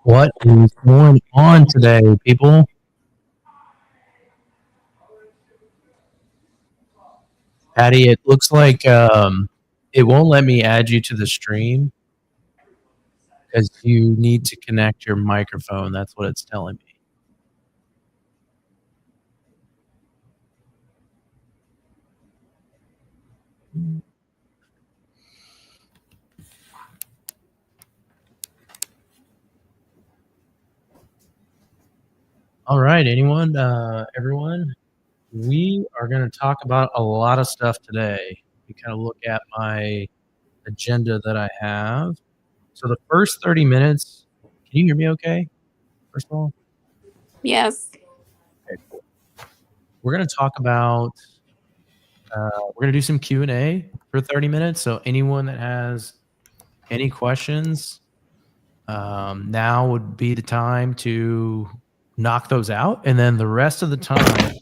What is going on today, people? Patty, it looks like it won't let me add you to the stream because you need to connect your microphone. That's what it's telling me. All right, everyone, we are going to talk about a lot of stuff today. We kind of look at my agenda that I have. So the first 30 minutes, can you hear me okay? First of all, Yes. okay, cool. We're going to talk about we're going to do some Q&A for 30 minutes. So anyone that has any questions, now would be the time to knock those out. And then the rest of the time,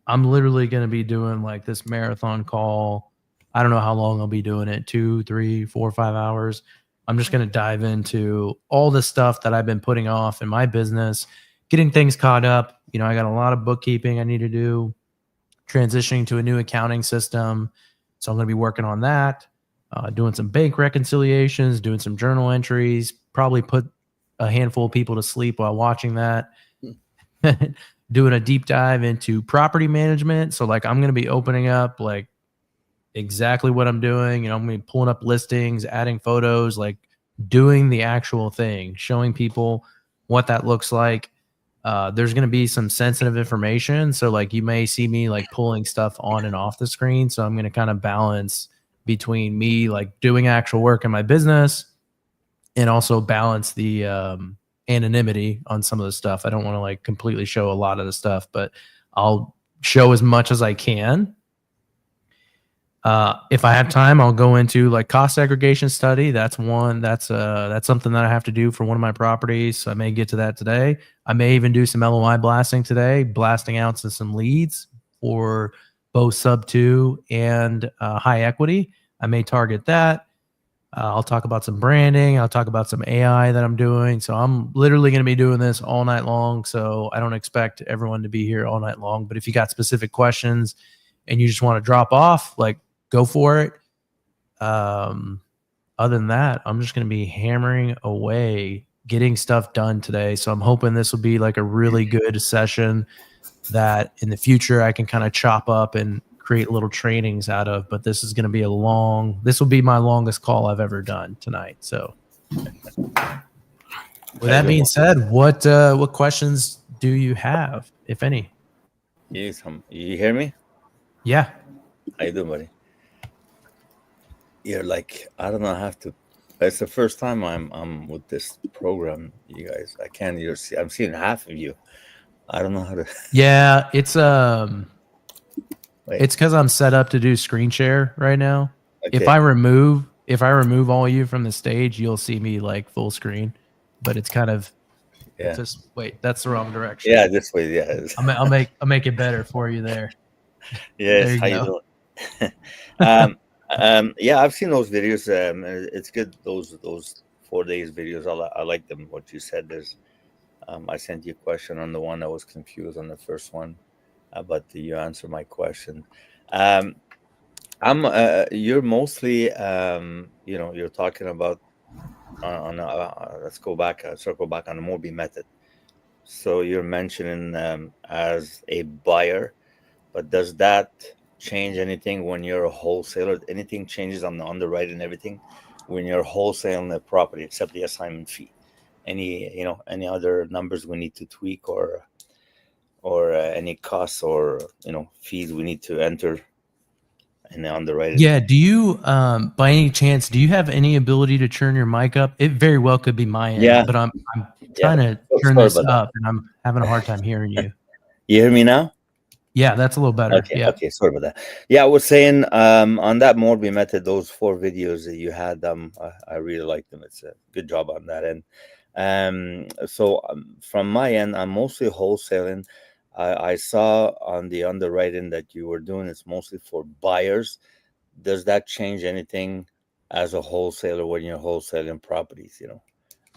I'm literally going to be doing like this marathon call. I don't know how long I'll be doing it, 2, 3, 4, 5 hours. I'm just going to dive into all the stuff that I've been putting off in my business, getting things caught up. You know, I got a lot of bookkeeping I need to do, transitioning to a new accounting system. So I'm going to be working on that, doing some bank reconciliations, doing some journal entries, probably put a handful of people to sleep while watching that. Doing a deep dive into property management. So like I'm going to be opening up like exactly what I'm doing. You know, I'm going to be pulling up listings, adding photos, like doing the actual thing, showing people what that looks like. There's going to be some sensitive information. So like you may see me like pulling stuff on and off the screen. So I'm going to kind of balance between me like doing actual work in my business and also balance the anonymity on some of the stuff. I don't want to like completely show a lot of the stuff, but I'll show as much as I can. If I have time, I'll go into like cost segregation study. That's one. That's something that I have to do for one of my properties. So I may get to that today. I may even do some LOI blasting today, blasting out to some leads for both sub 2 and high equity. I may target that. I'll talk about some branding. I'll talk about some AI that I'm doing. So I'm literally going to be doing this all night long. So I don't expect everyone to be here all night long. But if you got specific questions and you just want to drop off, like go for it. Other than that, I'm just going to be hammering away, getting stuff done today. So I'm hoping this will be like a really good session that in the future I can kind of chop up and create little trainings out of. But this is going to be this will be my longest call I've ever done tonight. So with that being said, what questions do you have, if any? You hear me? Yeah. How you doing, buddy? You're like, I don't know. I have to. It's the first time I'm with this program, you guys. I can't. I'm seeing half of you. I don't know how to. Yeah, it's because I'm set up to do screen share right now. Okay. If I remove all you from the stage, you'll see me like full screen. But it's kind of just wait. That's the wrong direction. Yeah, this way. Yeah, I'll make it better for you there. Yes. How you doing? Yeah, I've seen those videos. It's good. Those 4 days videos. I like them. What you said. There's. I sent you a question on the one I was confused on the first one, but you answered my question. You're mostly, you're talking about let's go back, circle back on the Mobi method. So you're mentioning as a buyer, but does that change anything when you're a wholesaler? Anything changes on the underwriting and everything when you're wholesaling the property except the assignment fee? Any other numbers we need to tweak or any costs or fees we need to enter in the underwriting? Yeah. Do you by any chance do you have any ability to turn your mic up? It very well could be my end, but I'm trying to turn this up and I'm having a hard time hearing you. You hear me now? Yeah, that's a little better. Okay, sorry about that. Yeah, I was saying on that Morby method, those 4 videos that you had, I really like them. It's a good job on that end. So from my end, I'm mostly wholesaling. I saw on the underwriting that you were doing it's mostly for buyers. Does that change anything as a wholesaler when you're wholesaling properties?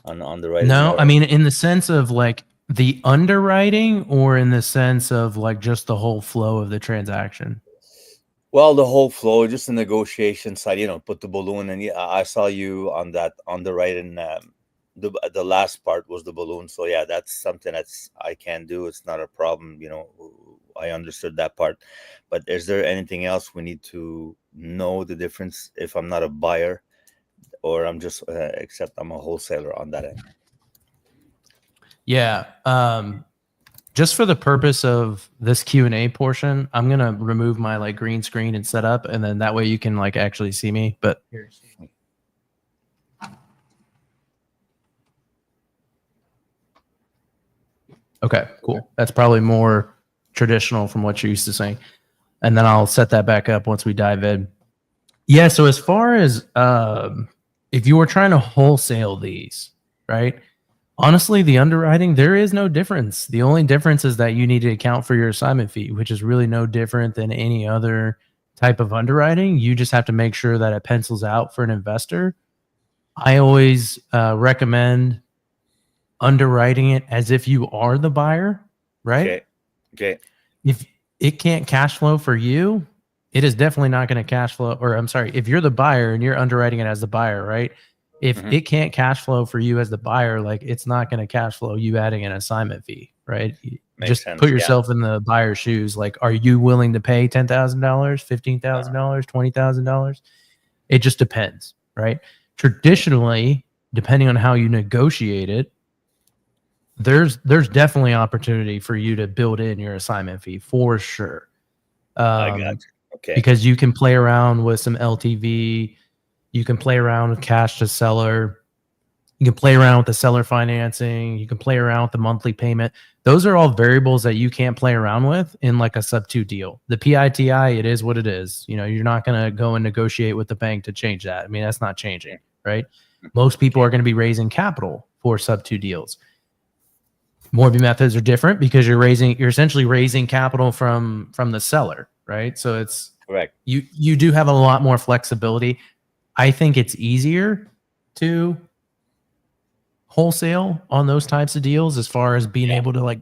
on the right? No, I mean in the sense of like the underwriting, or in the sense of like just the whole flow of the transaction. Well, the whole flow, just the negotiation side, put the balloon, and yeah, I saw you on that underwriting. The last part was the balloon, so yeah, that's something I can do. It's not a problem. I understood that part, but is there anything else we need to know the difference if I'm not a buyer, or I'm just except I'm a wholesaler on that end? Yeah. Just for the purpose of this Q&A portion, I'm gonna remove my like green screen and set up, and then that way you can like actually see me. But okay, cool. That's probably more traditional from what you're used to saying. And then I'll set that back up once we dive in. Yeah. So as far as if you were trying to wholesale these, right? Honestly, the underwriting, there is no difference. The only difference is that you need to account for your assignment fee, which is really no different than any other type of underwriting. You just have to make sure that it pencils out for an investor. I always recommend underwriting it as if you are the buyer, right? Okay. If it can't cash flow for you, it is definitely not going to cash flow. Or I'm sorry, if you're the buyer and you're underwriting it as the buyer, right? If it can't cash flow for you as the buyer, like it's not going to cash flow you adding an assignment fee, right? Makes Just sense, put yeah. yourself in the buyer's shoes. Like, are you willing to pay $10,000, $15,000, $20,000? It just depends, right? Traditionally, depending on how you negotiate it, there's definitely opportunity for you to build in your assignment fee for sure. I got you. Okay. Because you can play around with some LTV, you can play around with cash to seller, you can play around with the seller financing, you can play around with the monthly payment. Those are all variables that you can't play around with in like a sub-2 deal. The PITI, it is what it is. You're not going to go and negotiate with the bank to change that. I mean, that's not changing, right? Most people are going to be raising capital for sub-2 deals. Mortgage methods are different because you're essentially raising capital from the seller, right? So it's correct. You do have a lot more flexibility. I think it's easier to wholesale on those types of deals as far as being able to like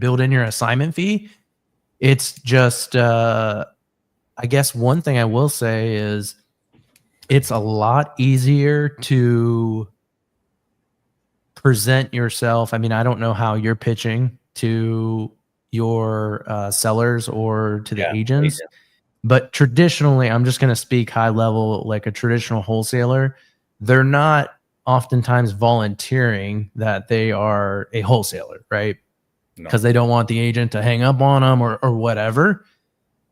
build in your assignment fee. It's just I guess one thing I will say is it's a lot easier to present yourself. I mean, I don't know how you're pitching to your sellers or to the agents, but traditionally, I'm just going to speak high level, like a traditional wholesaler. They're not oftentimes volunteering that they are a wholesaler, right? Because they don't want the agent to hang up on them or whatever.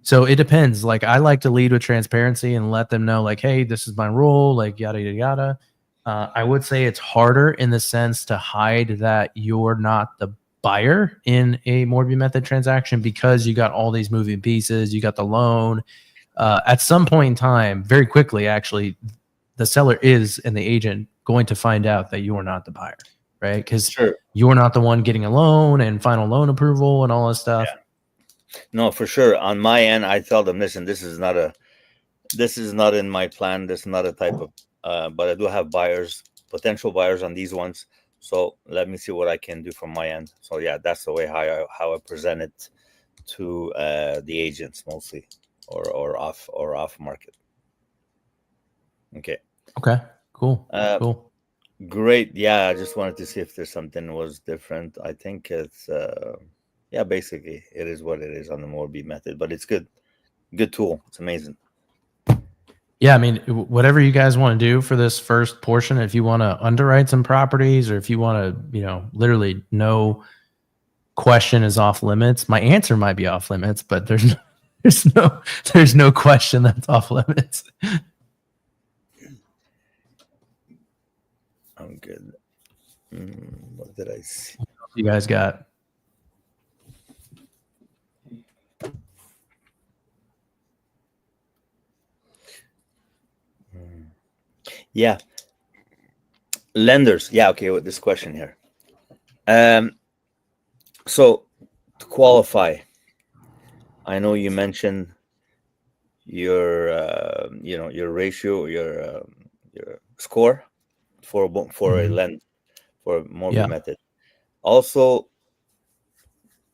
So it depends. Like, I like to lead with transparency and let them know, like, hey, this is my role, like yada yada yada. I would say it's harder in the sense to hide that you're not the buyer in a mortgage method transaction because you got all these moving pieces. You got the loan. At some point in time, very quickly, actually, the seller is and the agent going to find out that you are not the buyer, right? Because you're not the one getting a loan and final loan approval and all this stuff. Yeah. No, for sure. On my end, I tell them, listen, this is not in my plan. This is not a type of, but I do have potential buyers on these ones. So let me see what I can do from my end. So yeah, that's the way how I present it to the agents mostly, or off market. Okay. Cool. Cool. Great. Yeah, I just wanted to see if there's something was different. I think it's basically it is what it is on the Morbi method, but it's good tool. It's amazing. Yeah, I mean, whatever you guys want to do for this first portion, if you want to underwrite some properties, or if you want to, literally no question is off limits. My answer might be off limits, but there's no question that's off limits. I'm good. What did I see? What you guys got? Yeah. Lenders. Yeah. Okay. With this question here. So to qualify, I know you mentioned your your ratio, your score for a lend. for Morby Yeah. method. Also,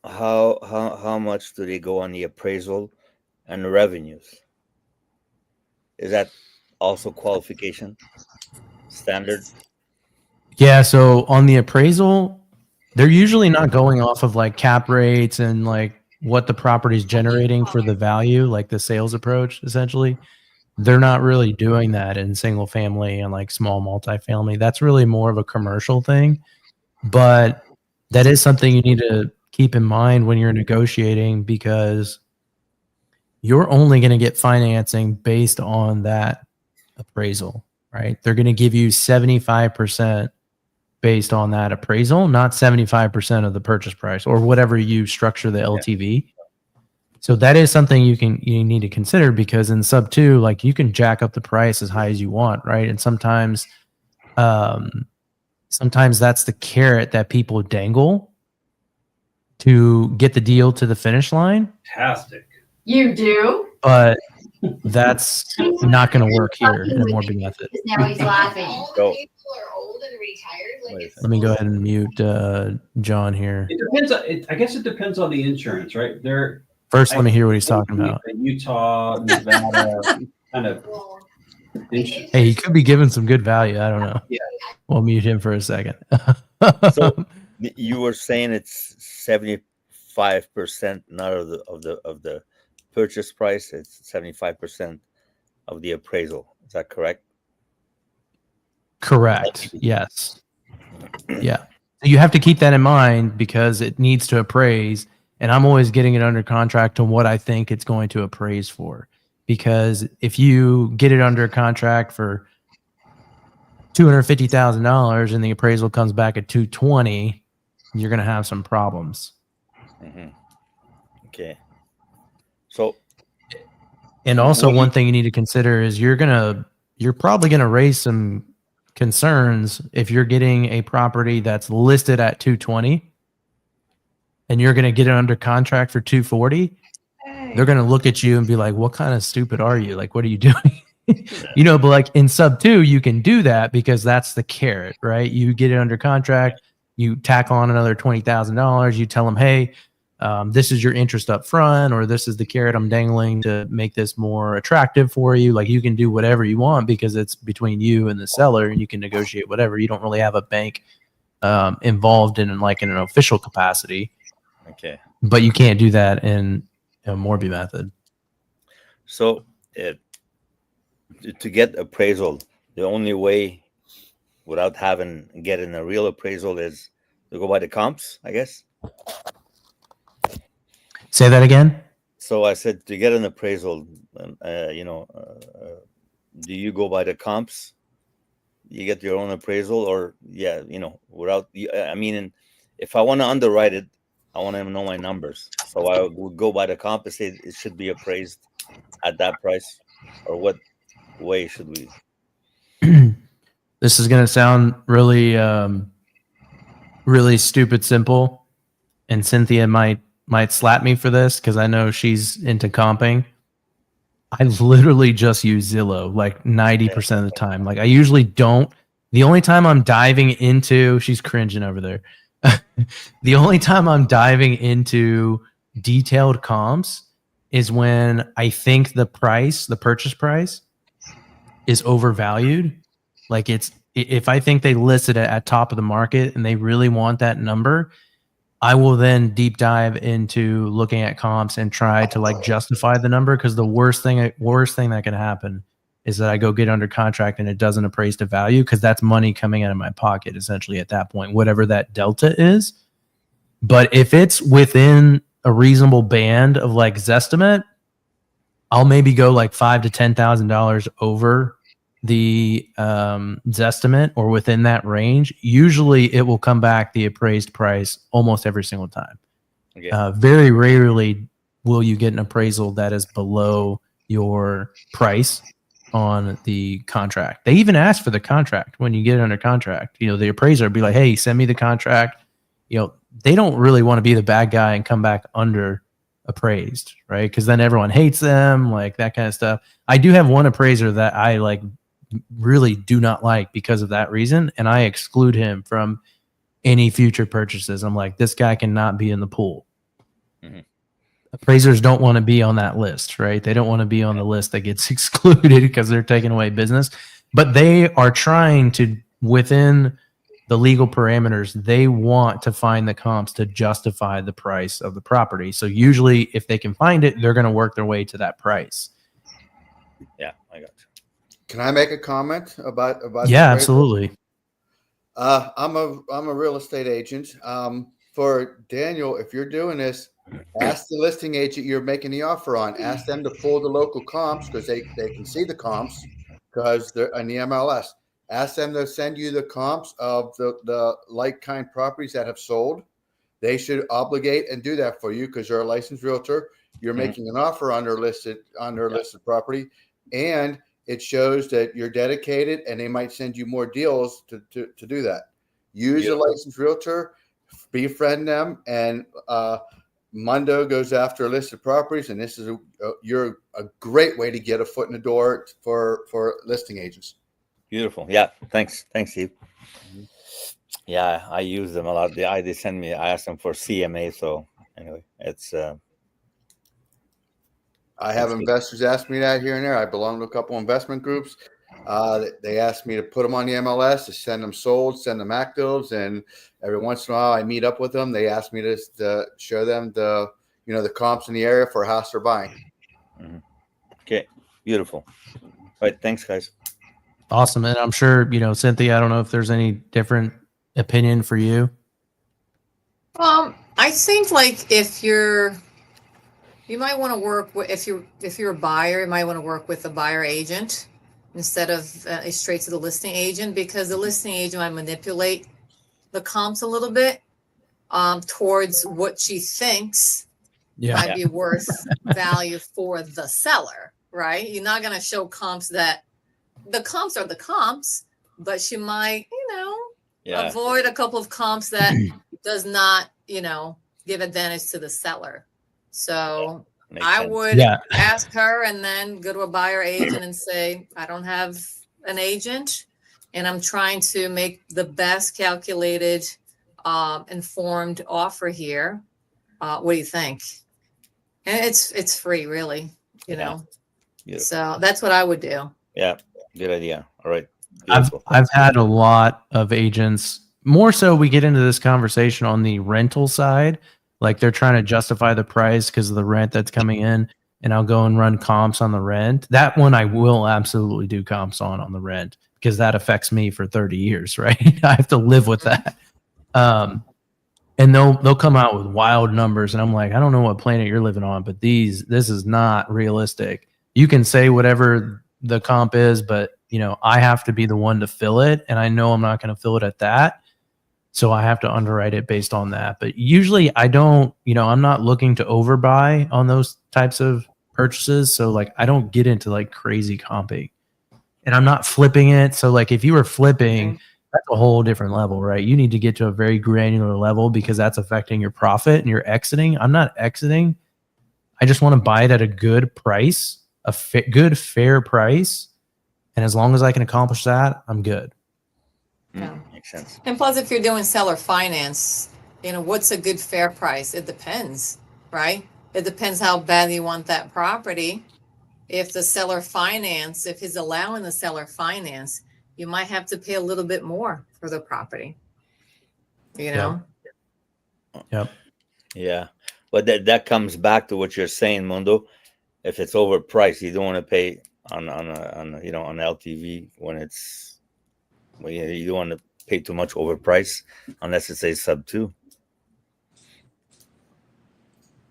how much do they go on the appraisal and the revenues? Is that also qualification standard? Yeah. So on the appraisal, they're usually not going off of like cap rates and like what the property's generating for the value, like the sales approach, essentially. They're not really doing that in single family and like small multifamily. That's really more of a commercial thing. But that is something you need to keep in mind when you're negotiating, because you're only going to get financing based on that appraisal, right? They're going to give you 75% based on that appraisal, not 75% of the purchase price or whatever you structure the LTV. So that is something you need to consider, because in sub 2, like, you can jack up the price as high as you want, right? And sometimes that's the carrot that people dangle to get the deal to the finish line. Fantastic. You do? But that's not going to work here in a Morby method. Now he's laughing. So, Let me go ahead and mute John here. It depends. I guess it depends on the insurance, right? First, let me hear what he's talking about. Utah, Nevada, kind of. Hey, he could be giving some good value. I don't know. Yeah. We'll mute him for a second. So you were saying it's 75%, not of the purchase price. It's 75% of the appraisal. Is that correct? Correct. Yes. Yeah. You have to keep that in mind, because it needs to appraise, and I'm always getting it under contract to what I think it's going to appraise for. Because if you get it under contract for $250,000 and the appraisal comes back at $220,000, you're going to have some problems. Mm-hmm. Okay. So, and also one thing you need to consider is you're probably going to raise some concerns if you're getting a property that's listed at $220,000 and you're going to get it under contract for $240,000. They're going to look at you and be like, what kind of stupid are you? Like, what are you doing? But like in sub 2, you can do that because that's the carrot, right? You get it under contract, you tack on another $20,000. You tell them, hey, this is your interest up front, or this is the carrot I'm dangling to make this more attractive for you. Like, you can do whatever you want because it's between you and the seller, and you can negotiate whatever. You don't really have a bank involved in an official capacity. Okay. But you can't do that in a Morby method. So to get appraisal, the only way without getting a real appraisal is to go by the comps, I guess. Say that again. So I said, to get an appraisal, do you go by the comps? You get your own appraisal, or without? I mean, if I want to underwrite it, I want to know my numbers. So I would go by the comp and say it should be appraised at that price, or what way should we? This is going to sound really, really stupid simple, and Cynthia might slap me for this because I know she's into comping. I literally just use Zillow like 90% of the time. Like, I usually don't. The only time I'm diving into, she's cringing over there. The only time I'm diving into detailed comps is when I think the purchase price is overvalued. Like, if I think they listed it at top of the market and they really want that number, I will then deep dive into looking at comps and try to justify the number. Because the worst thing that can happen is that I go get under contract and it doesn't appraise to value, because that's money coming out of my pocket essentially at that point, whatever that delta is. But if it's within a reasonable band of Zestimate, I'll maybe go $5,000 to $10,000 over the Zestimate, or within that range. Usually it will come back the appraised price almost every single time. Okay. Very rarely will you get an appraisal that is below your price on the contract. They even ask for the contract when you get it under contract. The appraiser will be like, hey, send me the contract. They don't really want to be the bad guy and come back under appraised, right? Because then everyone hates them, like that kind of stuff. I do have one appraiser that I really do not like because of that reason, and I exclude him from any future purchases. I'm like, this guy cannot be in the pool. Mhm. Appraisers don't want to be on that list, right? They don't want to be on the list that gets excluded because they're taking away business. But they are trying to, within the legal parameters, they want to find the comps to justify the price of the property. So usually if they can find it, they're going to work their way to that price. Yeah, I got you. Can I make a comment about Yeah, the appraisal? absolutely. I'm a real estate agent. For Daniel, if you're doing this, ask the listing agent you're making the offer on. Ask them to pull the local comps because they can see the comps because they're in the MLS. Ask them to send you the comps of the like kind properties that have sold. They should obligate and do that for you because you're a licensed realtor. You're making an offer on their listed property, and it shows that you're dedicated, and they might send you more deals to do that. Use a licensed realtor, befriend them, and Mundo goes after listed properties, and this is you're a great way to get a foot in the door for listing agents. Beautiful. Yeah. Thanks, Steve. Yeah, I use them a lot. They send me. I ask them for CMA. So anyway, it's. I have That's good. investors ask me that here and there. I belong to a couple investment groups. They ask me to put them on the MLS, to send them sold, send them actives, and every once in a while I meet up with them. They ask me to show them the comps in the area for a house they're buying. Okay, beautiful. All right, thanks, guys. Awesome. And I'm sure, Cynthia, I don't know if there's any different opinion for you. I think like you might want to work with, if you're a buyer, you might want to work with a buyer agent instead of straight to the listing agent, because the listing agent might manipulate the comps a little bit towards what she thinks might be worth value for the seller, right? You're not going to show comps that the comps are the comps, but she might, avoid a couple of comps that does not, give advantage to the seller. So I would ask her and then go to a buyer agent and say, I don't have an agent and I'm trying to make the best calculated, informed offer here. What do you think? And it's free, really, you know. So that's what I would do. Yeah, good idea. All right. I've had a lot of agents. More so, we get into this conversation on the rental side. Like they're trying to justify the price because of the rent that's coming in, and I'll go and run comps on the rent. That one I will absolutely do comps on the rent because that affects me for 30 years, right? I have to live with that. And they'll come out with wild numbers, and I'm like, I don't know what planet you're living on, but this is not realistic. You can say whatever the comp is, but I have to be the one to fill it, and I know I'm not going to fill it at that. So I have to underwrite it based on that. But usually I don't, I'm not looking to overbuy on those types of purchases. So like I don't get into like crazy comping, and I'm not flipping it. So like if you were flipping, that's a whole different level, right? You need to get to a very granular level because that's affecting your profit and you're exiting. I'm not exiting. I just want to buy it at a good price, good, fair price. And as long as I can accomplish that, I'm good. Makes sense. And plus, if you're doing seller finance, what's a good fair price? It depends, right? It depends how bad you want that property. If the seller finance, if he's allowing the seller finance, you might have to pay a little bit more for the property. Yep. Yeah, but that comes back to what you're saying, Mundo. If it's overpriced, you don't want to pay on LTV when you don't want to pay too much overpriced unless it's a sub 2.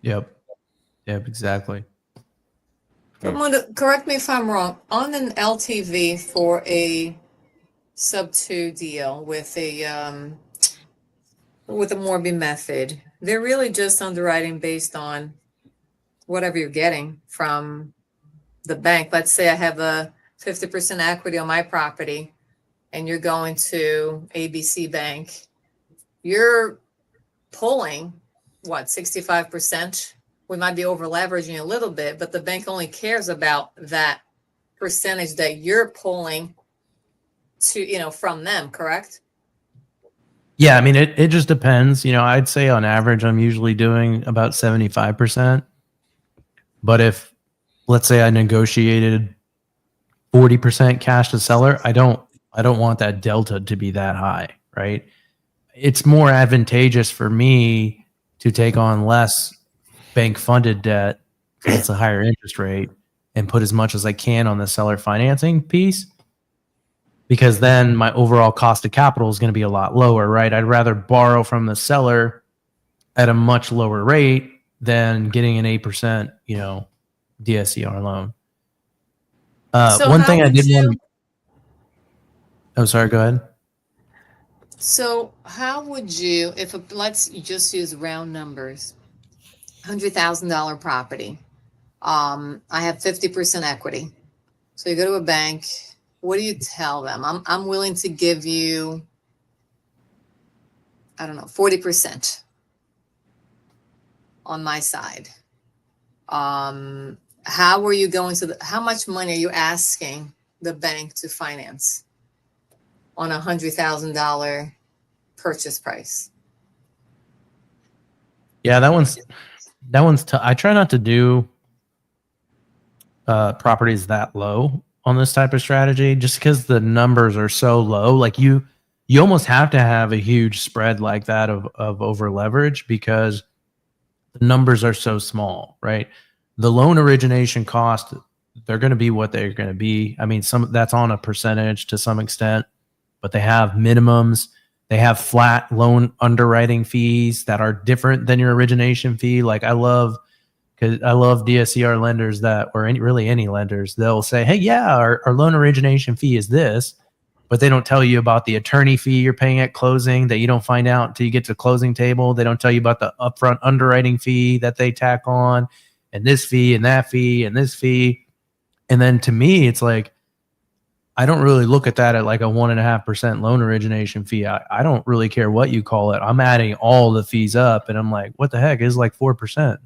Yep, exactly. But correct me if I'm wrong. On an LTV for a sub 2 deal with a Morby method, they're really just underwriting based on whatever you're getting from the bank. Let's say I have a 50% equity on my property and you're going to ABC Bank, you're pulling, 65%? We might be over leveraging a little bit, but the bank only cares about that percentage that you're pulling to, from them, correct? Yeah, I mean, it just depends. I'd say on average, I'm usually doing about 75%. But if, let's say I negotiated 40% cash to seller, I don't want that delta to be that high, right? It's more advantageous for me to take on less bank funded debt because it's a higher interest rate and put as much as I can on the seller financing piece, because then my overall cost of capital is going to be a lot lower, right? I'd rather borrow from the seller at a much lower rate than getting an 8%, DSCR loan. So One how thing I would did want you? to, oh, sorry, go ahead. So how would you, if let's just use round numbers, $100,000 property. I have 50% equity. So you go to a bank. What do you tell them? I'm willing to give you, I don't know, 40% on my side. How are you going to how much money are you asking the bank to finance on $100,000 purchase price? Yeah, that one's I try not to do properties that low on this type of strategy, just because the numbers are so low. Like you almost have to have a huge spread like that of over leverage, because the numbers are so small, right? The loan origination cost, they're going to be what they're going to be. I mean, some that's on a percentage to some extent, but they have minimums. They have flat loan underwriting fees that are different than your origination fee. Like I love DSCR lenders or any lenders. They'll say, hey, yeah, our loan origination fee is this, but they don't tell you about the attorney fee you're paying at closing that you don't find out until you get to the closing table. They don't tell you about the upfront underwriting fee that they tack on, and this fee and that fee and this fee. And then to me, it's like, I don't really look at that at like a 1.5% loan origination fee. I don't really care what you call it. I'm adding all the fees up, and I'm like, what the heck is like 4%,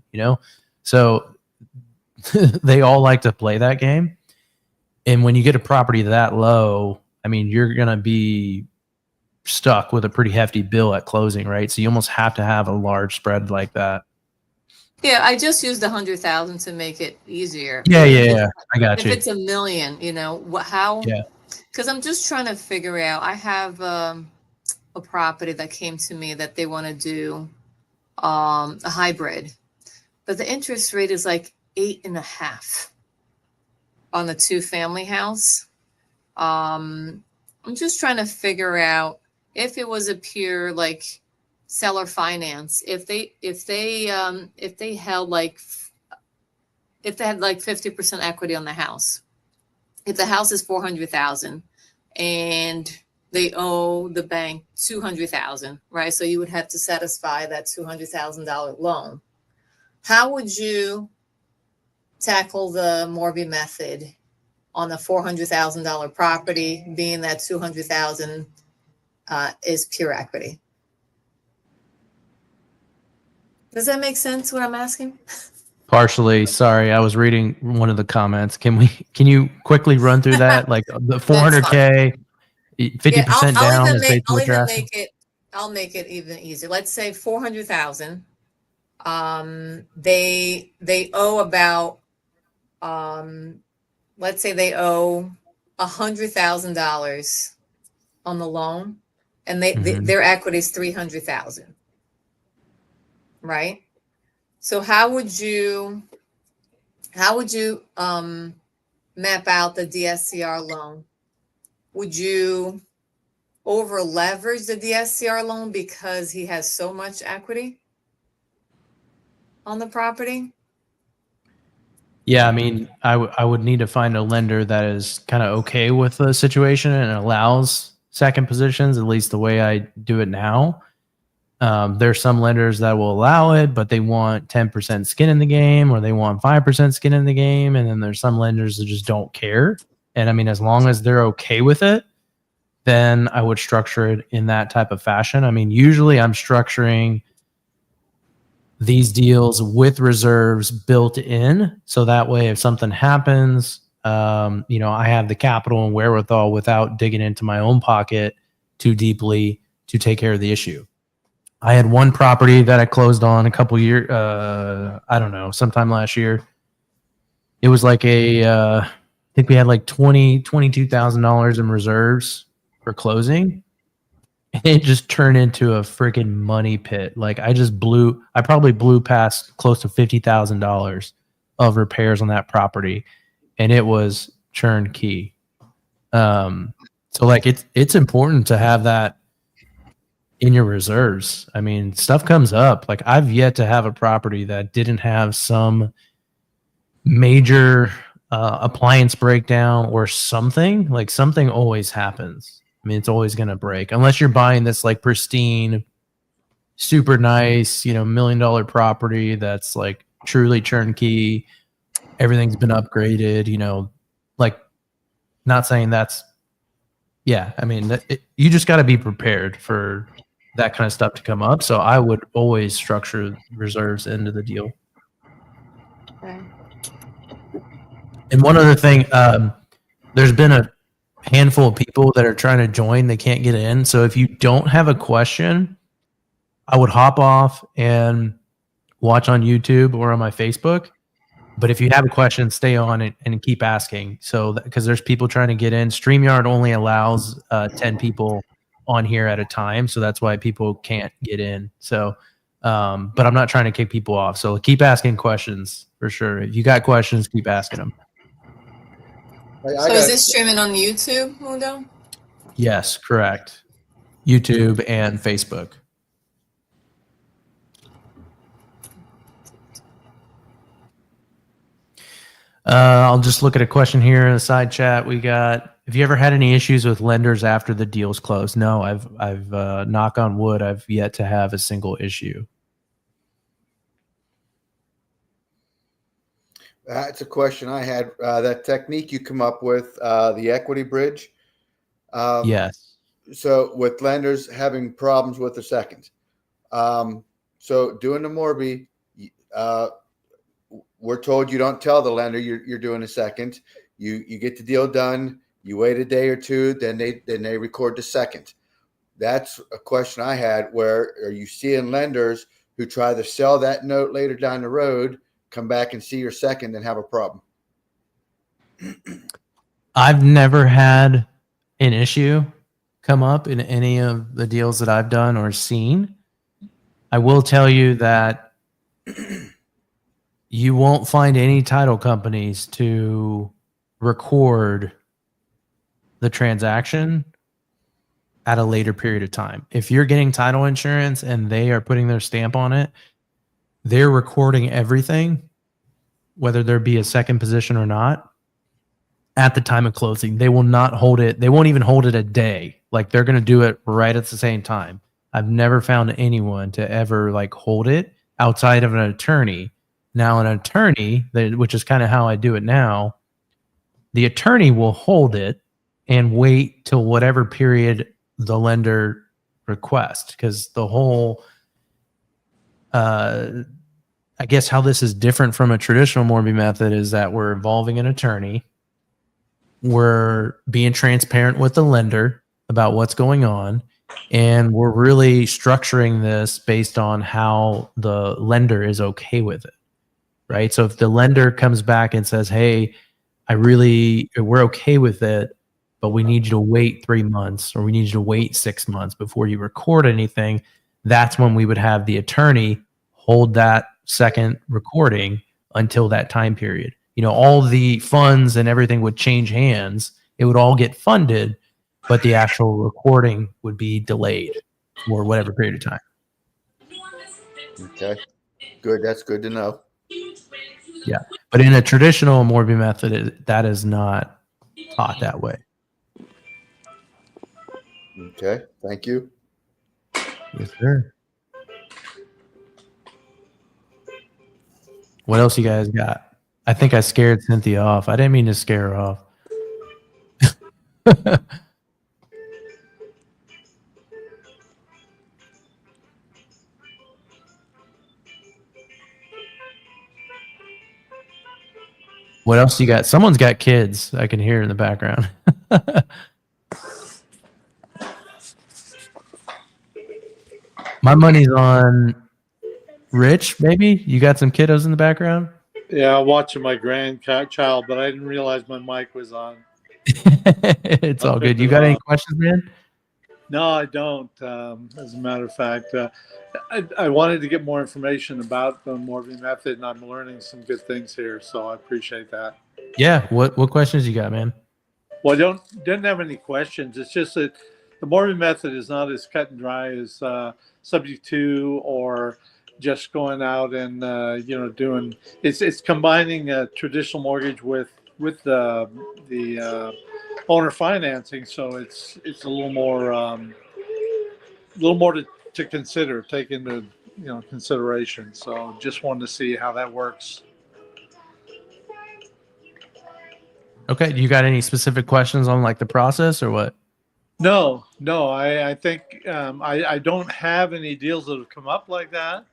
So they all like to play that game. And when you get a property that low, I mean, you're going to be stuck with a pretty hefty bill at closing, right? So you almost have to have a large spread like that. Yeah, I just used 100,000 to make it easier. Yeah. I got If you. it's a million, how? Yeah. Because I'm just trying to figure out. I have a property that came to me that they want to do a hybrid, but the interest rate is like 8.5 on the 2-family house. I'm just trying to figure out if it was a pure like seller finance, if they had like 50% equity on the house. If the house is 400,000 and they owe the bank 200,000, right? So you would have to satisfy that $200,000 loan. How would you tackle the Morby method on a $400,000 property, being that 200,000 is pure equity? Does that make sense? What I'm asking? Partially. Sorry, I was reading one of the comments. Can you quickly run through that? Like the 400K, 50% down is basically what you're asking. I'll make it even easier. Let's say 400,000. They owe about let's say they owe $100,000 on the loan, and their equity is 300,000, right? So how would you map out the DSCR loan? Would you over leverage the DSCR loan because he has so much equity on the property? Yeah, I mean, I would need to find a lender that is kind of okay with the situation and allows second positions, at least the way I do it now. There's some lenders that will allow it, but they want 10% skin in the game, or they want 5% skin in the game. And then there's some lenders that just don't care. And I mean, as long as they're okay with it, then I would structure it in that type of fashion. I mean, usually I'm structuring these deals with reserves built in, so that way if something happens, I have the capital and wherewithal without digging into my own pocket too deeply to take care of the issue. I had one property that I closed on a couple years, I don't know, sometime last year. It was like I think we had like $22,000 in reserves for closing. And it just turned into a freaking money pit. Like I probably blew past close to $50,000 of repairs on that property, and it was turnkey. So like it's important to have that in your reserves. I mean, stuff comes up. Like I've yet to have a property that didn't have some major appliance breakdown or something. Like something always happens. I mean, it's always going to break unless you're buying this like pristine, super nice, $1 million property that's like truly turnkey. Everything's been upgraded, like not saying that's, yeah, I mean, you just got to be prepared for that kind of stuff to come up. So I would always structure reserves into the deal. Okay. And one other thing, there's been a handful of people that are trying to join. They can't get in. So if you don't have a question, I would hop off and watch on YouTube or on my Facebook. But if you have a question, stay on it and keep asking. So because there's people trying to get in. StreamYard only allows 10 people on here at a time. So that's why people can't get in. So, but I'm not trying to kick people off. So keep asking questions for sure. If you got questions, keep asking them. So is this streaming on YouTube, Mundo? Yes, correct. YouTube and Facebook. I'll just look at a question here in the side chat. We got, have you ever had any issues with lenders after the deal's closed? No, I've knock on wood, I've yet to have a single issue. That's a question I had. That technique you come up with, the equity bridge. Yes. So with lenders having problems with the second. So doing the Morby, we're told you don't tell the lender you're doing a second. You get the deal done. You wait a day or two, then they record the second. That's a question I had. Where are you seeing lenders who try to sell that note later down the road, come back and see your second and have a problem? I've never had an issue come up in any of the deals that I've done or seen. I will tell you that you won't find any title companies to record the transaction at a later period of time. If you're getting title insurance and they are putting their stamp on it, they're recording everything, whether there be a second position or not, at the time of closing. They will not hold it. They won't even hold it a day. Like they're going to do it right at the same time. I've never found anyone to ever like hold it outside of an attorney. Now, an attorney, which is kind of how I do it now, the attorney will hold it and wait till whatever period the lender requests. Because the whole, I guess how this is different from a traditional Morby method is that we're involving an attorney. We're being transparent with the lender about what's going on. And we're really structuring this based on how the lender is okay with it. Right. So if the lender comes back and says, hey, we're okay with it, but we need you to wait 3 months or we need you to wait 6 months before you record anything, that's when we would have the attorney hold that second recording until that time period. All the funds and everything would change hands. It would all get funded, but the actual recording would be delayed for whatever period of time. Okay, good. That's good to know. Yeah, but in a traditional Morby method, that is not taught that way. Okay, thank you. Yes, sir. What else you guys got? I think I scared Cynthia off. I didn't mean to scare her off. What else you got? Someone's got kids. I can hear in the background. My money's on Rich, maybe? You got some kiddos in the background? Yeah, I'm watching my grandchild, but I didn't realize my mic was on. It's all good. You got any questions, man? No, I don't. As a matter of fact, I wanted to get more information about the Morby method, and I'm learning some good things here, so I appreciate that. Yeah. What questions you got, man? Well, I didn't have any questions. It's just that the Morby method is not as cut and dry as subject to or just going out and doing. It's combining a traditional mortgage with the owner financing, so it's a little more to consider, take into consideration. So just wanted to see how that works. Okay. Do you got any specific questions on like the process or what? No, I think I don't have any deals that have come up like that.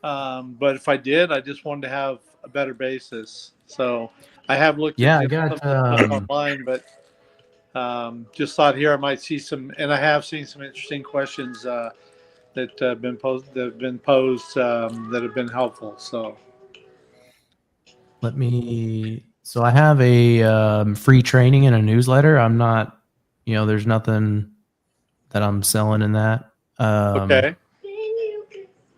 But if I did, I just wanted to have a better basis. So I have looked Yeah, at I got stuff online, but just thought here I might see some, and I have seen some interesting questions that have been posed that have been helpful. So so I have a free training and a newsletter. I'm not, there's nothing that I'm selling in that. okay,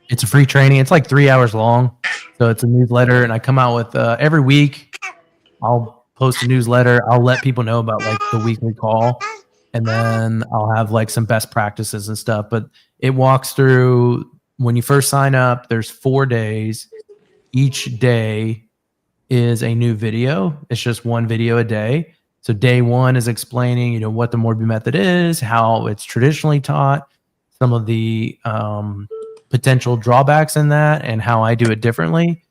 It's a free training. It's like 3 hours long. So it's a newsletter, and I come out with every week. I'll post a newsletter. I'll let people know about like the weekly call, and then I'll have like some best practices and stuff. But it walks through when you first sign up, there's 4 days. Each day is a new video. It's just one video a day. So day 1 is explaining, what the Morby method is, how it's traditionally taught, some of the potential drawbacks in that, and how I do it differently.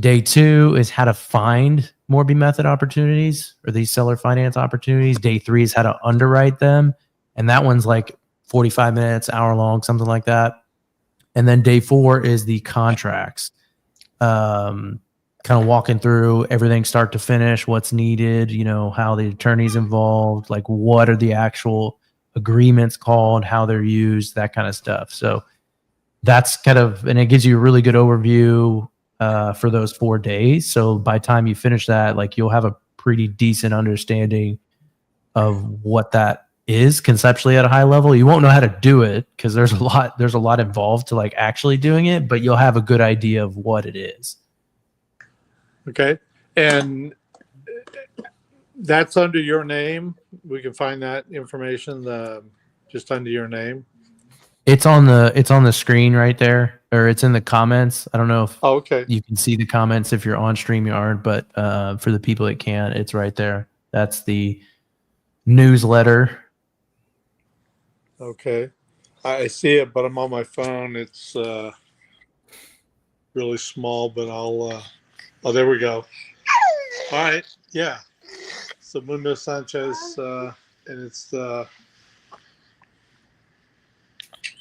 Day 2 is how to find Morby method opportunities or these seller finance opportunities. Day 3 is how to underwrite them. And that one's like 45 minutes, hour long, something like that. And then day 4 is the contracts. Kind of walking through everything start to finish, what's needed, how the attorney's involved, like what are the actual agreements called, how they're used, that kind of stuff. So that's and it gives you a really good overview for those 4 days. So by the time you finish that, like you'll have a pretty decent understanding of what that is conceptually at a high level. You won't know how to do it because there's a lot involved to like actually doing it, but you'll have a good idea of what it is. okay, and that's under your name. We can find that information just under your name. It's on the screen right there, or it's in the comments. I don't know if okay, you can see the comments if you're on StreamYard, but for the people that can't, it's right there. That's the newsletter. Okay, I see it, but I'm on my phone. It's really small, but I'll. Oh, there we go. All right, yeah. So Mundo Sanchez, and it's the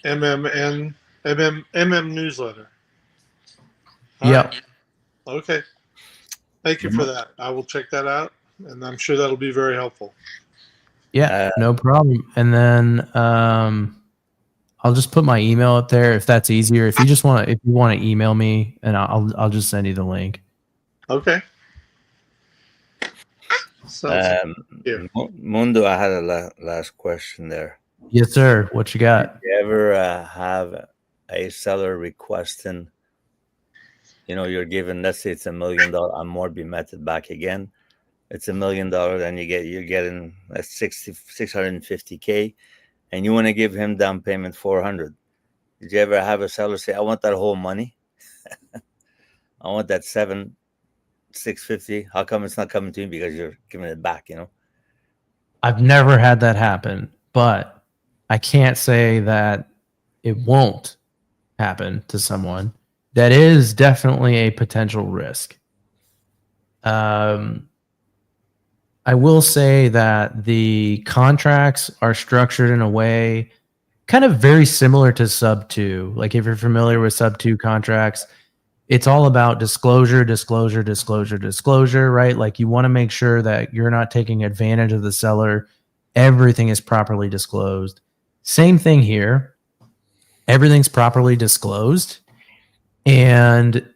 MM newsletter. All Yep. right. Okay. Thank you for that. I will check that out, and I'm sure that'll be very helpful. Yeah, no problem. And then I'll just put my email up there if that's easier. If you want to email me, and I'll just send you the link. Okay. Mundo, I had a last question there. Yes, sir. What you got? You ever have a seller requesting, you're given, let's say it's $1 million on Morby method back again. It's $1 million, and you're getting a 650K, and you want to give him down payment 400. Did you ever have a seller say, I want that whole money? I want that 650. How come it's not coming to you? Because you're giving it back, I've never had that happen, but I can't say that it won't happen to someone. That is definitely a potential risk. I will say that the contracts are structured in a way kind of very similar to Sub 2. Like if you're familiar with Sub 2 contracts, it's all about disclosure, right? Like you want to make sure that you're not taking advantage of the seller. Everything is properly disclosed. Same thing here. everything's properly disclosed, and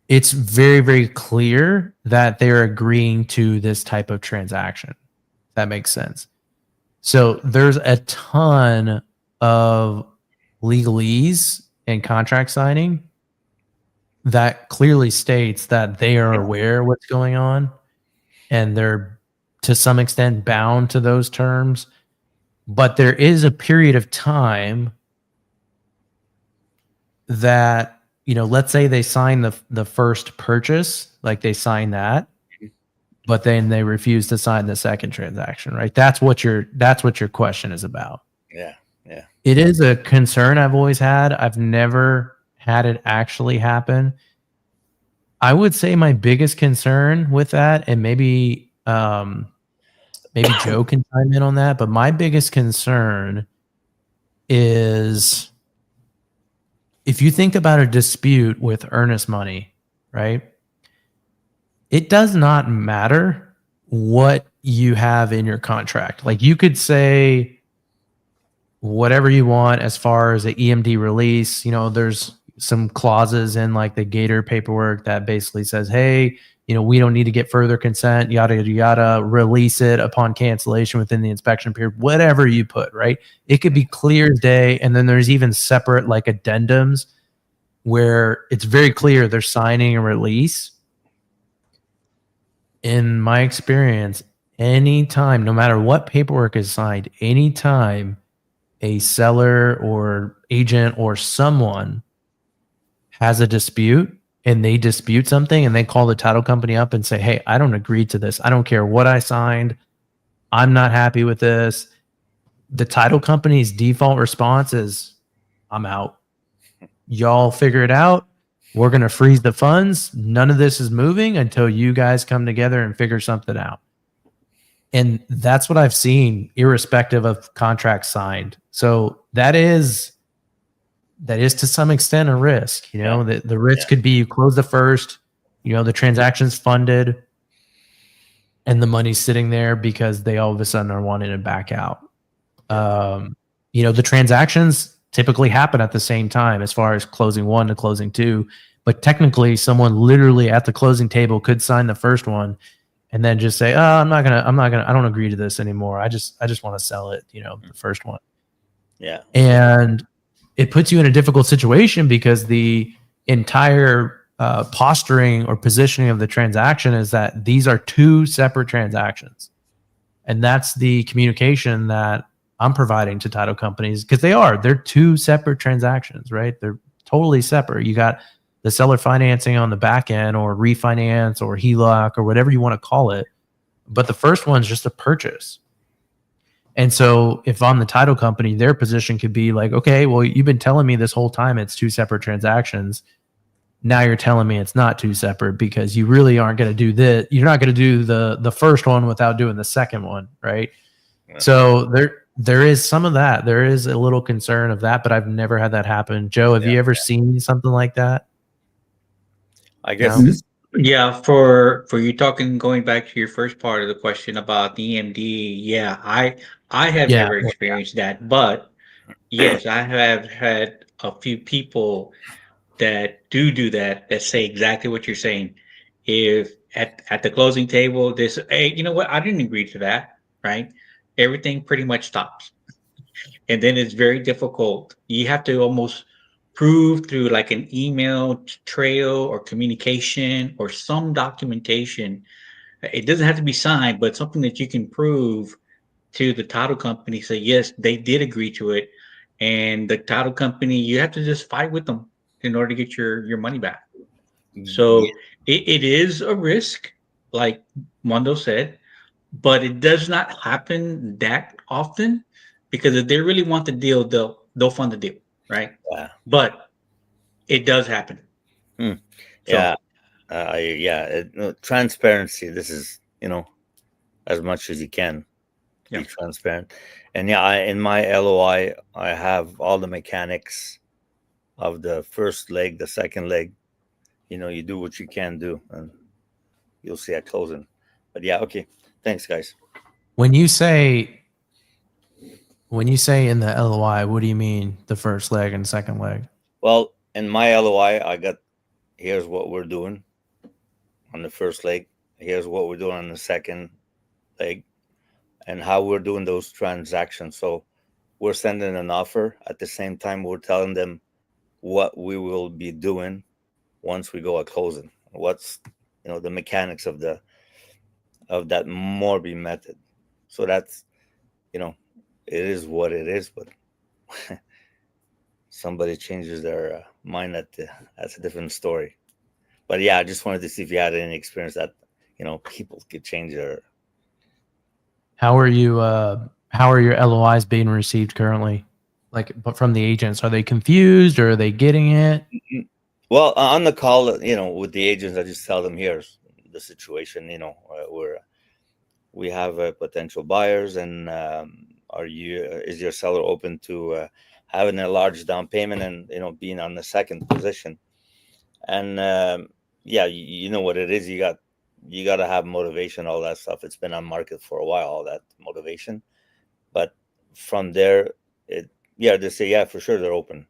it's very, very clear that they're agreeing to this type of transaction. That makes sense. So there's a ton of legalese and contract signing that clearly states that they are aware what's going on, and they're to some extent bound to those terms. But there is a period of time that, let's say they sign the first purchase, like they sign that, but then they refuse to sign the second transaction, right? That's what your question is about. Yeah. Yeah. It is a concern I've always had. I've never had it actually happen. I would say my biggest concern with that, and maybe Joe can chime in on that, but my biggest concern is if you think about a dispute with earnest money, right? It does not matter what you have in your contract. Like, you could say whatever you want as far as the EMD release. There's some clauses in like the Gator paperwork that basically says, hey, we don't need to get further consent, yada, yada, yada, release it upon cancellation within the inspection period, whatever you put, right? It could be clear as day. And then there's even separate like addendums where it's very clear they're signing a release. In my experience, anytime, no matter what paperwork is signed, anytime a seller or agent or someone has a dispute and they dispute something and they call the title company up and say, hey, I don't agree to this. I don't care what I signed. I'm not happy with this. The title company's default response is, I'm out. Y'all figure it out. We're going to freeze the funds. None of this is moving until you guys come together and figure something out. And that's what I've seen, irrespective of contracts signed. So that is to some extent a risk. The risk could be you close the first, the transaction's funded, and the money's sitting there because they all of a sudden are wanting to back out. The transactions typically happen at the same time as far as closing one to closing two, but technically someone literally at the closing table could sign the first one and then just say, I don't agree to this anymore. I just want to sell it, the first one. Yeah. And it puts you in a difficult situation because the entire posturing or positioning of the transaction is that these are two separate transactions. And that's the communication that I'm providing to title companies, because they're two separate transactions, right? They're totally separate. You got the seller financing on the back end, or refinance, or HELOC, or whatever you want to call it. But the first one's just a purchase. And so if I'm the title company, their position could be like, okay, well, you've been telling me this whole time it's two separate transactions. Now you're telling me it's not two separate because you really aren't going to do this. You're not going to do the first one without doing the second one, right? Yeah. So there is some of that. There is a little concern of that, but I've never had that happen. Joe, have you ever seen something like that? I guess. Yeah, for you going back to your first part of the question about the EMD, yeah, I have never experienced that, but yes, I have had a few people that do that say exactly what you're saying. If at the closing table, this, hey, you know what, I didn't agree to that, right? Everything pretty much stops, and then it's very difficult. You have to almost prove through like an email trail or communication or some documentation. It doesn't have to be signed, but something that you can prove to the title company. Say, yes, they did agree to it. And the title company, you have to just fight with them in order to get your money back. So it is a risk, like Mundo said, but it does not happen that often, because if they really want the deal, they'll fund the deal. Right. Yeah. But it does happen. Yeah. Transparency. This is, as much as you can be transparent. And in my LOI, I have all the mechanics of the first leg, the second leg. You do what you can do, and you'll see at closing. But okay. Thanks, guys. When you say When you say in the LOI, what do you mean the first leg and second leg? Well, in my LOI, I got here's what we're doing on the first leg. Here's what we're doing on the second leg, and how we're doing those transactions. So we're sending an offer. At the same time, we're telling them what we will be doing once we go at closing. What's the mechanics of that Morby method. So that's it is what it is. But somebody changes their mind, that's a different story. But yeah, I just wanted to see if you had any experience that people could change their. How are your LOIs being received currently? Like, but from the agents, are they confused or are they getting it? Well, on the call, with the agents, I just tell them here's the situation. We have potential buyers, and is your seller open to having a large down payment and being on the second position? And yeah, you know what it is. You got to have motivation, all that stuff. It's been on market for a while, all that motivation. But from there, they say, yeah, for sure, they're open.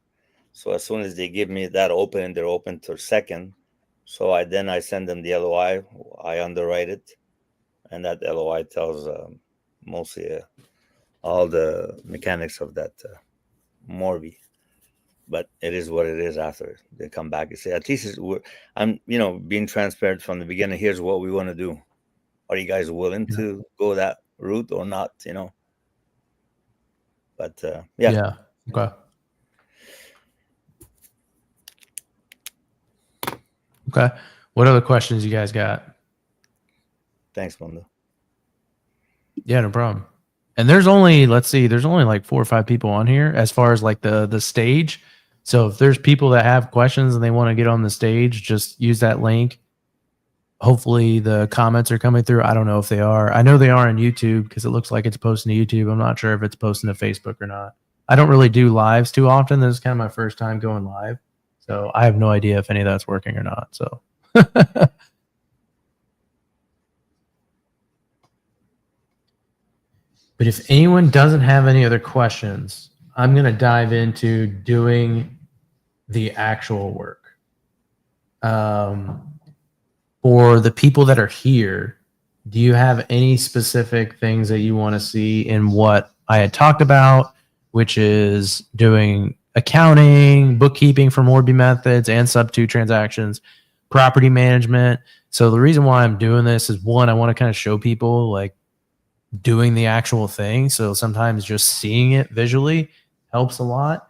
So as soon as they give me that open, they're open to second. So I send them the LOI. I underwrite it, and that LOI tells mostly all the mechanics of that Morby. But it is what it is. After they come back and say, at least I'm being transparent from the beginning. Here's what we want to do. Are you guys willing to go that route or not? But Yeah. Okay. Okay. What other questions you guys got? Thanks, Mundo. Yeah, no problem. And there's only like 4 or 5 people on here as far as like the stage. So if there's people that have questions and they want to get on the stage, just use that link. Hopefully the comments are coming through. I don't know if they are. I know they are on YouTube because it looks like it's posting to YouTube. I'm not sure if it's posting to Facebook or not. I don't really do lives too often. This is kind of my first time going live. So I have no idea if any of that's working or not. So but if anyone doesn't have any other questions, I'm going to dive into doing the actual work. For the people that are here, do you have any specific things that you want to see in what I had talked about, which is doing accounting, bookkeeping for Morby methods and sub-2 transactions, property management? So the reason why I'm doing this is, one, I want to kind of show people like doing the actual thing. So sometimes just seeing it visually helps a lot.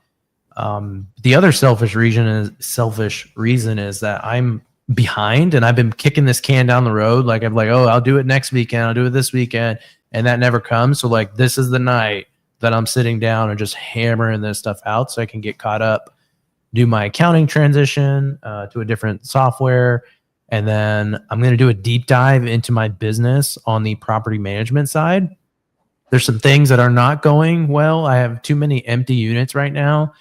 The other selfish reason is that I'm behind and I've been kicking this can down the road. Like I'm like, oh, I'll do it next weekend. I'll do it this weekend. And that never comes. So like, this is the night that I'm sitting down and just hammering this stuff out so I can get caught up, do my accounting transition to a different software. And then I'm going to do a deep dive into my business on the property management side. There's some things that are not going well. I have too many empty units right now.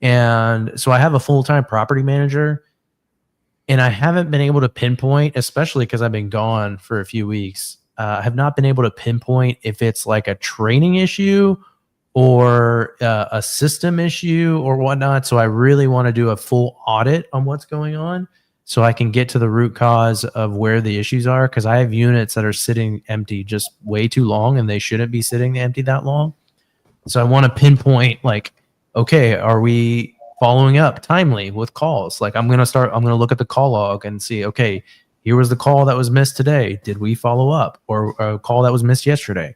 And so I have a full-time property manager, and I haven't been able to pinpoint, especially because I've been gone for a few weeks. I have not been able to pinpoint if it's like a training issue or a system issue or whatnot. So I really want to do a full audit on what's going on so I can get to the root cause of where the issues are, because I have units that are sitting empty just way too long and they shouldn't be sitting empty that long. So I want to pinpoint, like, okay, are we following up timely with calls? Like I'm going to look at the call log and see, okay, here was the call that was missed today. Did we follow up? Or a call that was missed yesterday?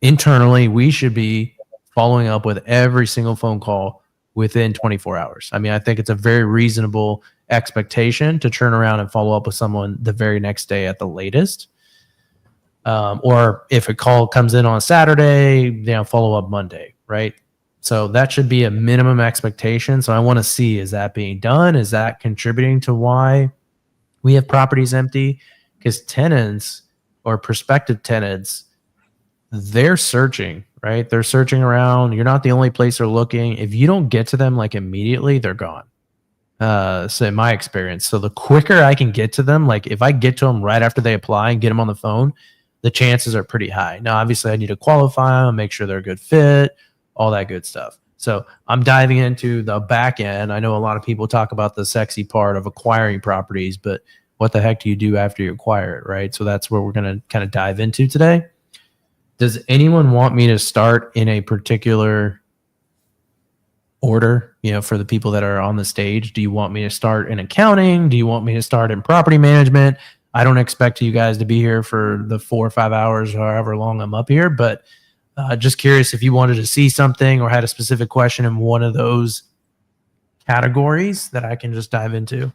Internally, we should be following up with every single phone call within 24 hours. I mean, I think it's a very reasonable expectation to turn around and follow up with someone the very next day at the latest. Or if a call comes in on Saturday, follow up Monday, right? So that should be a minimum expectation. So I want to see, is that being done? Is that contributing to why we have properties empty? Because tenants or prospective tenants, they're searching, right? They're searching around. You're not the only place they're looking. If you don't get to them like immediately, they're gone. So in my experience, so the quicker I can get to them, like if I get to them right after they apply and get them on the phone, the chances are pretty high. Now, obviously, I need to qualify them, make sure they're a good fit, all that good stuff. So I'm diving into the back end. I know a lot of people talk about the sexy part of acquiring properties, but what the heck do you do after you acquire it, right? So that's where we're going to kind of dive into today. Does anyone want me to start in a particular order, for the people that are on the stage? Do you want me to start in accounting? Do you want me to start in property management? I don't expect you guys to be here for the 4 or 5 hours or however long I'm up here, but just curious if you wanted to see something or had a specific question in one of those categories that I can just dive into.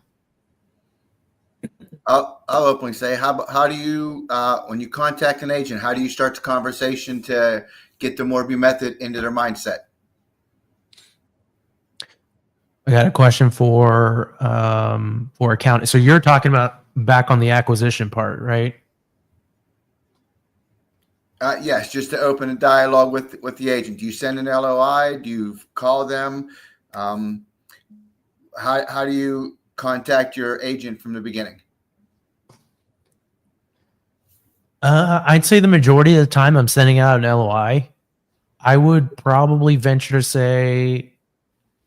I'll openly say, how do you, when you contact an agent, how do you start the conversation to get the Morby method into their mindset? I got a question for accounting. So you're talking about back on the acquisition part, right? Yes, just to open a dialogue with the agent. Do you send an LOI? Do you call them? How do you contact your agent from the beginning? I'd say the majority of the time I'm sending out an LOI. I would probably venture to say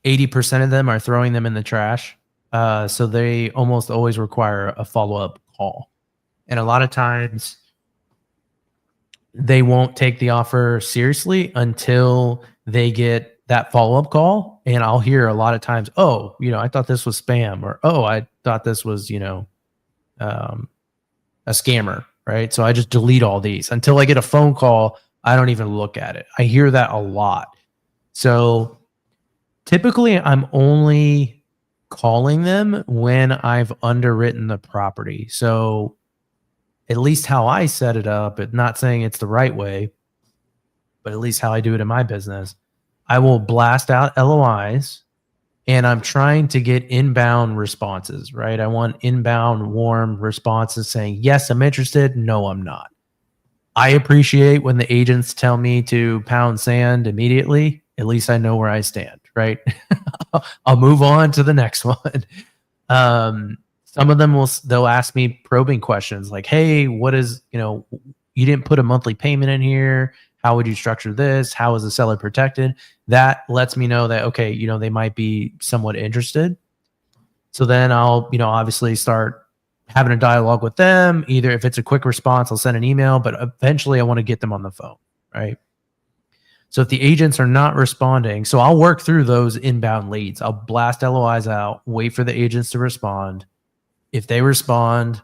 80% of them are throwing them in the trash. So they almost always require a follow-up call. And a lot of times they won't take the offer seriously until they get that follow-up call. And I'll hear a lot of times, oh, I thought this was spam, or, oh, I thought this was, a scammer, right? So I just delete all these until I get a phone call. I don't even look at it. I hear that a lot. So typically I'm only calling them when I've underwritten the property. So at least how I set it up, and not saying it's the right way, but at least how I do it in my business, I will blast out LOIs and I'm trying to get inbound responses, right? I want inbound warm responses saying, yes, I'm interested. No, I'm not. I appreciate when the agents tell me to pound sand immediately. At least I know where I stand, right? I'll move on to the next one. Some of them they'll ask me probing questions like, hey, what is, you didn't put a monthly payment in here. How would you structure this? How is the seller protected? That lets me know that, okay, they might be somewhat interested. So then I'll, obviously start having a dialogue with them. Either if it's a quick response, I'll send an email, but eventually I want to get them on the phone, right? So if the agents are not responding, so I'll work through those inbound leads. I'll blast LOIs out, wait for the agents to respond. If they respond,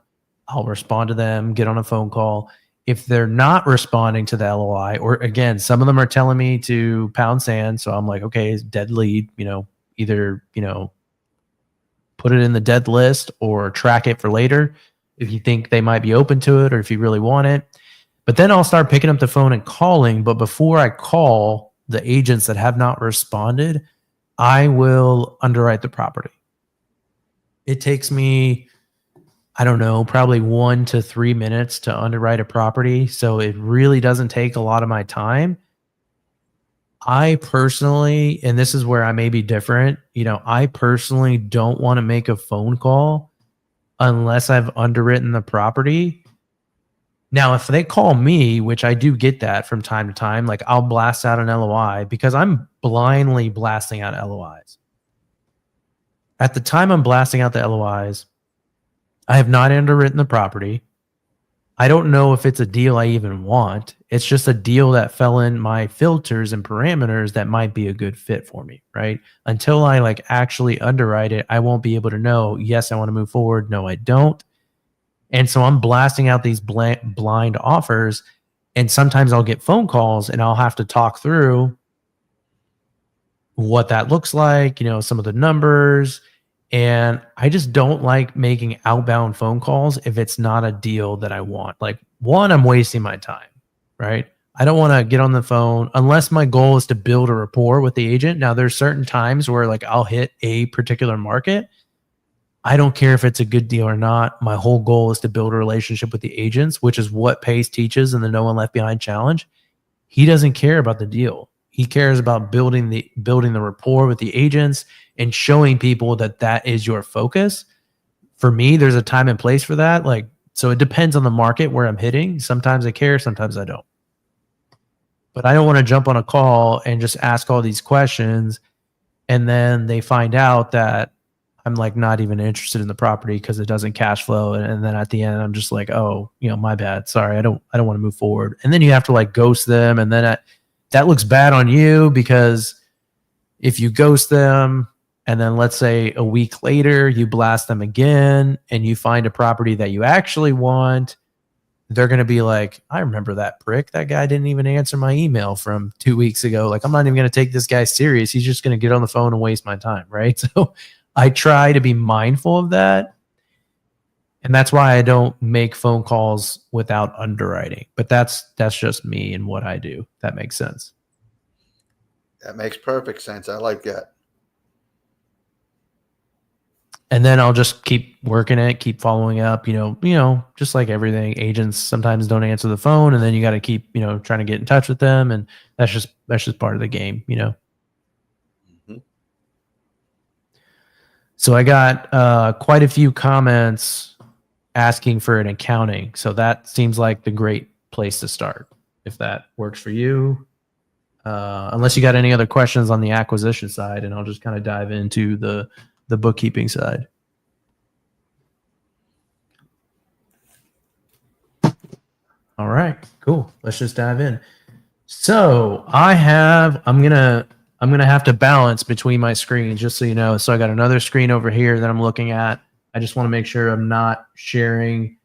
I'll respond to them, get on a phone call. If they're not responding to the LOI, or again, some of them are telling me to pound sand. So I'm like, okay, it's dead lead, either, put it in the dead list or track it for later if you think they might be open to it or if you really want it. But then I'll start picking up the phone and calling. But before I call the agents that have not responded, I will underwrite the property. It takes me, I don't know, probably 1 to 3 minutes to underwrite a property. So it really doesn't take a lot of my time. I personally, and this is where I may be different, I personally don't want to make a phone call unless I've underwritten the property. Now, if they call me, which I do get that from time to time, like I'll blast out an LOI because I'm blindly blasting out LOIs. At the time I'm blasting out the LOIs, I have not underwritten the property. I don't know if it's a deal I even want. It's just a deal that fell in my filters and parameters that might be a good fit for me, right? Until I actually underwrite it, I won't be able to know, yes, I want to move forward. No, I don't. And so I'm blasting out these blind offers. And sometimes I'll get phone calls and I'll have to talk through what that looks like, some of the numbers. And I just don't like making outbound phone calls if it's not a deal that I want. Like, one, I'm wasting my time, right? I don't want to get on the phone unless my goal is to build a rapport with the agent. Now, there's certain times where I'll hit a particular market. I don't care if it's a good deal or not. My whole goal is to build a relationship with the agents, which is what Pace teaches in the No One Left Behind Challenge. He doesn't care about the deal. He cares about building the rapport with the agents and showing people that is your focus. For me, there's a time and place for that. So it depends on the market where I'm hitting. Sometimes I care, sometimes I don't. But I don't want to jump on a call and just ask all these questions, and then they find out that I'm like not even interested in the property because it doesn't cash flow, and then at the end I'm just like, oh, my bad, sorry, I don't want to move forward. And then you have to like ghost them, and then that looks bad on you, because if you ghost them and then let's say a week later you blast them again and you find a property that you actually want, they're going to be like, I remember that prick. That guy didn't even answer my email from 2 weeks ago. Like, I'm not even going to take this guy serious. He's just going to get on the phone and waste my time, right? So I try to be mindful of that. And that's why I don't make phone calls without underwriting. But that's just me and what I do. That makes sense. That makes perfect sense. I like that. And then I'll just keep working it, keep following up, just like everything. Agents sometimes don't answer the phone, and then you got to keep, trying to get in touch with them. And that's just part of the game, Mm-hmm. So I got quite a few comments asking for an accounting. So that seems like the great place to start, if that works for you. Unless you got any other questions on the acquisition side, and I'll just kind of dive into the bookkeeping side. All right, cool. Let's just dive in. So I'm gonna have to balance between my screens, just so you know. So I got another screen over here that I'm looking at. I just want to make sure I'm not sharing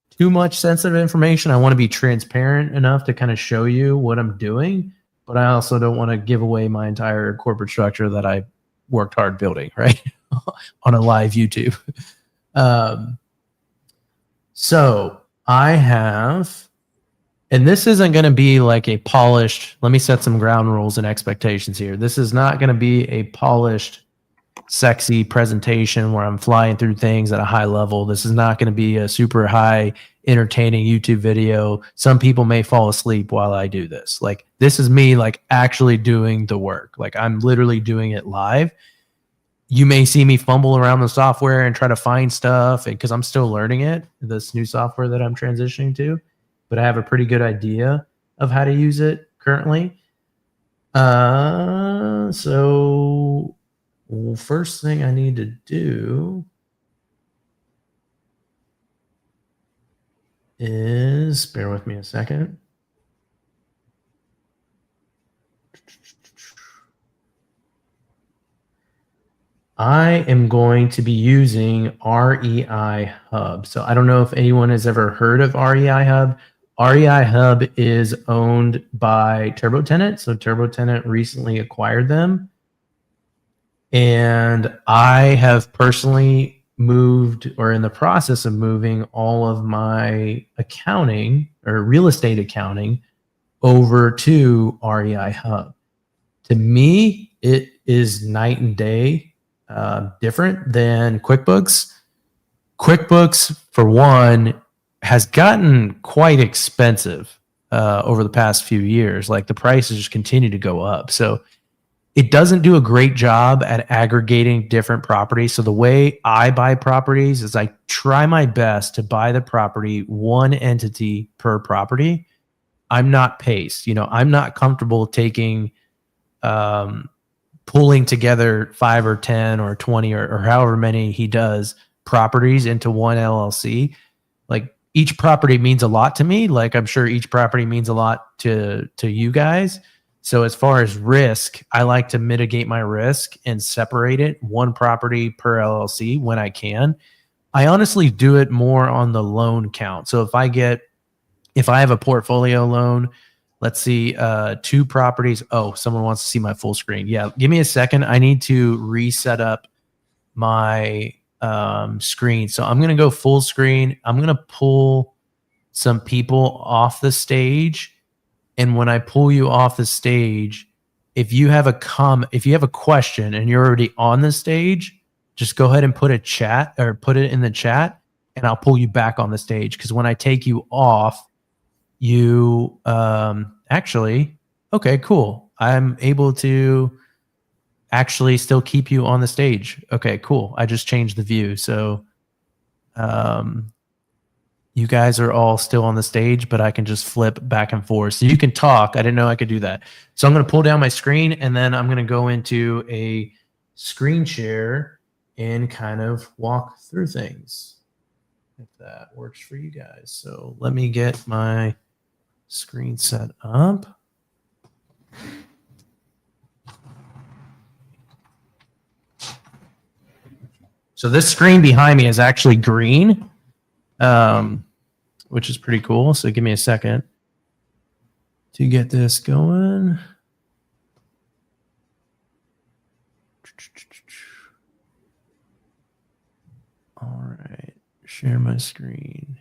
too much sensitive information. I want to be transparent enough to kind of show you what I'm doing, but I also don't want to give away my entire corporate structure that I worked hard building, right? On a live YouTube. So I have, and this isn't going to be like a polished, let me set some ground rules and expectations here. This is not going to be a polished, sexy presentation where I'm flying through things at a high level. This is not going to be a super high entertaining YouTube video. Some people may fall asleep while I do this. Like, this is me like actually doing the work. Like, I'm literally doing it live. You may see me fumble around the software and try to find stuff because I'm still learning it, this new software that I'm transitioning to, but I have a pretty good idea of how to use it currently. So first thing I need to do is, bear with me a second. I am going to be using REI Hub. So I don't know if anyone has ever heard of REI Hub. REI Hub is owned by TurboTenant. So TurboTenant recently acquired them. And I have personally moved, or in the process of moving, all of my accounting or real estate accounting over to REI Hub. To me, it is night and day different than QuickBooks. QuickBooks, for one, has gotten quite expensive over the past few years. Like, the prices just continue to go up. So it doesn't do a great job at aggregating different properties. So the way I buy properties is I try my best to buy the property one entity per property. I'm not paced. I'm not comfortable taking pulling together 5 or 10 or 20 or however many he does properties into one LLC. Like, each property means a lot to me. Like, I'm sure each property means a lot to you guys. So as far as risk, I like to mitigate my risk and separate it one property per LLC when I can. I honestly do it more on the loan count. So if I have a portfolio loan, let's see, 2 properties. Oh, someone wants to see my full screen. Yeah, give me a second. I need to reset up my screen. So I'm going to go full screen. I'm going to pull some people off the stage. And when I pull you off the stage, if you have a question and you're already on the stage, just go ahead and put it in the chat, and I'll pull you back on the stage. Because when I take you off, you actually, okay, cool. I'm able to actually still keep you on the stage. Okay, cool. I just changed the view. So you guys are all still on the stage, but I can just flip back and forth. So you can talk. I didn't know I could do that. So I'm going to pull down my screen, and then I'm going to go into a screen share and kind of walk through things, if that works for you guys. So let me get my screen set up. So this screen behind me is actually green, which is pretty cool. So give me a second to get this going. All right, share my screen.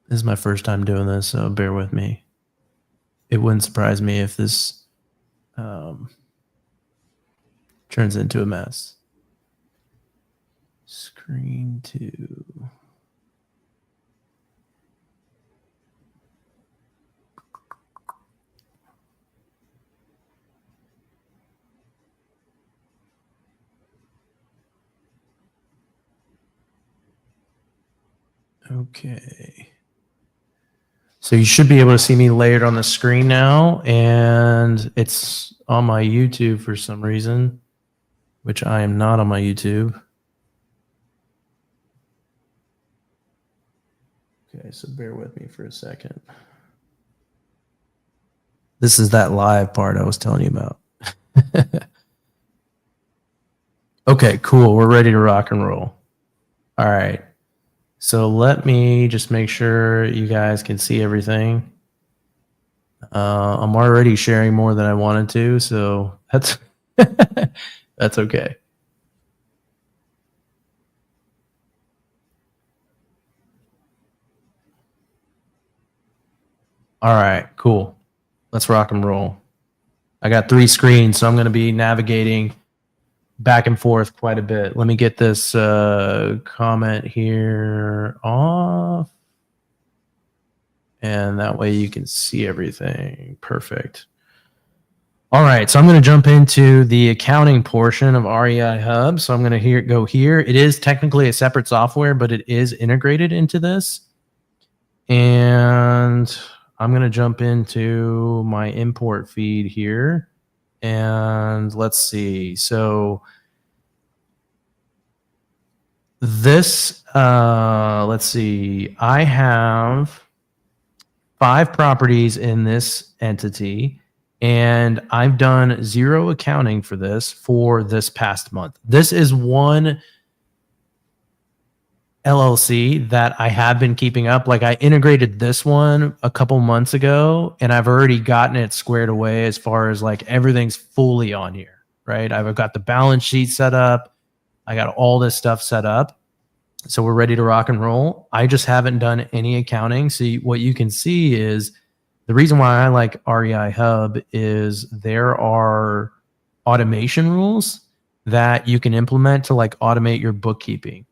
This is my first time doing this, so bear with me. It wouldn't surprise me if this turns into a mess. Screen 2. Okay. So you should be able to see me layered on the screen now, and it's on my YouTube for some reason, which I am not on my YouTube. Okay, so bear with me for a second. This is that live part I was telling you about. Okay, cool. We're ready to rock and roll. All right. So let me just make sure you guys can see everything. I'm already sharing more than I wanted to, so that's that's okay. All right, cool. Let's rock and roll. I got 3 screens, so I'm going to be navigating back and forth quite a bit. Let me get this comment here off. And that way you can see everything. Perfect. All right, so I'm going to jump into the accounting portion of REI Hub. So I'm going to go here. It is technically a separate software, but it is integrated into this. And I'm going to jump into my import feed here. And let's see. So this, let's see. I have 5 properties in this entity, and I've done 0 accounting for this past month. This is one LLC that I have been keeping up. Like, I integrated this one a couple months ago, and I've already gotten it squared away as far as like everything's fully on here, right? I've got the balance sheet set up. I got all this stuff set up. So we're ready to rock and roll. I just haven't done any accounting. So what you can see is the reason why I like REI Hub is there are automation rules that you can implement to like automate your bookkeeping.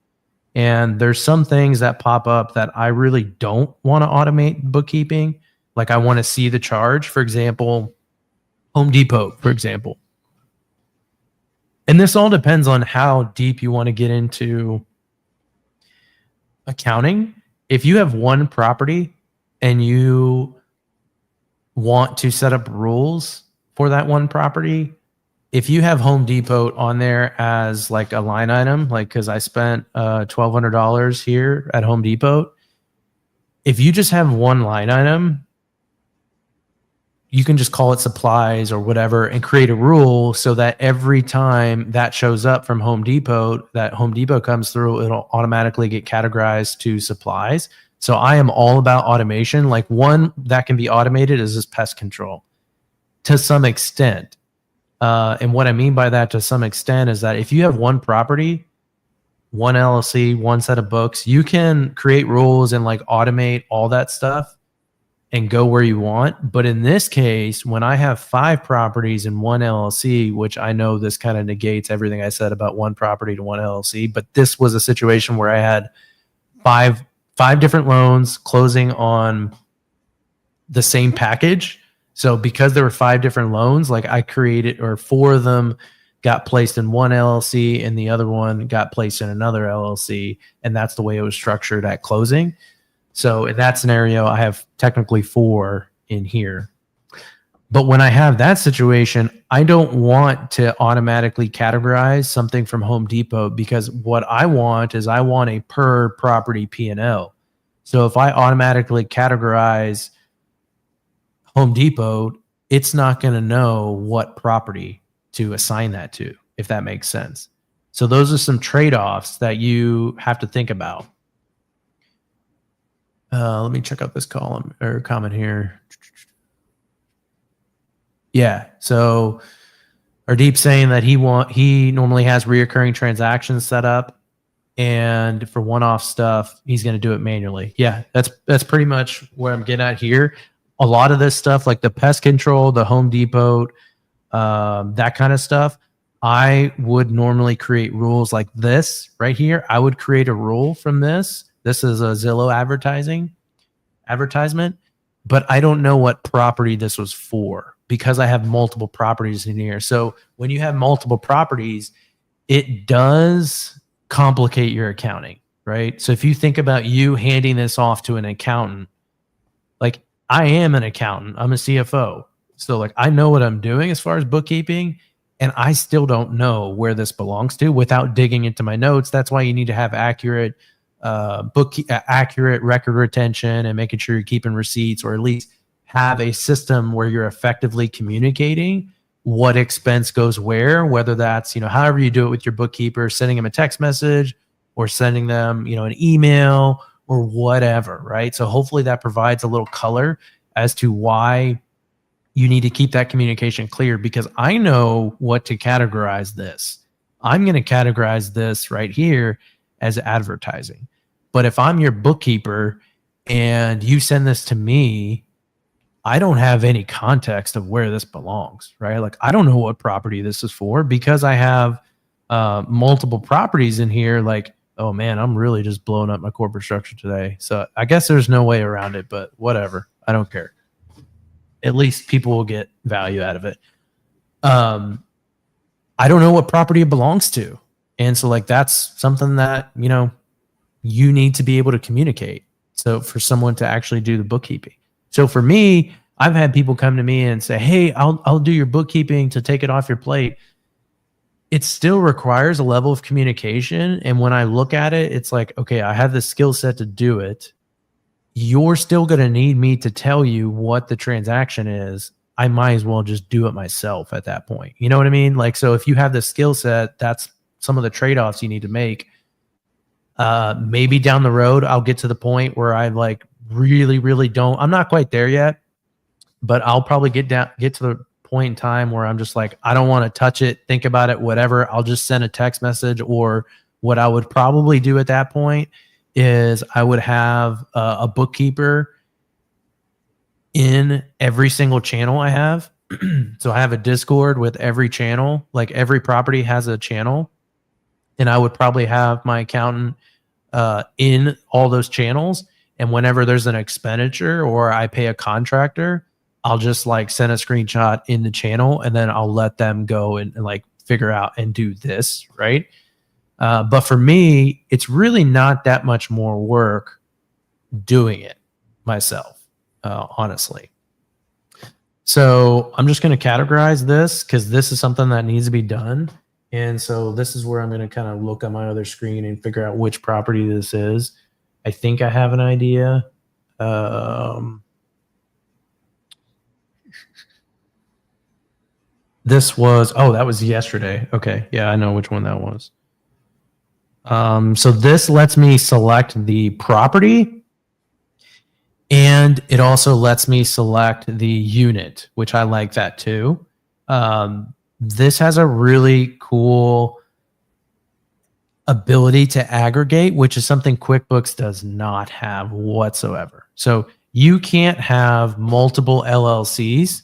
And there's some things that pop up that I really don't want to automate bookkeeping. Like, I want to see the charge, for example, Home Depot, for example. And this all depends on how deep you want to get into accounting. If you have one property and you want to set up rules for that one property, if you have Home Depot on there as like a line item, like, because I spent $1,200 here at Home Depot, if you just have one line item, you can just call it supplies or whatever and create a rule so that every time that shows up from Home Depot, that Home Depot comes through, it'll automatically get categorized to supplies. So I am all about automation. Like, one that can be automated is this pest control to some extent. And what I mean by that to some extent is that if you have one property, one LLC, one set of books, you can create rules and like automate all that stuff and go where you want. But in this case, when I have 5 properties in one LLC, which I know this kind of negates everything I said about one property to one LLC, but this was a situation where I had five different loans closing on the same package. So because there were 5 different loans, like I created, or 4 of them, got placed in one LLC and the other one got placed in another LLC. And that's the way it was structured at closing. So in that scenario, I have technically 4 in here. But when I have that situation, I don't want to automatically categorize something from Home Depot, because what I want is I want a per property P&L. So if I automatically categorize Home Depot, it's not going to know what property to assign that to, if that makes sense. So those are some trade-offs that you have to think about. Let me check out this column or comment here. Yeah. So Ardeep's saying that he normally has reoccurring transactions set up, and for one-off stuff, he's going to do it manually. Yeah, that's pretty much what I'm getting at here. A lot of this stuff, like the pest control, the Home Depot, that kind of stuff, I would normally create rules like this right here. I would create a rule from this. This is a Zillow advertisement, but I don't know what property this was for, because I have multiple properties in here. So when you have multiple properties, it does complicate your accounting, right? So if you think about you handing this off to an accountant, like I am an accountant, I'm a CFO. So like I know what I'm doing as far as bookkeeping, and I still don't know where this belongs to without digging into my notes. That's why you need to have accurate accurate record retention and making sure you're keeping receipts, or at least have a system where you're effectively communicating what expense goes where, whether that's, however you do it with your bookkeeper, sending them a text message or sending them, an email or whatever, right? So hopefully that provides a little color as to why you need to keep that communication clear, because I know what to categorize this. I'm going to categorize this right here as advertising. But if I'm your bookkeeper and you send this to me, I don't have any context of where this belongs, right? Like I don't know what property this is for, because I have multiple properties in here. Like, oh man, I'm really just blowing up my corporate structure today. So I guess there's no way around it, but whatever. I don't care. At least people will get value out of it. I don't know what property it belongs to. And so like, that's something that, you need to be able to communicate. So for someone to actually do the bookkeeping. So for me, I've had people come to me and say, hey, I'll do your bookkeeping to take it off your plate. It still requires a level of communication. And when I look at it, it's like, okay, I have the skill set to do it. You're still going to need me to tell you what the transaction is. I might as well just do it myself at that point. You know what I mean? Like, so if you have the skill set, that's some of the trade-offs you need to make. Maybe down the road, I'll get to the point where I like really, really don't. I'm not quite there yet, but I'll probably get to the point in time where I'm just like, I don't want to touch it, think about it, whatever. I'll just send a text message. Or what I would probably do at that point is I would have a bookkeeper in every single channel I have. So I have a Discord with every channel, like every property has a channel, and I would probably have my accountant in all those channels. And whenever there's an expenditure or I pay a contractor, I'll just like send a screenshot in the channel, and then I'll let them go and like figure out and do this, right? But for me, it's really not that much more work doing it myself, honestly. So I'm just going to categorize this because this is something that needs to be done. And so this is where I'm going to kind of look on my other screen and figure out which property this is. I think I have an idea. This was, that was yesterday. Okay. Yeah, I know which one that was. So this lets me select the property, and it also lets me select the unit, which I like that too. This has a really cool ability to aggregate, which is something QuickBooks does not have whatsoever. So you can't have multiple LLCs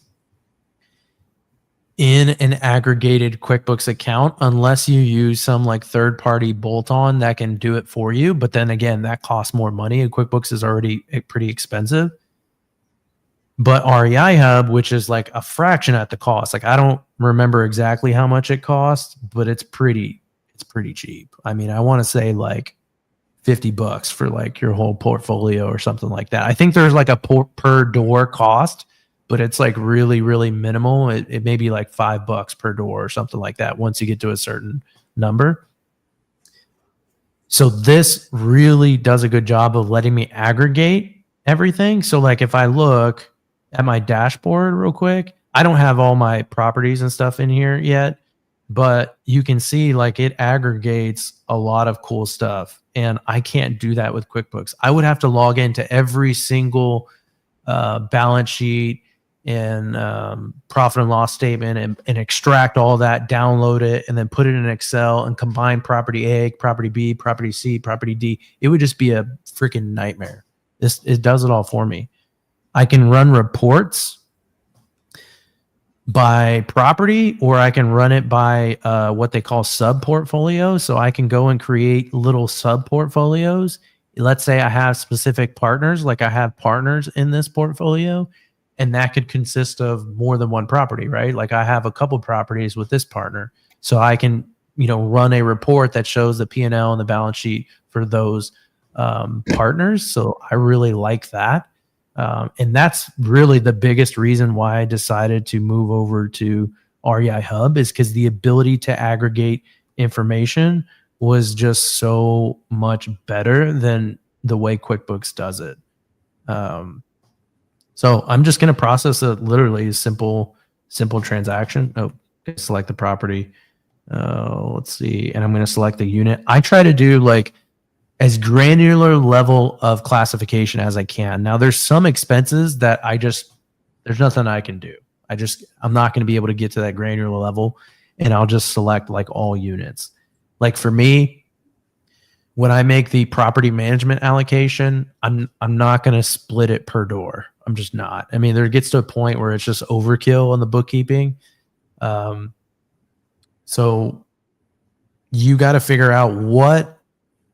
in an aggregated QuickBooks account unless you use some like third-party bolt-on that can do it for you. But then again, that costs more money, and QuickBooks is already pretty expensive. But REI Hub, which is like a fraction at the cost, like I don't remember exactly how much it costs, but it's pretty cheap. I mean, I want to say like $50 for like your whole portfolio or something like that. I think there's like a per door cost, but it's like really, really minimal. It may be like $5 per door or something like that once you get to a certain number. So this really does a good job of letting me aggregate everything. So like if I look at my dashboard real quick, I don't have all my properties and stuff in here yet, but you can see like it aggregates a lot of cool stuff. And I can't do that with QuickBooks. I would have to log into every single balance sheet and profit and loss statement and extract all that, download it, and then put it in Excel and combine property A, property B, property C, property D. It would just be a freaking nightmare. It does it all for me. I can run reports by property, or I can run it by what they call sub portfolios. So I can go and create little sub portfolios. Let's say I have specific partners, like I have partners in this portfolio, and that could consist of more than one property, right? Like I have a couple properties with this partner. So I can, run a report that shows the P&L and the balance sheet for those partners. So I really like that. And that's really the biggest reason why I decided to move over to REI Hub, is because the ability to aggregate information was just so much better than the way QuickBooks does it. So I'm just going to process literally a simple transaction. Oh, select the property. Let's see. And I'm going to select the unit. I try to do like as granular level of classification as I can. Now there's some expenses that there's nothing I can do. I'm not going to be able to get to that granular level, and I'll just select like all units. Like for me, when I make the property management allocation, I'm not going to split it per door. I'm just not. I mean, there gets to a point where it's just overkill on the bookkeeping. So you got to figure out what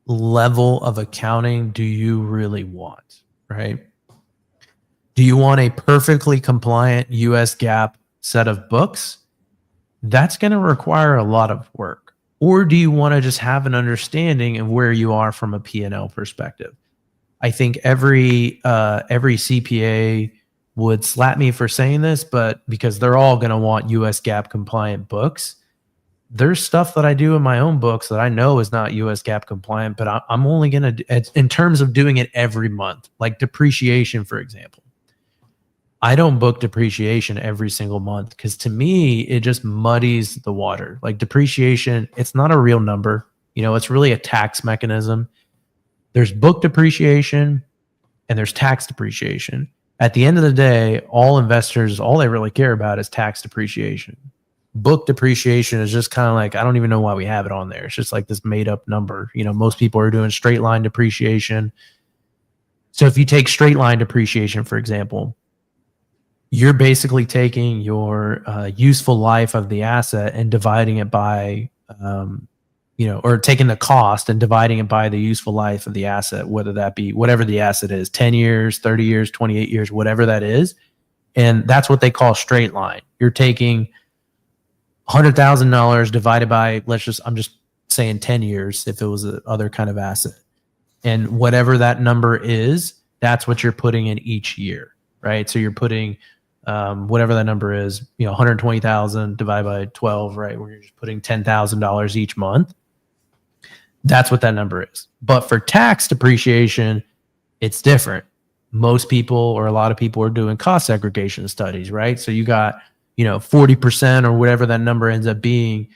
level of accounting do you really want, right? Do you want a perfectly compliant US GAAP set of books? That's going to require a lot of work. Or do you want to just have an understanding of where you are from a P&L perspective? I think every CPA would slap me for saying this, but because they're all going to want US GAAP compliant books. There's stuff that I do in my own books that I know is not US GAAP compliant, but I'm only going to, in terms of doing it every month, like depreciation, for example. I don't book depreciation every single month because to me, it just muddies the water. Like depreciation, it's not a real number. It's really a tax mechanism. There's book depreciation and there's tax depreciation. At the end of the day, all investors, all they really care about is tax depreciation. Book depreciation is just kind of like, I don't even know why we have it on there. It's just like this made up number. Most people are doing straight line depreciation. So if you take straight line depreciation, for example, you're basically taking your useful life of the asset and dividing it by, or taking the cost and dividing it by the useful life of the asset, whether that be whatever the asset is, 10 years, 30 years, 28 years, whatever that is. And that's what they call straight line. You're taking $100,000 divided by, I'm just saying 10 years if it was a other kind of asset. And whatever that number is, that's what you're putting in each year, right? So you're putting whatever that number is, 120,000 divided by 12, right? Where you're just putting $10,000 each month. That's what that number is. But for tax depreciation, it's different. Most people, or a lot of people, are doing cost segregation studies, right? So you got 40% or whatever that number ends up being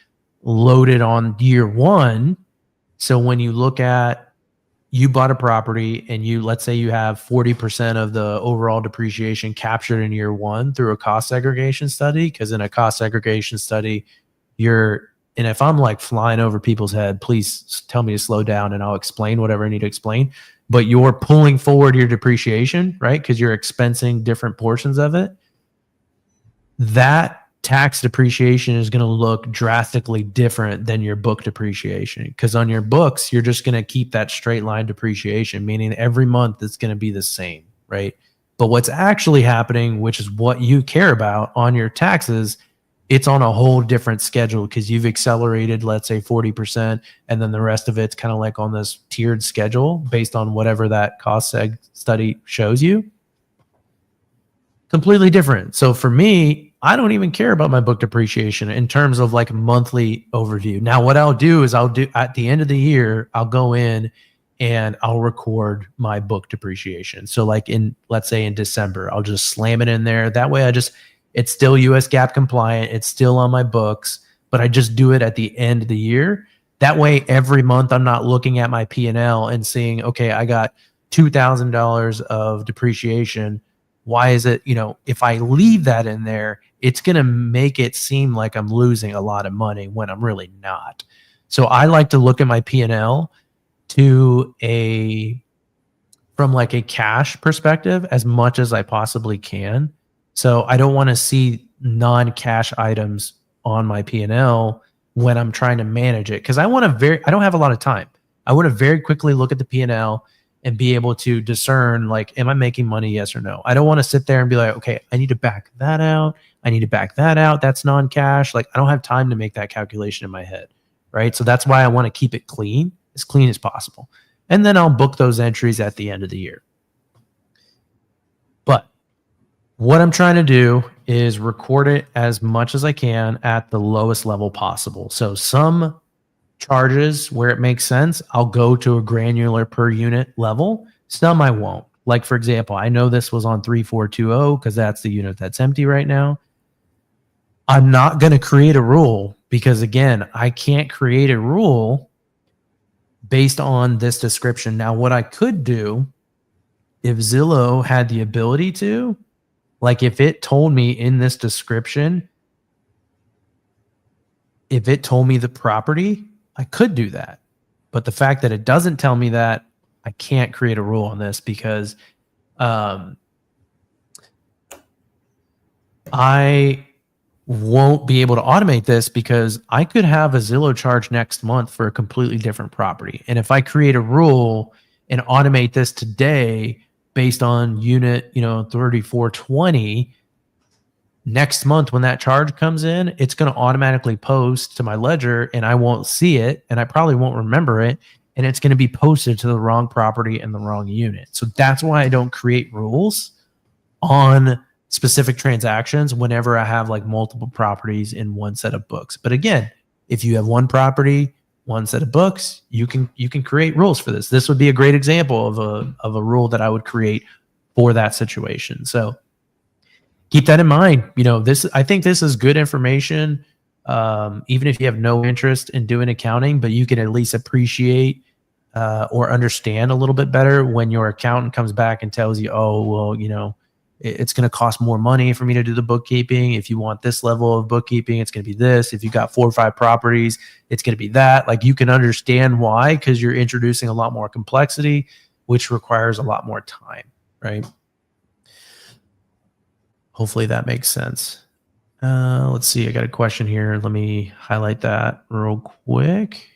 loaded on year one. So when you look at, you bought a property and let's say you have 40% of the overall depreciation captured in year one through a cost segregation study. Because in a cost segregation study, and if I'm like flying over people's head, please tell me to slow down and I'll explain whatever I need to explain. But you're pulling forward your depreciation, right? Because you're expensing different portions of it. That tax depreciation is going to look drastically different than your book depreciation. Because on your books, you're just going to keep that straight line depreciation, meaning every month it's going to be the same, right? But what's actually happening, which is what you care about on your taxes, it's on a whole different schedule because you've accelerated, let's say 40%, and then the rest of it's kind of like on this tiered schedule based on whatever that cost seg study shows you. Completely different. So for me, I don't even care about my book depreciation in terms of like monthly overview. Now, what I'll do is I'll do at the end of the year, I'll go in and I'll record my book depreciation. So like in, let's say in December, I'll just slam it in there. That way it's still US GAAP compliant. It's still on my books, but I just do it at the end of the year. That way, every month I'm not looking at my P&L and seeing, okay, I got $2,000 of depreciation. Why is it, if I leave that in there, it's going to make it seem like I'm losing a lot of money when I'm really not. So I like to look at my P&L from like a cash perspective as much as I possibly can. So I don't want to see non-cash items on my P&L when I'm trying to manage it, because I don't have a lot of time. I want to very quickly look at the P&L and be able to discern, like, am I making money? Yes or no. I don't want to sit there and be like, okay, I need to back that out. I need to back that out. That's non-cash. Like, I don't have time to make that calculation in my head, right? So that's why I want to keep it clean as possible. And then I'll book those entries at the end of the year. But what I'm trying to do is record it as much as I can at the lowest level possible. So some charges where it makes sense, I'll go to a granular per unit level. Some I won't. Like, for example, I know this was on 3420 because that's the unit that's empty right now. I'm not going to create a rule because, again, I can't create a rule based on this description. Now, what I could do, if Zillow had the ability to, like if it told me in this description, if it told me the property, I could do that. But the fact that it doesn't tell me that, I can't create a rule on this because I won't be able to automate this because I could have a Zillow charge next month for a completely different property. And if I create a rule and automate this today based on unit, 3420, next month when that charge comes in, it's going to automatically post to my ledger and I won't see it and I probably won't remember it. And it's going to be posted to the wrong property and the wrong unit. So that's why I don't create rules on specific transactions whenever I have like multiple properties in one set of books. But again, if you have one property, one set of books, you can create rules for this. This would be a great example of a rule that I would create for that situation. So keep that in mind. I think this is good information. Even if you have no interest in doing accounting, but you can at least appreciate or understand a little bit better when your accountant comes back and tells you, oh, well, it's going to cost more money for me to do the bookkeeping. If you want this level of bookkeeping, it's going to be this. If you got 4 or 5 properties, it's going to be that. Like, you can understand why, because you're introducing a lot more complexity, which requires a lot more time, right? Hopefully that makes sense. Let's see. I got a question here. Let me highlight that real quick.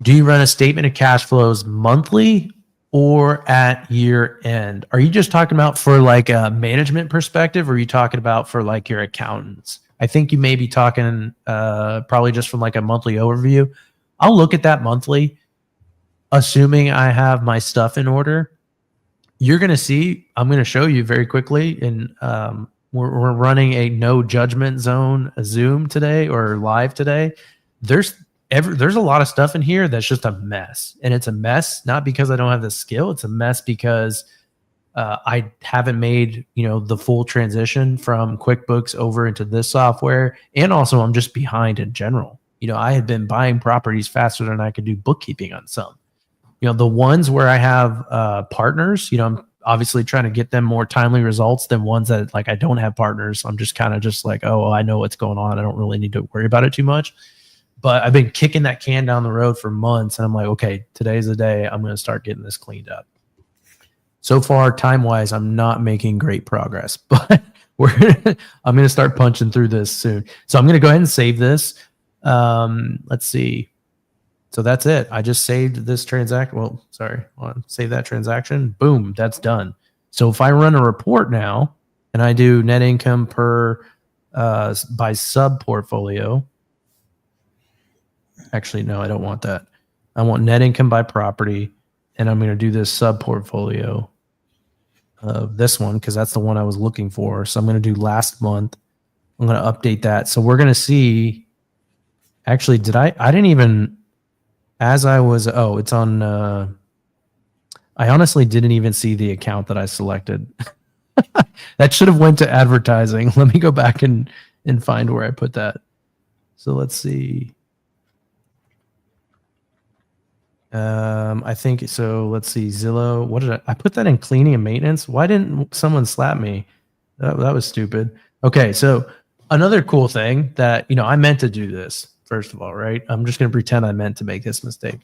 Do you run a statement of cash flows monthly or at year end? Are you just talking about for like a management perspective, or are you talking about for like your accountants? I think you may be talking probably just from like a monthly overview. I'll look at that monthly, assuming I have my stuff in order. You're going to see, I'm going to show you very quickly, and we're running a no judgment zone Zoom today or live today. There's a lot of stuff in here that's just a mess, and it's a mess not because I don't have the skill. It's a mess because I haven't made the full transition from QuickBooks over into this software, and also I'm just behind in general. I had been buying properties faster than I could do bookkeeping on some. The ones where I have partners, I'm obviously trying to get them more timely results than ones that like I don't have partners. I'm just kind of just like, oh, I know what's going on. I don't really need to worry about it too much. But I've been kicking that can down the road for months, and I'm like, okay, today's the day I'm going to start getting this cleaned up. So far, time-wise, I'm not making great progress, but I'm going to start punching through this soon. So I'm going to go ahead and save this. Let's see. So that's it. I just saved this transaction. Well, sorry, save that transaction. Boom, that's done. So if I run a report now and I do net income per by sub portfolio, actually, no, I don't want that. I want net income by property, and I'm going to do this sub portfolio of this one because that's the one I was looking for. So I'm going to do last month. I'm going to update that. So we're going to see. Actually, I didn't even, as I was, it's on, I honestly didn't even see the account that I selected. That should have went to advertising. Let me go back and find where I put that. So let's see. I think so. Let's see. Zillow. What did I put that in cleaning and maintenance? Why didn't someone slap me? That was stupid. Okay. So another cool thing that, I meant to do this, first of all, right? I'm just going to pretend I meant to make this mistake.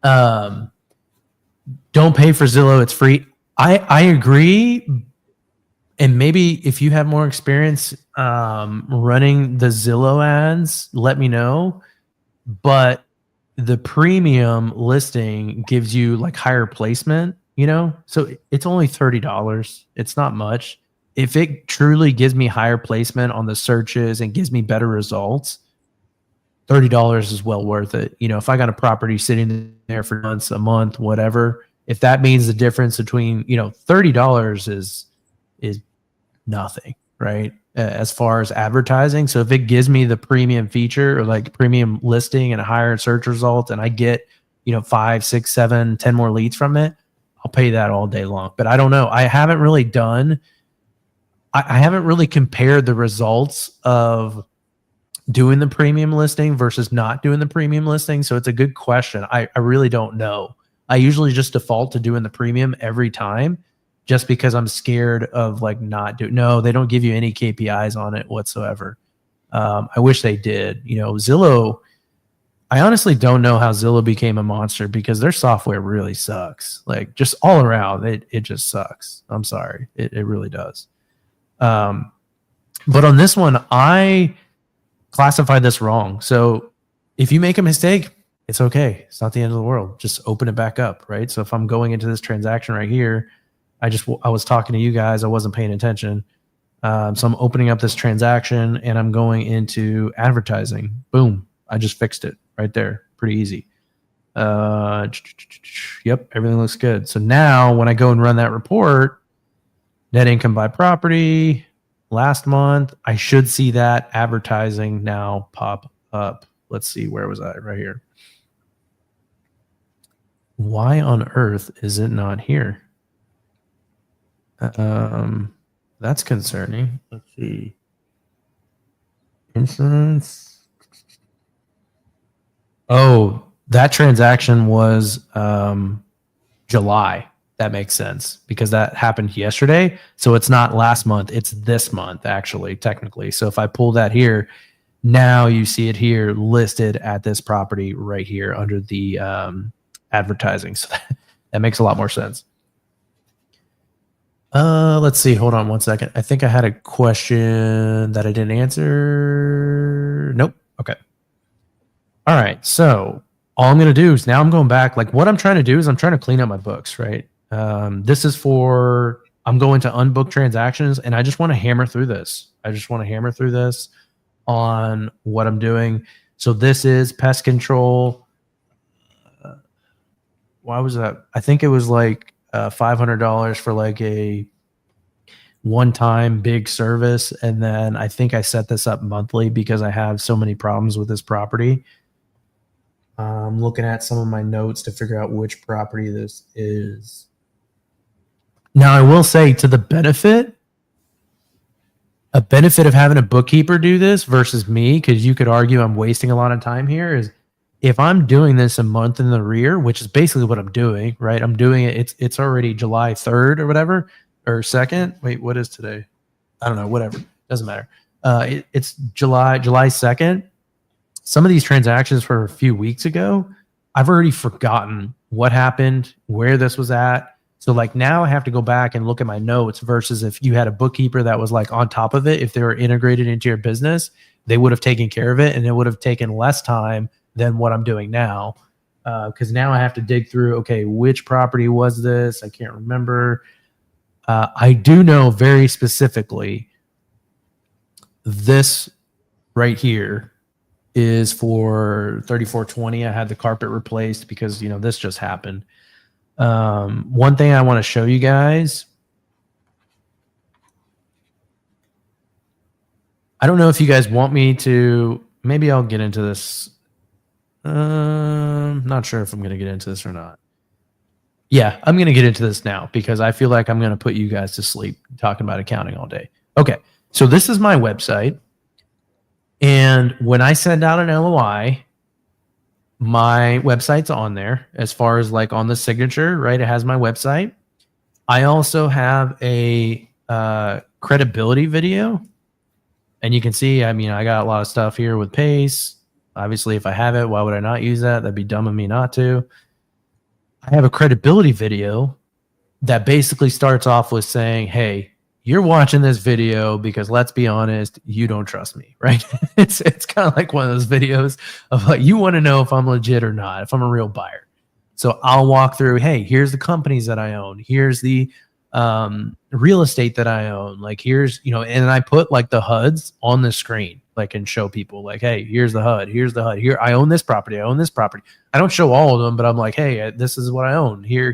Don't pay for Zillow. It's free. I agree. And maybe if you have more experience running the Zillow ads, let me know. But the premium listing gives you like higher placement, so it's only $30. It's not much. If it truly gives me higher placement on the searches and gives me better results, $30 is well worth it. If I got a property sitting there for months, a month, whatever, if that means the difference between, $30 is nothing, right? As far as advertising. So if it gives me the premium feature or like premium listing and a higher search result and I get, 5, 6, 7, 10 more leads from it, I'll pay that all day long. But I don't know. I haven't really compared the results of doing the premium listing versus not doing the premium listing. So it's a good question. I really don't know. I usually just default to doing the premium every time just because I'm scared of like not doing. No, they don't give you any KPIs on it whatsoever. I wish they did. Zillow, I honestly don't know how Zillow became a monster because their software really sucks. Like just all around, it just sucks. I'm sorry. It really does. But on this one, I classified this wrong. So if you make a mistake, it's okay. It's not the end of the world. Just open it back up, right? So if I'm going into this transaction right here, I was talking to you guys. I wasn't paying attention. So I'm opening up this transaction and I'm going into advertising. Boom. I just fixed it right there. Pretty easy. Yep. Everything looks good. So now when I go and run that report, net income by property, last month, I should see that advertising now pop up. Let's see. Where was I? Right here. Why on earth is it not here? That's concerning. Let's see. Insurance. Oh, that transaction was July. That makes sense because that happened yesterday. So it's not last month. It's this month, actually, technically. So if I pull that here, now you see it here listed at this property right here under the advertising. So that makes a lot more sense. Let's see. Hold on one second. I think I had a question that I didn't answer. Nope. Okay. All right. So all I'm going to do is now I'm going back. Like what I'm trying to do is I'm trying to clean up my books, right? This is for, I'm going to unbook transactions and I just want to hammer through this. I just want to hammer through this on what I'm doing. So this is pest control. Why was that? I think it was like $500 for like a one-time big service. And then I think I set this up monthly because I have so many problems with this property. I'm looking at some of my notes to figure out which property this is. Now, I will say to the benefit of having a bookkeeper do this versus me, because you could argue I'm wasting a lot of time here, is if I'm doing this a month in the rear, which is basically what I'm doing, right? I'm doing it. It's already July 3rd or whatever, or 2nd. Wait, what is today? I don't know. Whatever. Doesn't matter. It's July 2nd. Some of these transactions were a few weeks ago. I've already forgotten what happened, where this was at. So like now I have to go back and look at my notes versus if you had a bookkeeper that was like on top of it, if they were integrated into your business, they would have taken care of it and it would have taken less time than what I'm doing now. Because now I have to dig through, okay, which property was this? I can't remember. I do know very specifically this right here is for 3420. I had the carpet replaced because, this just happened. One thing I want to show you guys. I don't know if you guys want me to, maybe I'll get into this. Not sure if I'm going to get into this or not. Yeah, I'm going to get into this now because I feel like I'm going to put you guys to sleep talking about accounting all day. Okay, so this is my website. And when I send out an LOI, my website's on there as far as like on the signature, right? It has my website. I also have a credibility video. And you can see, I got a lot of stuff here with Pace. Obviously, if I have it, why would I not use that? That'd be dumb of me not to. I have a credibility video that basically starts off with saying, hey, you're watching this video because let's be honest, you don't trust me, right? It's kind of like one of those videos of like, you want to know if I'm legit or not, if I'm a real buyer. So I'll walk through, hey, here's the companies that I own. Here's the real estate that I own. Like here's, and I put like the HUDs on the screen, like, and show people like, hey, here's the HUD. Here's the HUD. Here, I own this property. I own this property. I don't show all of them, but I'm like, hey, this is what I own. Here.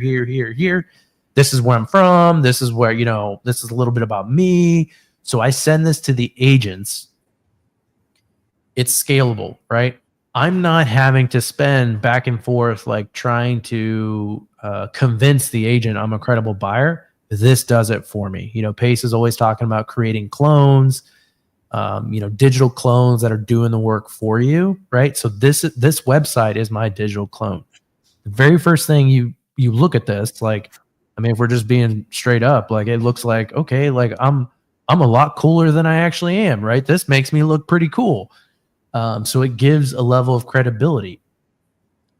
This is where I'm from. This is where, this is a little bit about me. So I send this to the agents. It's scalable, right? I'm not having to spend back and forth, like trying to convince the agent I'm a credible buyer. This does it for me. Pace is always talking about creating clones, digital clones that are doing the work for you, right? So this website is my digital clone. The very first thing you look at this, like, if we're just being straight up, like it looks like, okay, like I'm a lot cooler than I actually am, right? This makes me look pretty cool. So it gives a level of credibility.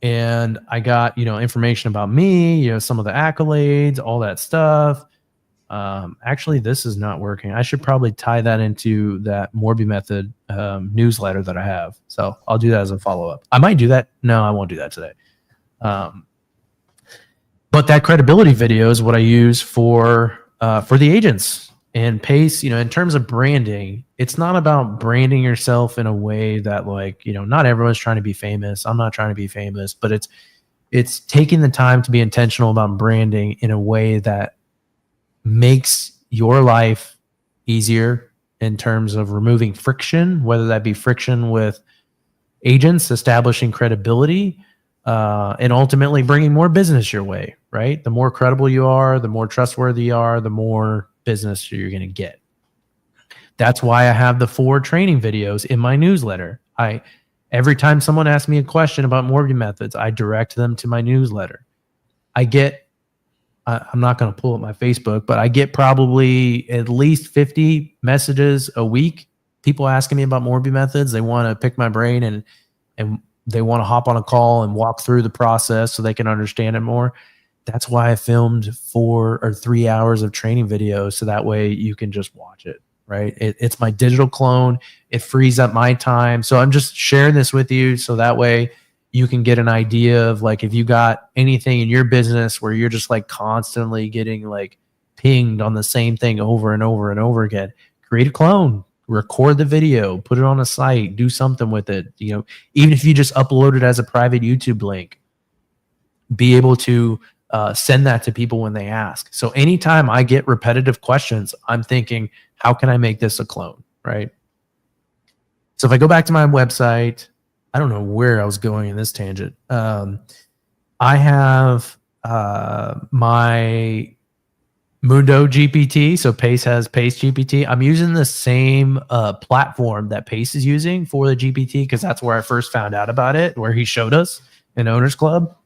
And I got, information about me, some of the accolades, all that stuff. Actually, this is not working. I should probably tie that into that Morby Method newsletter that I have. So I'll do that as a follow-up. I might do that. No, I won't do that today. But that credibility video is what I use for the agents. And Pace, in terms of branding, it's not about branding yourself in a way that, like, not everyone's trying to be famous. I'm not trying to be famous, but it's taking the time to be intentional about branding in a way that makes your life easier in terms of removing friction, whether that be friction with agents, establishing credibility, and ultimately bringing more business your way, right? The more credible you are, the more trustworthy you are, the more business you're going to get. That's why I have the 4 training videos in my newsletter. Every time someone asks me a question about mortgage methods, I direct them to my newsletter. I'm not going to pull up my Facebook, but I get probably at least 50 messages a week. People asking me about mortgage methods. They want to pick my brain and they want to hop on a call and walk through the process so they can understand it more. That's why I filmed 4 or 3 hours of training videos, so that way you can just watch it, right? It's my digital clone. It frees up my time. So I'm just sharing this with you so that way you can get an idea of, like, if you got anything in your business where you're just like constantly getting like pinged on the same thing over and over and over again, create a clone, record the video, put it on a site, do something with it. Even if you just upload it as a private YouTube link, be able to send that to people when they ask. So anytime I get repetitive questions, I'm thinking, how can I make this a clone, right? So if I go back to my website, I don't know where I was going in this tangent. I have my Mundo GPT. So Pace has Pace GPT. I'm using the same platform that Pace is using for the GPT because that's where I first found out about it, where he showed us in Owners Club.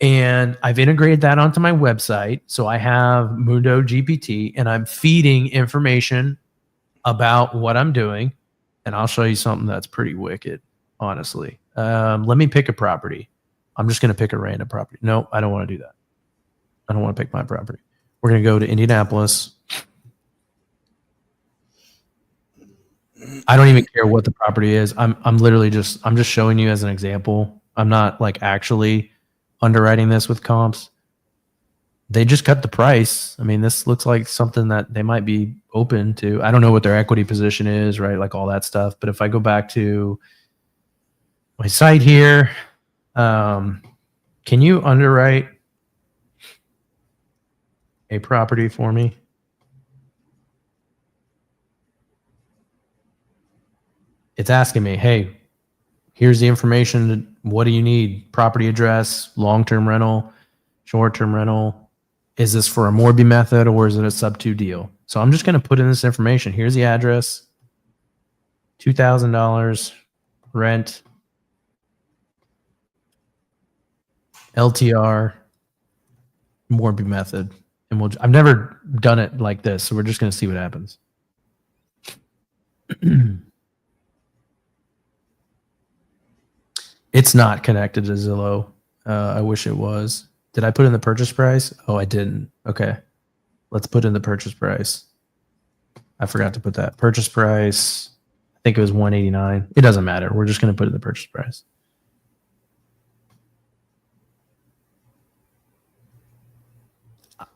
And I've integrated that onto my website. So I have Mundo GPT and I'm feeding information about what I'm doing. And I'll show you something that's pretty wicked, honestly. Let me pick a property. I'm just going to pick a random property. No, I don't want to do that. I don't want to pick my property. We're going to go to Indianapolis. I don't even care what the property is. I'm literally I'm just showing you as an example. I'm not like actually underwriting this with comps. They just cut the price. I mean, this looks like something that they might be open to. I don't know what their equity position is, right? Like all that stuff. But if I go back to my site here, can you underwrite a property for me? It's asking me, hey, here's the information. What do you need? Property address, long-term rental, short-term rental. Is this for a Morby method or is it a sub-2 deal? So I'm just going to put in this information. Here's the address, $2,000 rent, LTR, Morby method. And I've never done it like this, so we're just going to see what happens. It's not connected to Zillow. I wish it was. Did I put in the purchase price? Oh, I didn't. Okay. Let's put in the purchase price. I forgot to put that. Purchase price, I think it was $189. It doesn't matter. We're just going to put in the purchase price.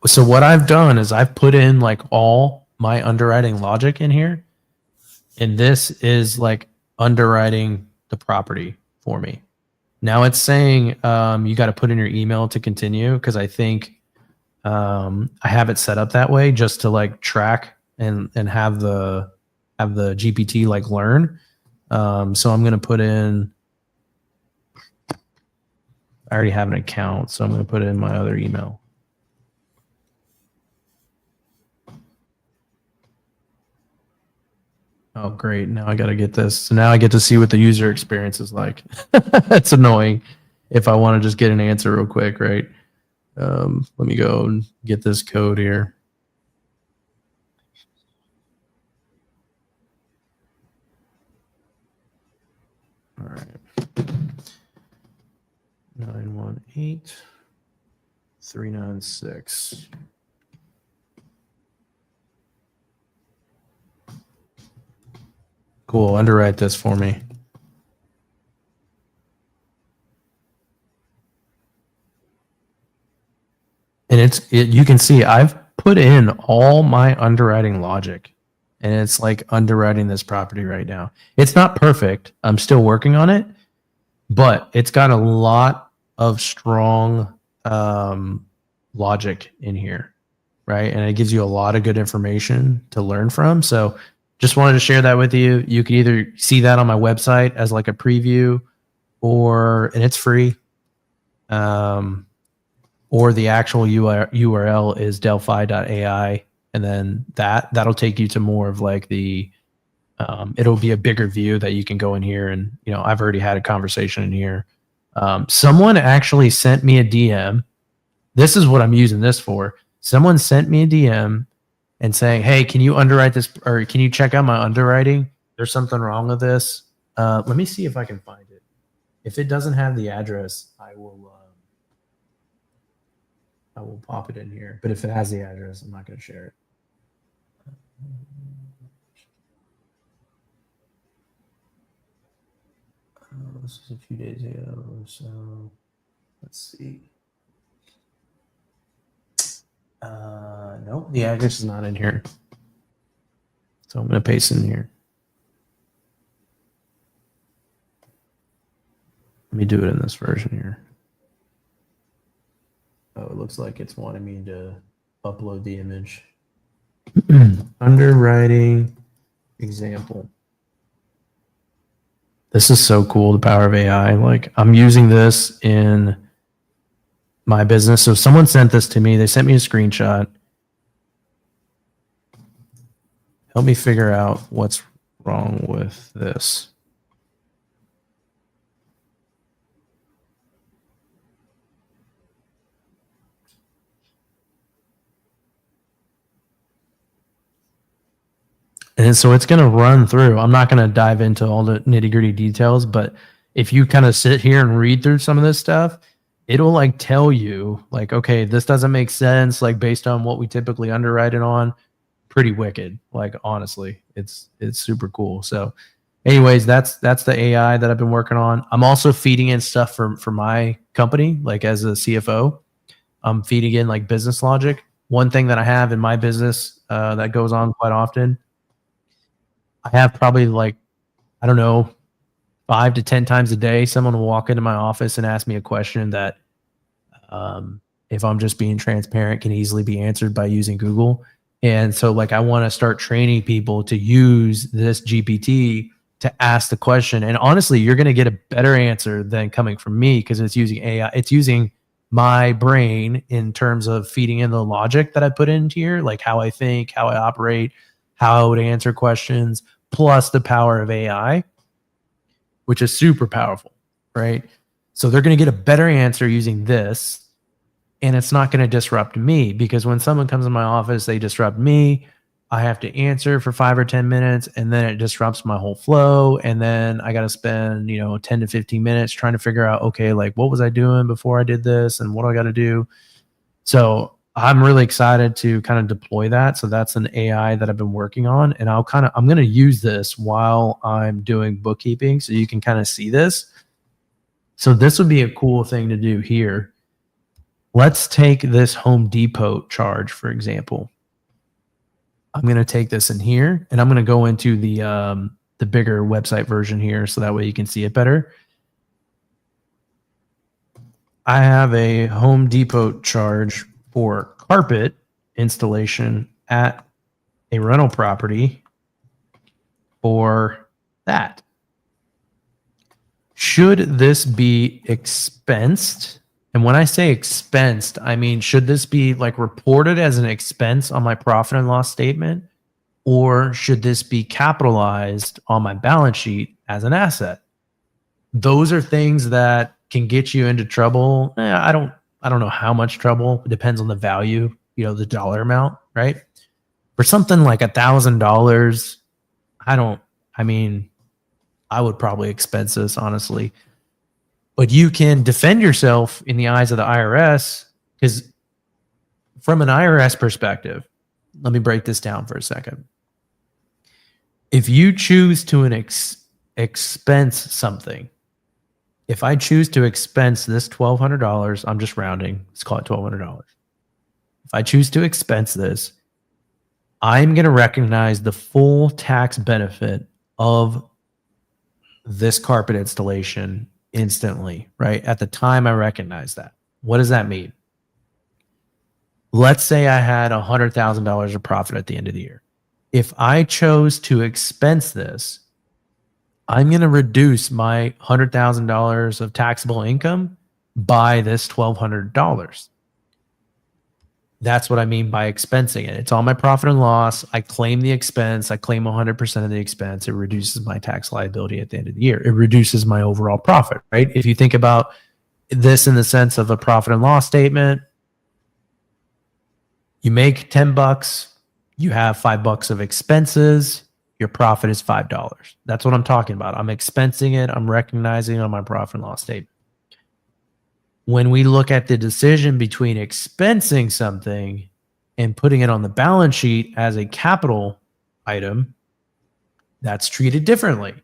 So what I've done is I've put in like all my underwriting logic in here. And this is like underwriting the property for me. Now it's saying you got to put in your email to continue because I think I have it set up that way just to like track and have the GPT like learn. So I'm gonna put in. I already have an account, so I'm gonna put in my other email. Oh, great. Now I got to get this. So now I get to see what the user experience is like. That's annoying if I want to just get an answer real quick, right? Let me go and get this code here. All right. 918396. Cool. Underwrite this for me. And you can see I've put in all my underwriting logic and it's like underwriting this property right now. It's not perfect. I'm still working on it, but it's got a lot of strong logic in here, right? And it gives you a lot of good information to learn from. So just wanted to share that with you. You can either see that on my website as like a preview and it's free. Or the actual URL is delphi.ai. And then that'll take you to more of like it'll be a bigger view that you can go in here. And, I've already had a conversation in here. Someone actually sent me a DM. This is what I'm using this for. Someone sent me a DM and saying, hey, can you underwrite this or can you check out my underwriting? There's something wrong with this. Let me see if I can find it. If it doesn't have the address, I will pop it in here. But if it has the address, I'm not going to share it. This is a few days ago. So let's see. Nope, the address is not in here. So I'm going to paste in here. Let me do it in this version here. Oh, it looks like it's wanting me to upload the image. Underwriting example. This is so cool, the power of AI. Like, I'm using this in my business. So someone sent this to me. They sent me a screenshot. Help me figure out what's wrong with this. And so it's going to run through. I'm not going to dive into all the nitty gritty details, but if you kind of sit here and read through some of this stuff, it'll like tell you like, okay, this doesn't make sense. Like based on what we typically underwrite it on, pretty wicked. Like honestly, it's super cool. So anyways, that's the AI that I've been working on. I'm also feeding in stuff for my company, like as a CFO. I'm feeding in like business logic. One thing that I have in my business that goes on quite often, I have probably like, I don't know, 5 to 10 times a day, someone will walk into my office and ask me a question that, if I'm just being transparent, can easily be answered by using Google. And so like, I want to start training people to use this GPT to ask the question. And honestly, you're going to get a better answer than coming from me because it's using AI. It's using my brain in terms of feeding in the logic that I put into here, like how I think, how I operate, how I would answer questions, plus the power of AI, which is super powerful, right? So they're going to get a better answer using this, and it's not going to disrupt me because when someone comes in my office, they disrupt me. I have to answer for 5 or 10 minutes, and then it disrupts my whole flow. And then I got to spend, 10 to 15 minutes trying to figure out, okay, like what was I doing before I did this, and what do I got to do? So I'm really excited to kind of deploy that. So that's an AI that I've been working on, and I'm going to use this while I'm doing bookkeeping, so you can kind of see this. So this would be a cool thing to do here. Let's take this Home Depot charge, for example. I'm going to take this in here, and I'm going to go into the bigger website version here, so that way you can see it better. I have a Home Depot charge for carpet installation at a rental property for that. Should this be expensed? And when I say expensed, I mean, should this be like reported as an expense on my profit and loss statement? Or should this be capitalized on my balance sheet as an asset? Those are things that can get you into trouble. I don't know how much trouble. It depends on the value, the dollar amount, right? For something like $1,000, I would probably expense this, honestly. But you can defend yourself in the eyes of the IRS, because from an IRS perspective, let me break this down for a second. If you choose to expense something, if I choose to expense this $1,200, I'm just rounding, let's call it $1,200. If I choose to expense this, I'm going to recognize the full tax benefit of this carpet installation instantly, right? At the time I recognize that. What does that mean? Let's say I had $100,000 of profit at the end of the year. If I chose to expense this, I'm going to reduce my $100,000 of taxable income by this $1,200. That's what I mean by expensing it. It's on my profit and loss. I claim the expense. I claim 100% of the expense. It reduces my tax liability at the end of the year. It reduces my overall profit, right? If you think about this in the sense of a profit and loss statement, you make $10, you have $5 of expenses, your profit is $5. That's what I'm talking about. I'm expensing it. I'm recognizing it on my profit and loss statement. When we look at the decision between expensing something and putting it on the balance sheet as a capital item, that's treated differently.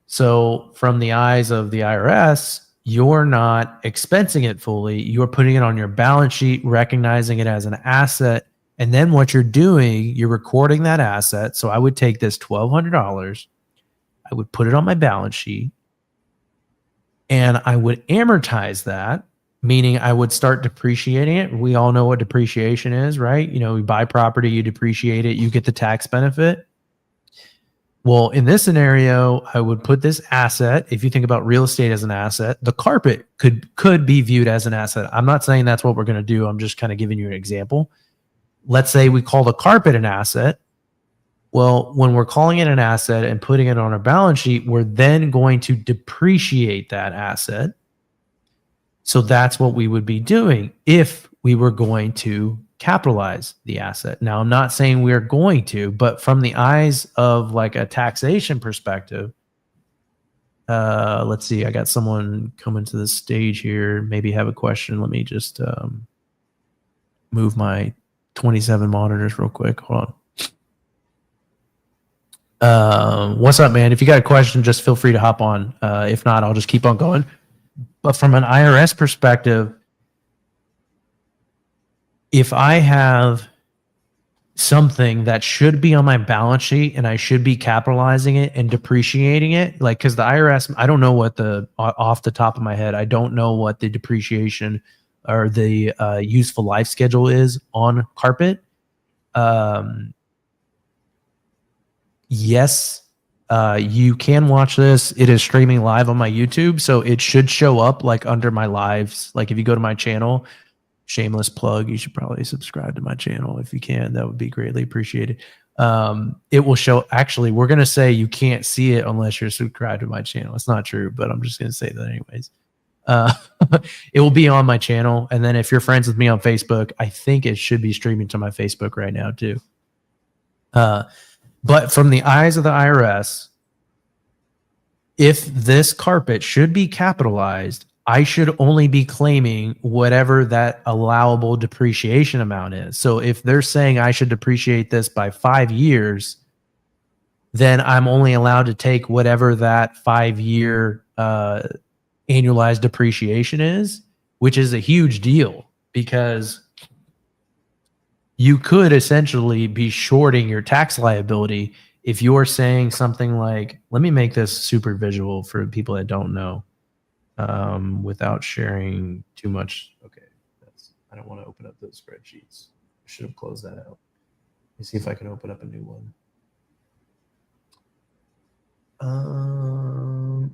So from the eyes of the IRS, you're not expensing it fully. You're putting it on your balance sheet, recognizing it as an asset. And then what you're doing, you're recording that asset. So I would take this $1,200, I would put it on my balance sheet, and I would amortize that, meaning I would start depreciating it. We all know what depreciation is, right? You buy property, you depreciate it, you get the tax benefit. Well, in this scenario, I would put this asset, if you think about real estate as an asset, the carpet could be viewed as an asset. I'm not saying that's what we're going to do. I'm just kind of giving you an example. Let's say we call the carpet an asset. Well, when we're calling it an asset and putting it on our balance sheet, we're then going to depreciate that asset. So that's what we would be doing if we were going to capitalize the asset. Now, I'm not saying we're going to, but from the eyes of like a taxation perspective, let's see, I got someone coming to the stage here, maybe have a question. Let me just move my 27 monitors real quick. Hold on. What's up, man? If you got a question, just feel free to hop on. If not, I'll just keep on going. But from an IRS perspective, if I have something that should be on my balance sheet and I should be capitalizing it and depreciating it, like, because the IRS, I don't know what off the top of my head, I don't know what the depreciation or the useful life schedule is on carpet. Yes, you can watch this. It is streaming live on my YouTube, so it should show up like under my lives. Like if you go to my channel, shameless plug, you should probably subscribe to my channel if you can. That would be greatly appreciated. It will show. Actually, we're gonna say you can't see it unless you're subscribed to my channel. It's not true, but I'm just gonna say that anyways. It will be on my channel, and then if you're friends with me on Facebook, I think it should be streaming to my Facebook right now too. But from the eyes of the IRS, if this carpet should be capitalized, I should only be claiming whatever that allowable depreciation amount is. So if they're saying I should depreciate this by 5 years, then I'm only allowed to take whatever that 5-year annualized depreciation is, which is a huge deal because you could essentially be shorting your tax liability if you're saying something like, let me make this super visual for people that don't know, without sharing too much. Okay, I don't want to open up those spreadsheets. I should have closed that out. Let me see if I can open up a new one.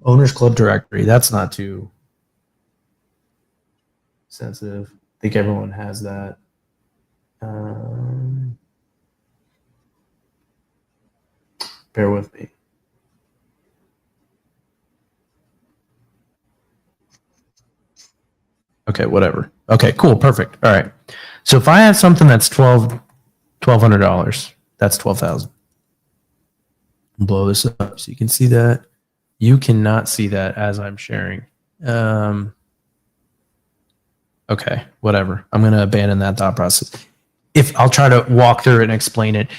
Owners Club directory. That's not too sensitive. I think everyone has that. Bear with me. Okay, whatever. Okay, cool, perfect. All right. So if I have something that's $1,200, that's $12,000. Blow this up so you can see that. You cannot see that as I'm sharing. Okay, whatever. I'm going to abandon that thought process. If I'll try to walk through it and explain it.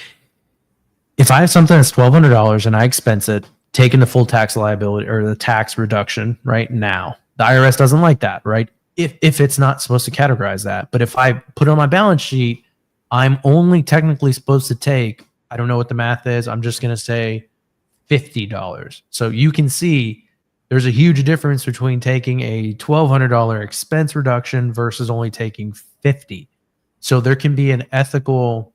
If I have something that's $1,200 and I expense it, taking the full tax liability or the tax reduction right now, the IRS doesn't like that, right? If it's not supposed to categorize that. But if I put it on my balance sheet, I'm only technically supposed to take, I don't know what the math is, I'm just going to say $50. So you can see there's a huge difference between taking a $1,200 expense reduction versus only taking $50. So there can be an ethical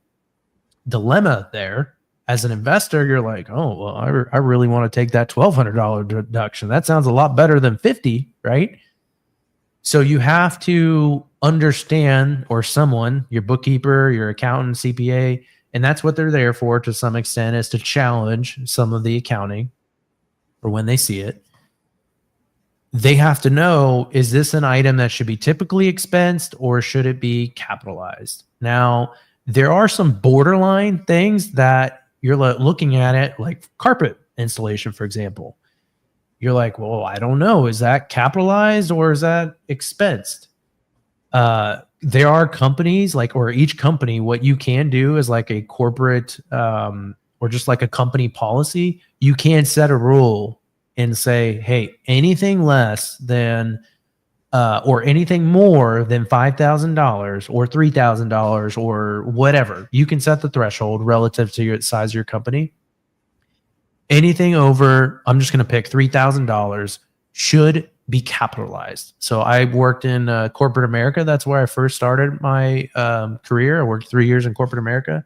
dilemma there. As an investor, you're like, oh, well, I really want to take that $1,200 deduction. That sounds a lot better than $50, right? So you have to understand, or someone, your bookkeeper, your accountant, CPA, and that's what they're there for to some extent, is to challenge some of the accounting or when they see it. They have to know, is this an item that should be typically expensed or should it be capitalized? Now, there are some borderline things that you're looking at it, like carpet installation, for example. You're like, well, I don't know. Is that capitalized or is that expensed? There are companies or each company, what you can do is like a corporate or just like a company policy. You can set a rule and say, hey, anything less than or anything more than $5,000 or $3,000 or whatever, you can set the threshold relative to your size of your company. Anything over, I'm just going to pick $3,000, should be capitalized. So I worked in corporate America. That's where I first started my career. I worked 3 years in corporate America.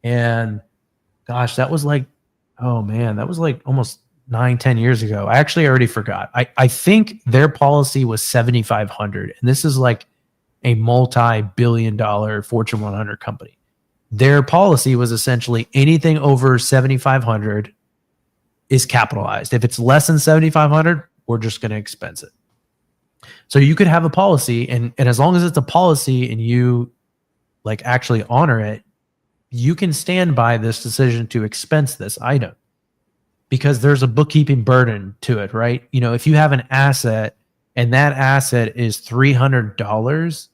And gosh, that was like, oh man, that was like almost 9-10 years ago. I actually already forgot. I think their policy was 7,500. And this is like a multi-billion-dollar Fortune 100 company. Their policy was essentially anything over 7,500 is capitalized. If it's less than 7,500, we're just going to expense it. So you could have a policy, and as long as it's a policy and you actually honor it, you can stand by this decision to expense this item because there's a bookkeeping burden to it, right? You know, if you have an asset and that asset is $300,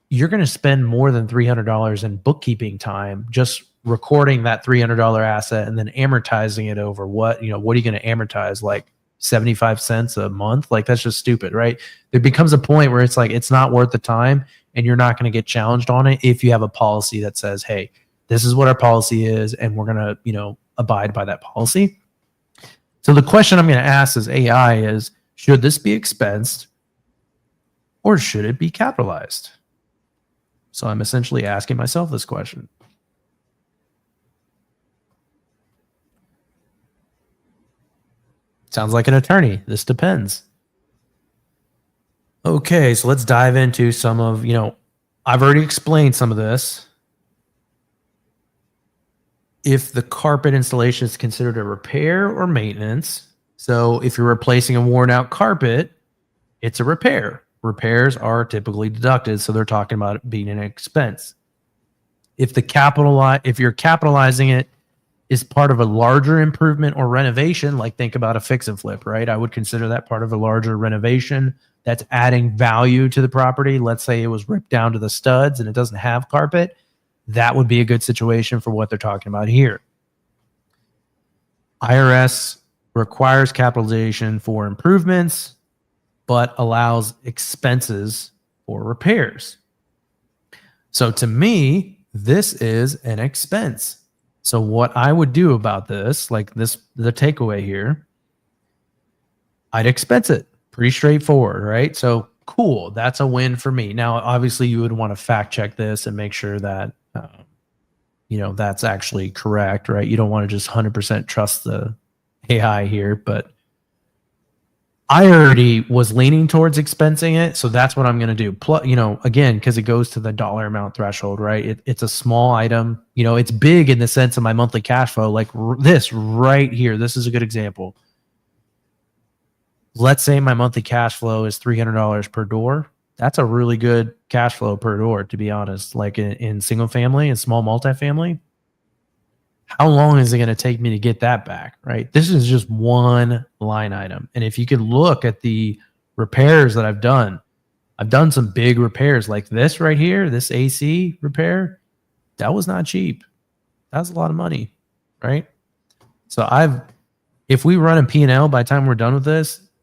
you're going to spend more than $300 in bookkeeping time just recording that $300 asset and then amortizing it over what are you going to amortize, like 75 cents a month? Like, that's just stupid, right? There becomes a point where it's like, it's not worth the time, and you're not going to get challenged on it if you have a policy that says, hey, this is what our policy is, and we're going to, abide by that policy. So the question I'm going to ask as AI is, should this be expensed or should it be capitalized? So I'm essentially asking myself this question. Sounds like an attorney. This depends. Okay, so let's dive into some of, I've already explained some of this. If the carpet installation is considered a repair or maintenance, so if you're replacing a worn out carpet, it's a repair. Repairs are typically deducted, so they're talking about it being an expense. If you're capitalizing it is part of a larger improvement or renovation, like think about a fix and flip, right? I would consider that part of a larger renovation that's adding value to the property. Let's say it was ripped down to the studs and it doesn't have carpet. That would be a good situation for what they're talking about here. IRS requires capitalization for improvements, but allows expenses for repairs. So to me, this is an expense. So what I would do about this, the takeaway here, I'd expense it. Pretty straightforward, right? So cool, that's a win for me. Now, obviously, you would want to fact check this and make sure that that's actually correct, right? You don't want to just 100% trust the AI here, but I already was leaning towards expensing it, so that's what I'm going to do. Plus, again, because it goes to the dollar amount threshold, right? It's a small item. It's big in the sense of my monthly cash flow. Like this right here, this is a good example. Let's say my monthly cash flow is $300 per door. That's a really good cash flow per door, to be honest. Like in single family and small multifamily, how long is it going to take me to get that back, right? This is just one line item. And if you could look at the repairs that I've done some big repairs like this right here, this AC repair. That was not cheap. That was a lot of money, right? So if we run a P&L by the time we're done with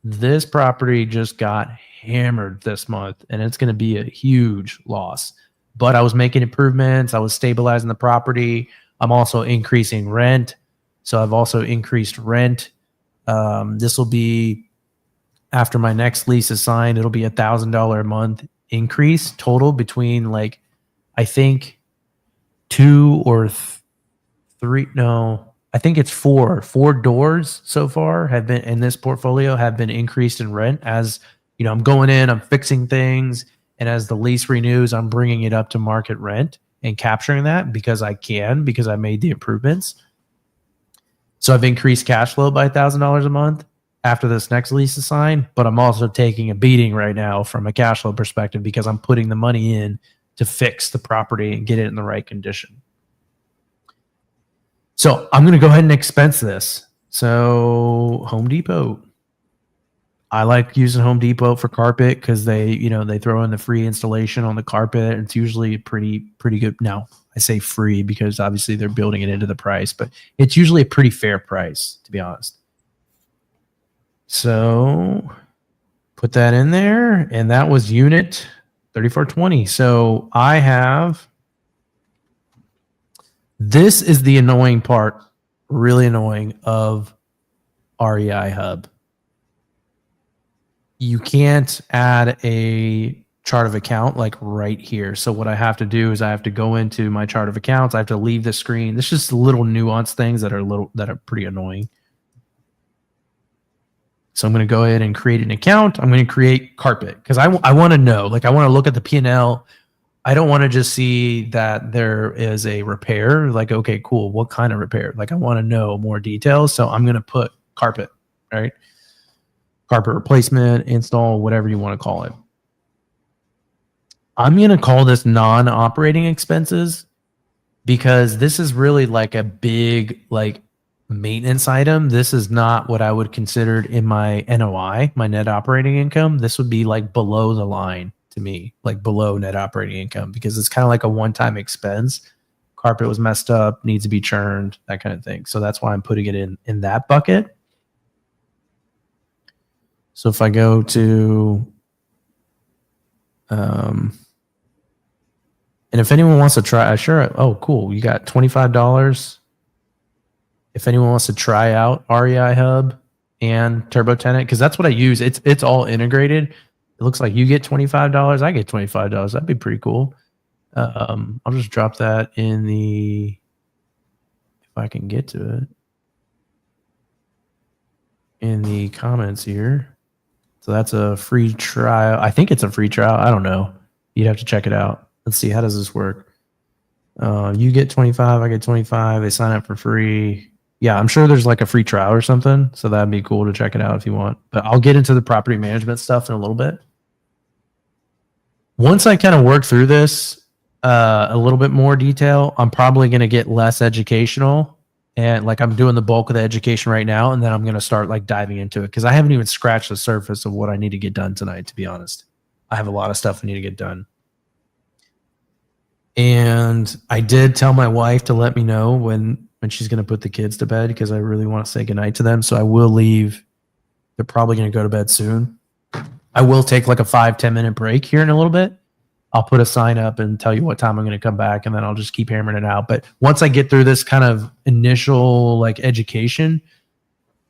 this property just got hammered this month, and it's going to be a huge loss. But I was making improvements. I was stabilizing the property. I'm also increasing rent. So I've also increased rent. This will be, after my next lease is signed, it'll be $1,000 a month increase total between I think I think it's four doors so far have been in this portfolio have been increased in rent. As I'm going in, I'm fixing things, and as the lease renews, I'm bringing it up to market rent and capturing that because I made the improvements. So I've increased cash flow by $1,000 a month after this next lease is signed, but I'm also taking a beating right now from a cash flow perspective because I'm putting the money in to fix the property and get it in the right condition. So I'm going to go ahead and expense this. So Home Depot. I like using Home Depot for carpet because they throw in the free installation on the carpet. It's usually pretty good. Now, I say free because obviously they're building it into the price, but it's usually a pretty fair price, to be honest. So put that in there, and that was unit 3420. So I have, this is the annoying part, really annoying, of REI Hub. You can't add a chart of account like right here. So what I have to do is I have to go into my chart of accounts. I have to leave the screen. There's just little nuanced things that are pretty annoying. So I'm going to go ahead and create an account. I'm going to create carpet because I want to know, I want to look at the P&L. I don't want to just see that there is a repair. Okay, cool. What kind of repair? I want to know more details. So I'm going to put carpet, right? Carpet replacement, install, whatever you want to call it. I'm going to call this non-operating expenses because this is really a big maintenance item. This is not what I would consider in my NOI, my net operating income. This would be below the line to me, below net operating income, because it's kind of like a one-time expense. carpet was messed up, needs to be churned, that kind of thing. So that's why I'm putting it in that bucket. So if I go to, and if anyone wants to try, oh, cool. You got $25. If anyone wants to try out REI Hub and Turbo Tenant, because that's what I use. It's all integrated. It looks like you get $25. I get $25. That'd be pretty cool. I'll just drop that in the, if I can get to it, in the comments here. So that's a free trial. I think it's a free trial. I don't know. You'd have to check it out. Let's see. How does this work? You get 25. I get 25. They sign up for free. Yeah, I'm sure there's like a free trial or something. So that'd be cool to check it out if you want. But I'll get into the property management stuff in a little bit. Once I kind of work through this a little bit more detail, I'm probably going to get less educational. And like I'm doing the bulk of the education right now, and then I'm going to start like diving into it because I haven't even scratched the surface of what I need to get done tonight, to be honest. I have a lot of stuff I need to get done. And I did tell my wife to let me know when she's going to put the kids to bed because I really want to say goodnight to them. So I will leave. They're probably going to go to bed soon. I will take like a 5-10 minute break here in a little bit. I'll put a sign up and tell you what time I'm going to come back, and then I'll just keep hammering it out. But once I get through this kind of initial like education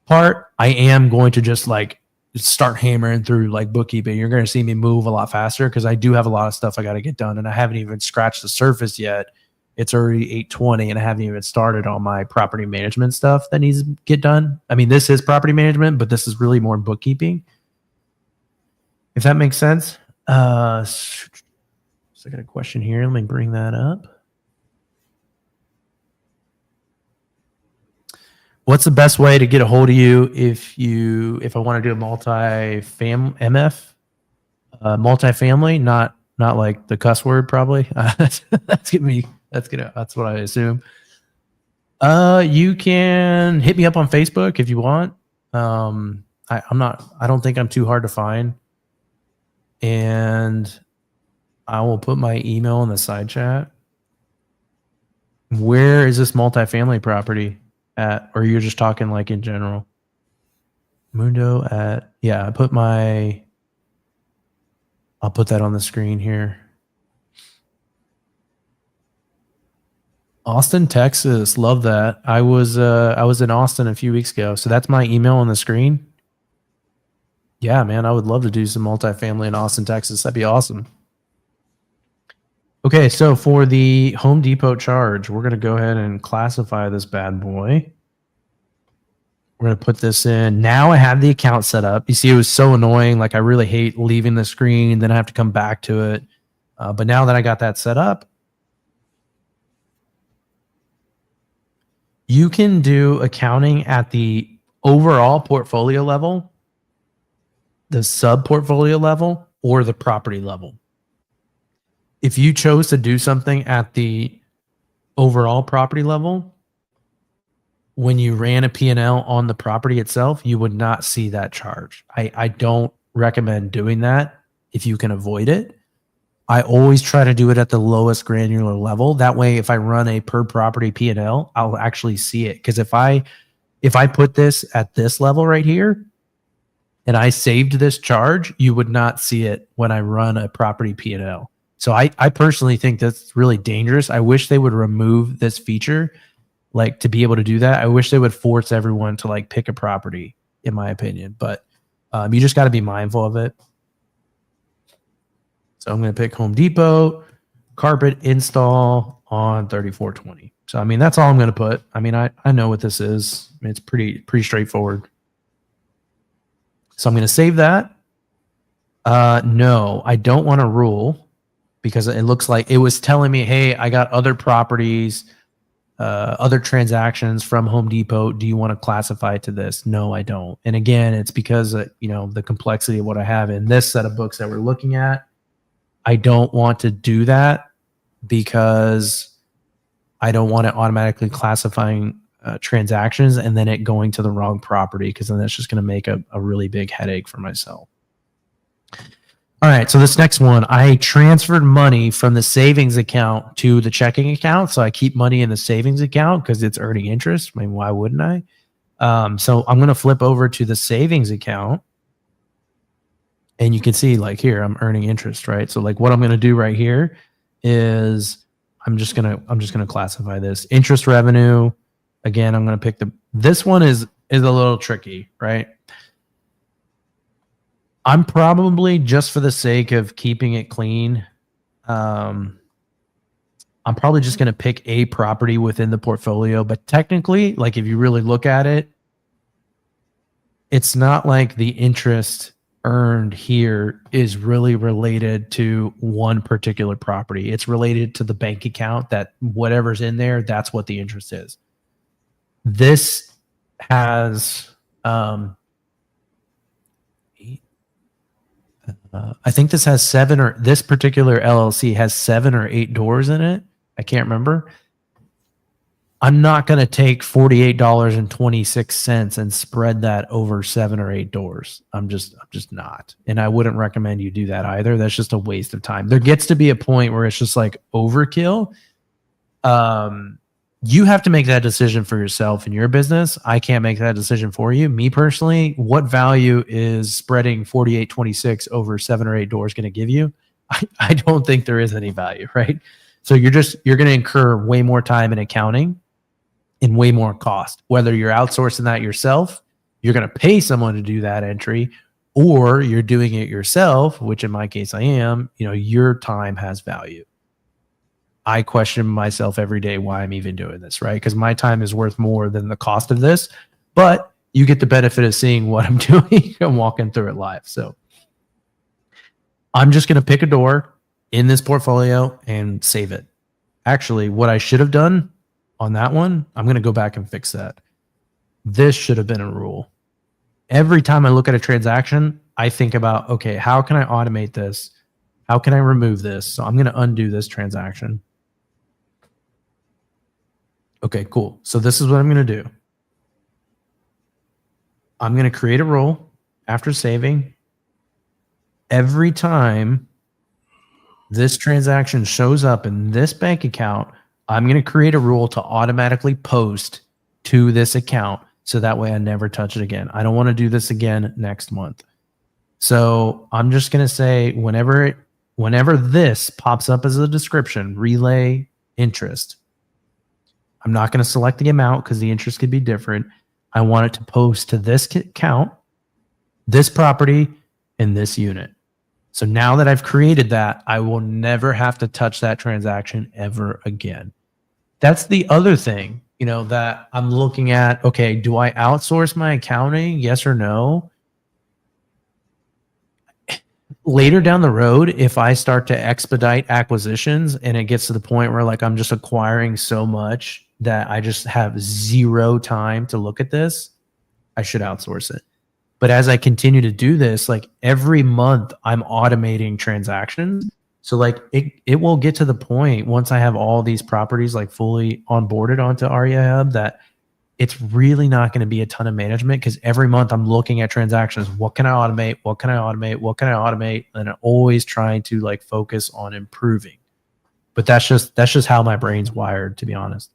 part, I am going to just like start hammering through like bookkeeping. You're going to see me move a lot faster because I do have a lot of stuff I got to get done, and I haven't even scratched the surface yet. It's already 8:20, and I haven't even started on my property management stuff that needs to get done. I mean, this is property management, but this is really more bookkeeping, if that makes sense. So I got a question here. Let me bring that up. What's the best way to get a hold of you if I want to do a multifamily, not like the cuss word probably. That's what I assume. You can hit me up on Facebook if you want. I don't think I'm too hard to find. And I will put my email in the side chat. Where is this multifamily property at? Or you're just talking like in general? Mundo at, yeah, I'll put that on the screen here. Austin, Texas. Love that. I was in Austin a few weeks ago. So that's my email on the screen. Yeah, man, I would love to do some multifamily in Austin, Texas. That'd be awesome. Okay, so for the Home Depot charge, we're going to go ahead and classify this bad boy. We're going to put this in. Now I have the account set up. You see, it was so annoying. Like, I really hate leaving the screen. Then I have to come back to it. But now that I got that set up, you can do accounting at the overall portfolio level, the sub-portfolio level, or the property level. If you chose to do something at the overall property level, when you ran a P&L on the property itself, you would not see that charge. I don't recommend doing that if you can avoid it. I always try to do it at the lowest granular level. That way, if I run a per property P&L, I'll actually see it. Because if I put this at this level right here, and I saved this charge, you would not see it when I run a property P&L. So I personally think that's really dangerous. I wish they would remove this feature, like to be able to do that. I wish they would force everyone to like pick a property, in my opinion. But you just got to be mindful of it. So I'm going to pick Home Depot, carpet install on 3420. So, I mean, that's all I'm going to put. I mean, I know what this is. I mean, it's pretty straightforward. So I'm going to save that. No, I don't want to rule because it looks like it was telling me, hey, I got other properties, other transactions from Home Depot. Do you want to classify to this? No, I don't. And again, it's because the complexity of what I have in this set of books that we're looking at. I don't want to do that because I don't want it automatically classifying transactions and then it going to the wrong property, because then that's just going to make a really big headache for myself. All right, so this next one, I transferred money from the savings account to the checking account. So I keep money in the savings account because it's earning interest. I mean, why wouldn't I? So I'm going to flip over to the savings account. And you can see like here, I'm earning interest, right? So like what I'm going to do right here is I'm just going to classify this interest revenue. Again, I'm going to pick this one is a little tricky, right? I'm probably, just for the sake of keeping it clean, I'm probably just going to pick a property within the portfolio. But technically, like if you really look at it, it's not like the interest earned here is really related to one particular property. It's related to the bank account, that whatever's in there, that's what the interest is. This has, I think this has this particular LLC has 7 or 8 doors in it. I can't remember. I'm not going to take $48.26 and spread that over 7 or 8 doors. I'm just not. And I wouldn't recommend you do that either. That's just a waste of time. There gets to be a point where it's just like overkill. You have to make that decision for yourself in your business. I can't make that decision for you. Me personally, what value is spreading 48.26 over 7 or 8 doors going to give you? I don't think there is any value, right? So you're going to incur way more time in accounting and way more cost. Whether you're outsourcing that yourself, you're going to pay someone to do that entry, or you're doing it yourself, which in my case I am. Your time has value. I question myself every day why I'm even doing this, right? Because my time is worth more than the cost of this, but you get the benefit of seeing what I'm doing and walking through it live. So I'm just going to pick a door in this portfolio and save it. Actually, what I should have done on that one, I'm going to go back and fix that. This should have been a rule. Every time I look at a transaction, I think about, okay, how can I automate this? How can I remove this? So I'm going to undo this transaction. Okay, cool. So this is what I'm going to do. I'm going to create a rule after saving. Every time this transaction shows up in this bank account, I'm going to create a rule to automatically post to this account so that way I never touch it again. I don't want to do this again next month. So I'm just going to say whenever this pops up as a description, relay interest, I'm not going to select the amount because the interest could be different. I want it to post to this account, this property, and this unit. So now that I've created that, I will never have to touch that transaction ever again. That's the other thing, that I'm looking at. Okay, do I outsource my accounting? Yes or no? Later down the road, if I start to expedite acquisitions and it gets to the point where like I'm just acquiring so much that I just have zero time to look at this, I should outsource it. But as I continue to do this, like every month I'm automating transactions. So like it will get to the point once I have all these properties like fully onboarded onto REI Hub that it's really not going to be a ton of management, because every month I'm looking at transactions. What can I automate? What can I automate? What can I automate? And I'm always trying to like focus on improving. But that's just how my brain's wired, to be honest.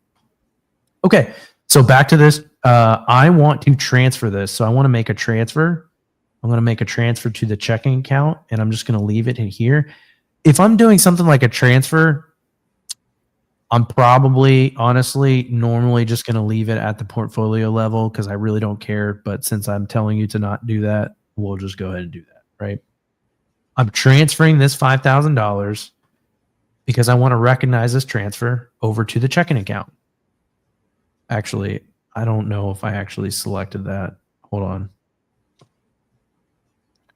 Okay, so back to this. I want to transfer this. So I want to make a transfer. I'm going to make a transfer to the checking account, and I'm just going to leave it in here. If I'm doing something like a transfer, I'm probably, honestly, normally just going to leave it at the portfolio level because I really don't care. But since I'm telling you to not do that, we'll just go ahead and do that, right? I'm transferring this $5,000 because I want to recognize this transfer over to the checking account. Actually, I don't know if I actually selected that. Hold on.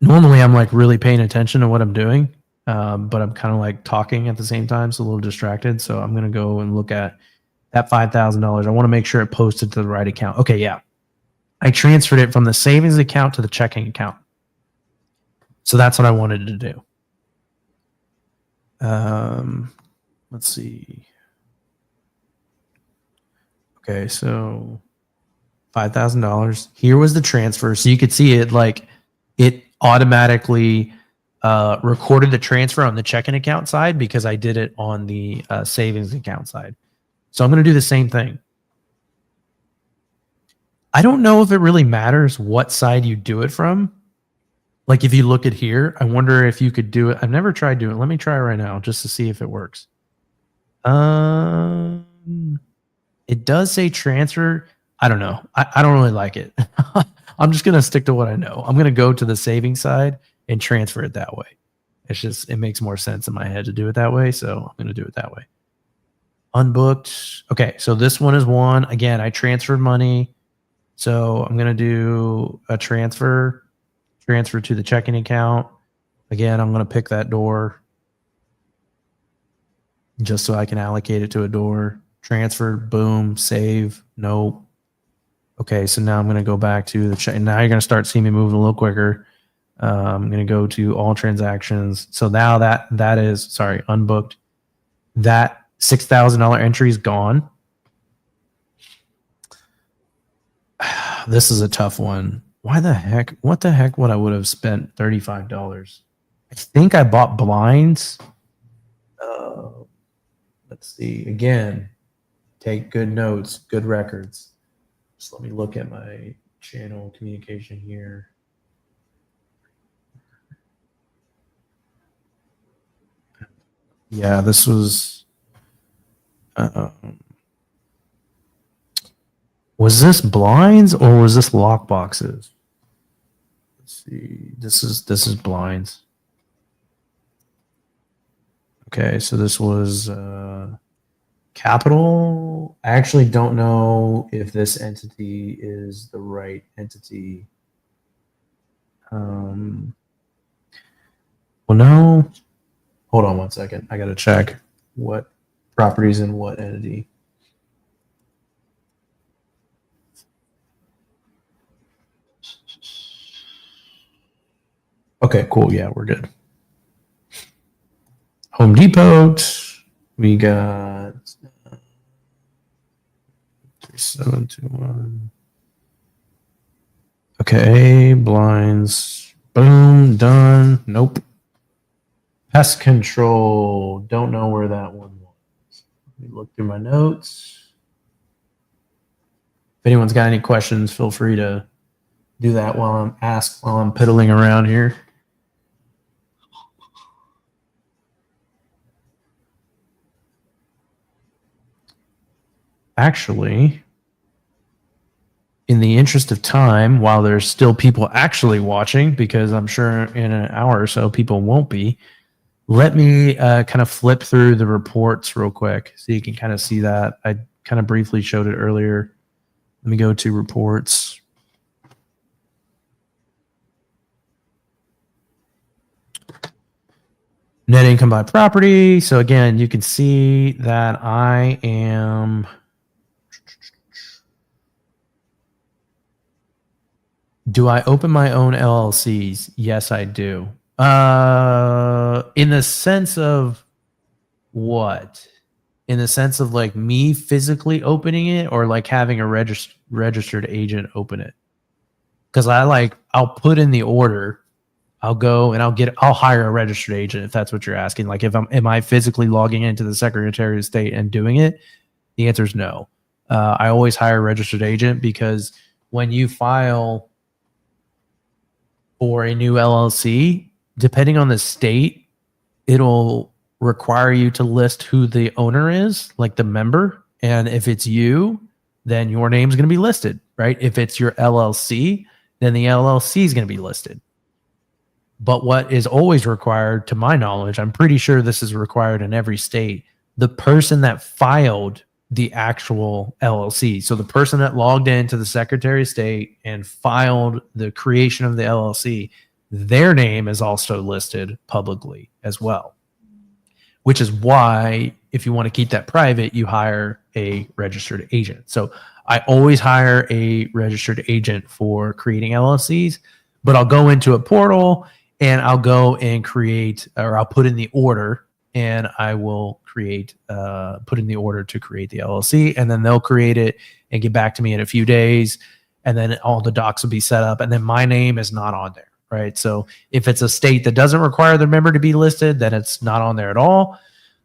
Normally, I'm like really paying attention to what I'm doing, but I'm kind of like talking at the same time, so a little distracted. So I'm going to go and look at that $5,000. I want to make sure it posted to the right account. Okay, yeah. I transferred it from the savings account to the checking account. So that's what I wanted to do. Let's see. Okay, so $5,000. Here was the transfer. So you could see it like it automatically recorded the transfer on the checking account side because I did it on the savings account side. So I'm going to do the same thing. I don't know if it really matters what side you do it from. Like if you look at here, I wonder if you could do it. I've never tried doing it. Let me try it right now just to see if it works. It does say transfer. I don't know. I don't really like it. I'm just going to stick to what I know. I'm going to go to the savings side and transfer it that way. It makes more sense in my head to do it that way. So I'm going to do it that way. Unbooked. Okay. So this one is one. Again, I transferred money. So I'm going to do a transfer to the checking account. Again, I'm going to pick that door just so I can allocate it to a door. Transfer, boom, save, nope. Okay, so now I'm going to go back to the check. Now you're going to start seeing me moving a little quicker. I'm going to go to all transactions. So now that is, sorry, unbooked. That $6,000 entry is gone. This is a tough one. Why the heck? What the heck would I would have spent $35? I think I bought blinds. Let's see. Again, take good notes, good records. Just let me look at my channel communication here. Yeah, this was. Was this blinds or was this lock boxes? Let's see. This is blinds. Okay, so this was capital. I actually don't know if this entity is the right entity. Well, no. Hold on one second. I got to check what properties in what entity. Okay, cool. Yeah, we're good. Home Depot. We got 3721. Okay, blinds. Boom, done. Nope. Pest control. Don't know where that one was. Let me look through my notes. If anyone's got any questions, feel free to do that while I'm piddling around here. Actually, in the interest of time, while there's still people actually watching, because I'm sure in an hour or so people won't be, let me kind of flip through the reports real quick so you can kind of see that. I kind of briefly showed it earlier. Let me go to reports. Net income by property. So again, you can see that I am... Do I open my own LLCs? Yes, I do. In the sense of what? In the sense of like me physically opening it or like having a registered agent open it? Because I'll put in the order. I'll go and I'll hire a registered agent if that's what you're asking. Like am I physically logging into the Secretary of State and doing it? The answer is no. I always hire a registered agent because when you file for a new LLC, depending on the state, it'll require you to list who the owner is, like the member. And if it's you, then your name's going to be listed, right? If it's your LLC, then the LLC is going to be listed. But what is always required, to my knowledge, I'm pretty sure this is required in every state, the person that filed the actual LLC. So the person that logged into the Secretary of State and filed the creation of the LLC, their name is also listed publicly as well, which is why if you want to keep that private, you hire a registered agent. So I always hire a registered agent for creating LLCs, but I'll go into a portal and I'll go and create, or I'll put in the order and I will put in the order to create the LLC, and then they'll create it and get back to me in a few days. And then all the docs will be set up, and then my name is not on there, right? So if it's a state that doesn't require the member to be listed, then it's not on there at all.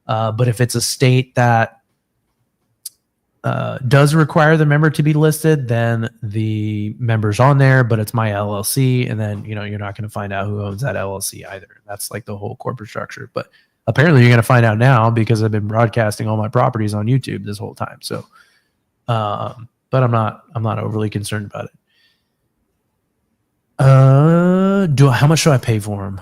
But if it's a state that does require the member to be listed, then the member's on there, but it's my LLC, and then you're not going to find out who owns that LLC either. That's like the whole corporate structure. But apparently, you're going to find out now because I've been broadcasting all my properties on YouTube this whole time. So, but I'm not overly concerned about it. How much do I pay for them?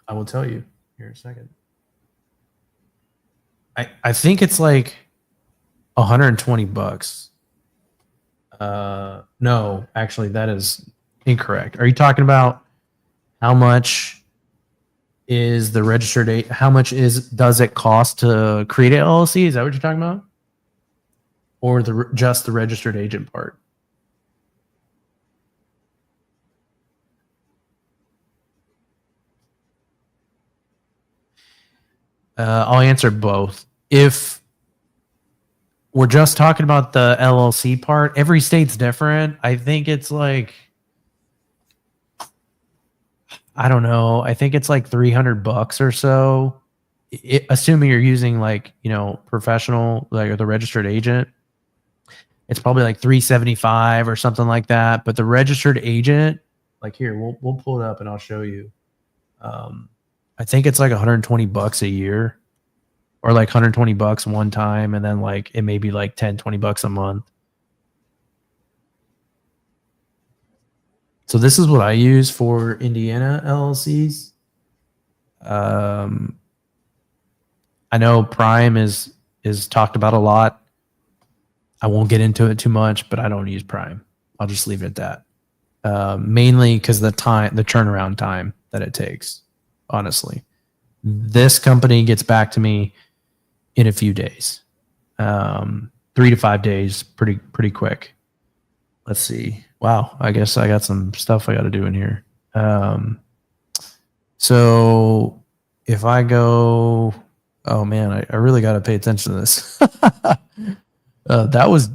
I will tell you here in a second. I think it's like $120. No, actually, that is incorrect. Are you talking about how much is the registered agent? How much does it cost to create an LLC? Is that what you're talking about, or just the registered agent part? I'll answer both. If we're just talking about the LLC part, every state's different. I think it's like, I don't know. I think it's like $300 or so. Assuming you're using like, professional, like the registered agent, it's probably like $375 or something like that. But the registered agent, like here, we'll pull it up and I'll show you. I think it's like $120 a year, or like $120 one time, and then like it may be like $10-20 a month. So this is what I use for Indiana LLCs. I know Prime is talked about a lot. I won't get into it too much, but I don't use Prime. I'll just leave it at that. Mainly because the turnaround time that it takes. Honestly, this company gets back to me in a few days, 3 to 5 days, pretty quick. Let's see. Wow, I guess I got some stuff I got to do in here. So if I go, oh man, I really got to pay attention to this. That's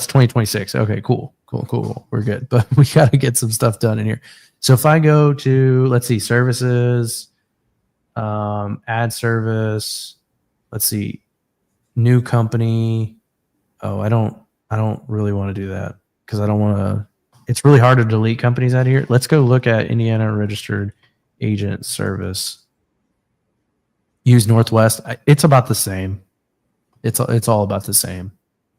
2026. Okay, cool. We're good, but we got to get some stuff done in here. So if I go to, let's see, services, ad service, let's see, new company. Oh, I don't really want to do that because I don't want to. It's really hard to delete companies out of here. Let's go look at Indiana registered agent service. Use Northwest. It's about the same. It's all about the same.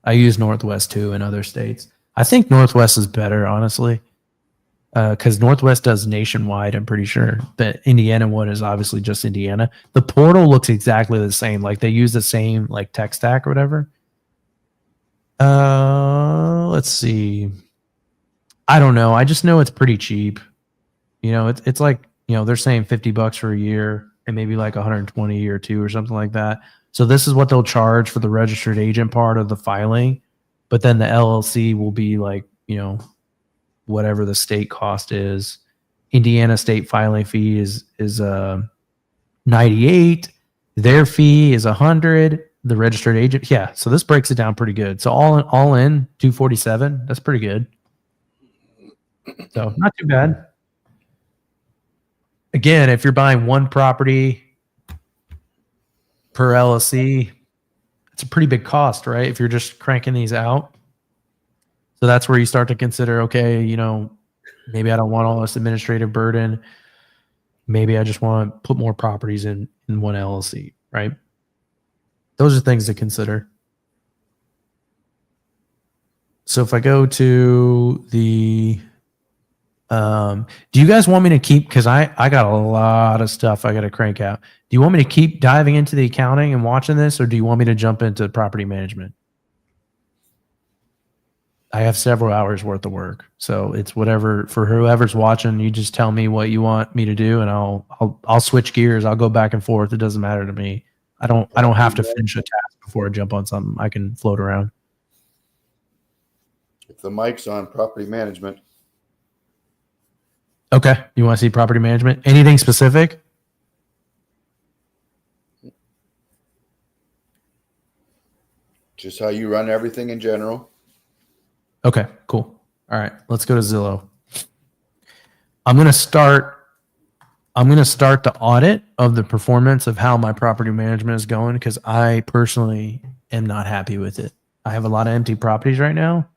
I use Northwest too in other states. I think Northwest is better, honestly, because Northwest does nationwide. I'm pretty sure the Indiana one is obviously just Indiana. The portal looks exactly the same. Like they use the same like tech stack or whatever. Let's see. I don't know. I just know it's pretty cheap. It's like, they're saying $50 for a year and maybe like 120 or two or something like that. So this is what they'll charge for the registered agent part of the filing, but then the LLC will be like, whatever the state cost is. Indiana state filing fee is 98. Their fee is 100. The registered agent, yeah. So this breaks it down pretty good. So all in 247. That's pretty good. So not too bad. Again, if you're buying one property per LLC, it's a pretty big cost, right? If you're just cranking these out. So that's where you start to consider, okay, maybe I don't want all this administrative burden. Maybe I just want to put more properties in one LLC, right? Those are things to consider. So if I go to the, do you guys want me to keep, because I got a lot of stuff I got to crank out. Do you want me to keep diving into the accounting and watching this, or do you want me to jump into property management? I have several hours worth of work. So it's whatever, for whoever's watching, you just tell me what you want me to do and I'll switch gears. I'll go back and forth. It doesn't matter to me. I don't have to finish a task before I jump on something. I can float around. If the mic's on, property management. Okay. You want to see property management? Anything specific? Just how you run everything in general. Okay, cool. All right, let's go to Zillow. I'm gonna start the audit of the performance of how my property management is going because I personally am not happy with it. I have a lot of empty properties right now.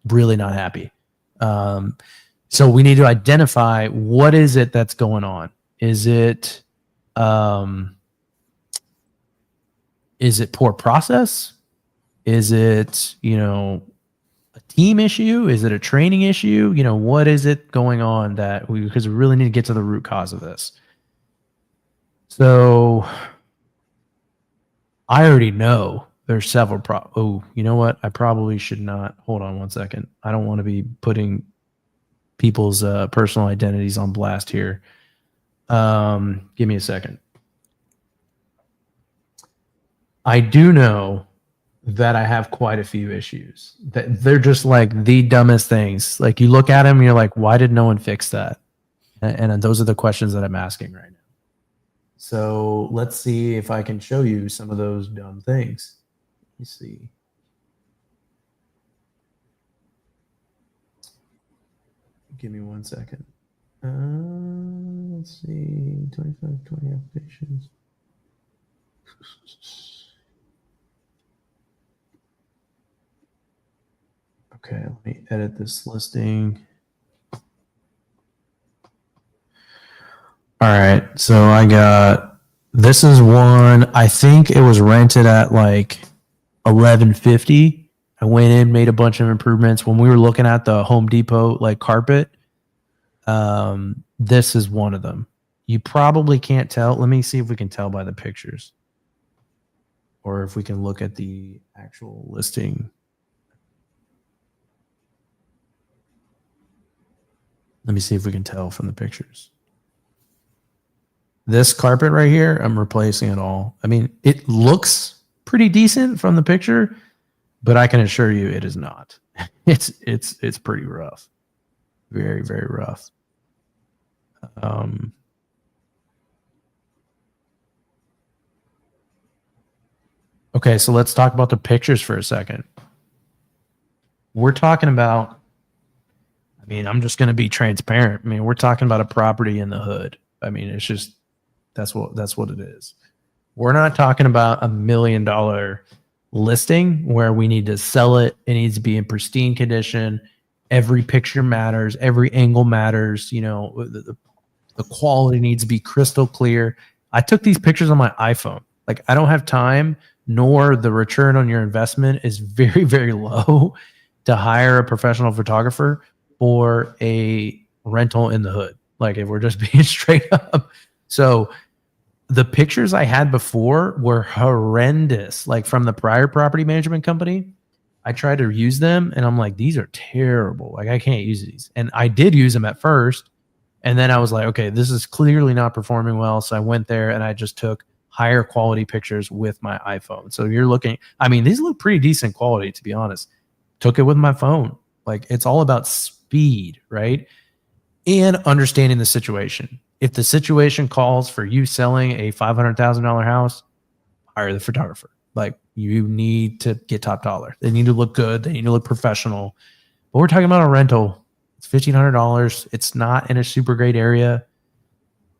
Really not happy. So we need to identify what is it that's going on. Is it poor process? Is it, a team issue? Is it a training issue? What is it going on because we really need to get to the root cause of this. So I already know there's several oh, you know what? I probably should not. Hold on one second. I don't want to be putting people's personal identities on blast here. Give me a second. I do know that I have quite a few issues. That they're just like the dumbest things. Like you look at them and you're like, why did no one fix that? And those are the questions that I'm asking right now. So let's see if I can show you some of those dumb things. Let me see. Give me 1 second. Let's see. 20 applications. Okay, let me edit this listing. All right, so this is one, I think it was rented at like $11.50. I went in, made a bunch of improvements. When we were looking at the Home Depot like carpet, this is one of them. You probably can't tell. Let me see if we can tell by the pictures. Or if we can look at the actual listing. Let me see if we can tell from the pictures. This carpet right here, I'm replacing it all. I mean, it looks pretty decent from the picture, but I can assure you it is not. It's pretty rough. Very, very rough. Okay, so let's talk about the pictures for a second. We're talking about, I'm just going to be transparent. We're talking about a property in the hood. It's just, that's what it is. We're not talking about $1 million listing where we need to sell it. It needs to be in pristine condition. Every picture matters. Every angle matters. The quality needs to be crystal clear. I took these pictures on my iPhone. Like, I don't have time, nor the return on your investment is very, very low to hire a professional photographer for a rental in the hood. Like, if we're just being straight up. So the pictures I had before were horrendous. Like from the prior property management company, I tried to use them and I'm like, these are terrible. Like, I can't use these. And I did use them at first. And then I was like, okay, this is clearly not performing well. So I went there and I just took higher quality pictures with my iPhone. So you're looking, these look pretty decent quality, to be honest. Took it with my phone. Like, it's all about speed, right? And understanding the situation. If the situation calls for you selling a $500,000 house, hire the photographer. Like, you need to get top dollar. They need to look good. They need to look professional. But we're talking about a rental. It's $1,500. It's not in a super great area.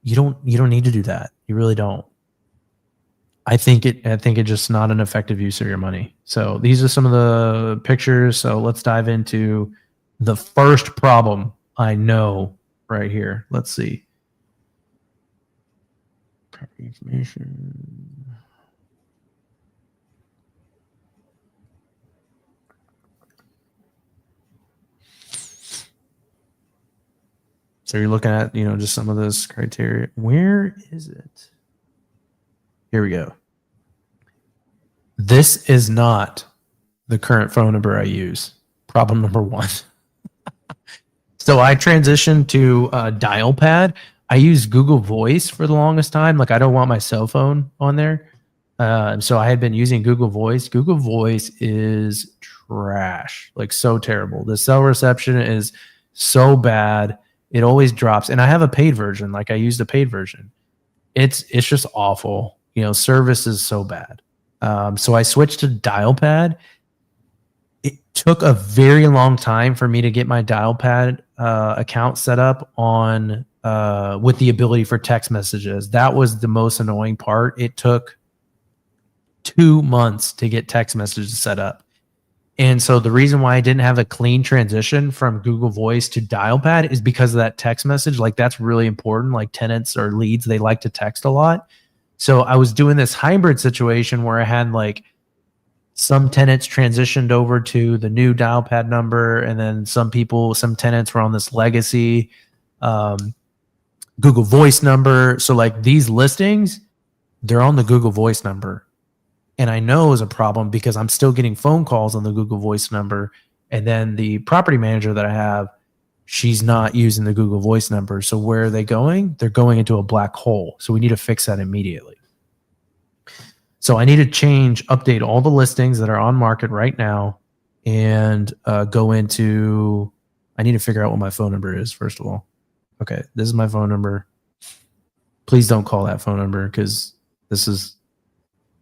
You don't need to do that. You really don't. I think it's just not an effective use of your money. So these are some of the pictures. So let's dive into the first problem I know right here. Let's see. Property information. So you're looking at, just some of this criteria. Where is it? Here we go. This is not the current phone number I use. Problem number one. So I transitioned to dial pad. I used Google Voice for the longest time. Like, I don't want my cell phone on there. So I had been using Google Voice. Google Voice is trash, like so terrible. The cell reception is so bad. It always drops. And I have a paid version. Like, I used a paid version. It's just awful. Service is so bad. So I switched to dial pad. took a very long time for me to get my dial pad account set up on with the ability for text messages. That was the most annoying part. It took 2 months to get text messages set up. And so the reason why I didn't have a clean transition from Google Voice to dial pad is because of that text message. Like that's really important. Like tenants or leads, they like to text a lot. So I was doing this hybrid situation where I had like some tenants transitioned over to the new dial pad number, and then some tenants were on this legacy Google Voice number. So like these listings, they're on the Google Voice number. And I know is a problem because I'm still getting phone calls on the Google Voice number. And then the property manager that I have, she's not using the Google Voice number. So where are they going? They're going into a black hole. So we need to fix that immediately. So I need to update all the listings that are on market right now and go into, I need to figure out what my phone number is, first of all. Okay, this is my phone number. Please don't call that phone number because this is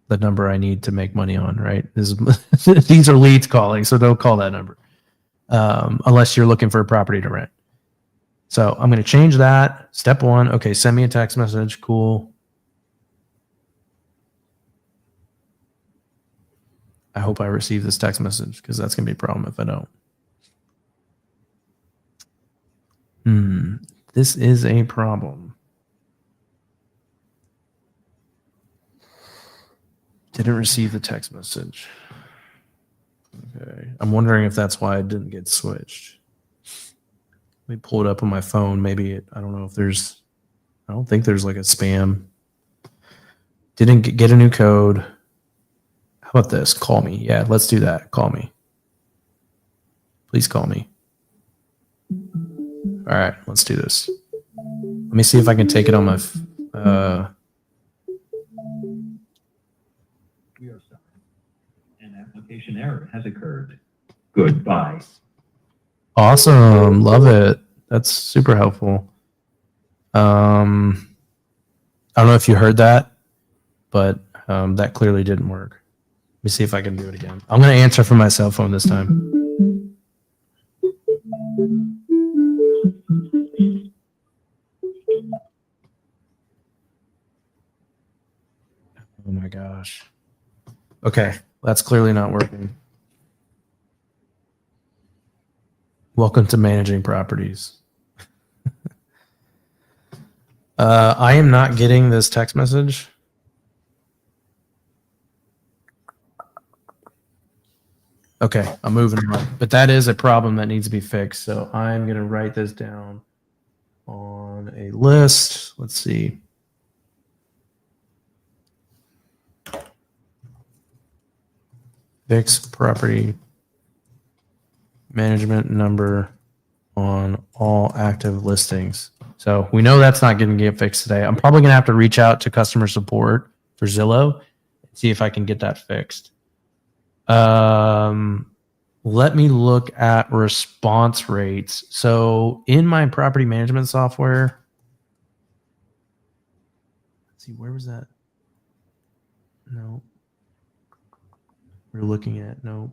the number I need to make money on, right? These are leads calling, so don't call that number unless you're looking for a property to rent. So I'm going to change that. Step 1, okay, send me a text message. Cool. I hope I receive this text message because that's going to be a problem if I don't. This is a problem. Didn't receive the text message. Okay. I'm wondering if that's why it didn't get switched. Let me pull it up on my phone. Maybe I don't know if there's, I don't think there's like a spam. Didn't get a new code. How about this? Call me. Yeah, let's do that. Call me. Please call me. All right, let's do this. Let me see if I can take it on my We are sorry. An application error has occurred. Goodbye. Awesome. Love it. That's super helpful. I don't know if you heard that, but that clearly didn't work. Let me see if I can do it again. I'm going to answer from my cell phone this time. Oh my gosh. Okay, that's clearly not working. Welcome to managing properties. I am not getting this text message. Okay, I'm moving on. But that is a problem that needs to be fixed. So I'm going to write this down on a list. Let's see. Fix property management number on all active listings. So we know that's not going to get fixed today. I'm probably going to have to reach out to customer support for Zillow and see if I can get that fixed. Let me look at response rates. So in my property management software, let's see, where was that? No. We're looking at, no.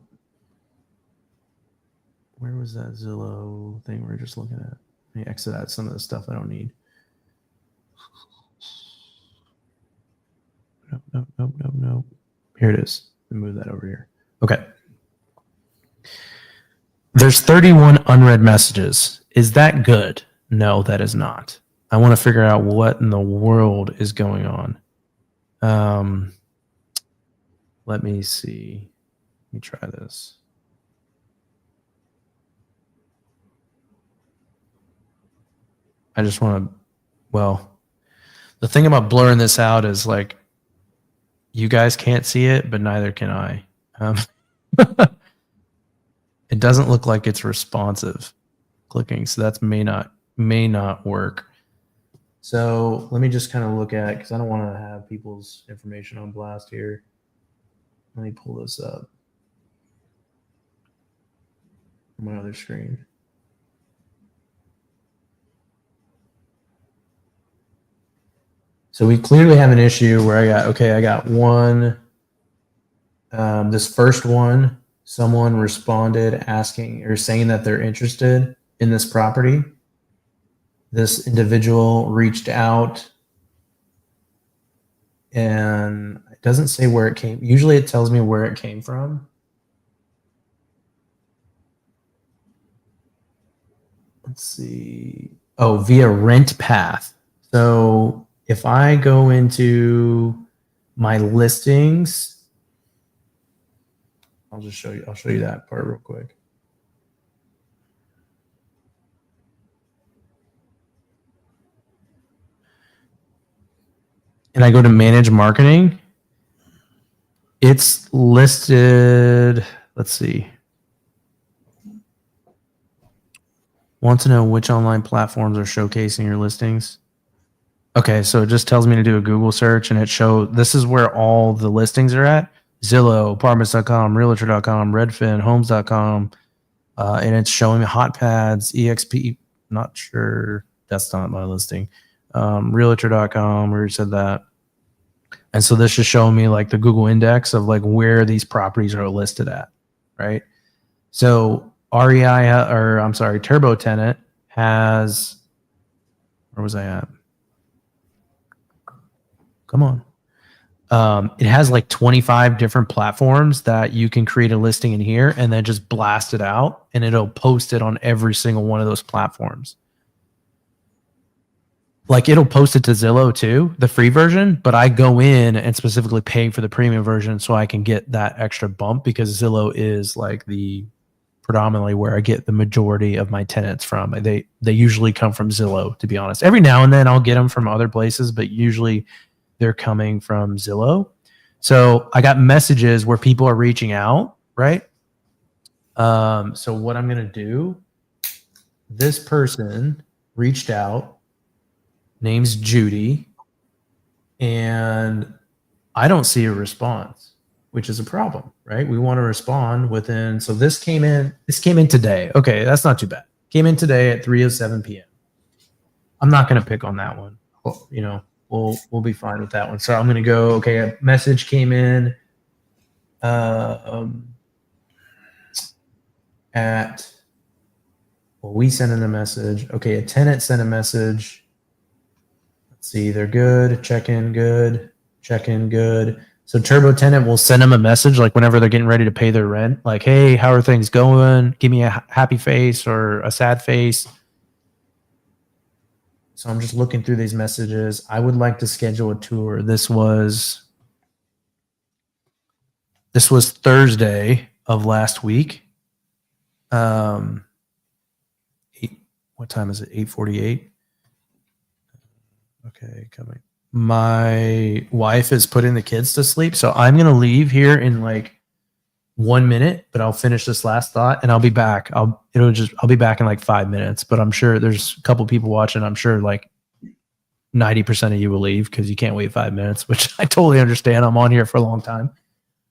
Where was that Zillow thing we're just looking at? Let me exit out some of the stuff I don't need. Nope. Here it is. Let me move that over here. Okay. There's 31 unread messages. Is that good? No, that is not. I want to figure out what in the world is going on. Let me see. Let me try this. I just want to, well, the thing about blurring this out is like, you guys can't see it, but neither can I. It doesn't look like it's responsive clicking, so that may not work. So let me just kind of look at, because I don't want to have people's information on blast here. Let me pull this up on my other screen. So we clearly have an issue where I got one, this first one someone responded asking or saying that they're interested in this property. This individual reached out, and it doesn't say where it came. Usually it tells me where it came from. Let's see. Oh, via Rent Path. So if I go into my listings, I'll just show you. I'll show you that part real quick. And I go to manage marketing. It's listed. Let's see. Want to know which online platforms are showcasing your listings? Okay, so it just tells me to do a Google search, and it shows this is where all the listings are at: Zillow, Apartments.com, Realtor.com, Redfin, Homes.com, and it's showing me HotPads, EXP. Not sure, that's not my listing. Realtor.com, we already said that. And so this is showing me like the Google index of like where these properties are listed at, right? So Turbo Tenant has, where was I at? Come on. It has like 25 different platforms that you can create a listing in here and then just blast it out, and it'll post it on every single one of those platforms. Like it'll post it to Zillow too, the free version, but I go in and specifically pay for the premium version so I can get that extra bump, because Zillow is like the predominantly where I get the majority of my tenants from. They usually come from Zillow, to be honest. Every now and then I'll get them from other places, but usually they're coming from Zillow. So I got messages where people are reaching out, right? So what I'm going to do, this person reached out, name's Judy, and I don't see a response, which is a problem, right? We want to respond within. So this came in today. Okay, that's not too bad. Came in today at 3:07 p.m. I'm not going to pick on that one. Well, you know, we'll be fine with that one. So I'm going to go. Okay, a message came in we sent in a message. Okay, a tenant sent a message. Let's see, they're good. Check in good. Check in good. So Turbo Tenant will send them a message like whenever they're getting ready to pay their rent, like, hey, how are things going? Give me a happy face or a sad face. So I'm just looking through these messages. I would like to schedule a tour. This was Thursday of last week. What time is it? 8:48. Okay, coming. My wife is putting the kids to sleep, so I'm gonna leave here in like 1 minute, but I'll finish this last thought and I'll be back. I'll be back in like 5 minutes, but I'm sure there's a couple people watching. I'm sure like 90% of you will leave because you can't wait 5 minutes, which I totally understand. I'm on here for a long time.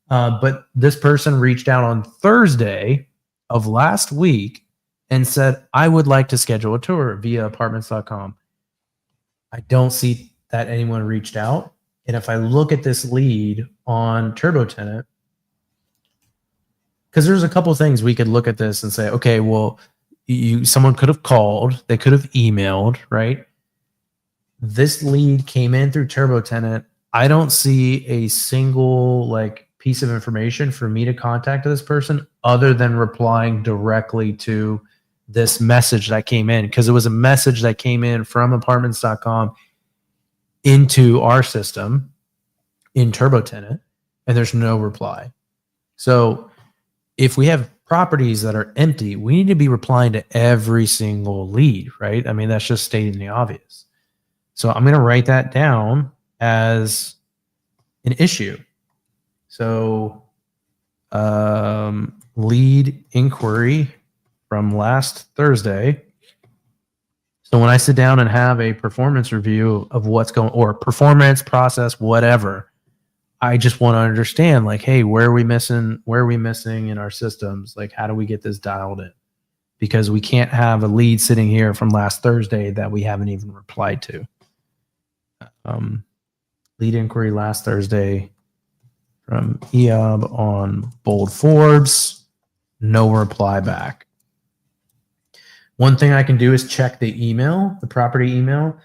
But this person reached out on Thursday of last week and said, I would like to schedule a tour via apartments.com. I don't see that anyone reached out. And if I look at this lead on Turbo Tenant, because there's a couple things we could look at this and say, okay, well, someone could have called, they could have emailed, right? This lead came in through Turbo Tenant. I don't see a single like piece of information for me to contact this person other than replying directly to this message that came in, because it was a message that came in from apartments.com into our system in Turbo Tenant, and there's no reply. So if we have properties that are empty, we need to be replying to every single lead, right? I mean, that's just stating the obvious. So I'm going to write that down as an issue. So lead inquiry from last Thursday. So when I sit down and have a performance review of what's going, or performance process, whatever, I just want to understand, like, hey, where are we missing in our systems? Like, how do we get this dialed in? Because we can't have a lead sitting here from last Thursday that we haven't even replied to. Lead inquiry last Thursday from Eob on Bold Forbes. No reply back. One thing I can do is check the email, the property email.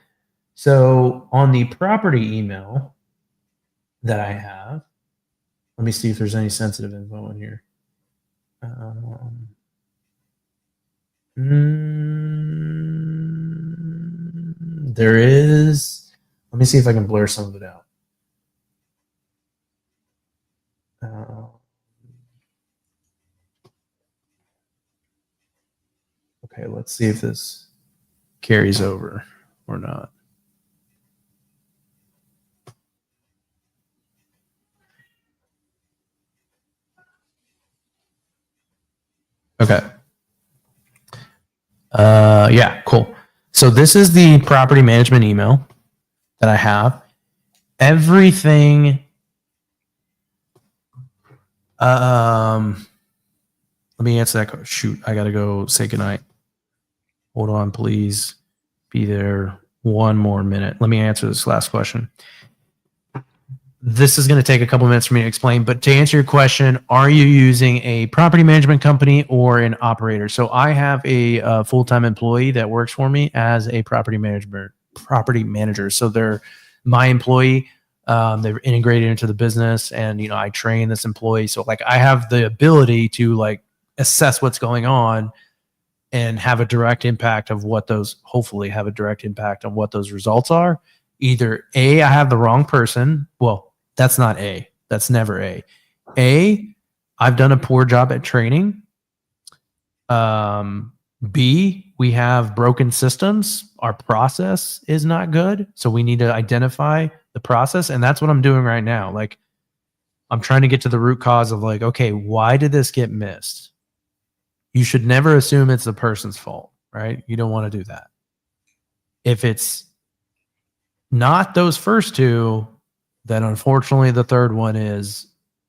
So on the property email that I have, let me see if there's any sensitive info in here. There is. Let me see if I can blur some of it out. Okay, let's see if this carries over or not. Okay. Yeah, cool. So this is the property management email that I have. Everything. Let me answer that. Shoot, I gotta go say goodnight. Hold on, please. Be there one more minute. Let me answer this last question. This is going to take a couple minutes for me to explain, but to answer your question, are you using a property management company or an operator? So I have a full-time employee that works for me as a property manager. So they're my employee. They're integrated into the business, and I train this employee. So like I have the ability to like assess what's going on and have a direct impact of what those hopefully have a direct impact on what those results are. Either A, I have the wrong person. Well, that's not A. That's never A. A, I've done a poor job at training. B, we have broken systems. Our process is not good. So we need to identify the process. And that's what I'm doing right now. Like I'm trying to get to the root cause of like, okay, why did this get missed? You should never assume it's the person's fault, right? You don't want to do that. If it's not those first two, then unfortunately the third one is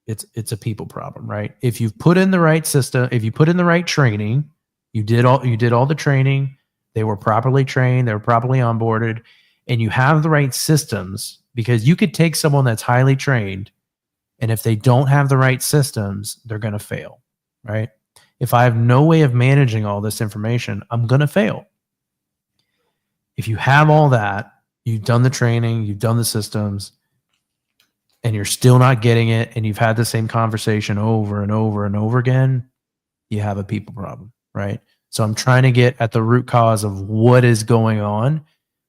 it's a people problem, right? If you've put in the right system, if you put in the right training, you did all the training, they were properly trained, they were properly onboarded, and you have the right systems, because you could take someone that's highly trained, and if they don't have the right systems, they're going to fail, right? If I have no way of managing all this information, I'm going to fail. If you have all that, you've done the training, you've done the systems, and you're still not getting it, and you've had the same conversation over and over and over again, you have a people problem, right? So I'm trying to get at the root cause of what is going on.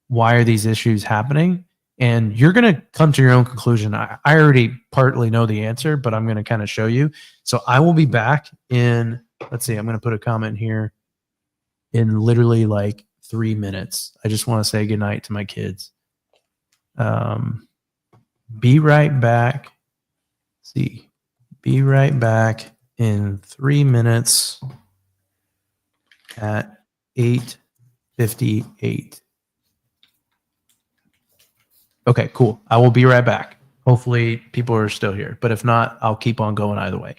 Why are these issues happening? And you're going to come to your own conclusion. I already partly know the answer, but I'm going to kind of show you. So I will be back in, let's see, I'm going to put a comment here in literally like 3 minutes. I just want to say goodnight to my kids. Be right back. Let's see, be right back in 3 minutes at 8:58. Okay, cool. I will be right back. Hopefully people are still here, but if not, I'll keep on going either way.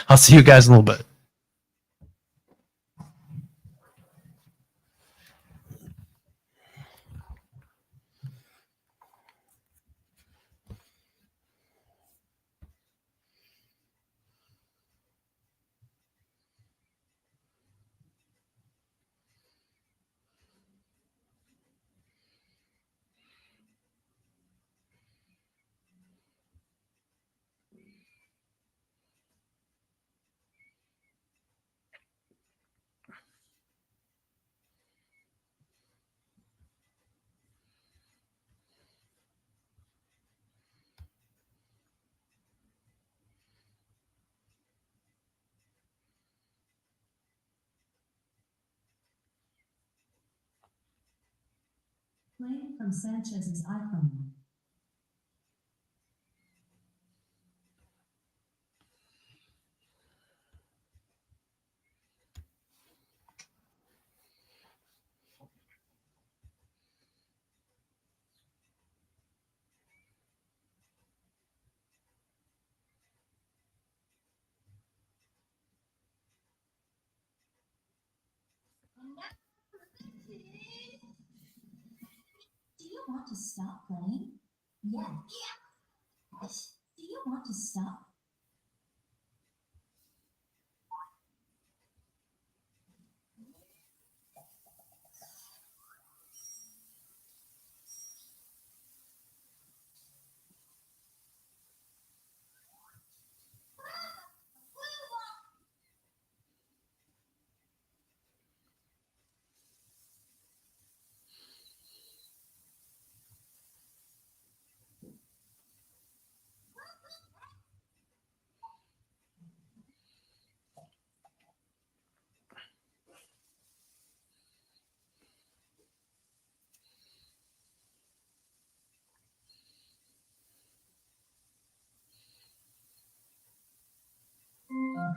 I'll see you guys in a little bit. Playing from Sanchez's iPhone. Do you want to stop playing? Yes. Do you want to stop?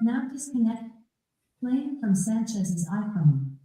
Now disconnect. Playing from Sanchez's iPhone.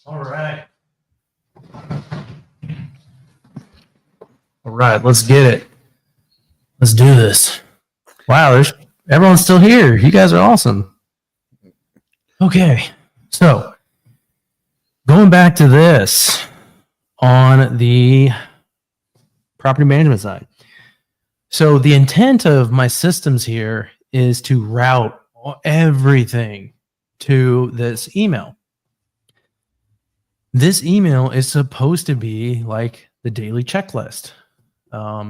All right. All right, let's get it. Let's do this. Wow, everyone's still here. You guys are awesome. Okay, so going back to this on the property management side. So the intent of my systems here is to route everything to this email. This email is supposed to be like the daily checklist.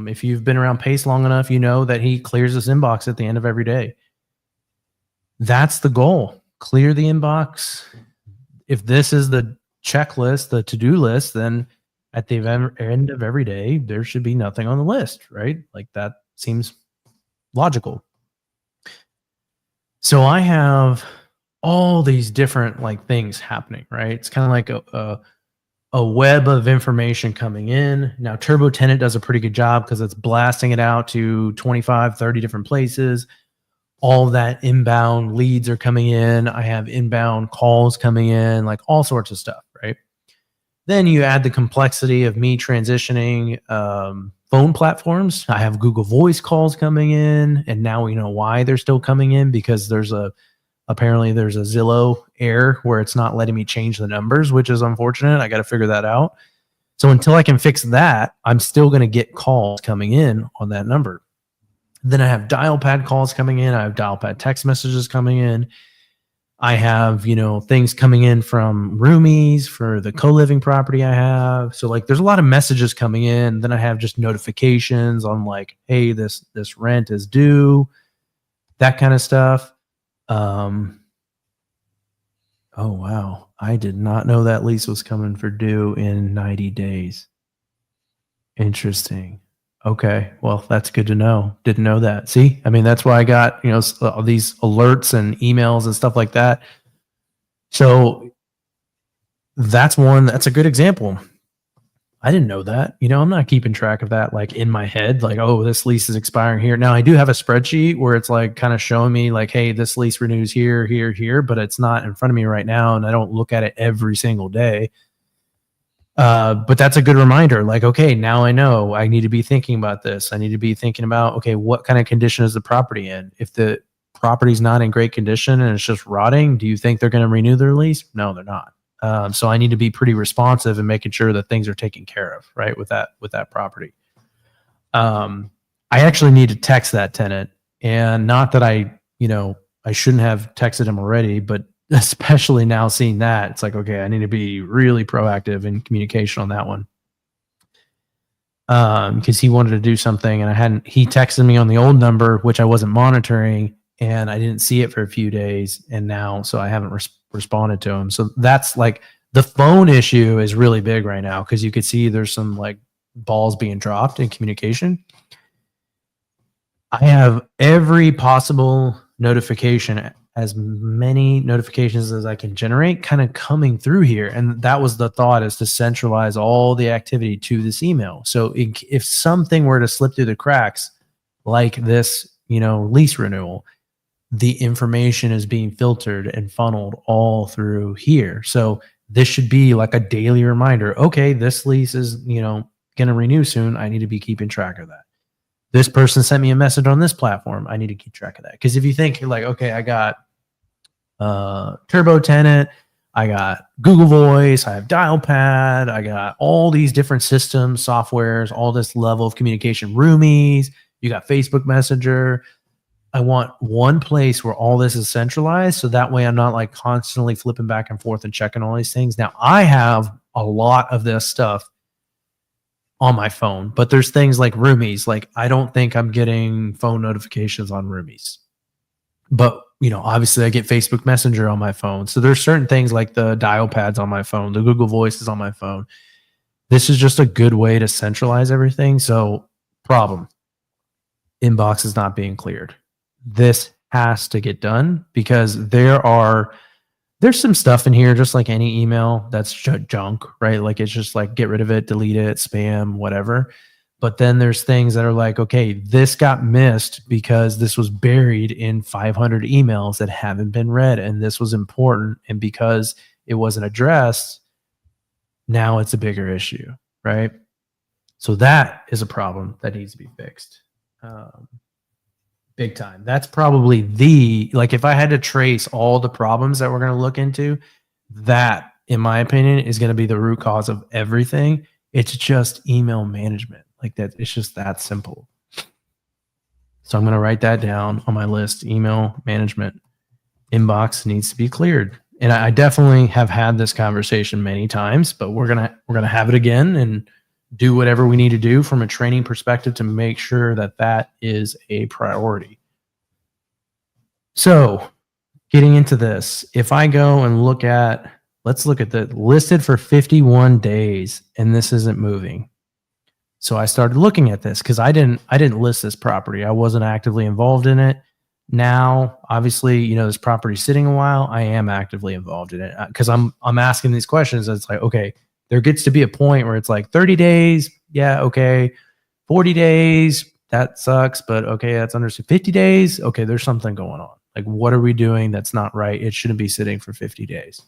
If you've been around Pace long enough, you know that he clears his inbox at the end of every day. That's the goal. Clear the inbox. If this is the checklist, the to-do list, then at the end of every day, there should be nothing on the list, right? Like that seems logical. So I have all these different like things happening, right? It's kind of like a web of information coming in. Now Turbo Tenant does a pretty good job because it's blasting it out to 25, 30 different places. All that inbound leads are coming in. I have inbound calls coming in, like all sorts of stuff, right? Then you add the complexity of me transitioning phone platforms. I have Google Voice calls coming in, and now we know why they're still coming in because apparently there's a Zillow error where it's not letting me change the numbers, which is unfortunate. I got to figure that out. So until I can fix that, I'm still going to get calls coming in on that number. Then I have dial pad calls coming in. I have dial pad text messages coming in. I have, things coming in from roomies for the co-living property I have. So like there's a lot of messages coming in. Then I have just notifications on like, hey, this rent is due, that kind of stuff. Oh wow. I did not know that lease was coming for due in 90 days. Interesting. Okay. Well, that's good to know. Didn't know that. See, I mean, that's why I got, all these alerts and emails and stuff like that. So that's a good example. I didn't know that. I'm not keeping track of that like in my head, like, oh, this lease is expiring here. Now I do have a spreadsheet where it's like kind of showing me like, hey, this lease renews here, here, here, but it's not in front of me right now. And I don't look at it every single day. But that's a good reminder. Like, okay, now I know I need to be thinking about this. I need to be thinking about, okay, what kind of condition is the property in? If the property's not in great condition and it's just rotting, do you think they're going to renew their lease? No, they're not. So I need to be pretty responsive and making sure that things are taken care of, right? With that property. I actually need to text that tenant, and not that I shouldn't have texted him already, but especially now seeing that, it's like, okay, I need to be really proactive in communication on that one. Because he wanted to do something and he texted me on the old number, which I wasn't monitoring, and I didn't see it for a few days. And now, so I haven't responded to him. So that's like the phone issue is really big right now because you could see there's some like balls being dropped in communication. I have every possible notification as many notifications as I can generate kind of coming through here. And that was the thought, is to centralize all the activity to this email. So if something were to slip through the cracks, like this, lease renewal, the information is being filtered and funneled all through here. So this should be like a daily reminder. Okay, this lease is, going to renew soon. I need to be keeping track of that. This person sent me a message on this platform. I need to keep track of that. Because if you think like, okay, I got Turbo Tenant, I got Google Voice, I have Dialpad, I got all these different systems, softwares, all this level of communication, Roomies, you got Facebook Messenger. I want one place where all this is centralized, so that way I'm not like constantly flipping back and forth and checking all these things. Now, I have a lot of this stuff on my phone, but there's things like Roomies. Like, I don't think I'm getting phone notifications on Roomies. But, obviously I get Facebook Messenger on my phone. So there's certain things like the dial pads on my phone, the Google Voice is on my phone. This is just a good way to centralize everything. So, problem, inbox is not being cleared. This has to get done because there's some stuff in here, just like any email that's junk, right? Like, it's just like, get rid of it, delete it, spam, whatever. But then there's things that are like, okay, this got missed because this was buried in 500 emails that haven't been read. And this was important. And because it wasn't addressed, now it's a bigger issue, right? So that is a problem that needs to be fixed. Big time. That's probably if I had to trace all the problems that we're going to look into, that, in my opinion, is going to be the root cause of everything. It's just email management. Like that, it's just that simple. So I'm going to write that down on my list. Email management, inbox needs to be cleared. And I definitely have had this conversation many times, but we're gonna have it again and do whatever we need to do from a training perspective to make sure that that is a priority. So, getting into this, if I go and let's look at the listed for 51 days, and this isn't moving. So I started looking at this because I didn't list this property. I wasn't actively involved in it. Now, obviously, this property's sitting a while. I am actively involved in it because I'm asking these questions. It's like, okay, there gets to be a point where it's like 30 days. Yeah, okay. 40 days, that sucks, but okay, that's under 50 days. Okay, there's something going on. Like, what are we doing that's not right? It shouldn't be sitting for 50 days.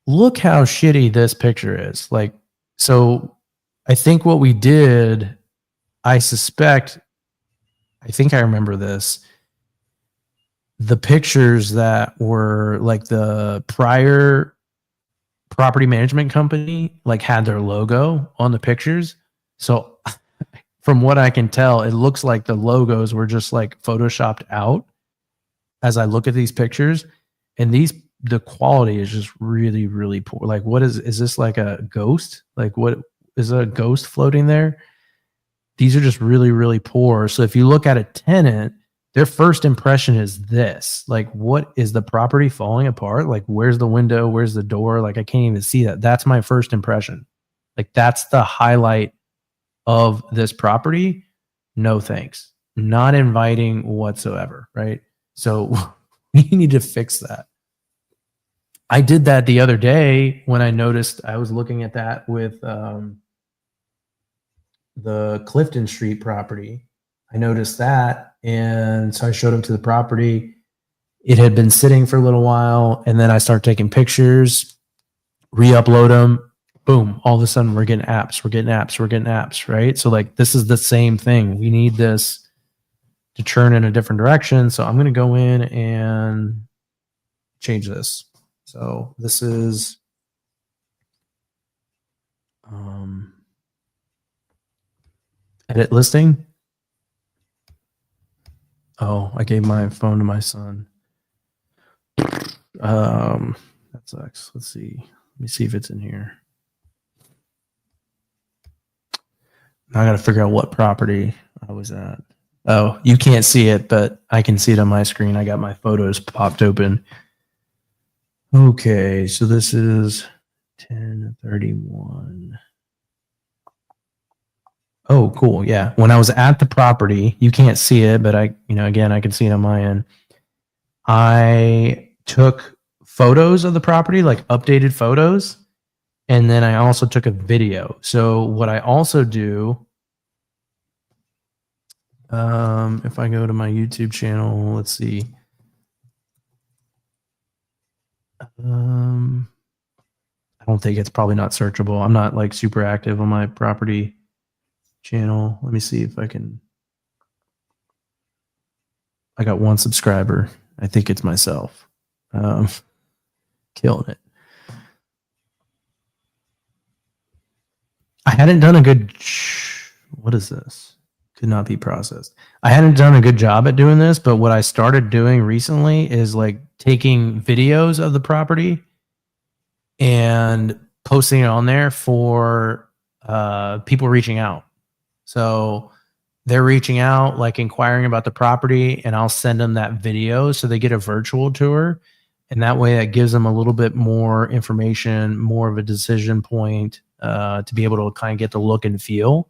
Look how shitty this picture is. Like, so I think what we did, I think I remember this. The pictures that were like the prior property management company like had their logo on the pictures. So from what I can tell, it looks like the logos were just like photoshopped out as I look at these pictures. And the quality is just really, really poor. Like, what is this like a ghost? Like, what is a ghost floating there? These are just really, really poor. So if you look at a tenant, their first impression is this. Like, what is the property falling apart? Like, where's the window? Where's the door? Like, I can't even see that. That's my first impression. Like, that's the highlight of this property. No thanks. Not inviting whatsoever, right? So we need to fix that. I did that the other day when I noticed I was looking at that with the Clifton Street property. I noticed that, and so I showed him to the property. It had been sitting for a little while, and then I start taking pictures, re-upload them. Boom! All of a sudden, we're getting apps, right? So like, this is the same thing. We need this to churn in a different direction. So I'm going to go in and change this. So this is edit listing. Oh, I gave my phone to my son. That sucks. Let's see. Let me see if it's in here. Now I got to figure out what property I was at. Oh, you can't see it, but I can see it on my screen. I got my photos popped open. Okay, so this is 1031. Oh, cool. Yeah. When I was at the property, you can't see it, but again, I can see it on my end. I took photos of the property, like updated photos, and then I also took a video. So what I also do, if I go to my YouTube channel, let's see. I don't think it's probably not searchable. I'm not like super active on my property channel. Let me see if I can. I got one subscriber. I think it's myself. Killing it. I hadn't done a good. What is this? Could not be processed. I hadn't done a good job at doing this, but what I started doing recently is like taking videos of the property and posting it on there for people reaching out. So they're reaching out, like inquiring about the property, and I'll send them that video so they get a virtual tour. And that way, it gives them a little bit more information, more of a decision point to be able to kind of get the look and feel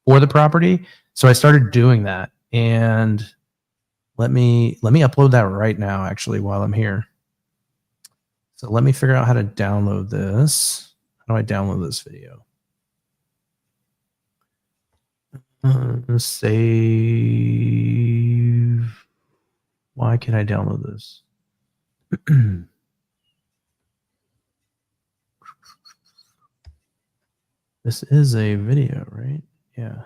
for the property. So I started doing that, and let me upload that right now, actually, while I'm here. So let me figure out how to download this. How do I download this video? Save. Why can I download this? This is a video, right? Yeah.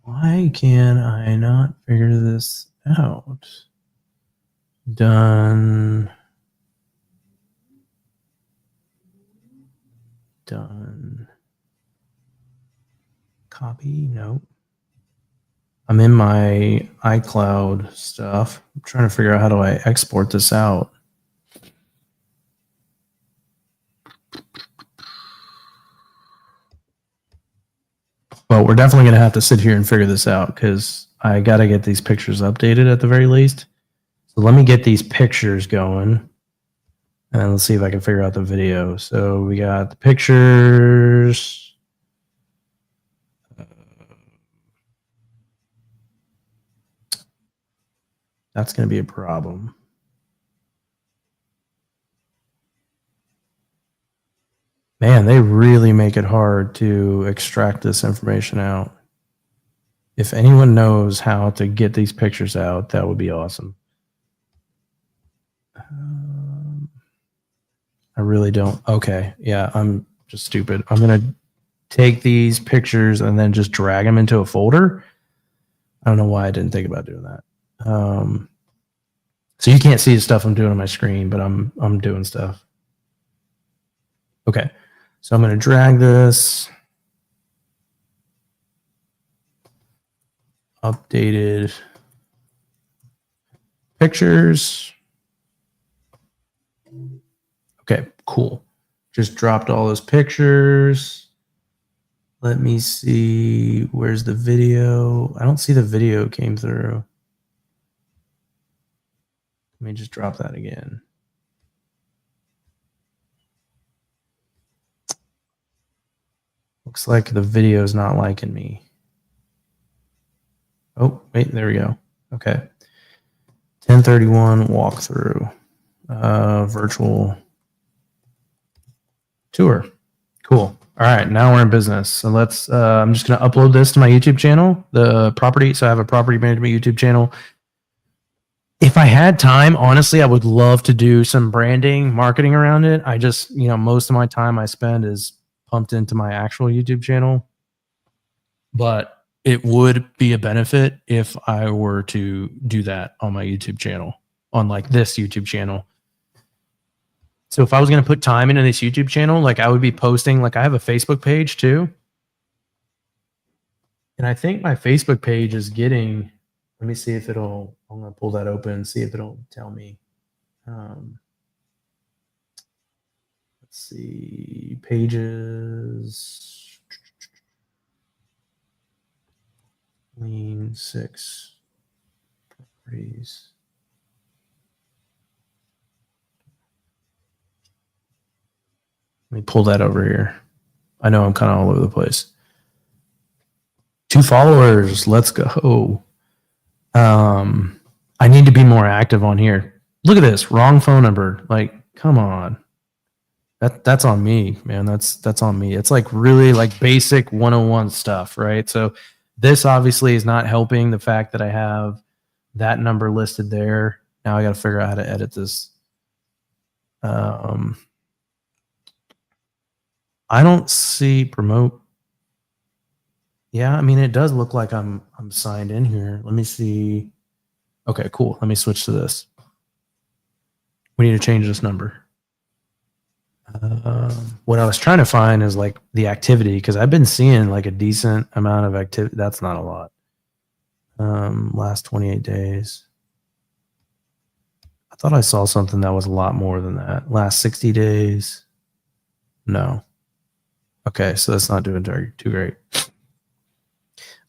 Why can I not figure this out? Done. Copy? Nope. I'm in my iCloud stuff. I'm trying to figure out how do I export this out. Well, we're definitely going to have to sit here and figure this out because I got to get these pictures updated at the very least. So let me get these pictures going and let's see if I can figure out the video. So we got the pictures. That's going to be a problem. Man, they really make it hard to extract this information out. If anyone knows how to get these pictures out, that would be awesome. I really don't. Okay. Yeah, I'm just stupid. I'm going to take these pictures and then just drag them into a folder. I don't know why I didn't think about doing that. So you can't see the stuff I'm doing on my screen, but I'm doing stuff. Okay. So I'm going to drag this. Updated pictures. Okay, cool. Just dropped all those pictures. Let me see. Where's the video? I don't see the video came through. Let me just drop that again. Looks like the video is not liking me. Oh, wait, there we go. Okay. 1031 walkthrough. Virtual tour. Cool. All right, now we're in business. So let's, I'm just going to upload this to my YouTube channel, the property. So I have a property management YouTube channel. If I had time, honestly, I would love to do some branding, marketing around it. I just, most of my time I spend is pumped into my actual YouTube channel. But it would be a benefit if I were to do that on my YouTube channel, on like this YouTube channel. So if I was going to put time into this YouTube channel, like I would be posting, like I have a Facebook page too. And I think my Facebook page is getting, let me see if it'll, I'm going to pull that open and see if it'll tell me. Let's see, pages, lean 6, properties. Let me pull that over here. I know I'm kind of all over the place. 2 followers. Let's go. I need to be more active on here. Look at this. Wrong phone number. Like, come on. That's on me, man. That's on me. It's like really like basic 101 stuff, right? So this obviously is not helping the fact that I have that number listed there. Now I got to figure out how to edit this. I don't see promote. Yeah, I mean, it does look like I'm signed in here. Let me see. Okay, cool. Let me switch to this. We need to change this number. What I was trying to find is like the activity, because I've been seeing like a decent amount of activity. That's not a lot. Last 28 days. I thought I saw something that was a lot more than that. Last 60 days. No. Okay, so that's not doing too great.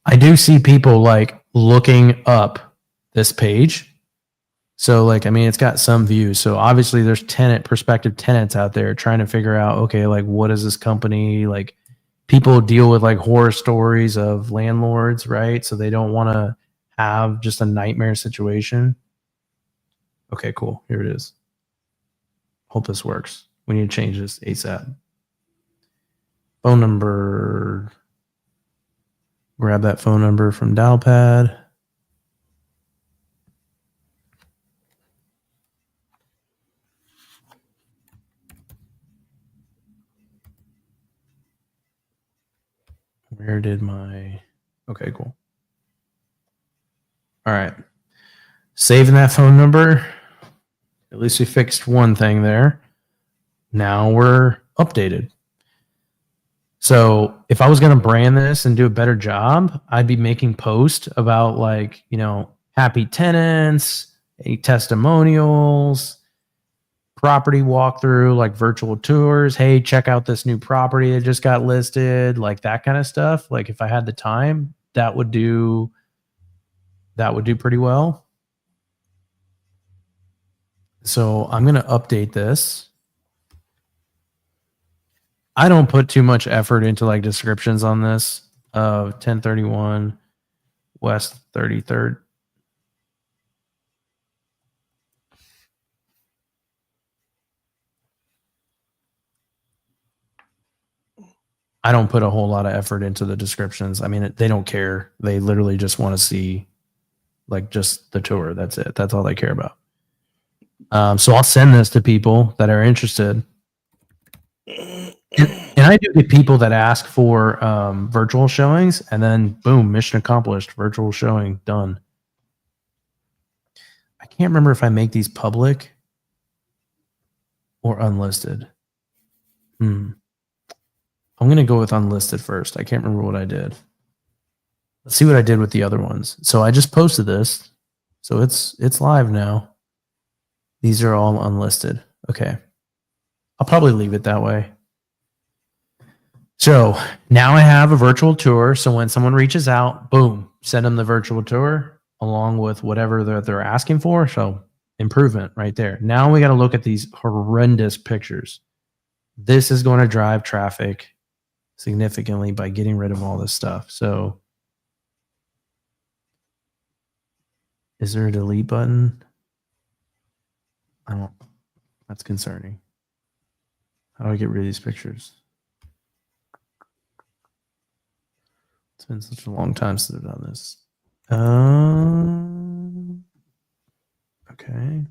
I do see people like looking up this page. So like, I mean, it's got some views. So obviously there's prospective tenants out there trying to figure out, okay, like what is this company? Like people deal with like horror stories of landlords, right? So they don't want to have just a nightmare situation. Okay, cool. Here it is. Hope this works. We need to change this ASAP. Phone number. Grab that phone number from Dialpad. Where did my... Okay, cool. All right. Saving that phone number. At least we fixed one thing there. Now we're updated. So if I was going to brand this and do a better job, I'd be making posts about like, you know, happy tenants, any testimonials, property walkthrough, like virtual tours. Hey, check out this new property that just got listed, like that kind of stuff. Like if I had the time, that would do pretty well. So I'm going to update this. I don't put too much effort into like descriptions on this. 1031 West 33rd. I don't put a whole lot of effort into the descriptions. I mean, they don't care. They literally just want to see like just the tour. That's it. That's all they care about. So I'll send this to people that are interested. And I do get people that ask for virtual showings, and then boom, mission accomplished. Virtual showing done. I can't remember if I make these public or unlisted. I'm going to go with unlisted first. I can't remember what I did. Let's see what I did with the other ones. So I just posted this. So it's live now. These are all unlisted. Okay. I'll probably leave it that way. So now I have a virtual tour. So when someone reaches out, boom, send them the virtual tour along with whatever they're asking for. So improvement right there. Now we got to look at these horrendous pictures. This is going to drive traffic significantly by getting rid of all this stuff. So is there a delete button? I don't. That's concerning. How do I get rid of these pictures? It's been such a long time since I've done this. Okay.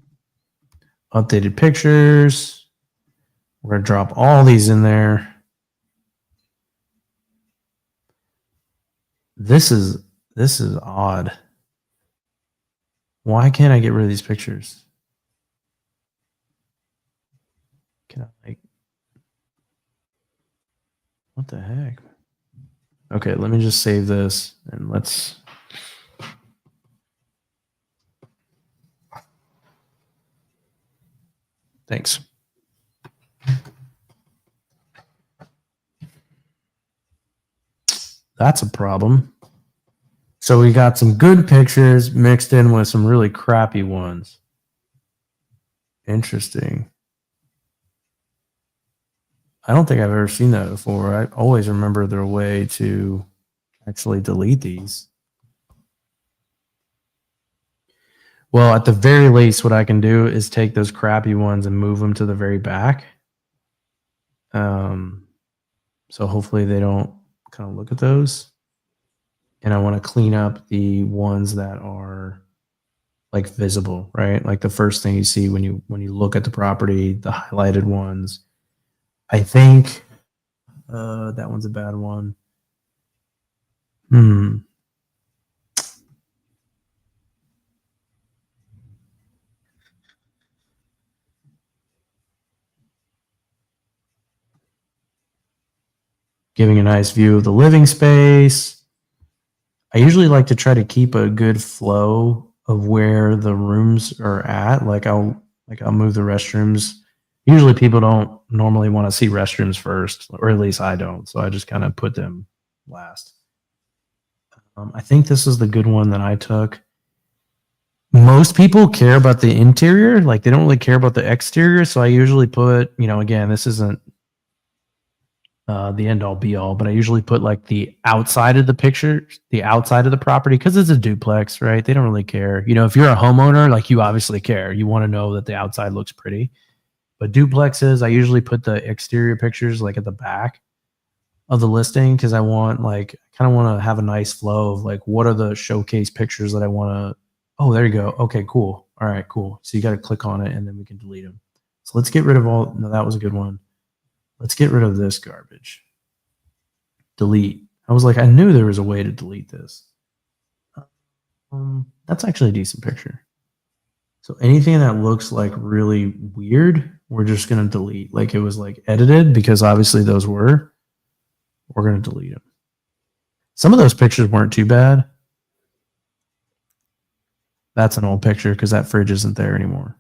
Updated pictures. We're going to drop all these in there. This is odd. Why can't I get rid of these pictures? Can I like... What the heck? Okay, let me just save this and let's... Thanks. That's a problem. So we got some good pictures mixed in with some really crappy ones. Interesting. I don't think I've ever seen that before. I always remember their way to actually delete these. Well, at the very least, what I can do is take those crappy ones and move them to the very back. So hopefully they don't kind of look at those. And I want to clean up the ones that are like visible, right? Like the first thing you see when you look at the property, the highlighted ones. I think that one's a bad one. Giving a nice view of the living space. I usually like to try to keep a good flow of where the rooms are at. Like I'll move the restrooms. Usually people don't normally want to see restrooms first, or at least I don't. So I just kind of put them last. I think this is the good one that I took. Most people care about the interior. Like they don't really care about the exterior. So I usually put, again, this isn't the end all be all, but I usually put like the outside of the picture, the outside of the property, because it's a duplex, right? They don't really care. If you're a homeowner, like you obviously care. You want to know that the outside looks pretty. But duplexes, I usually put the exterior pictures like at the back of the listing because I want kind of want to have a nice flow of like what are the showcase pictures that I want to. Oh, there you go. Okay, cool. All right, cool. So you got to click on it and then we can delete them. So let's get rid of all. No, that was a good one. Let's get rid of this garbage. Delete. I was like, I knew there was a way to delete this. That's actually a decent picture. So anything that looks like really weird, we're just going to delete. Like it was like edited because obviously those were. We're going to delete them. Some of those pictures weren't too bad. That's an old picture because that fridge isn't there anymore.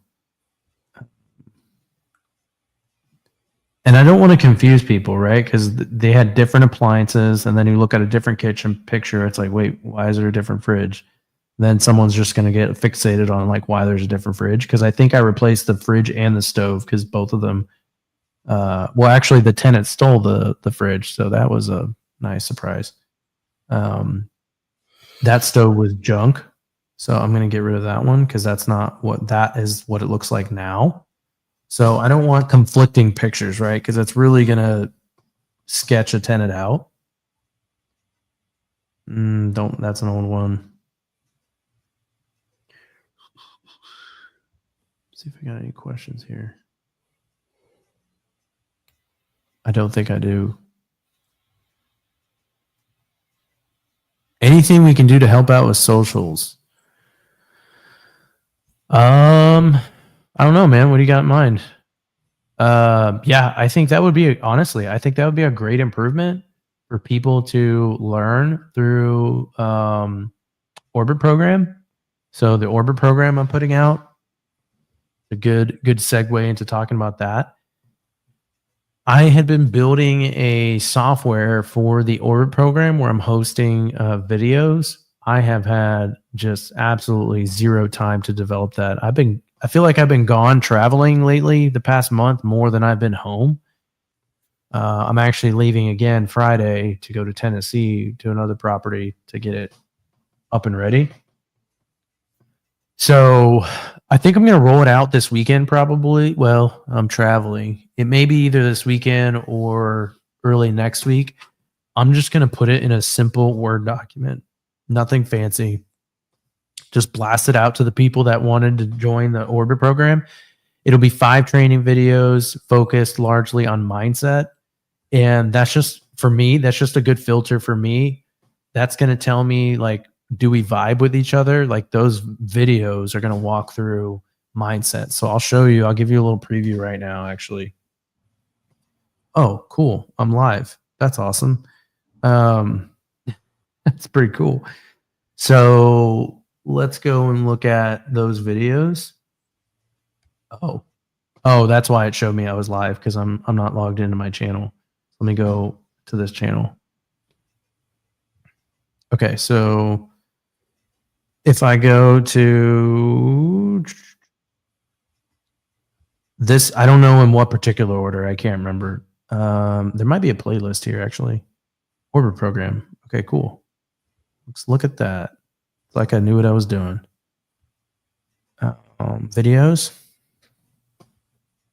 And I don't want to confuse people, right? Because they had different appliances, and then you look at a different kitchen picture, it's like, wait, why is there a different fridge? Then someone's just going to get fixated on like why there's a different fridge. Because I think I replaced the fridge and the stove because both of them. Well, actually, the tenant stole the fridge, so that was a nice surprise. That stove was junk, so I'm going to get rid of that one because that is what it looks like now. So I don't want conflicting pictures, right? Because that's really going to sketch a tenant out. That's an old one. See if I got any questions here. I don't think I do. Anything we can do to help out with socials? I don't know, man. What do you got in mind? Yeah, I think that would be a great improvement for people to learn through Orbit program. So the Orbit program I'm putting out, a good segue into talking about that. I had been building a software for the Orbit program where I'm hosting videos. I have had just absolutely zero time to develop that. I feel like I've been gone traveling lately the past month more than I've been home. I'm actually leaving again Friday to go to Tennessee to another property to get it up and ready. So I think I'm going to roll it out this weekend probably. Well, I'm traveling. It may be either this weekend or early next week. I'm just going to put it in a simple Word document. Nothing fancy. Just blast it out to the people that wanted to join the Orbit program. It'll be 5 training videos focused largely on mindset. And that's just, for me, that's just a good filter for me. That's going to tell me, like, do we vibe with each other? Like, those videos are going to walk through mindset. So I'll show you. I'll give you a little preview right now, actually. Oh, cool. I'm live. That's awesome. That's pretty cool. So let's go and look at those videos. Oh, that's why it showed me I was live because I'm not logged into my channel. Let me go to this channel. Okay, so if I go to this, I don't know in what particular order. I can't remember. There might be a playlist here actually. Orbit program. Okay, cool. Let's look at that. It's like I knew what I was doing. Videos.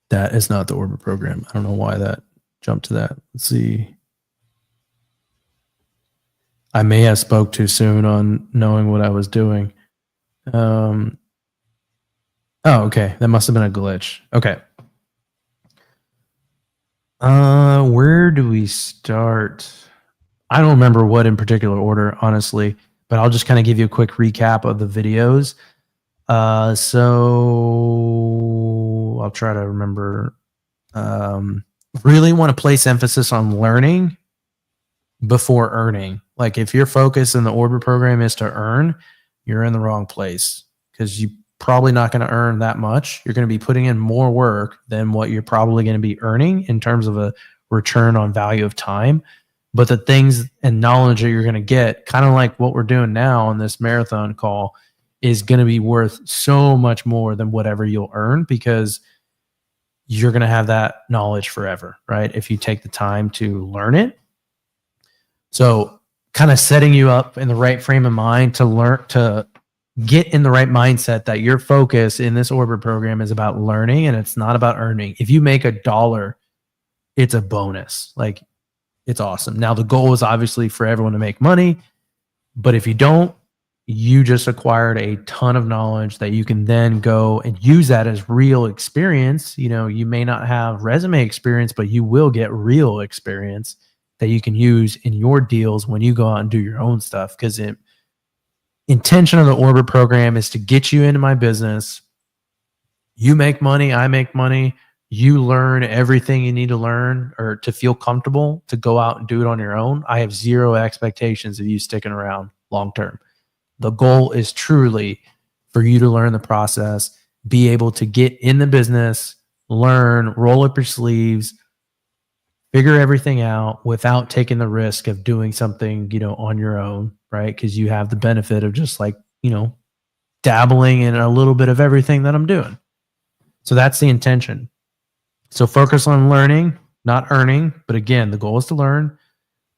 That is not the Orbit program. I don't know why that jumped to that. Let's see. I may have spoke too soon on knowing what I was doing. Oh, okay. That must have been a glitch. Okay. Where do we start? I don't remember what in particular order, honestly, but I'll just kind of give you a quick recap of the videos. So I'll try to remember. Really want to place emphasis on learning before earning. Like if your focus in the Orbit program is to earn, you're in the wrong place because you're probably not going to earn that much. You're going to be putting in more work than what you're probably going to be earning in terms of a return on value of time. But the things and knowledge that you're going to get, kind of like what we're doing now on this marathon call, is going to be worth so much more than whatever you'll earn because you're going to have that knowledge forever, right? If you take the time to learn it. So kind of setting you up in the right frame of mind to learn, to get in the right mindset that your focus in this Orbit program is about learning and it's not about earning. If you make $1, it's a bonus. Like it's awesome. Now the goal is obviously for everyone to make money, but if you don't, you just acquired a ton of knowledge that you can then go and use that as real experience. You know, you may not have resume experience, but you will get real experience that you can use in your deals when you go out and do your own stuff. Because the intention of the Orbit program is to get you into my business. You make money, I make money. You learn everything you need to learn or to feel comfortable to go out and do it on your own. I have zero expectations of you sticking around long term. The goal is truly for you to learn the process, be able to get in the business, learn, roll up your sleeves, figure everything out without taking the risk of doing something, you know, on your own, right? Because you have the benefit of just like, you know, dabbling in a little bit of everything that I'm doing. So that's the intention. So focus on learning, not earning. But again, the goal is to learn.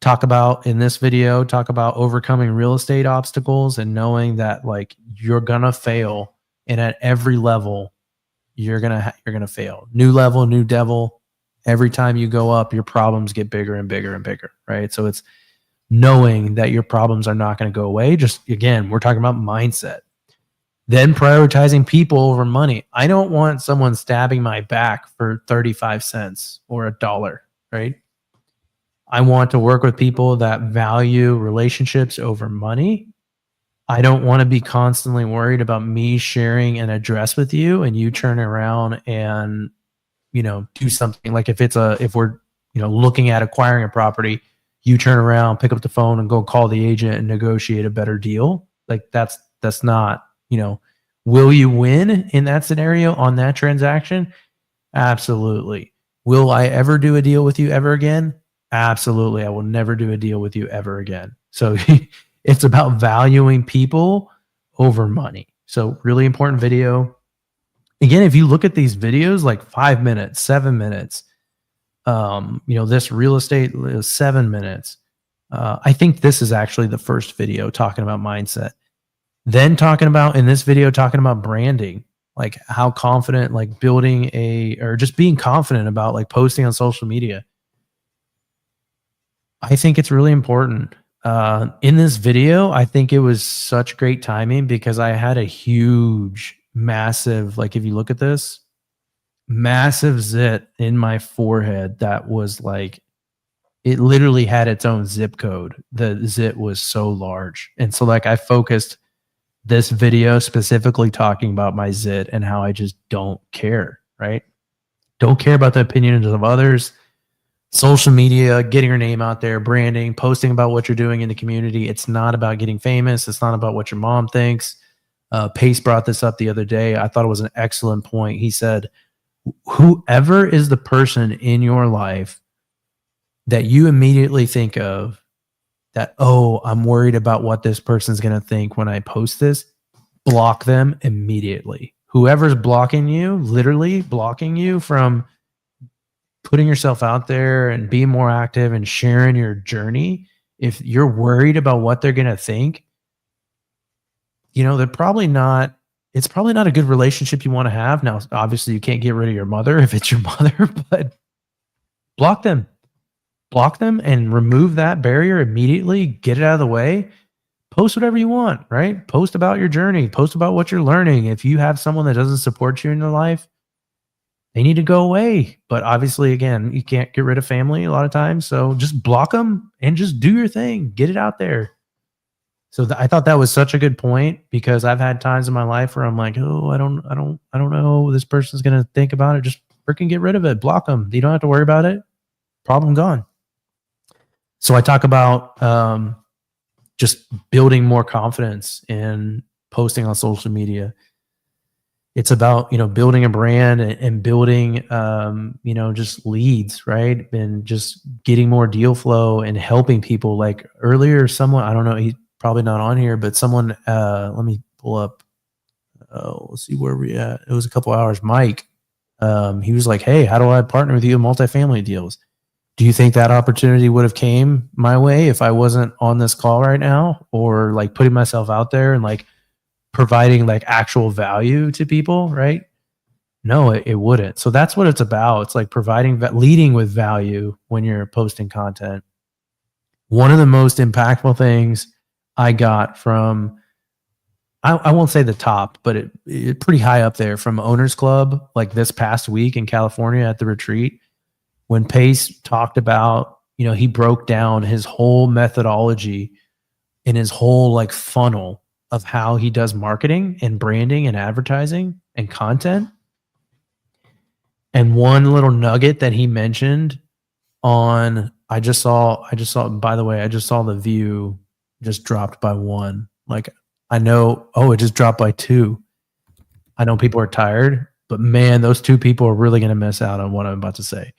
Talk about in this video, talk about overcoming real estate obstacles and knowing that like you're gonna fail, and at every level you're gonna fail. New level, new devil. Every time you go up, your problems get bigger and bigger and bigger, right? So it's knowing that your problems are not going to go away. Just again, we're talking about mindset. Then prioritizing people over money. I don't want someone stabbing my back for 35 cents or $1, right? I want to work with people that value relationships over money. I don't want to be constantly worried about me sharing an address with you and you turn around and, you know, do something like if we're, you know, looking at acquiring a property, you turn around, pick up the phone and go call the agent and negotiate a better deal. Like that's not, you know, will you win in that scenario on that transaction? Absolutely. Will I ever do a deal with you ever again? Absolutely. I will never do a deal with you ever again. So it's about valuing people over money. So really important video. Again, if you look at these videos, like 5 minutes, 7 minutes, you know, this real estate is 7 minutes. I think this is actually the first video talking about mindset. Then talking about in this video, talking about branding, like how confident, like building or just being confident about like posting on social media. I think it's really important. In this video, I think it was such great timing because I had a huge, massive, like if you look at this, massive zit in my forehead that was like, it literally had its own zip code. The zit was so large. And so like I focused this video specifically talking about my zit and how I just don't care, right? Don't care about the opinions of others. Social media, getting your name out there, branding, posting about what you're doing in the community. It's not about getting famous. It's not about what your mom thinks. Pace brought this up the other day. I thought it was an excellent point. He said, whoever is the person in your life that you immediately think of that, oh, I'm worried about what this person's going to think when I post this, block them immediately. Whoever's blocking you, literally blocking you from putting yourself out there and being more active and sharing your journey, if you're worried about what they're going to think, they're probably not, it's probably not a good relationship you want to have. Now, obviously you can't get rid of your mother if it's your mother, but block them and remove that barrier immediately. Get it out of the way. Post whatever you want, right? Post about your journey, post about what you're learning. If you have someone that doesn't support you in your life, they need to go away. But obviously, again, you can't get rid of family a lot of times. So just block them and just do your thing. Get it out there. So I thought that was such a good point, because I've had times in my life where I'm like, oh, I don't know. This person's going to think about it. Just freaking get rid of it. Block them. You don't have to worry about it. Problem gone. So I talk about just building more confidence in posting on social media. It's about, building a brand and building, just leads, right? And just getting more deal flow and helping people. Like earlier, someone, I don't know, he's probably not on here, but someone, let me pull up. Let's see where we at. It was a couple hours. Mike, he was like, hey, how do I partner with you in multifamily deals? Do you think that opportunity would have came my way if I wasn't on this call right now, or like putting myself out there and like providing like actual value to people, right? No, it wouldn't. So that's what it's about. It's like leading with value when you're posting content. One of the most impactful things I got from, I won't say the top, but it pretty high up there, from Owners Club, like this past week in California at the retreat, when Pace talked about, he broke down his whole methodology and his whole like funnel of how he does marketing and branding and advertising and content. And one little nugget that he mentioned on, I just saw, by the way, I just saw the view just dropped by 1. Like, I know, it just dropped by 2. I know people are tired, but man, those 2 people are really going to miss out on what I'm about to say.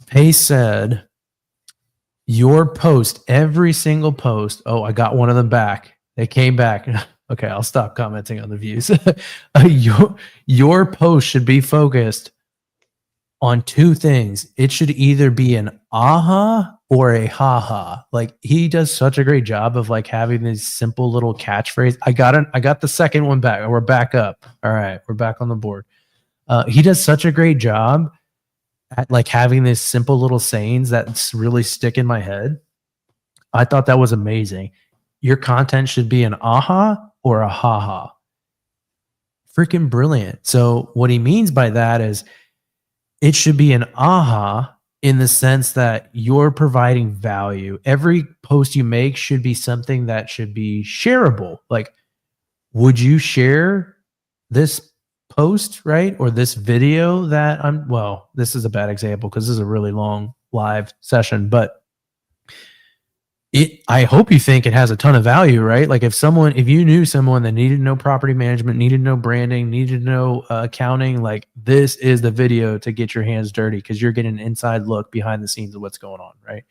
Pace said, your post, every single post, I got one of them back. They came back. Okay, I'll stop commenting on the views. Your post should be focused on 2 things. It should either be an aha or a haha. Like, he does such a great job of like having these simple little catchphrase. I got the second one back. We're back up. All right, we're back on the board. He does such a great job at like having these simple little sayings that really stick in my head. I thought that was amazing. Your content should be an aha or a haha. Freaking brilliant. So what he means by that is it should be an aha in the sense that you're providing value. Every post you make should be something that should be shareable. Like, would you share this post, right? Or this video that this is a bad example because this is a really long live session, but I hope you think it has a ton of value, right? Like if you knew someone that needed to know property management, needed to know branding, needed to know accounting, like this is the video to get your hands dirty, because you're getting an inside look behind the scenes of what's going on, right?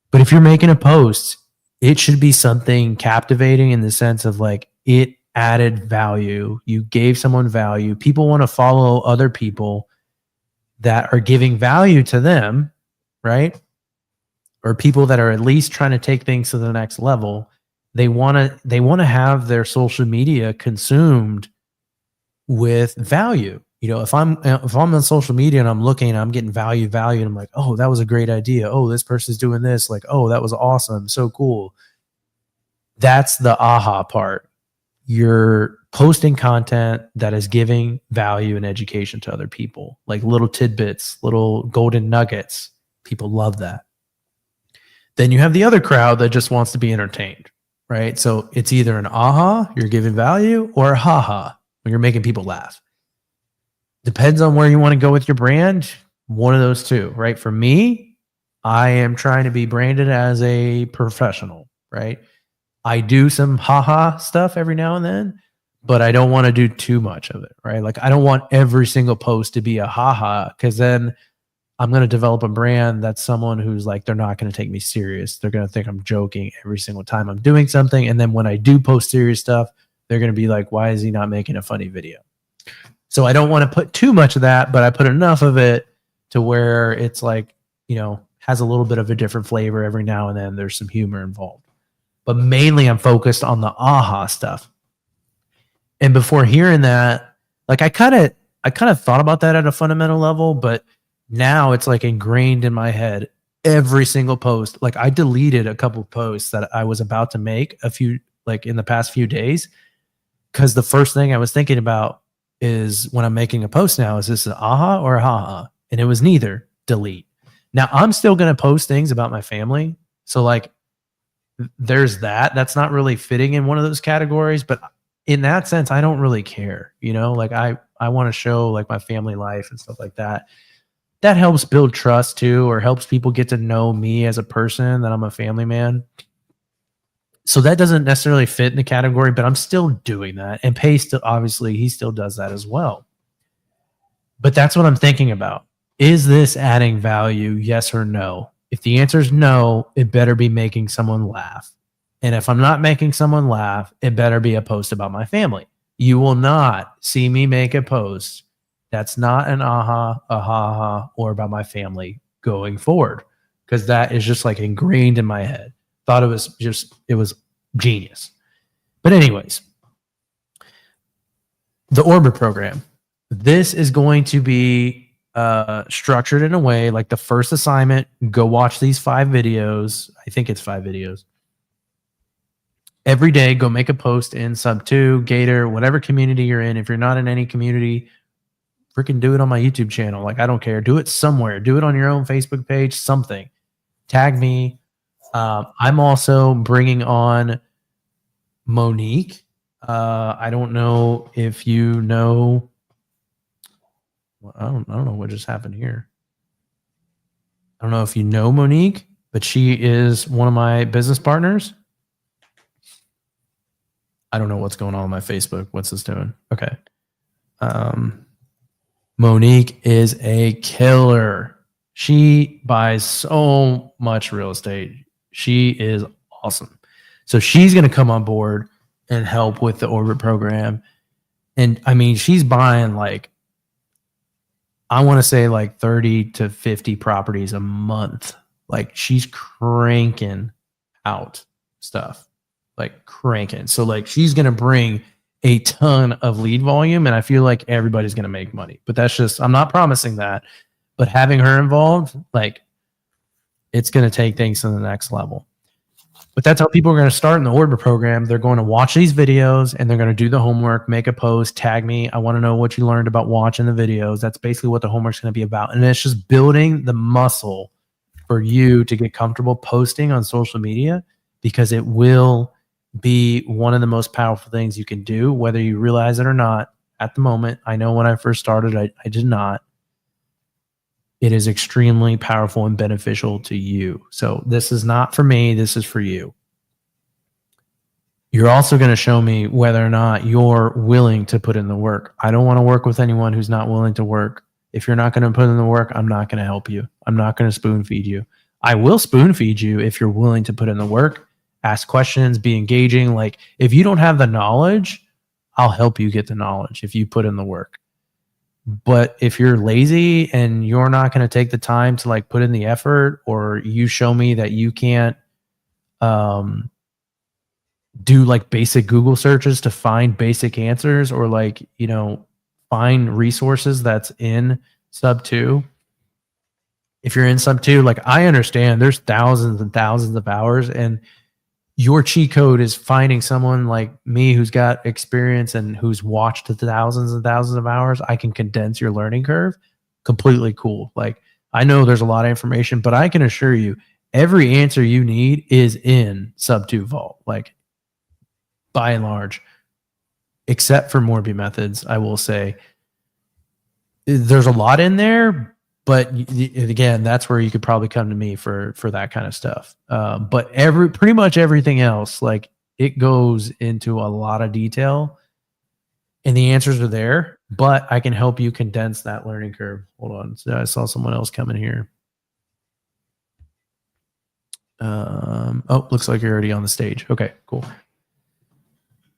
But if you're making a post, it should be something captivating in the sense of like it added value. You gave someone value. People want to follow other people that are giving value to them, right? Or people that are at least trying to take things to the next level. They want to have their social media consumed with value. If I'm on social media and I'm looking and I'm getting value, and I'm like, oh, that was a great idea. Oh, this person's doing this. Like, oh, that was awesome. So cool. That's the aha part. You're posting content that is giving value and education to other people, like little tidbits, little golden nuggets. People love that. Then you have the other crowd that just wants to be entertained, right? So it's either an aha, you're giving value, or a haha, when you're making people laugh. Depends on where you want to go with your brand. One of those two, right? For me, I am trying to be branded as a professional, right? I do some haha stuff every now and then, but I don't want to do too much of it, right? Like I don't want every single post to be a haha, because then I'm going to develop a brand that's someone who's like, they're not going to take me serious. They're going to think I'm joking every single time I'm doing something. And then when I do post serious stuff, they're going to be like, why is he not making a funny video? So I don't want to put too much of that, but I put enough of it to where it's like, has a little bit of a different flavor every now and then. There's some humor involved. But mainly I'm focused on the aha stuff. And before hearing that, like I kind of thought about that at a fundamental level, but now it's like ingrained in my head. Every single post, like I deleted a couple posts that I was about to make in the past few days, because the first thing I was thinking about is when I'm making a post now, is this an aha or a haha? And it was neither. Delete. Now I'm still going to post things about my family. So like there's that. That's not really fitting in one of those categories, but in that sense, I don't really care. Like I want to show like my family life and stuff like that. That helps build trust too, or helps people get to know me as a person, that I'm a family man. So that doesn't necessarily fit in the category, but I'm still doing that. And Pay still, obviously, he still does that as well. But that's what I'm thinking about. Is this adding value? Yes or no? If the answer is no, it better be making someone laugh. And if I'm not making someone laugh, it better be a post about my family. You will not see me make a post that's not an aha, a ha-ha, or about my family going forward, because that is just like ingrained in my head. Thought it was genius. But anyways, the Orbit program. This is going to be structured in a way like the first assignment, go watch these 5 videos. I think it's 5 videos. Every day, go make a post in Sub 2, Gator, whatever community you're in. If you're not in any community, freaking do it on my YouTube channel. Like, I don't care. Do it somewhere. Do it on your own Facebook page, something. Tag me. I'm also bringing on Monique. I don't know if you know. Well, I don't know what just happened here. I don't know if you know Monique, but she is one of my business partners. I don't know what's going on with my Facebook. What's this doing? Okay. Monique is a killer. She buys so much real estate. She is awesome. So she's going to come on board and help with the Orbit program. And I mean, she's buying like, I want to say like 30 to 50 properties a month. Like she's cranking out stuff, like cranking. So like she's going to bring a ton of lead volume, and I feel like everybody's going to make money. But that's just, I'm not promising that, but having her involved, like it's going to take things to the next level. But that's how people are going to start in the Orbit program. They're going to watch these videos and they're going to do the homework, make a post, tag me. I want to know what you learned about watching the videos. That's basically what the homework's going to be about. And it's just building the muscle for you to get comfortable posting on social media, because it will be one of the most powerful things you can do, whether you realize it or not at the moment. I know when I first started, I did not. It is extremely powerful and beneficial to you. So this is not for me. This is for you. You're also going to show me whether or not you're willing to put in the work. I don't want to work with anyone who's not willing to work. If you're not going to put in the work, I'm not going to help you. I'm not going to spoon feed you. I will spoon feed you if you're willing to put in the work, ask questions, be engaging. Like if you don't have the knowledge, I'll help you get the knowledge if you put in the work. But if you're lazy and you're not going to take the time to like put in the effort, or you show me that you can't do like basic Google searches to find basic answers, or like, find resources that's in Sub 2. If you're in Sub 2, like I understand there's thousands and thousands of hours, and your cheat code is finding someone like me who's got experience and who's watched the thousands and thousands of hours. I can condense your learning curve. Completely cool. Like I know there's a lot of information, but I can assure you every answer you need is in Sub 2 Vault, like by and large, except for Morby methods. I will say there's a lot in there, but again, that's where you could probably come to me for that kind of stuff. But pretty much everything else, like it goes into a lot of detail, and the answers are there. But I can help you condense that learning curve. Hold on, so I saw someone else coming here. Oh, looks like you're already on the stage. Okay, cool.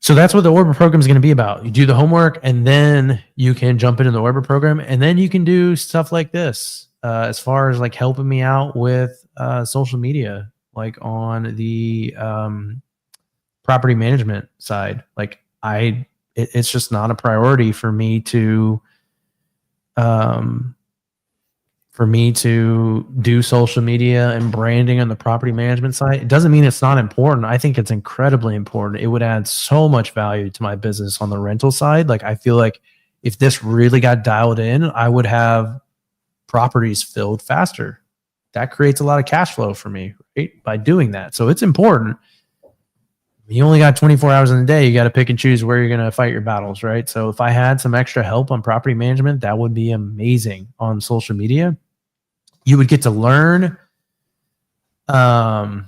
So that's what the Orbit program is going to be about. You do the homework, and then you can jump into the Orbit program, and then you can do stuff like this. as far as like helping me out with social media, like on the property management side. Like it's just not a priority for me to do social media and branding on the property management side. It doesn't mean it's not important. I think it's incredibly important. It would add so much value to my business on the rental side. Like I feel like if this really got dialed in, I would have properties filled faster. That creates a lot of cash flow for me, right? By doing that. So it's important. You only got 24 hours in a day. You got to pick and choose where you're going to fight your battles, right? So if I had some extra help on property management, that would be amazing on social media. You would get to learn. You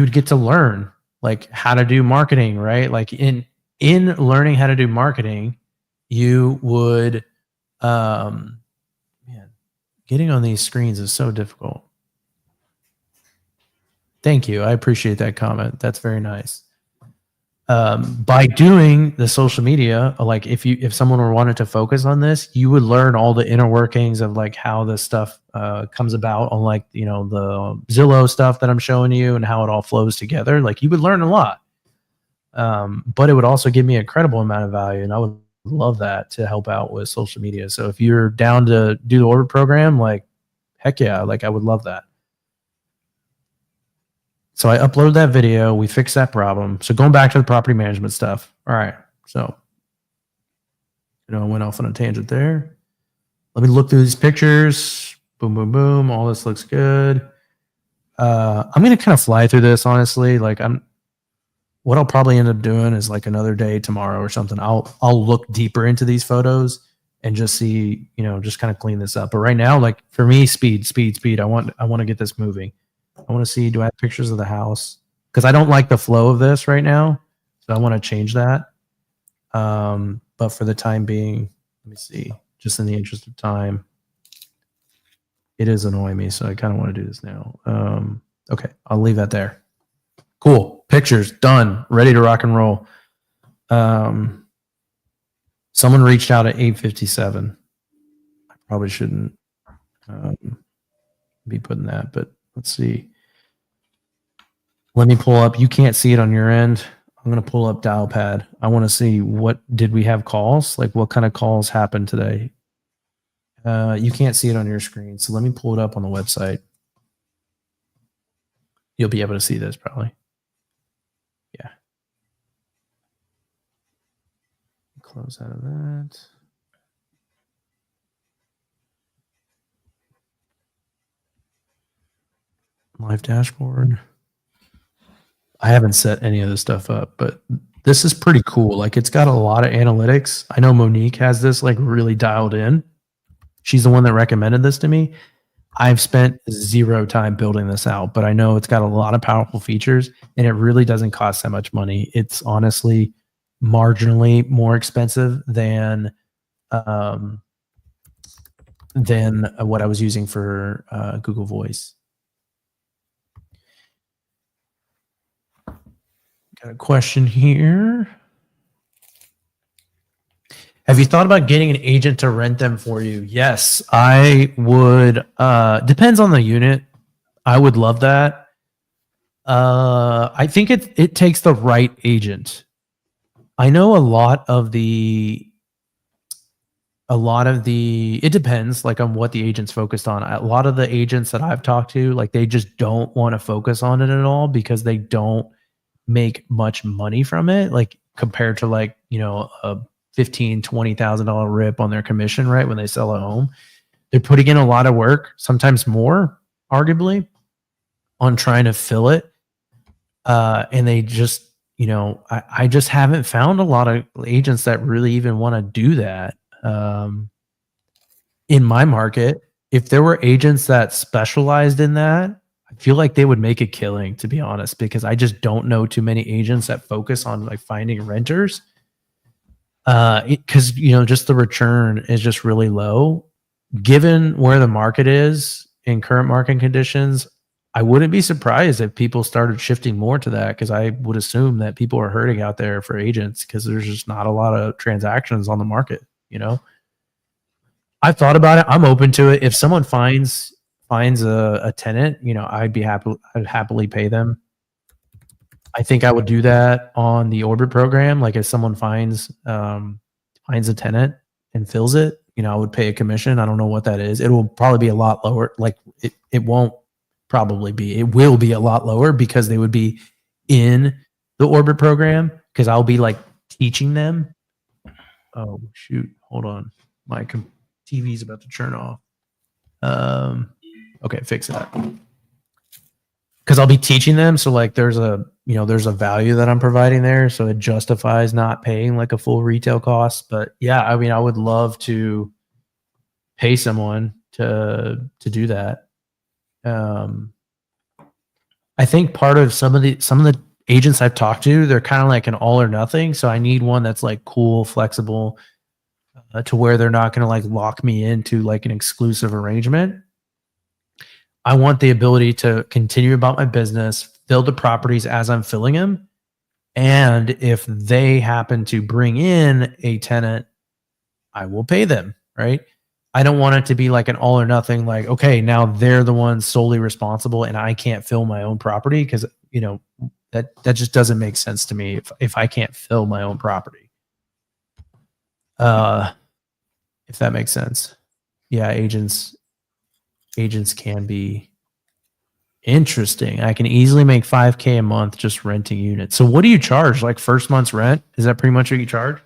would get to learn like how to do marketing, right? Like in learning how to do marketing, you would, man, getting on these screens is so difficult. Thank you. I appreciate that comment. That's very nice. By doing the social media, like if someone were wanted to focus on this, you would learn all the inner workings of like how this stuff comes about on like, you know, the Zillow stuff that I'm showing you and how it all flows together. Like you would learn a lot. But it would also give me an incredible amount of value. And I would love that to help out with social media. So if you're down to do the orbit program, like heck yeah, like I would love that. So I uploaded that video. We fixed that problem. So going back to the property management stuff. All right. So, you know, I went off on a tangent there. Let me look through these pictures. Boom, boom, boom. All this looks good. I'm going to kind of fly through this, honestly. Like what I'll probably end up doing is like another day tomorrow or something. I'll look deeper into these photos and just see, you know, just kind of clean this up. But right now, like for me, speed. I want to get this moving. I want to see, do I have pictures of the house? Because I don't like the flow of this right now. So I want to change that. But for the time being, let me see, just in the interest of time, it is annoying me. So I kind of want to do this now. Okay, I'll leave that there. Cool. Pictures done. Ready to rock and roll. Someone reached out at 8:57. I probably shouldn't be putting that, but let's see. Let me pull up. You can't see it on your end. I'm going to pull up Dialpad. I want to see did we have calls? Like what kind of calls happened today? You can't see it on your screen. So let me pull it up on the website. You'll be able to see this probably. Yeah. Close out of that. Live dashboard. I haven't set any of this stuff up, but this is pretty cool. Like it's got a lot of analytics. I know Monique has this like really dialed in. She's the one that recommended this to me. I've spent zero time building this out, but I know it's got a lot of powerful features and it really doesn't cost that much money. It's honestly marginally more expensive than what I was using for Google Voice. Got a question here. Have you thought about getting an agent to rent them for you? Yes, I would. Depends on the unit. I would love that. I think it takes the right agent. I know a lot of the, it depends like on what the agent's focused on. A lot of the agents that I've talked to, like they just don't want to focus on it at all because they don't make much money from it. Like compared to like, you know, a $15,000-$20,000 rip on their commission, right? When they sell a home, they're putting in a lot of work, sometimes more arguably on trying to fill it. And they just, you know, I just haven't found a lot of agents that really even want to do that. In my market, if there were agents that specialized in that, I feel like they would make a killing, to be honest, because I just don't know too many agents that focus on like finding renters. Because, you know, just the return is just really low. Given where the market is in current market conditions, I wouldn't be surprised if people started shifting more to that, because I would assume that people are hurting out there for agents because there's just not a lot of transactions on the market, you know? I've thought about it. I'm open to it. If someone finds a tenant, you know, I'd happily pay them. I think I would do that on the Orbit program. Like if someone finds a tenant and fills it, you know, I would pay a commission. I don't know what that is. It will probably be a lot lower. Like it won't probably be. It will be a lot lower because they would be in the Orbit program because I'll be like teaching them. Oh shoot! Hold on, my TV's about to turn off. Okay, fix that. Because I'll be teaching them, so like there's a value that I'm providing there, so it justifies not paying like a full retail cost. But yeah, I mean, I would love to pay someone to do that. I think part of some of the agents I've talked to, they're kind of like an all or nothing. So I need one that's like cool, flexible, to where they're not going to like lock me into like an exclusive arrangement. I want the ability to continue about my business, fill the properties as I'm filling them. And if they happen to bring in a tenant, I will pay them, right? I don't want it to be like an all or nothing, like, okay, now they're the ones solely responsible and I can't fill my own property because, you know, that just doesn't make sense to me if I can't fill my own property. If that makes sense. Yeah, agents can be interesting. I can easily make $5,000 a month just renting units. So what do you charge? Like first month's rent? Is that pretty much what you charge?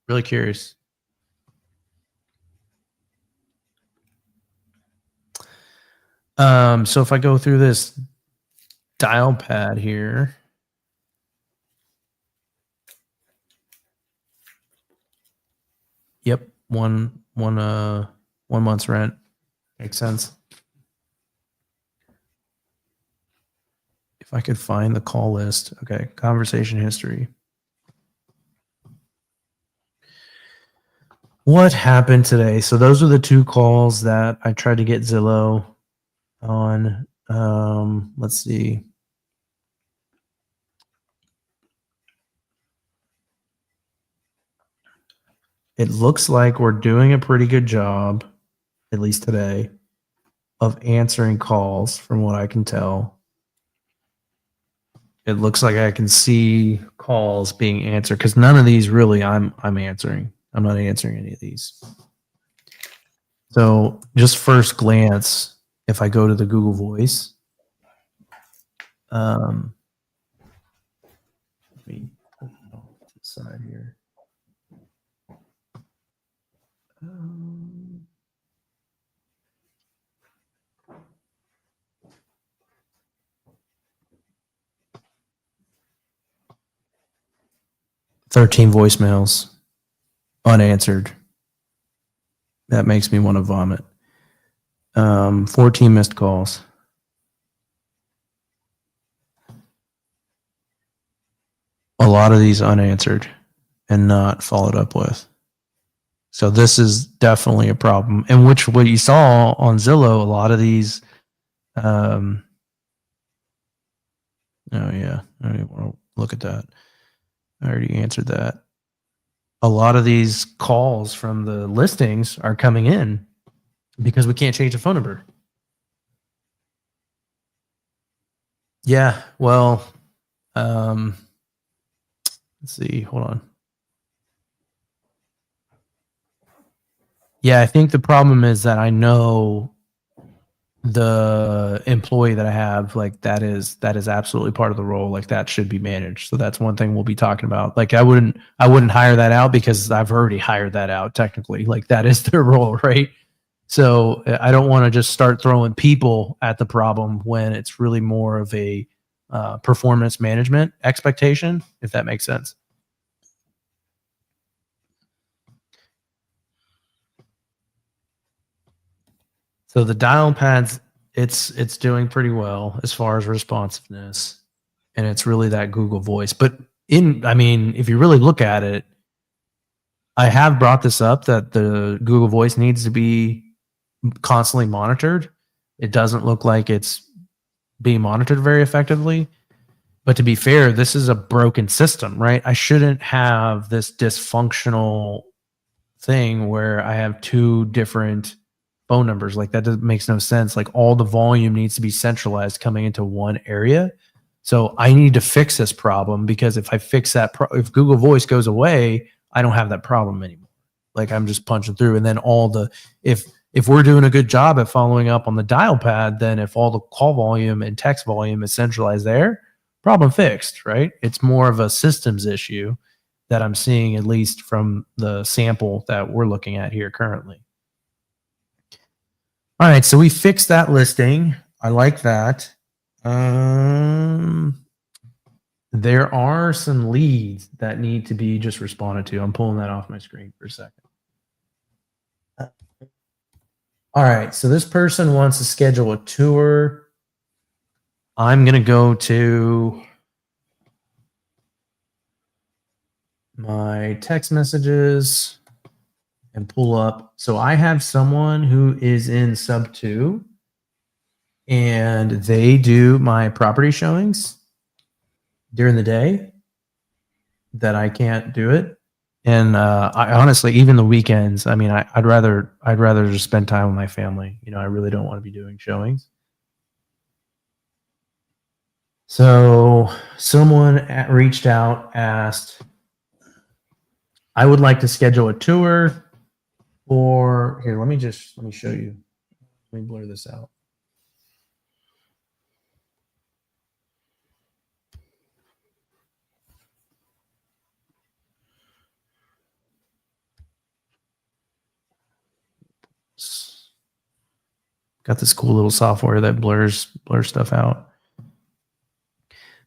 Really curious. So if I go through this dial pad here, yep, one month's rent. Makes sense. If I could find the call list. Okay, conversation history. What happened today? So those are the two calls that I tried to get Zillow on. Let's see. It looks like we're doing a pretty good job, at least today, of answering calls from what I can tell. It looks like I can see calls being answered because none of these really I'm answering. I'm not answering any of these. So just first glance, if I go to the Google Voice, let me put it off to the side here. 13 voicemails unanswered. That makes me want to vomit. 14 missed calls. A lot of these unanswered and not followed up with. So this is definitely a problem. And what you saw on Zillow, a lot of these, oh yeah, I don't even want to look at that. I already answered that. A lot of these calls from the listings are coming in because we can't change the phone number. Yeah, well, let's see, hold on. Yeah, I think the problem is that I know the employee that I have, like that is absolutely part of the role. Like that should be managed. So that's one thing we'll be talking about. Like I wouldn't hire that out because I've already hired that out technically. Like that is their role, right? So I don't want to just start throwing people at the problem when it's really more of a performance management expectation, if that makes sense. So the dial pads, it's doing pretty well as far as responsiveness, and it's really that Google Voice. But if you really look at it, I have brought this up that the Google Voice needs to be constantly monitored. It doesn't look like it's being monitored very effectively. But to be fair, this is a broken system, right? I shouldn't have this dysfunctional thing where I have two different phone numbers. Like that makes no sense. Like all the volume needs to be centralized coming into one area. So I need to fix this problem, because if I fix that, if Google Voice goes away, I don't have that problem anymore. Like I'm just punching through, and then if we're doing a good job at following up on the dial pad, then if all the call volume and text volume is centralized there, problem fixed, right? It's more of a systems issue that I'm seeing, at least from the sample that we're looking at here currently. All right, so we fixed that listing. I like that. There are some leads that need to be just responded to. I'm pulling that off my screen for a second. All right, so this person wants to schedule a tour. I'm going to go to my text messages and pull up. So I have someone who is in sub 2, and they do my property showings during the day that I can't do it. And I honestly, even the weekends, I mean, I'd rather just spend time with my family. You know, I really don't want to be doing showings. So someone reached out, asked, I would like to schedule a tour for, here, let me show you. Let me blur this out. Got this cool little software that blurs stuff out.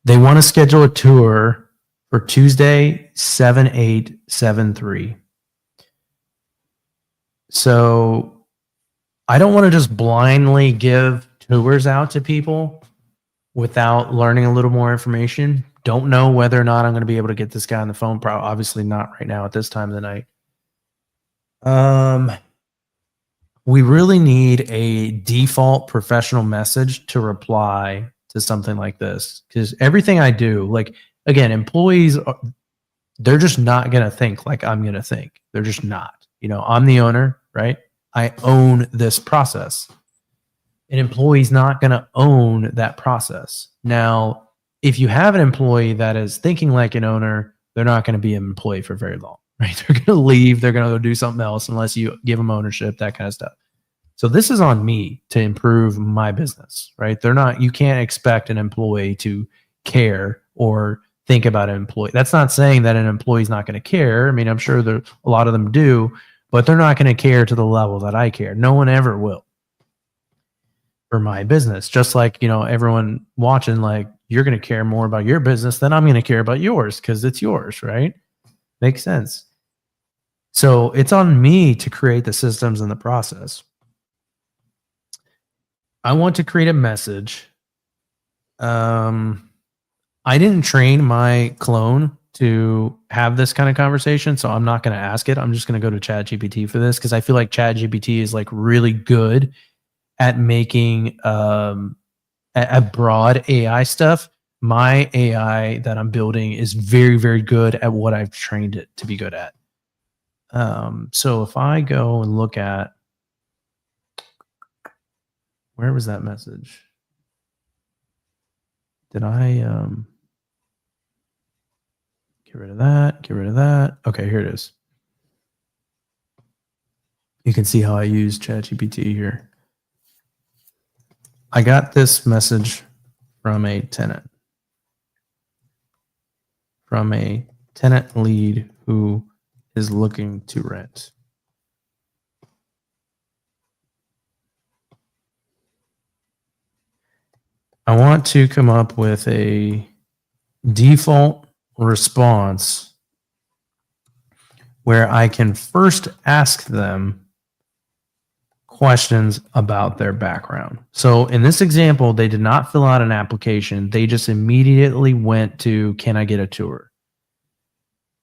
They want to schedule a tour for Tuesday, 7/8/73. So I don't want to just blindly give tours out to people without learning a little more information. Don't know whether or not I'm going to be able to get this guy on the phone. Probably, obviously not right now at this time of the night. We really need a default professional message to reply to something like this, because everything I do, like, again, employees, they're just not going to think like I'm going to think. They're just not. You know, I'm the owner, right? I own this process. An employee's not going to own that process. Now, if you have an employee that is thinking like an owner, they're not going to be an employee for very long, right? They're going to leave. They're going to go do something else unless you give them ownership, that kind of stuff. So this is on me to improve my business, right? You can't expect an employee to care or think about an employee. That's not saying that an employee's not going to care. I mean, I'm sure a lot of them do, but they're not going to care to the level that I care. No one ever will for my business. Just like, you know, everyone watching, like, you're going to care more about your business than I'm going to care about yours because it's yours, right? Makes sense. So it's on me to create the systems and the process. I want to create a message. I didn't train my clone to have this kind of conversation, so I'm not going to ask it. I'm just going to go to ChatGPT for this, because I feel like ChatGPT is like really good at making a broad AI stuff. My AI that I'm building is very, very good at what I've trained it to be good at. So if I go and look at, where was that message? Did I get rid of that? Get rid of that. Okay, here it is. You can see how I use ChatGPT here. I got this message from a tenant. From a tenant lead who is looking to rent. I want to come up with a default response where I can first ask them questions about their background. So in this example, they did not fill out an application. They just immediately went to, can I get a tour?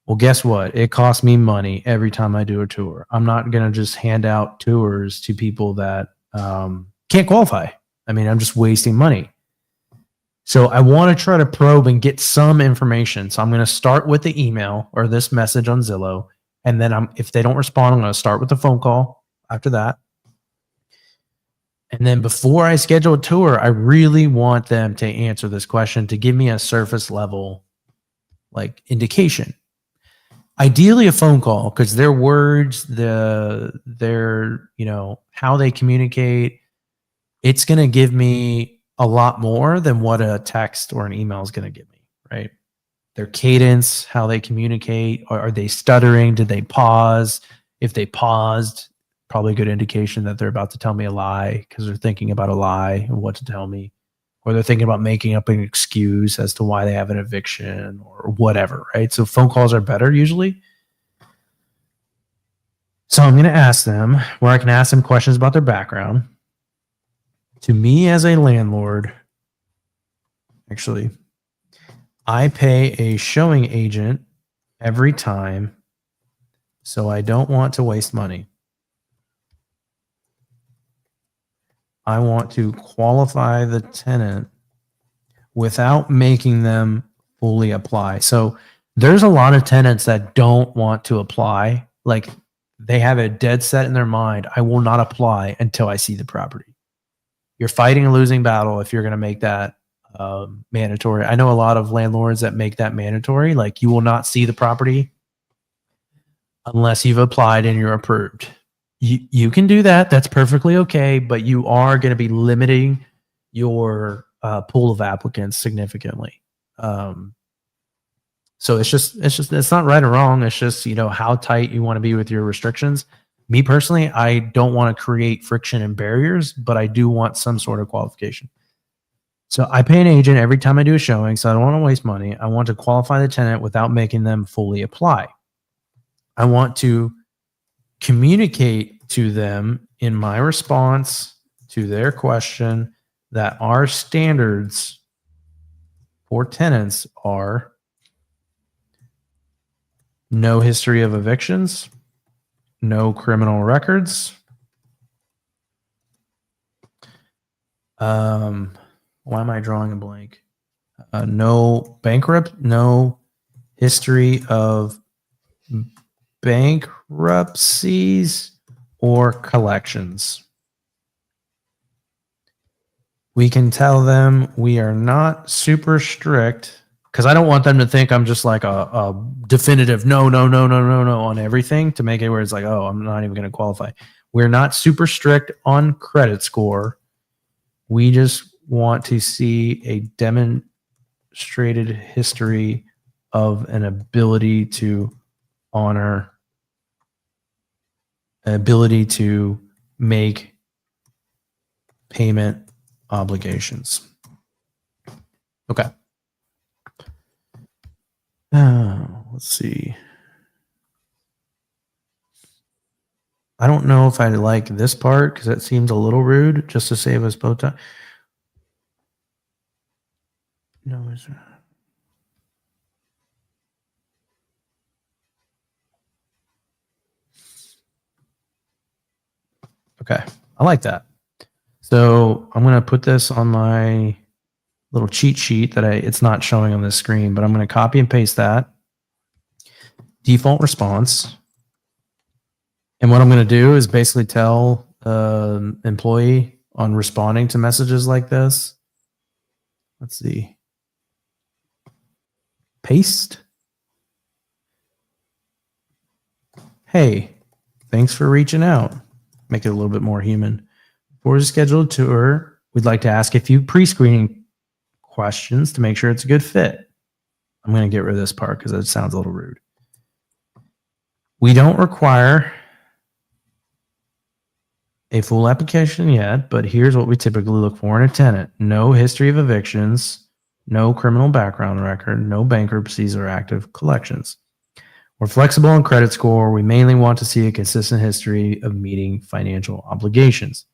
Well, guess what? It costs me money every time I do a tour. I'm not going to just hand out tours to people that can't qualify. I mean, I'm just wasting money. So I want to try to probe and get some information. So I'm going to start with the email or this message on Zillow. And then if they don't respond, I'm going to start with the phone call after that. And then before I schedule a tour, I really want them to answer this question to give me a surface level like indication. Ideally a phone call, because their words, their, you know, how they communicate, it's going to give me a lot more than what a text or an email is going to give me, right? Their cadence, how they communicate, are they stuttering? Did they pause? If they paused, probably a good indication that they're about to tell me a lie because they're thinking about a lie and what to tell me, or they're thinking about making up an excuse as to why they have an eviction or whatever, right? So phone calls are better usually. So I'm going to ask them where I can ask them questions about their background. To me as a landlord, actually, I pay a showing agent every time, so I don't want to waste money. I want to qualify the tenant without making them fully apply. So there's a lot of tenants that don't want to apply. Like they have a dead set in their mind. I will not apply until I see the property. You're fighting a losing battle if you're going to make that mandatory. I know a lot of landlords that make that mandatory. Like you will not see the property unless you've applied and you're approved. You can do that. That's perfectly okay. But you are going to be limiting your pool of applicants significantly. So it's not right or wrong. It's just, you know, how tight you want to be with your restrictions. Me personally, I don't want to create friction and barriers, but I do want some sort of qualification. So I pay an agent every time I do a showing, so I don't want to waste money. I want to qualify the tenant without making them fully apply. I want to communicate to them in my response to their question that our standards for tenants are no history of evictions, no criminal records, why am I drawing a blank? No history of bankruptcies or collections. We can tell them we are not super strict because I don't want them to think I'm just like a definitive no on everything to make it where it's like, oh, I'm not even going to qualify. We're not super strict on credit score. We just want to see a demonstrated history of an ability to honor, an ability to make payment obligations. Okay. Let's see. I don't know if I like this part because it seems a little rude just to save us both time. No, is there? Okay, I like that. So I'm going to put this on my little cheat sheet that it's not showing on this screen, but I'm going to copy and paste that. Default response. And what I'm going to do is basically tell employee on responding to messages like this. Let's see. Paste. Hey, thanks for reaching out. Make it a little bit more human. For a scheduled tour, we'd like to ask a few pre-screening questions to make sure it's a good fit. I'm going to get rid of this part because it sounds a little rude. We don't require a full application yet, but here's what we typically look for in a tenant. No history of evictions, no criminal background record, no bankruptcies or active collections. We're flexible on credit score. We mainly want to see a consistent history of meeting financial obligations.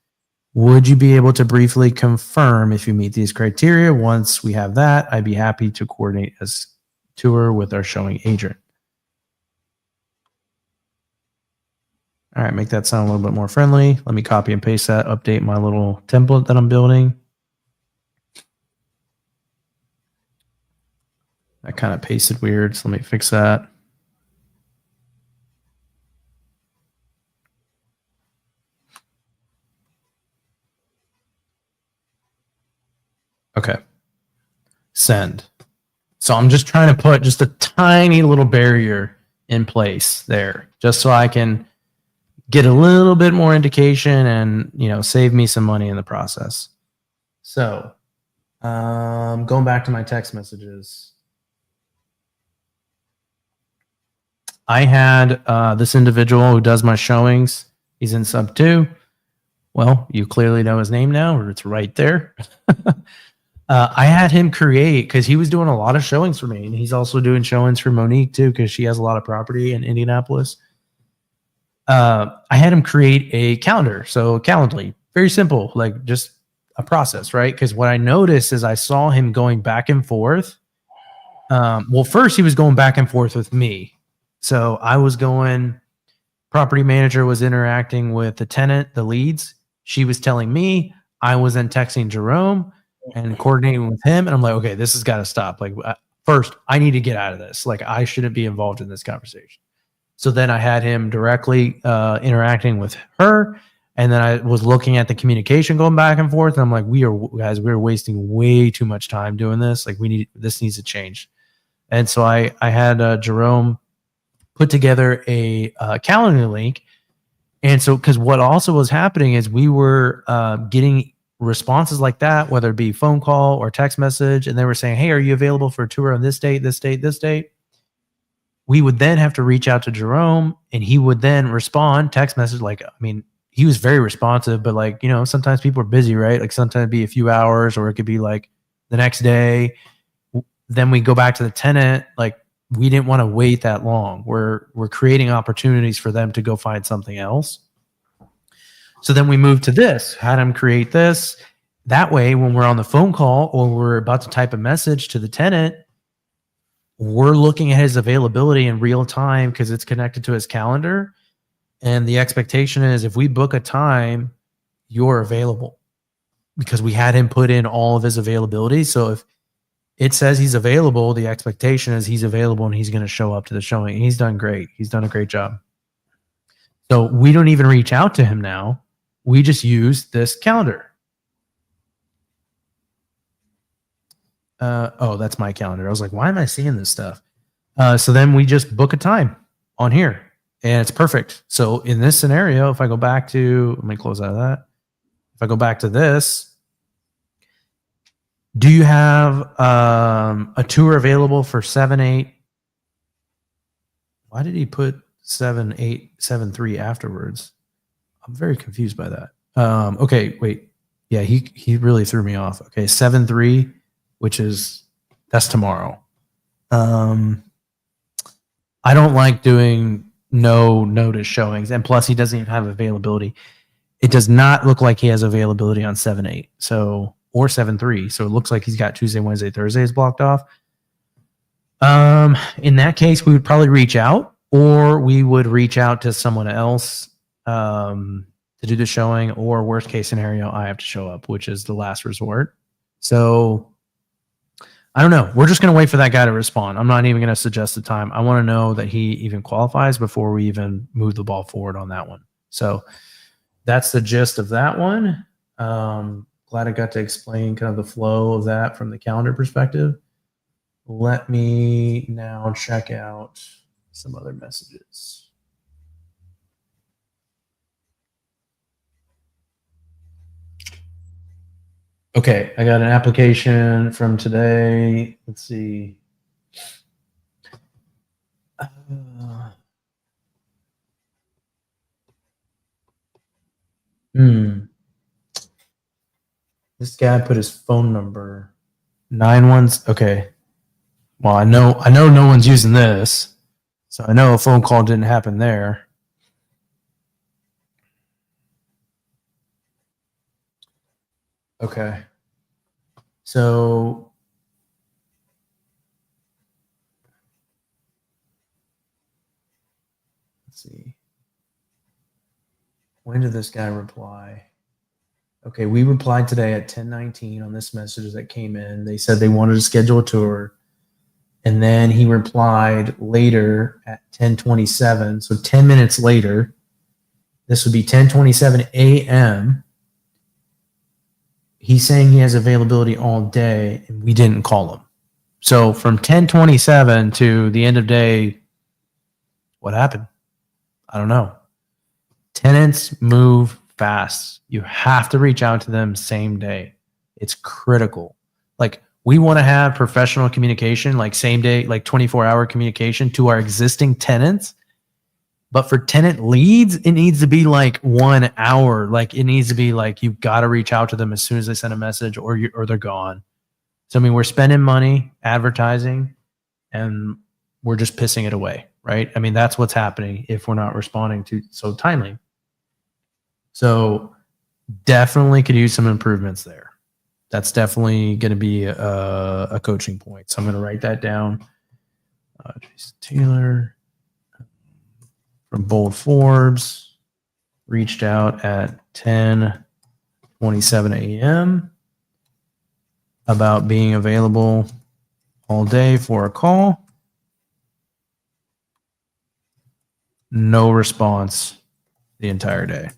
Would you be able to briefly confirm if you meet these criteria? Once we have that, I'd be happy to coordinate a tour with our showing agent. All right, make that sound a little bit more friendly. Let me copy and paste that, update my little template that I'm building. That kind of pasted weird, so let me fix that. Okay. Send. So I'm just trying to put just a tiny little barrier in place there, just so I can get a little bit more indication and, you know, save me some money in the process. So going back to my text messages. I had this individual who does my showings. He's in sub 2. Well, you clearly know his name now, or it's right there. I had him create, because he was doing a lot of showings for me, and he's also doing showings for Monique too, because she has a lot of property in Indianapolis. I had him create a calendar. So Calendly, very simple, like just a process, right? Because what I noticed is I saw him going back and forth. Well, first he was going back and forth with me. So I was going, property manager was interacting with the tenant, the leads. She was telling me, I was then texting Jerome and coordinating with him. And I'm like, okay, this has got to stop. Like, first, I need to get out of this. Like, I shouldn't be involved in this conversation. So then I had him directly interacting with her. And then I was looking at the communication going back and forth. And I'm like, we're wasting way too much time doing this. Like, this needs to change. And so I had Jerome put together a calendar link. And so, because what also was happening is we were getting responses like that, whether it be phone call or text message, and they were saying, hey, are you available for a tour on this date, this date, this date? We would then have to reach out to Jerome, and he would then respond, text message. Like, I mean, he was very responsive, but like, you know, sometimes people are busy, right? Like sometimes it'd be a few hours, or it could be like the next day. Then we go back to the tenant. Like, we didn't want to wait that long. We're creating opportunities for them to go find something else. So then we moved to this, had him create this. That way, when we're on the phone call or we're about to type a message to the tenant, we're looking at his availability in real time because it's connected to his calendar. And the expectation is if we book a time, you're available, because we had him put in all of his availability. So if it says he's available, the expectation is he's available and he's going to show up to the showing. And he's done great. He's done a great job. So we don't even reach out to him now. We just use this calendar. Oh, that's my calendar. I was like, why am I seeing this stuff? So then we just book a time on here, and it's perfect. So in this scenario, if I go back to, let me close out of that. If I go back to this, do you have a tour available for 7/8? Why did he put 7/8/7/3 afterwards? I'm very confused by that. Okay, wait. Yeah, he really threw me off. Okay, 7/3, which is, that's tomorrow. I don't like doing no notice showings, and plus he doesn't even have availability. It does not look like he has availability on 7/8, so, or 7/3. So it looks like he's got Tuesday, Wednesday, Thursdays blocked off. In that case, we would probably reach out, or we would reach out to someone else to do the showing, or worst case scenario, I have to show up, which is the last resort. So I don't know. We're just going to wait for that guy to respond. I'm not even going to suggest the time. I want to know that he even qualifies before we even move the ball forward on that one. So that's the gist of that one. Glad I got to explain kind of the flow of that from the calendar perspective. Let me now check out some other messages. Okay, I got an application from today. Let's see. This guy put his phone number. 91s. Okay. Well, I know no one's using this, so I know a phone call didn't happen there. Okay. So let's see. When did this guy reply? Okay, we replied today at 10:19 on this message that came in. They said they wanted to schedule a tour. And then he replied later at 10:27. So 10 minutes later, this would be 10:27 a.m. He's saying he has availability all day, and we didn't call him. So from 10:27 to the end of day, what happened? I don't know. Tenants move fast. You have to reach out to them same day. It's critical. Like, we want to have professional communication, like same day, like 24-hour communication to our existing tenants. But for tenant leads, it needs to be like 1 hour. Like, it needs to be like, you've got to reach out to them as soon as they send a message, or they're gone. So, I mean, we're spending money advertising and we're just pissing it away, right? I mean, that's what's happening if we're not responding to so timely. So definitely could use some improvements there. That's definitely going to be a coaching point. So I'm going to write that down. Jason Taylor from Bold Forbes reached out at 10:27 a.m. about being available all day for a call. No response the entire day.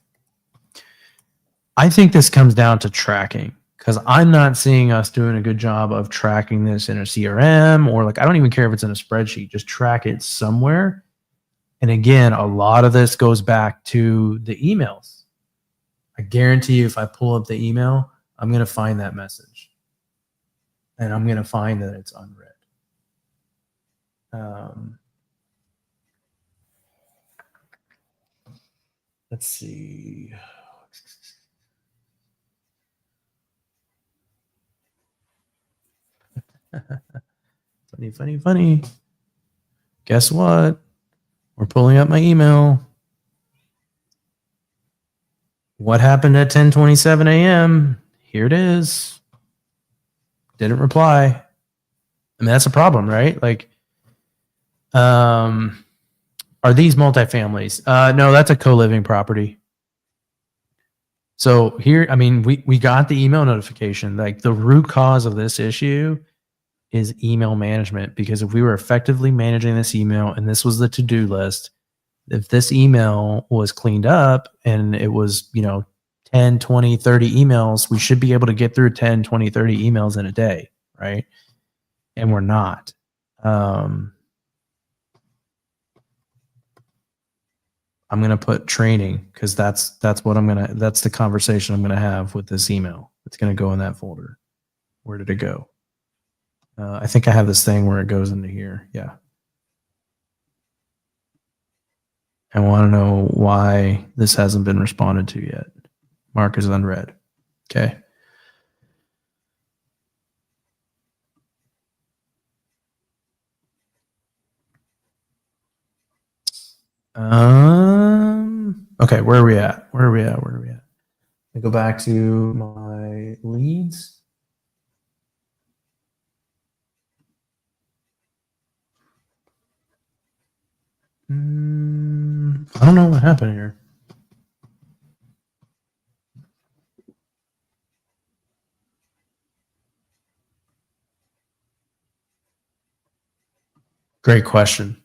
I think this comes down to tracking, because I'm not seeing us doing a good job of tracking this in a CRM, or like, I don't even care if it's in a spreadsheet, just track it somewhere. And again, a lot of this goes back to the emails. I guarantee you, if I pull up the email, I'm going to find that message. And I'm going to find that it's unread. Let's see. Funny. Guess what? We're pulling up my email. What happened at 10:27 a.m.? Here it is. Didn't reply. I mean, that's a problem, right? Like, are these multifamilies? No, that's a co-living property. So here, I mean, we got the email notification. Like, the root cause of this issue is email management, because if we were effectively managing this email and this was the to-do list, if this email was cleaned up and it was, 10, 20, 30 emails, we should be able to get through 10, 20, 30 emails in a day, right? And we're not. I'm going to put training, because that's the conversation I'm going to have with this email. It's going to go in that folder. Where did it go? I think I have this thing where it goes into here. Yeah. I want to know why this hasn't been responded to yet. Mark is unread. Okay. Okay, where are we at? I go back to my leads. I don't know what happened here. Great question.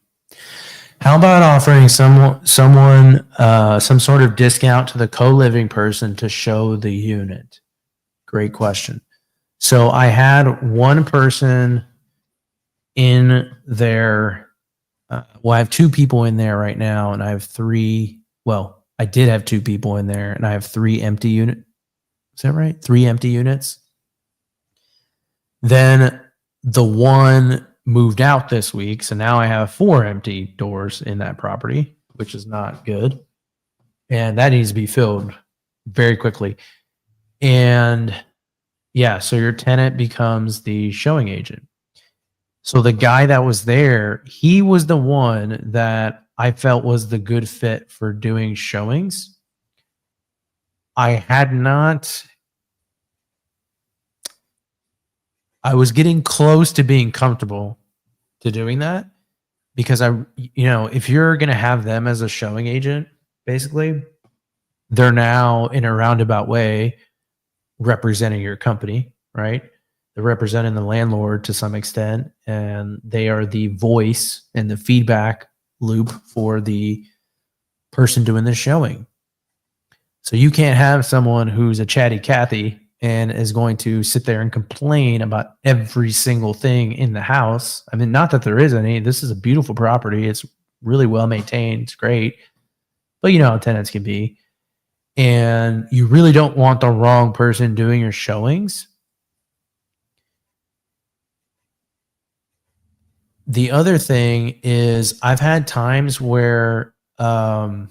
How about offering someone some sort of discount to the co-living person to show the unit? Great question. So I had one person in there. I have two people in there right now, and I have three. Well, I did have two people in there, and I have 3 empty units. Is that right? 3 empty units. Then the one moved out this week, so now I have 4 empty doors in that property, which is not good, and that needs to be filled very quickly. And yeah, so your tenant becomes the showing agent. So the guy that was there, he was the one that I felt was the good fit for doing showings. I was getting close to being comfortable to doing that, because if you're going to have them as a showing agent, basically, they're now in a roundabout way representing your company, right? They're representing the landlord to some extent, and they are the voice and the feedback loop for the person doing the showing. So you can't have someone who's a chatty Cathy and is going to sit there and complain about every single thing in the house. I mean, not that there is any. This is a beautiful property. It's really well maintained. It's great. But you know how tenants can be. And you really don't want the wrong person doing your showings. The other thing is I've had times where one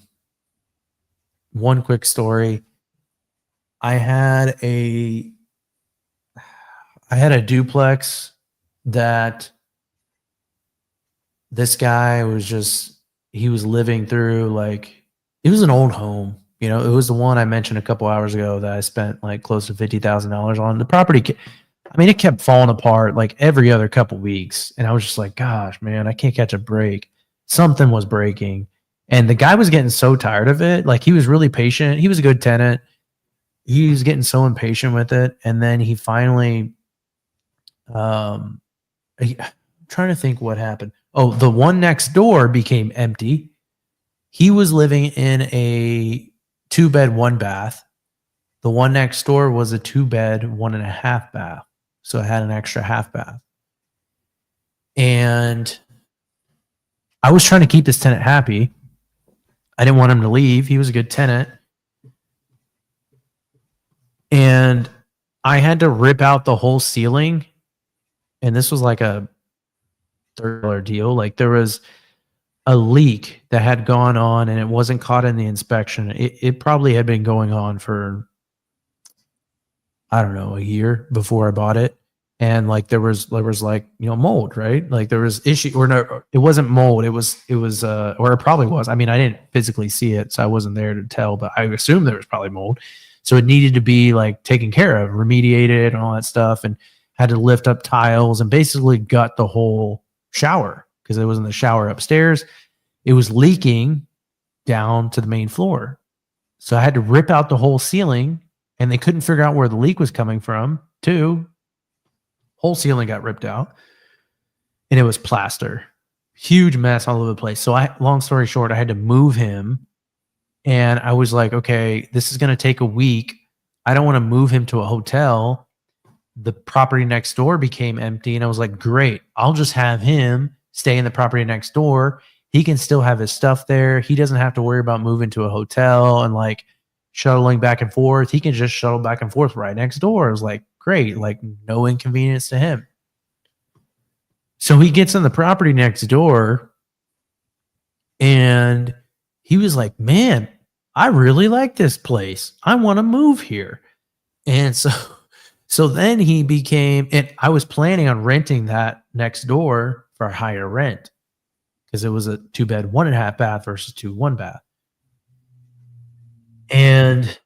quick story. I had a duplex that this guy he was living through, like, it was an old home. You know, it was the one I mentioned a couple hours ago that I spent like close to $50,000 on. The property, I mean, it kept falling apart like every other couple weeks. And I was just like, gosh, man, I can't catch a break. Something was breaking. And the guy was getting so tired of it. Like, he was really patient. He was a good tenant. He was getting so impatient with it. And then he finally, I'm trying to think what happened. Oh, the one next door became empty. He was living in a 2-bed, 1-bath. The one next door was a 2-bed, 1.5 bath. So it had an extra half bath. And I was trying to keep this tenant happy. I didn't want him to leave. He was a good tenant. And I had to rip out the whole ceiling. And this was like a $30 deal. Like, there was a leak that had gone on and it wasn't caught in the inspection. It probably had been going on for, I don't know, a year before I bought it. And like, there was like, you know, mold, right? Like, there was issue, or no, it wasn't mold. It was, or it probably was. I mean, I didn't physically see it, so I wasn't there to tell, but I assumed there was probably mold. So it needed to be like taken care of, remediated and all that stuff, and had to lift up tiles and basically gut the whole shower because it was in the shower upstairs. It was leaking down to the main floor. So I had to rip out the whole ceiling, and they couldn't figure out where the leak was coming from, too. Whole ceiling got ripped out, and it was plaster. Huge mess all over the place. So long story short, I had to move him, and I was like, okay, this is going to take a week. I don't want to move him to a hotel. The property next door became empty, and I was like, great, I'll just have him stay in the property next door. He can still have his stuff there. He doesn't have to worry about moving to a hotel and like shuttling back and forth. He can just shuttle back and forth right next door. It was like, great, like no inconvenience to him. So he gets in the property next door, and he was like, man, I really like this place. I want to move here. And so then he became, and I was planning on renting that next door for a higher rent because it was a 2-bed, 1.5 bath versus 2 1-bath. And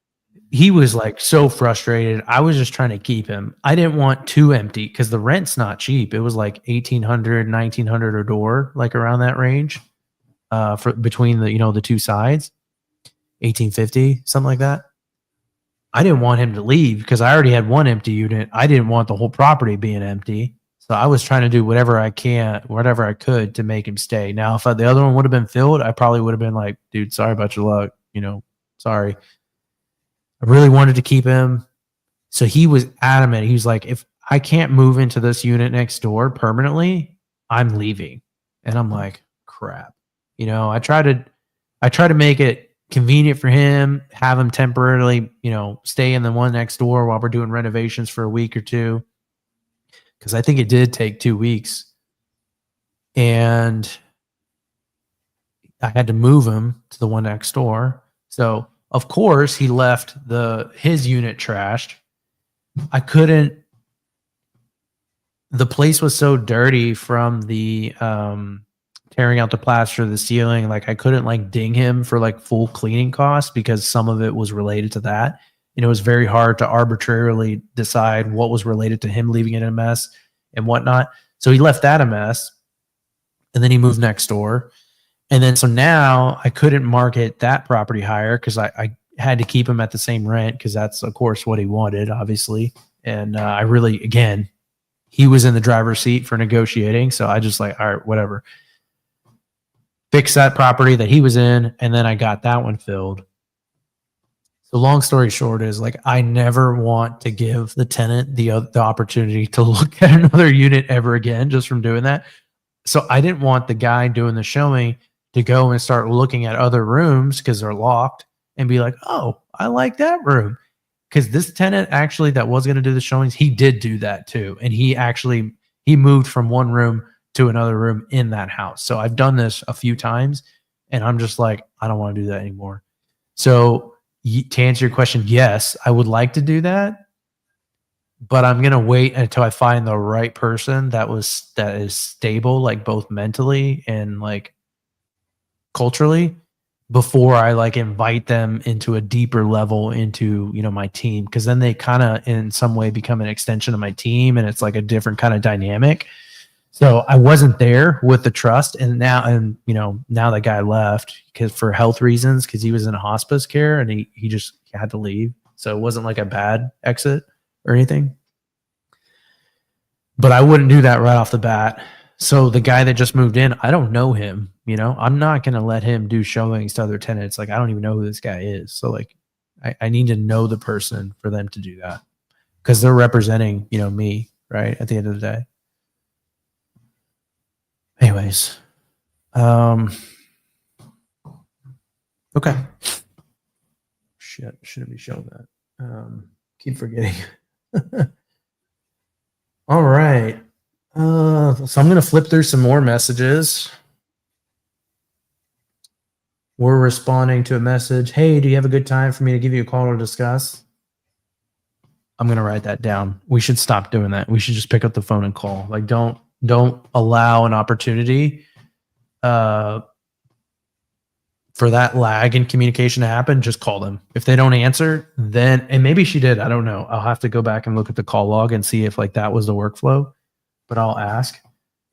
he was like so frustrated. I was just trying to keep him. I didn't want too empty because the rent's not cheap. It was like $1,800, $1,900 a door, like around that range, for between the, you know, the two sides, $1,850, something like that. I didn't want him to leave because I already had one empty unit. I didn't want the whole property being empty. So I was trying to do whatever I could to make him stay. Now, if the other one would have been filled, I probably would have been like, dude, sorry about your luck. You know, sorry. I really wanted to keep him. So he was adamant. He was like, if I can't move into this unit next door permanently, I'm leaving. And I'm like, crap. You know, I try to make it convenient for him, have him temporarily, you know, stay in the one next door while we're doing renovations for a week or two. Because I think it did take 2 weeks. And I had to move him to the one next door. So, of course, he left his unit trashed. The place was so dirty from the tearing out the plaster of the ceiling. Like, I couldn't like ding him for like full cleaning costs because some of it was related to that. And it was very hard to arbitrarily decide what was related to him leaving it in a mess and whatnot. So he left that a mess. And then he moved next door. And then so now I couldn't market that property higher because I had to keep him at the same rent because that's, of course, what he wanted, obviously. And I really, again, he was in the driver's seat for negotiating. So I just like, all right, whatever. Fix that property that he was in, and then I got that one filled. So long story short is like I never want to give the tenant the opportunity to look at another unit ever again just from doing that. So I didn't want the guy doing the showing to go and start looking at other rooms because they're locked and be like, oh, I like that room. Because this tenant actually that was going to do the showings, he did do that too. And he moved from one room to another room in that house. So I've done this a few times and I'm just like, I don't want to do that anymore. So to answer your question, yes, I would like to do that, but I'm going to wait until I find the right person that is stable, like both mentally and like culturally, before I like invite them into a deeper level into, my team. Cause then they kind of in some way become an extension of my team and it's like a different kind of dynamic. So I wasn't there with the trust. And now the guy left because for health reasons, because he was in hospice care and he just had to leave. So it wasn't like a bad exit or anything. But I wouldn't do that right off the bat. So the guy that just moved in, I don't know him. I'm not going to let him do showings to other tenants. Like, I don't even know who this guy is. So like, I need to know the person for them to do that because they're representing, me, right? At the end of the day. Anyways, okay. Shit, shouldn't be showing that. Keep forgetting. All right. So I'm going to flip through some more messages. We're responding to a message. Hey, do you have a good time for me to give you a call to discuss? I'm going to write that down. We should stop doing that. We should just pick up the phone and call. Like, don't allow an opportunity for that lag in communication to happen. Just call them. If they don't answer, then, and maybe she did, I don't know. I'll have to go back and look at the call log and see if like that was the workflow, but I'll ask.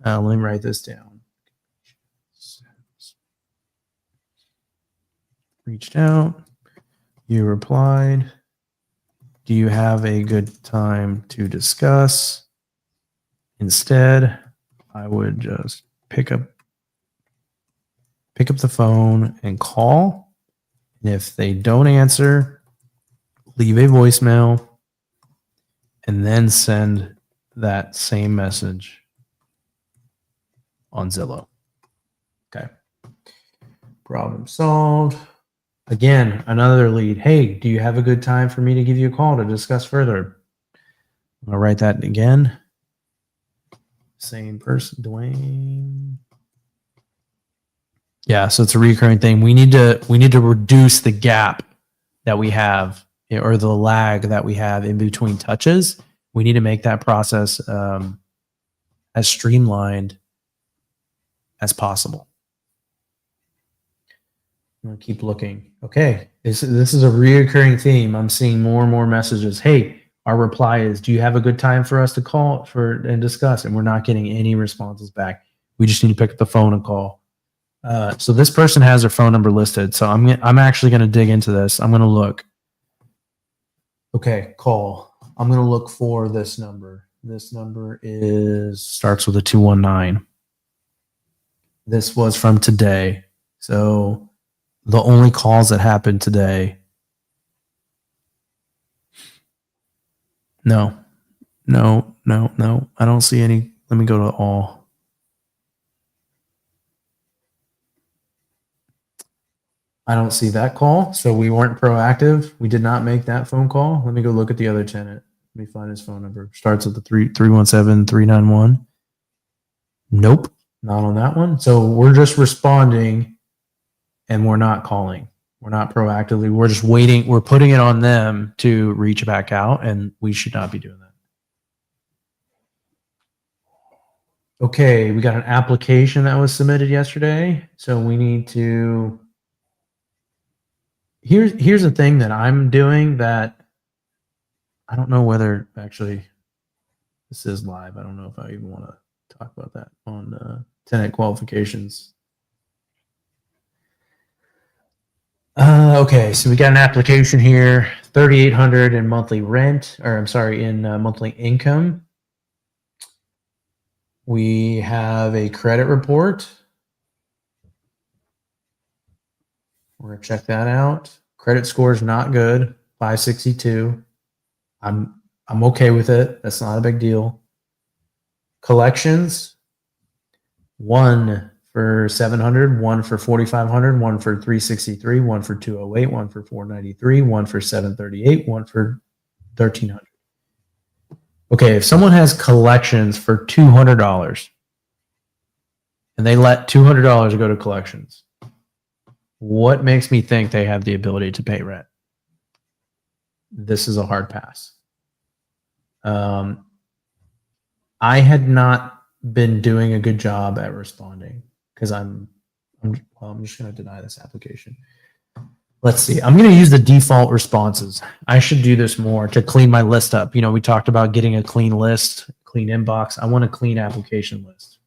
Let me write this down. Reached out. You replied. Do you have a good time to discuss? Instead, I would just pick up the phone and call. And if they don't answer, leave a voicemail and then send that same message on Zillow. Okay. Problem solved. Again, another lead. Hey, do you have a good time for me to give you a call to discuss further? I'll write that again. Same person, Dwayne. Yeah, so it's a recurring thing. We need to reduce the gap that we have or the lag that we have in between touches. We need to make that process as streamlined as possible. I'm gonna keep looking. Okay, this is a reoccurring theme. I'm seeing more and more messages. Hey, our reply is, do you have a good time for us to call and discuss? And we're not getting any responses back. We just need to pick up the phone and call. So this person has their phone number listed. So I'm actually going to dig into this. I'm going to look. Okay, call. I'm going to look for this number. This number starts with a 219. This was from today. So the only calls that happened today. No. I don't see any. Let me go to all. I don't see that call. So we weren't proactive. We did not make that phone call. Let me go look at the other tenant. Let me find his phone number. Starts with the 317-391. Nope, not on that one. So we're just responding and we're not calling. We're not proactively. We're just waiting. We're putting it on them to reach back out, and we should not be doing that. Okay, we got an application that was submitted yesterday. So we need to. Here's the thing that I'm doing that I don't know whether actually this is live. I don't know if I even want to talk about that on tenant qualifications. Okay, so we got an application here, $3,800 in monthly rent, or I'm sorry, in monthly income. We have a credit report. We're going to check that out. Credit score is not good, 562. I'm okay with it. That's not a big deal. Collections, 1 for 700, 1 for 4,500, 1 for 363, 1 for 208, 1 for 493, 1 for 738, 1 for 1,300. Okay, if someone has collections for $200 and they let $200 go to collections, what makes me think they have the ability to pay rent? This is a hard pass. I had not been doing a good job at responding because I'm just going to deny this application. Let's see. I'm going to use the default responses. I should do this more to clean my list up. You know, we talked about getting a clean list, clean inbox. I want a clean application list.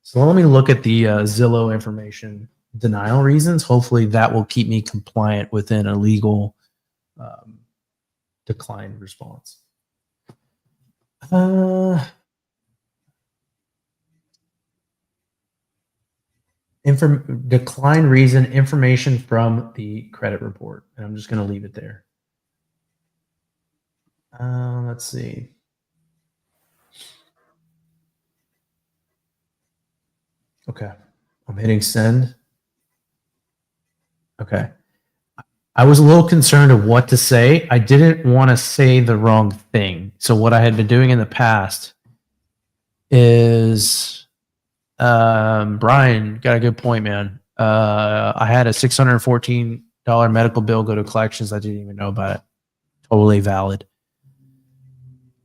So let me look at the Zillow information denial reasons. Hopefully that will keep me compliant within a legal decline response. Decline reason, information from the credit report. And I'm just going to leave it there. Let's see. Okay. I'm hitting send. Okay. I was a little concerned of what to say. I didn't want to say the wrong thing. So what I had been doing in the past is, Brian got a good point, man. I had a $614 medical bill go to collections. I didn't even know about it. Totally valid.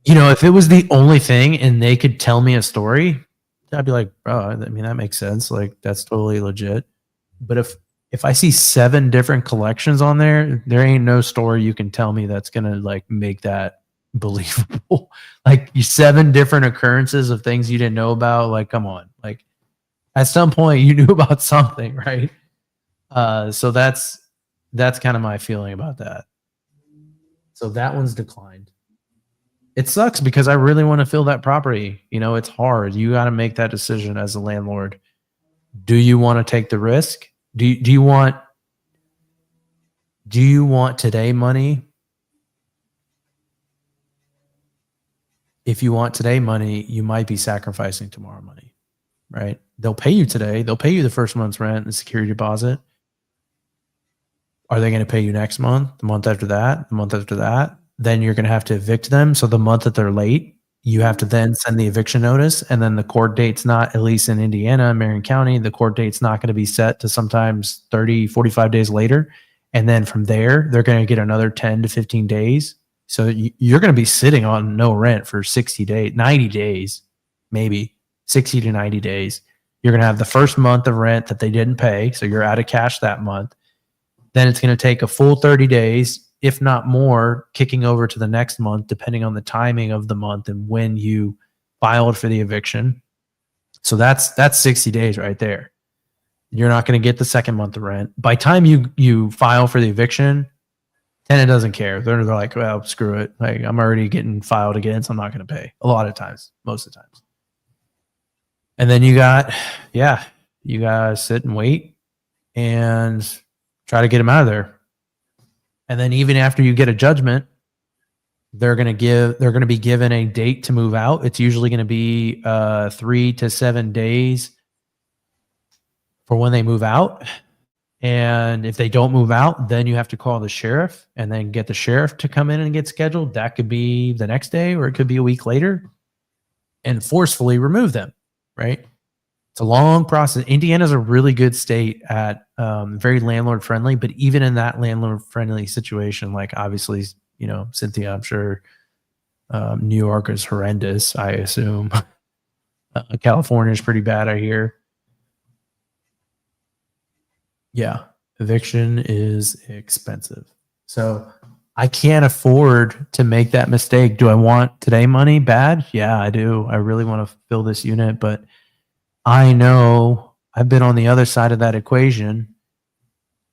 You know, if it was the only thing and they could tell me a story, I'd be like, bro, I mean, that makes sense. Like, that's totally legit. But if I see 7 different collections on there, there ain't no story you can tell me that's gonna like make that believable. Like 7 different occurrences of things you didn't know about. Like, come on. Like, at some point you knew about something, right? So that's kind of my feeling about that. So that one's declined. It sucks because I really want to fill that property. You know, it's hard. You got to make that decision as a landlord. Do you want to take the risk? Do you want today money? If you want today money, you might be sacrificing tomorrow money, right? They'll pay you today. They'll pay you the first month's rent and security deposit. Are they going to pay you next month, the month after that, the month after that? Then you're going to have to evict them. So the month that they're late, you have to then send the eviction notice. And then the court date's not, at least in Indiana, Marion County, the court date's not going to be set to sometimes 30, 45 days later. And then from there, they're going to get another 10 to 15 days. So you're going to be sitting on no rent for 60 days, 90 days, maybe 60 to 90 days. You're going to have the first month of rent that they didn't pay. So you're out of cash that month. Then it's going to take a full 30 days, if not more, kicking over to the next month, depending on the timing of the month and when you filed for the eviction. So that's 60 days right there. You're not going to get the second month of rent. By time you file for the eviction, tenant doesn't care. They're like, well, screw it. Like, I'm already getting filed against. I'm not going to pay. A lot of times, most of the times. And then you got to sit and wait and try to get them out of there. And then even after you get a judgment, they're going to be given a date to move out. It's usually going to be 3 to 7 days for when they move out. And if they don't move out, then you have to call the sheriff and then get the sheriff to come in and get scheduled. That could be the next day or it could be a week later, and forcefully remove them, right? It's a long process. Indiana's a really good state at very landlord friendly, but even in that landlord friendly situation, like obviously, you know, Cynthia, I'm sure New York is horrendous, I assume. California is pretty bad, I hear. Yeah, eviction is expensive. So I can't afford to make that mistake. Do I want today money bad? Yeah, I do. I really want to fill this unit, but I know I've been on the other side of that equation.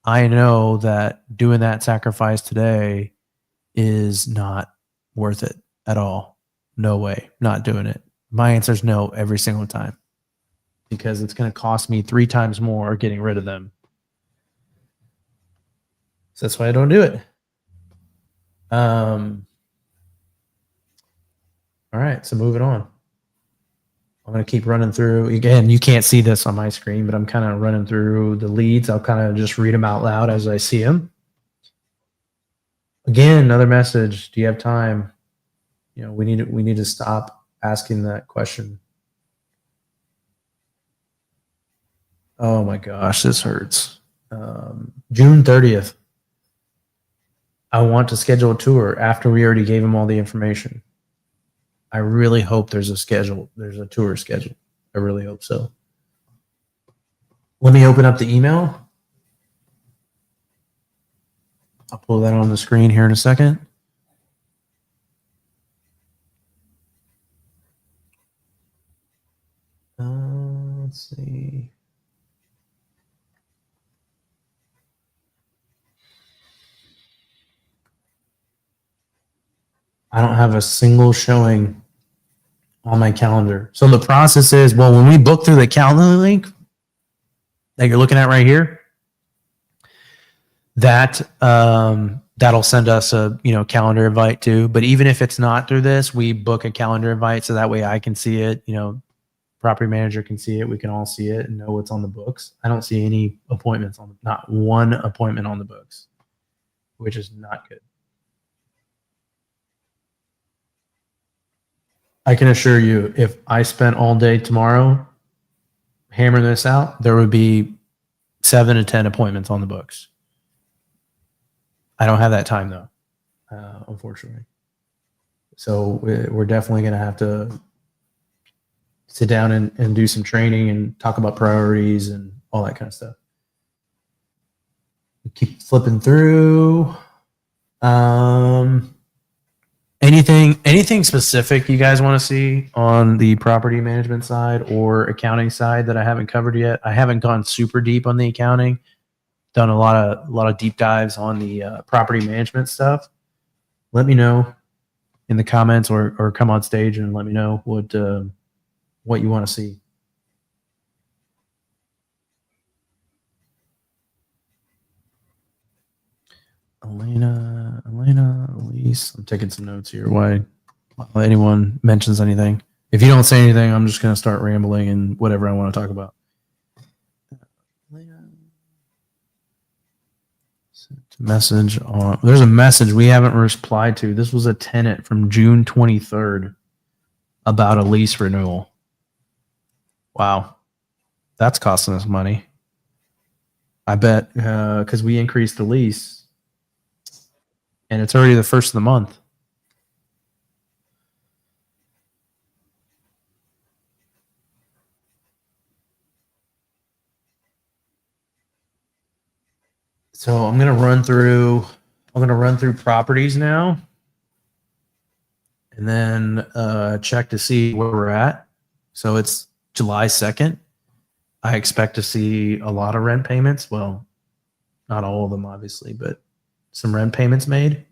I know that doing that sacrifice today is not worth it at all. No way. Not doing it. My answer is no every single time because it's going to cost me 3 times more getting rid of them. So that's why I don't do it. All right, so moving on. I'm going to keep running through. Again, you can't see this on my screen, but I'm kind of running through the leads. I'll kind of just read them out loud as I see them. Again, another message. Do you have time? You know, we need to stop asking that question. Oh my gosh, this hurts. June 30th. I want to schedule a tour after we already gave him all the information. I really hope there's a schedule. There's a tour schedule. I really hope so. Let me open up the email. I'll pull that on the screen here in a second. Let's see. I don't have a single showing on my calendar. So the process is, well, when we book through the calendar link that you're looking at right here, that that'll send us a calendar invite too. But even if it's not through this, we book a calendar invite so that way I can see it. Property manager can see it. We can all see it and know what's on the books. I don't see any appointments not one appointment on the books, which is not good. I can assure you, if I spent all day tomorrow hammering this out, there would be 7 to 10 appointments on the books. I don't have that time though, unfortunately. So we're definitely going to have to sit down and do some training and talk about priorities and all that kind of stuff. Keep flipping through. Anything specific you guys want to see on the property management side or accounting side that I haven't covered yet? I haven't gone super deep on the accounting. Done a lot of deep dives on the property management stuff. Let me know in the comments or come on stage and let me know what you want to see. Elena, Elise. I'm taking some notes here. Why anyone mentions anything? If you don't say anything, I'm just going to start rambling and whatever I want to talk about. Message on. There's a message we haven't replied to. This was a tenant from June 23rd about a lease renewal. Wow, that's costing us money. I bet because we increased the lease. And it's already the first of the month. So I'm going to run through properties now and then check to see where we're at. So it's July 2nd. I expect to see a lot of rent payments. Well, not all of them, obviously, but some rent payments made.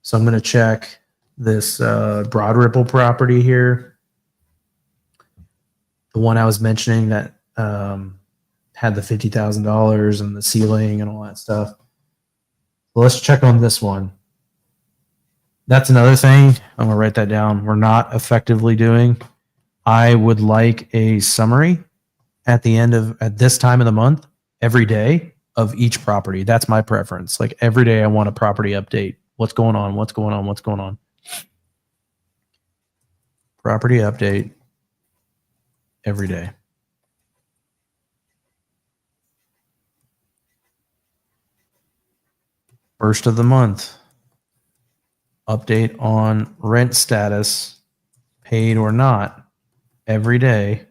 So I'm going to check this Broad Ripple property here. The one I was mentioning that had the $50,000 and the ceiling and all that stuff. Well, let's check on this one. That's another thing. I'm going to write that down. We're not effectively doing. I would like a summary at this time of the month, every day of each property. That's my preference. Like every day I want a property update. What's going on? What's going on? What's going on? Property update every day. First of the month. Update on rent status, paid or not, every day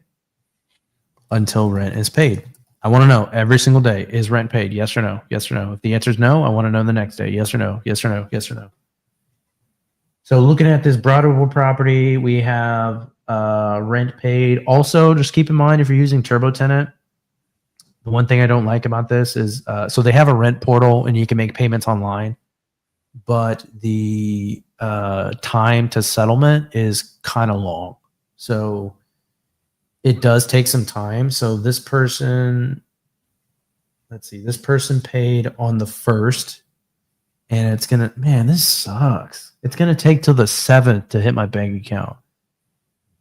until rent is paid. I want to know every single day, is rent paid? Yes or no? Yes or no? If the answer is no, I want to know the next day. Yes or no? Yes or no? Yes or no? So looking at this Broadway property, we have rent paid. Also, just keep in mind if you're using Turbo Tenant, the one thing I don't like about this is, so they have a rent portal and you can make payments online, but the time to settlement is kind of long. So it does take some time. So this person, let's see, this person paid on the 1st, and it's going to, man, this sucks. It's going to take till the 7th to hit my bank account.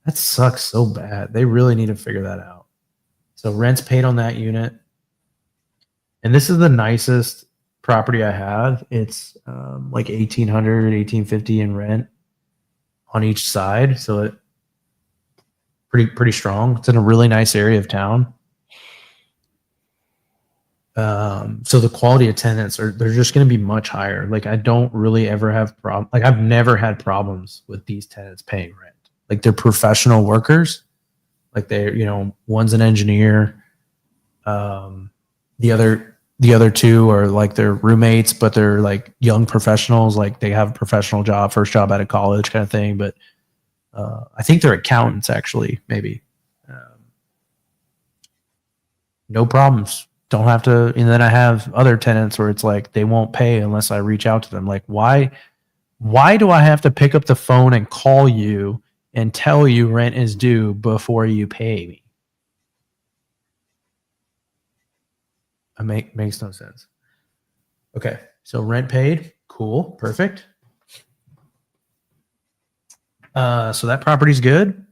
That sucks so bad. They really need to figure that out. So rent's paid on that unit. And this is the nicest property I have. It's like $1,800, $1,850 in rent on each side. So it pretty strong. It's in a really nice area of town. So the quality of tenants they're just going to be much higher. Like I don't really ever have I've never had problems with these tenants paying rent. Like they're professional workers. Like one's an engineer. The other two are like their roommates, but they're like young professionals. Like they have a professional job, first job out of college kind of thing. But I think they're accountants actually, maybe. No problems. Don't have to. And then I have other tenants where it's like they won't pay unless I reach out to them. Like why do I have to pick up the phone and call you and tell you rent is due before you pay me? It makes no sense. Okay, so rent paid. Cool, perfect. So that property's good.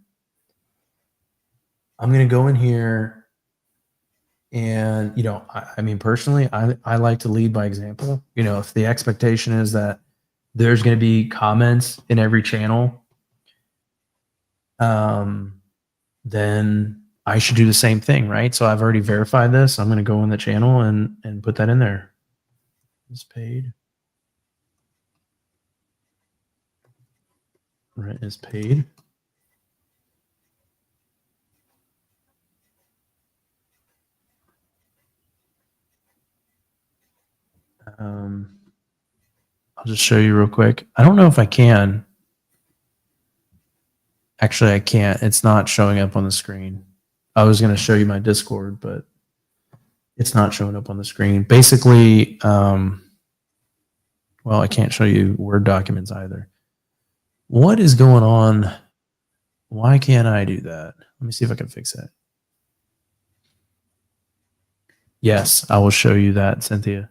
I'm gonna go in here, and I mean personally, I like to lead by example. If the expectation is that there's gonna be comments in every channel, then I should do the same thing, right? So I've already verified this. I'm going to go in the channel and put that in there. It's paid. Rent is paid. I'll just show you real quick. I don't know if I can. Actually, I can't. It's not showing up on the screen. I was going to show you my Discord, but it's not showing up on the screen. Basically, well, I can't show you Word documents either. What is going on? Why can't I do that? Let me see if I can fix that. Yes, I will show you that, Cynthia.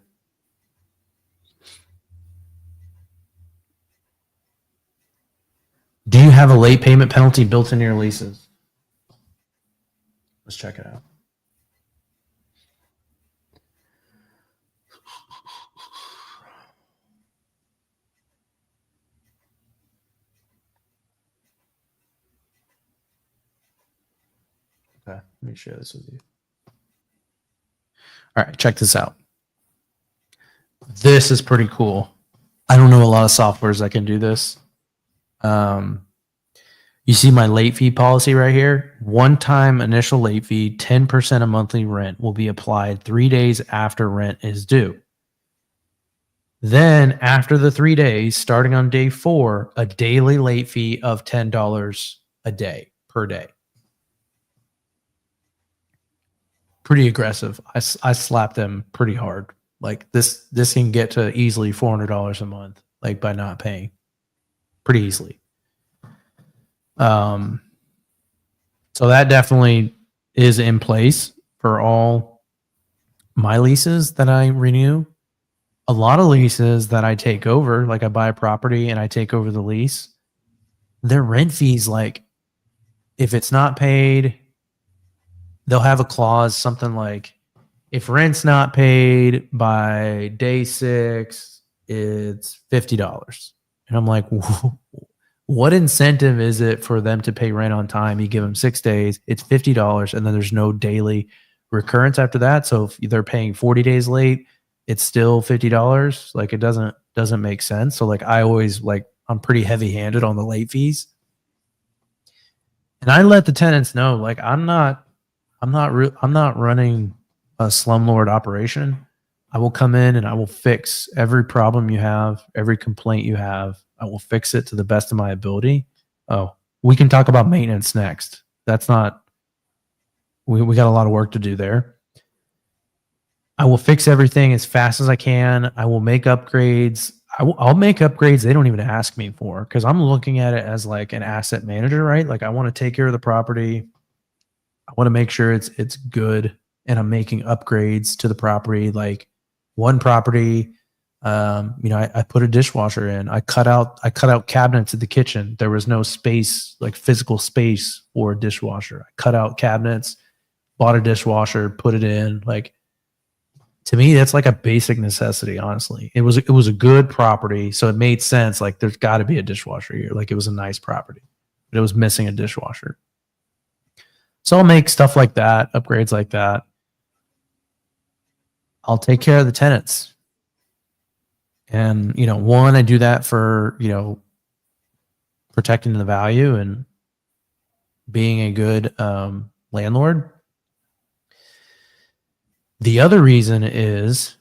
Do you have a late payment penalty built into your leases? Let's check it out. Okay, let me share this with you. All right, check this out. This is pretty cool. I don't know a lot of softwares that can do this. You see my late fee policy right here. One-time initial late fee, 10% of monthly rent will be applied 3 days after rent is due. Then after the 3 days, starting on day 4, a daily late fee of $10 a day per day. Pretty aggressive. I slapped them pretty hard. Like this can get to easily $400 a month, like by not paying. Pretty easily. So that definitely is in place for all my leases that I renew. A lot of leases that I take over, like I buy a property and I take over the lease, their rent fees, like if it's not paid, they'll have a clause, something like if rent's not paid by day 6, it's $50. And I'm like, what incentive is it for them to pay rent on time? You give them 6 days, it's $50, and then there's no daily recurrence after that. So if they're paying 40 days late, it's still $50. Like it doesn't make sense. So like I always I'm pretty heavy handed on the late fees. And I let the tenants know, like I'm not running a slumlord operation. I will come in and I will fix every problem you have, every complaint you have. I will fix it to the best of my ability. Oh, we can talk about maintenance next. That's not, we got a lot of work to do there. I will fix everything as fast as I can. I will make upgrades. I'll make upgrades they don't even ask me for, because I'm looking at it as like an asset manager, right? Like I want to take care of the property. I want to make sure it's good, and I'm making upgrades to the property. Like one property, I put a dishwasher in. I cut out cabinets in the kitchen. There was no space, like physical space for a dishwasher. I cut out cabinets, bought a dishwasher, put it in. Like, to me, that's like a basic necessity. Honestly, it was a good property, so it made sense. Like, there's got to be a dishwasher here. Like, it was a nice property, but it was missing a dishwasher. So I'll make stuff like that, upgrades like that. I'll take care of the tenants. And, one, I do that for, protecting the value and being a good landlord. The other reason is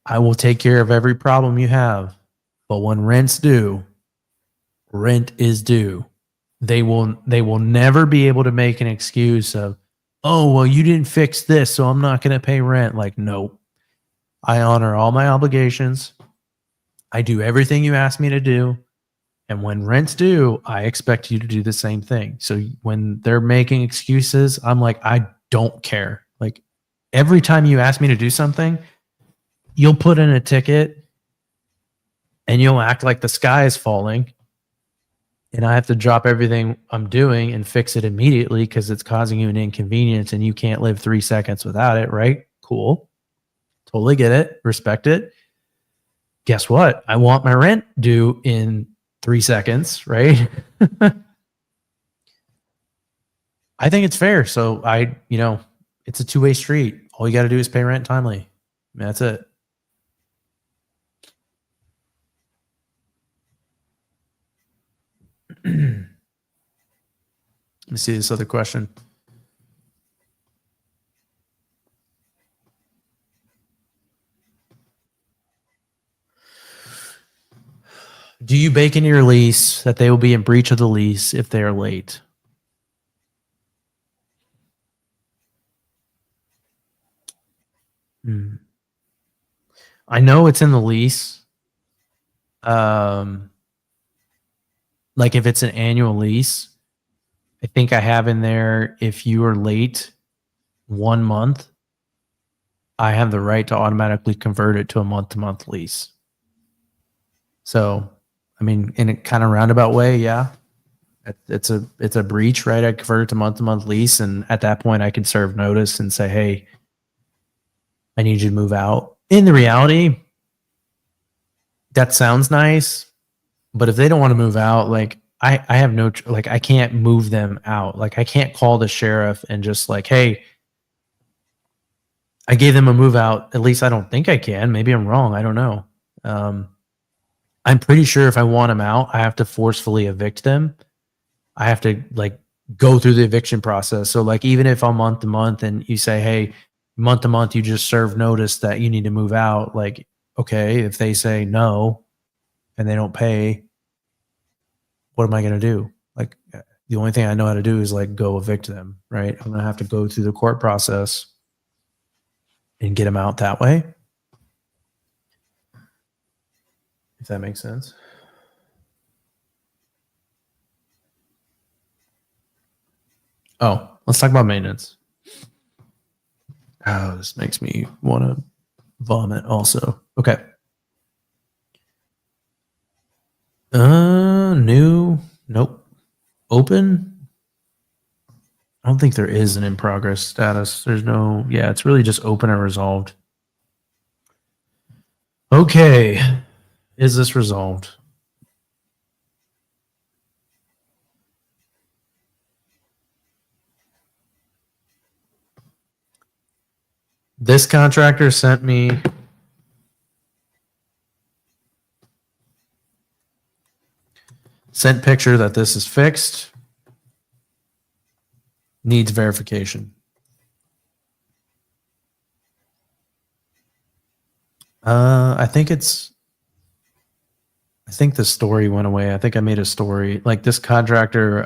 I will take care of every problem you have. But when rent's due, rent is due. They will never be able to make an excuse of, oh, well, you didn't fix this, so I'm not going to pay rent. Like, no. I honor all my obligations. I do everything you ask me to do. And when rent's due, I expect you to do the same thing. So when they're making excuses, I'm like, I don't care. Like, every time you ask me to do something, you'll put in a ticket and you'll act like the sky is falling. And I have to drop everything I'm doing and fix it immediately because it's causing you an inconvenience and you can't live 3 seconds without it, right? Cool. Totally get it. Respect it. Guess what? I want my rent due in 3 seconds, right? I think it's fair. So it's a two-way street. All you got to do is pay rent timely. And that's it. Let me see this other question. Do you bake into your lease that they will be in breach of the lease if they are late? I know it's in the lease. Like if it's an annual lease, I think I have in there, if you are late 1 month, I have the right to automatically convert it to a month-to-month lease. So, I mean, in a kind of roundabout way, yeah, it's a breach, right? I convert it to month-to-month lease, and at that point, I can serve notice and say, hey, I need you to move out. In the reality, that sounds nice, but if they don't want to move out, like I have no, like I can't move them out. Like I can't call the sheriff and just like, hey, I gave them a move out. At least I don't think I can. Maybe I'm wrong. I don't know. I'm pretty sure if I want them out, I have to forcefully evict them. I have to like go through the eviction process. So like even if I'm month to month and you say, hey, month to month, you just serve notice that you need to move out. Like, okay, if they say no and they don't pay, what am I going to do? Like the only thing I know how to do is like go evict them, right? I'm going to have to go through the court process and get them out that way. If that makes sense. Oh, let's talk about maintenance. Oh, this makes me want to vomit also. Okay. New. Nope. Open. I don't think there is an in progress status. There's no, yeah, it's really just open and resolved. Okay. Is this resolved? This contractor sent me picture that this is fixed. Needs verification. I think the story went away. I think I made a story. Like this contractor,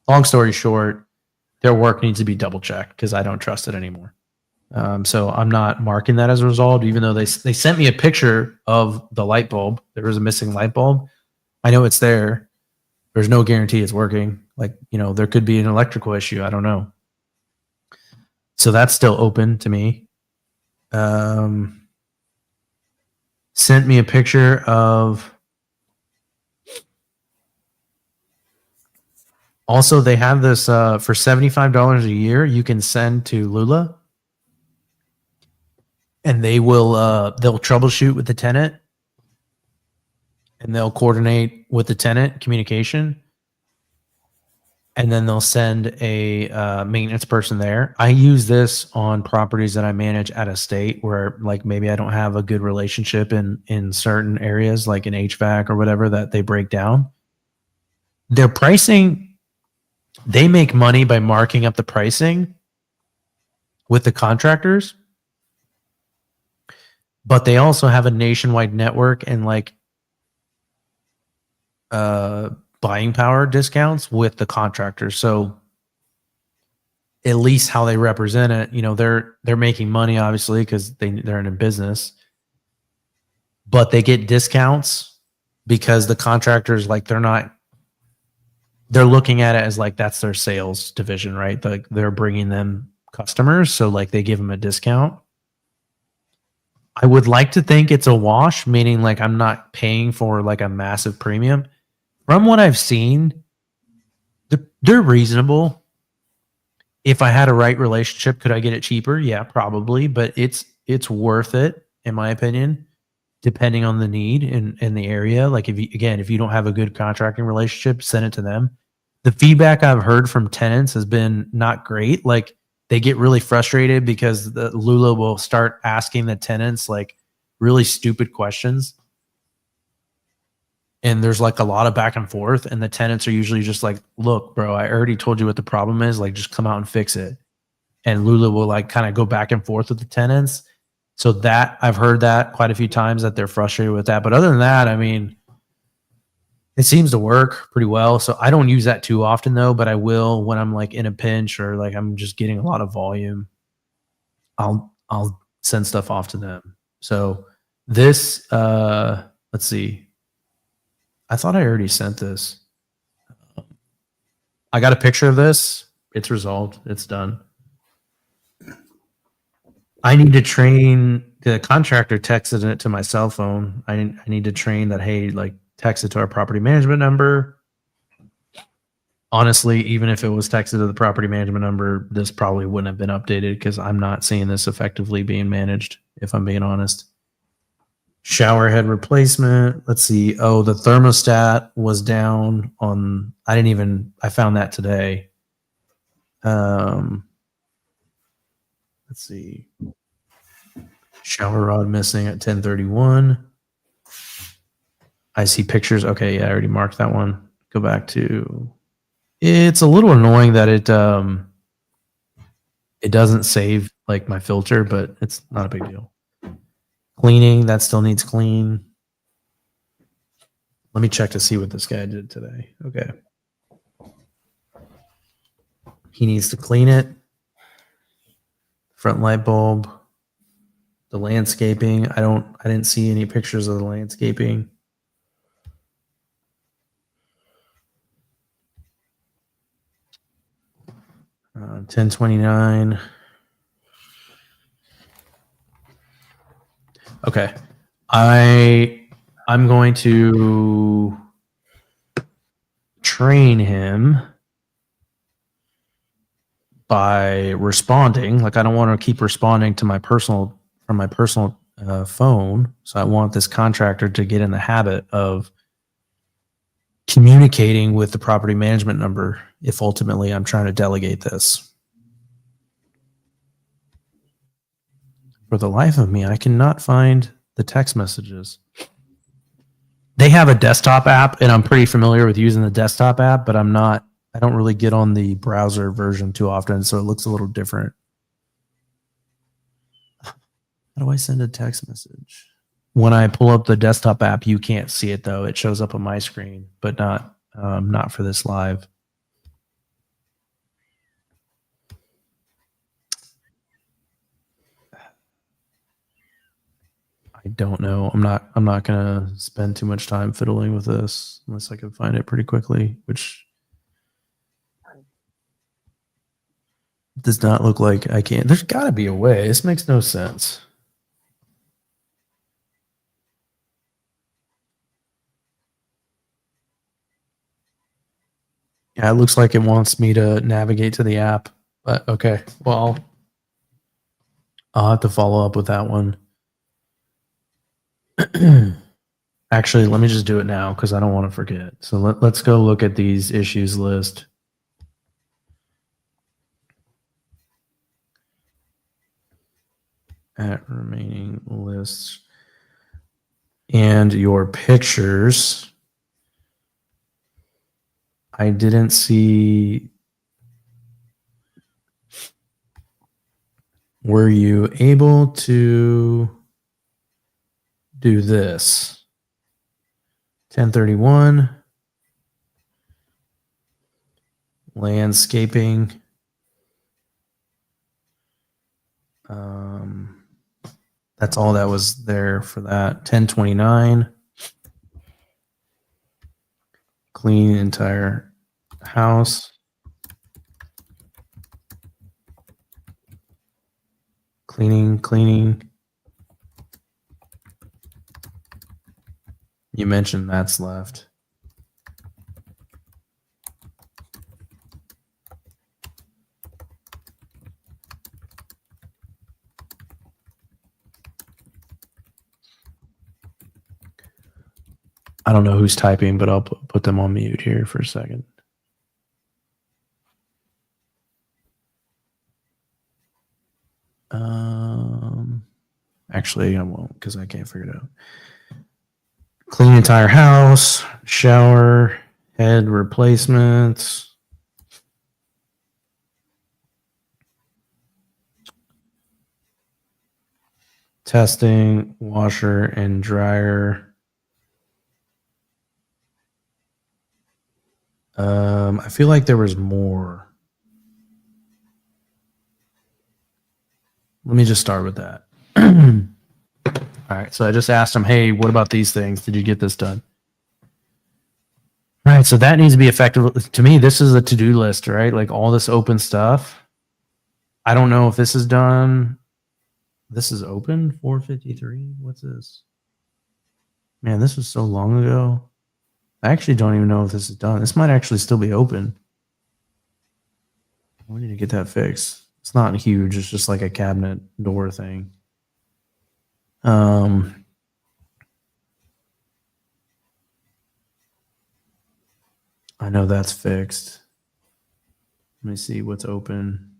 long story short, their work needs to be double checked because I don't trust it anymore. So I'm not marking that as resolved, even though they sent me a picture of the light bulb. There was a missing light bulb. I know it's there. There's no guarantee it's working. Like, there could be an electrical issue. I don't know. So that's still open to me. Sent me a picture of. Also, they have this for $75 a year. You can send to Lula, and they'll troubleshoot with the tenant, and they'll coordinate with the tenant communication, and then they'll send a maintenance person there. I use this on properties that I manage out of state where, like, maybe I don't have a good relationship in certain areas, like in HVAC or whatever, that they break down. Their pricing. They make money by marking up the pricing with the contractors, but they also have a nationwide network and buying power discounts with the contractors. So at least how they represent it, they're making money, obviously, because they're in a business, but they get discounts because the contractors, they're looking at it as that's their sales division, right? They're bringing them customers. So they give them a discount. I would like to think it's a wash, meaning I'm not paying for a massive premium. From what I've seen, they're reasonable. If I had a right relationship, could I get it cheaper? Yeah, probably, but it's worth it, in my opinion, depending on the need in the area. If you don't have a good contracting relationship, send it to them. The feedback I've heard from tenants has been not great. They get really frustrated because the Lula will start asking the tenants really stupid questions. And there's a lot of back and forth, and the tenants are usually just look, bro, I already told you what the problem is. Just come out and fix it. And Lula will kind of go back and forth with the tenants. So that I've heard that quite a few times, that they're frustrated with that. But other than that, I mean, it seems to work pretty well. So I don't use that too often though, but I will when I'm in a pinch or I'm just getting a lot of volume. I'll send stuff off to them. So this, let's see. I thought I already sent this. I got a picture of this. It's resolved. It's done. I need to train the contractor. Texted it to my cell phone. I need to train that. Hey, text it to our property management number. Honestly, even if it was texted to the property management number, this probably wouldn't have been updated because I'm not seeing this effectively being managed, if I'm being honest. Shower head replacement. Let's see. Oh, the thermostat was down on, I found that today. Let's see. Shower rod missing at 1031. I see pictures. Okay, yeah, I already marked that one. Go back to. It's a little annoying that it doesn't save my filter, but it's not a big deal. Cleaning, that still needs clean. Let me check to see what this guy did today. Okay. He needs to clean it. Front light bulb. The landscaping. I didn't see any pictures of the landscaping. 1029. Okay. I'm going to train him by responding. I don't want to keep responding to my personal phone. So I want this contractor to get in the habit of communicating with the property management number if ultimately I'm trying to delegate this. For the life of me, I cannot find the text messages. They have a desktop app, and I'm pretty familiar with using the desktop app, but I don't really get on the browser version too often, so it looks a little different. How do I send a text message? When I pull up the desktop app, you can't see it though. It shows up on my screen, but not for this live. I don't know. I'm not gonna spend too much time fiddling with this unless I can find it pretty quickly, which does not look like I can. There's got to be a way. This makes no sense. Yeah, it looks like it wants me to navigate to the app, but okay. Well, I'll have to follow up with that one. Actually, let me just do it now because I don't want to forget. So let's go look at these issues list. At remaining lists and your pictures. I didn't see. Were you able to do this? 1031 landscaping. That's all that was there for that. 1029 clean entire house. Cleaning. You mentioned that's left. I don't know who's typing, but I'll put them on mute here for a second. Actually, I won't because I can't figure it out. Clean entire house, shower, head replacements. Testing, washer and dryer. I feel like there was more. Let me just start with that. All right, so I just asked him, hey, what about these things? Did you get this done? All right, so that needs to be effective. To me, this is a to-do list, right? Like all this open stuff. I don't know if this is done. This is open, 453. What's this? Man, this was so long ago. I actually don't even know if this is done. This might actually still be open. We need to get that fixed. It's not huge. It's just like a cabinet door thing. I know that's fixed. Let me see what's open.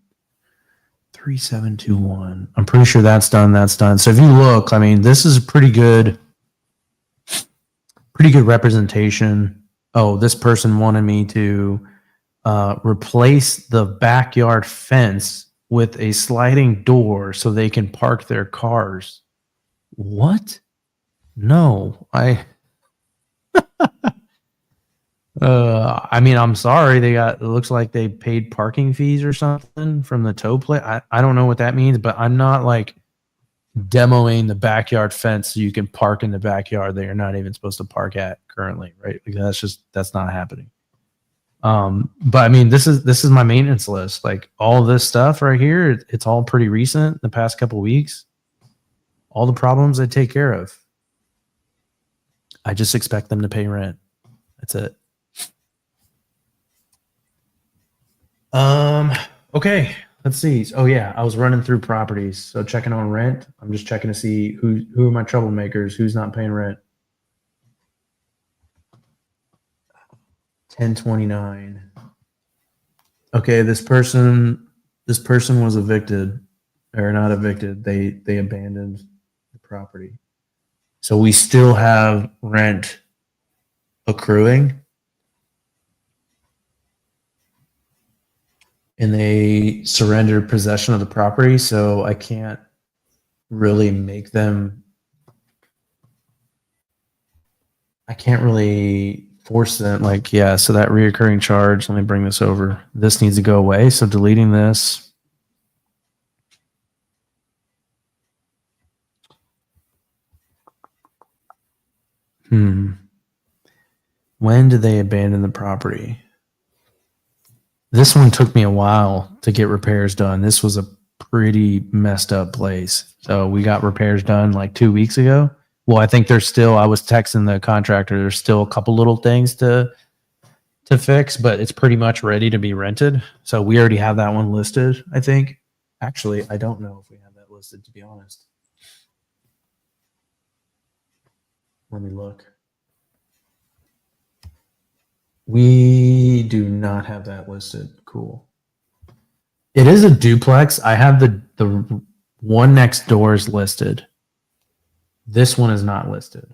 3721. I'm pretty sure that's done. That's done. So if you look, I mean, this is pretty good representation. Oh, this person wanted me to replace the backyard fence with a sliding door so they can park their cars. What? No, I mean, I'm sorry. It looks like they paid parking fees or something from the tow plate. I don't know what that means, but I'm not like demoing the backyard fence so you can park in the backyard that you're not even supposed to park at currently, right? Like that's not happening. But I mean, this is my maintenance list. Like all this stuff right here, it's all pretty recent, the past couple weeks. All the problems I take care of. I just expect them to pay rent. That's it. Okay, let's see. Oh yeah, I was running through properties. So checking on rent. I'm just checking to see who are my troublemakers, who's not paying rent. 1029. Okay, this person was evicted. Or not evicted. They abandoned the property. So we still have rent accruing. And they surrendered possession of the property, so I can't really make them. I can't really force them. Like, yeah, so that reoccurring charge, let me bring this over. This needs to go away, so deleting this. When did they abandon the property? This one took me a while to get repairs done. This was a pretty messed up place. So we got repairs done like 2 weeks ago. Well, I think there's still, I was texting the contractor, there's still a couple little things to fix, but it's pretty much ready to be rented. So we already have that one listed, I think. Actually, I don't know if we have that listed, to be honest. Let me look. We do not have that listed. Cool. It is a duplex. I have the one next door is listed. This one is not listed.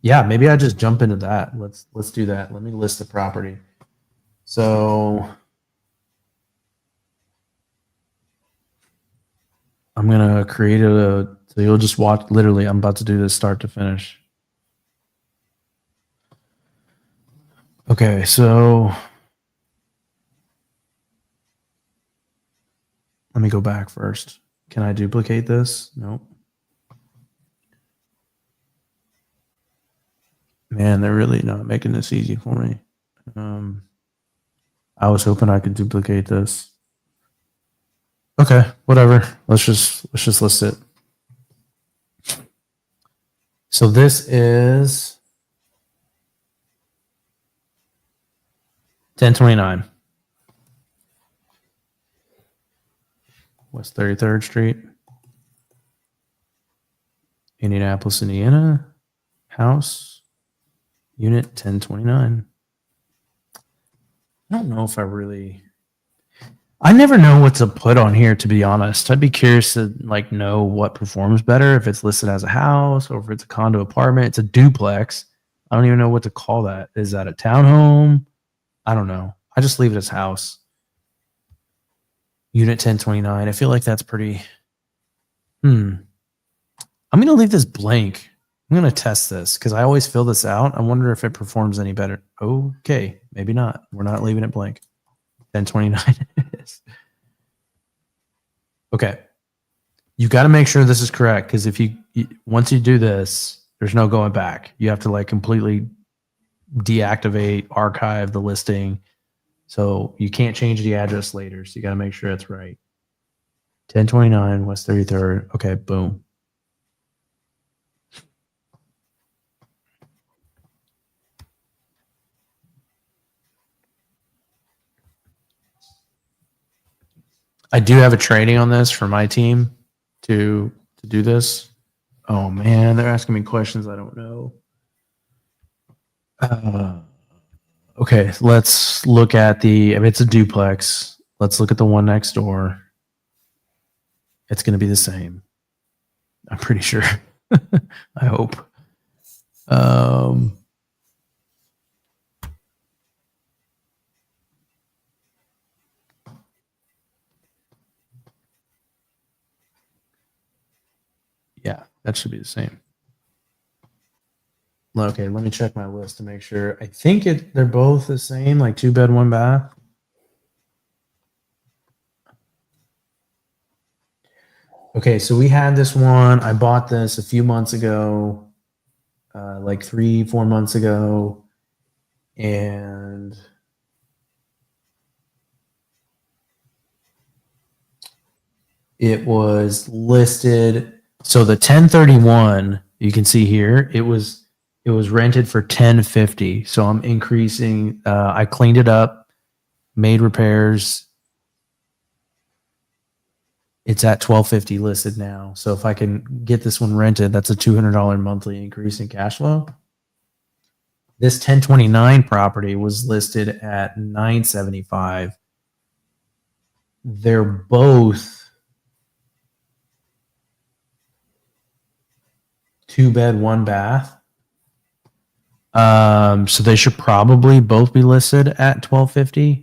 Yeah, maybe I just jump into that. Let's do that. Let me list the property. So I'm gonna create so you'll just watch. Literally, I'm about to do this start to finish. Okay, so let me go back first. Can I duplicate this? Nope. Man, they're really not making this easy for me. I was hoping I could duplicate this. Okay, whatever. Let's just list it. So this is 1029 West 33rd Street, Indianapolis, Indiana. House, unit 1029. I don't know if I never know what to put on here, to be honest. I'd be curious to like know what performs better, if it's listed as a house or if it's a condo apartment. It's a duplex. I don't even know what to call that. Is that a townhome? I don't know. I just leave it as house. Unit 1029. I feel like that's pretty. I'm going to leave this blank. I'm going to test this because I always fill this out. I wonder if it performs any better. Okay, maybe not. We're not leaving it blank. 1029 is. Okay. You got to make sure this is correct because if once you do this, there's no going back. You have to like completely deactivate, archive the listing. So you can't change the address later. So you got to make sure it's right. 1029 West 33rd. Okay, boom. I do have a training on this for my team to do this. Oh man, they're asking me questions I don't know. Okay, let's look at it's a duplex. Let's look at the one next door. It's going to be the same. I'm pretty sure. I hope. Yeah, that should be the same. Okay, let me check my list to make sure. I think they're both the same, like 2-bed, 1-bath. Okay, so we had this one. I bought this a few months ago, like 3-4 months ago, and it was listed. So the 1031, you can see here, it was rented for $1050. So I'm increasing. I cleaned it up, made repairs. It's at $1250 listed now. So if I can get this one rented, that's a $200 monthly increase in cash flow. This 1029 property was listed at $975. They're both 2-bed, 1-bath. So they should probably both be listed at $1250.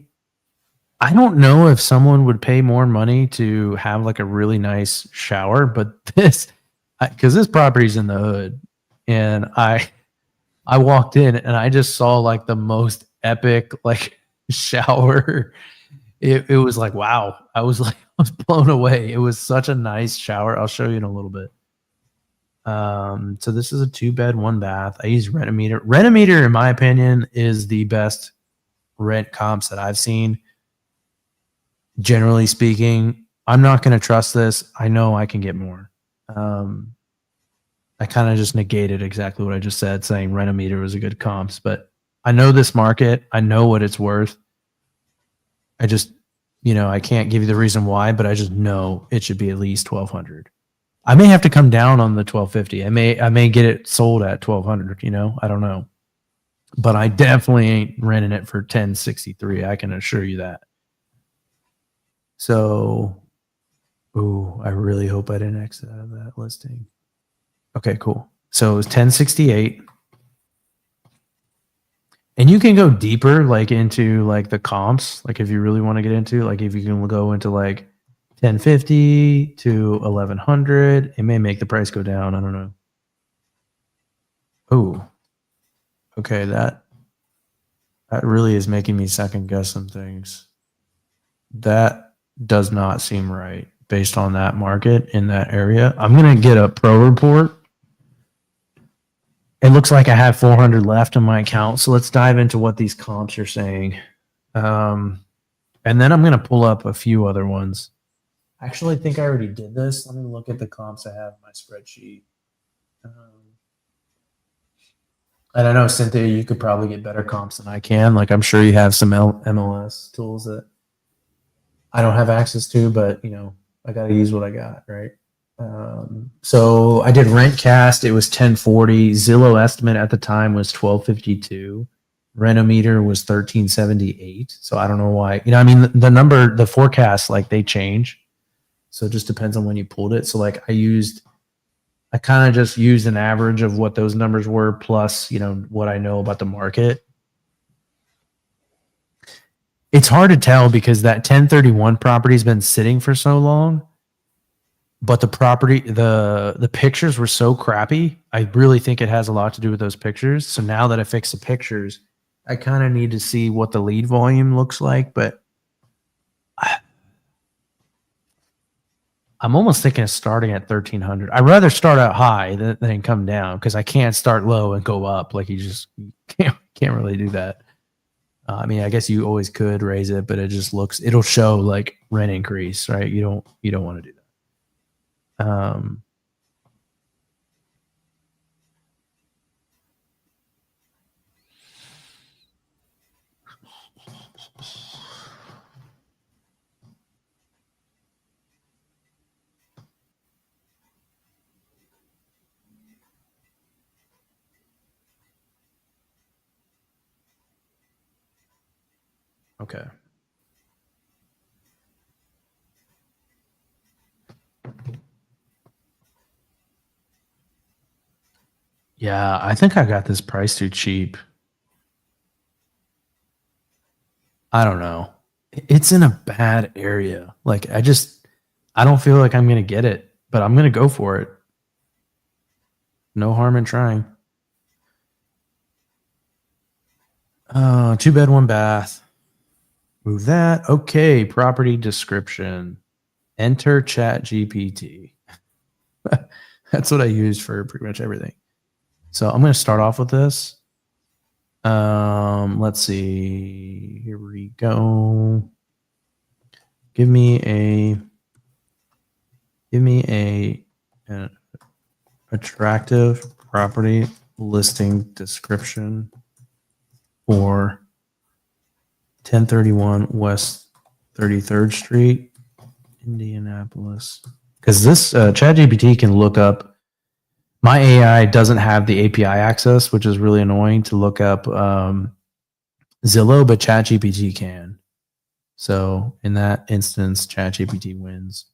I don't know if someone would pay more money to have like a really nice shower, but because this property's in the hood, and I walked in and I just saw like the most epic like shower. It was like, wow. I was blown away. It was such a nice shower. I'll show you in a little bit. So this is a 2-bed, 1-bath. I use Rent-A-Meter. Rent-A-Meter, in my opinion, is the best rent comps that I've seen. Generally speaking, I'm not going to trust this. I know I can get more. I kind of just negated exactly what I just said, saying Rent-A-Meter was a good comps, but I know this market. I know what it's worth. I just, I can't give you the reason why, but I just know it should be at least 1,200. I may have to come down on the 1,250. I may get it sold at 1,200. I don't know, but I definitely ain't renting it for 1,063. I can assure you that. So, I really hope I didn't exit out of that listing. Okay, cool. So it was 1,068. And you can go deeper, like into like the comps, like if you really want to get into, like if you can go into like 1,050 to 1,100, it may make the price go down. I don't know. Oh, okay. That really is making me second guess some things. That does not seem right based on that market in that area. I'm going to get a pro report. It looks like I have 400 left in my account. So let's dive into what these comps are saying. And then I'm going to pull up a few other ones. I actually think I already did this. Let me look at the comps I have in my spreadsheet. And I know, Cynthia, you could probably get better comps than I can. Like, I'm sure you have some MLS tools that I don't have access to, but, I got to use what I got, right? So I did Rentcast. It was 1040. Zillow estimate at the time was 1252. Rent-A-Meter was 1378. So I don't know why. The forecasts, like, they change. So it just depends on when you pulled it. So like I kind of just used an average of what those numbers were plus, what I know about the market. It's hard to tell because that 1031 property has been sitting for so long, but the property, the pictures were so crappy. I really think it has a lot to do with those pictures. So now that I fixed the pictures, I kind of need to see what the lead volume looks like, but I'm almost thinking of starting at 1,300. I'd rather start out high than come down because I can't start low and go up. Like you can't really do that. I guess you always could raise it, but it'll show like rent increase, right? You don't want to do that. Okay. Yeah, I think I got this price too cheap. I don't know. It's in a bad area. Like I don't feel like I'm going to get it, but I'm going to go for it. No harm in trying. 2-bed, 1-bath. Move that. Okay, property description. Enter ChatGPT. That's what I use for pretty much everything. So I'm going to start off with this. Let's see. Here we go. Give me an attractive property listing description for 1031 West 33rd Street, Indianapolis. Because this ChatGPT can look up. My AI doesn't have the API access, which is really annoying to look up Zillow, but ChatGPT can. So in that instance, ChatGPT wins.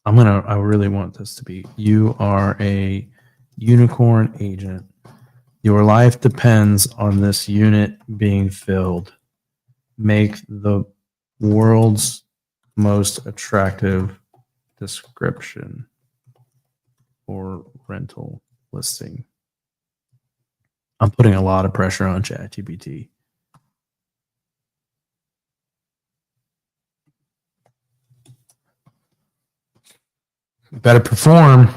I really want this to be, you are a unicorn agent. Your life depends on this unit being filled. Make the world's most attractive description or rental listing. I'm putting a lot of pressure on ChatGPT. Better perform.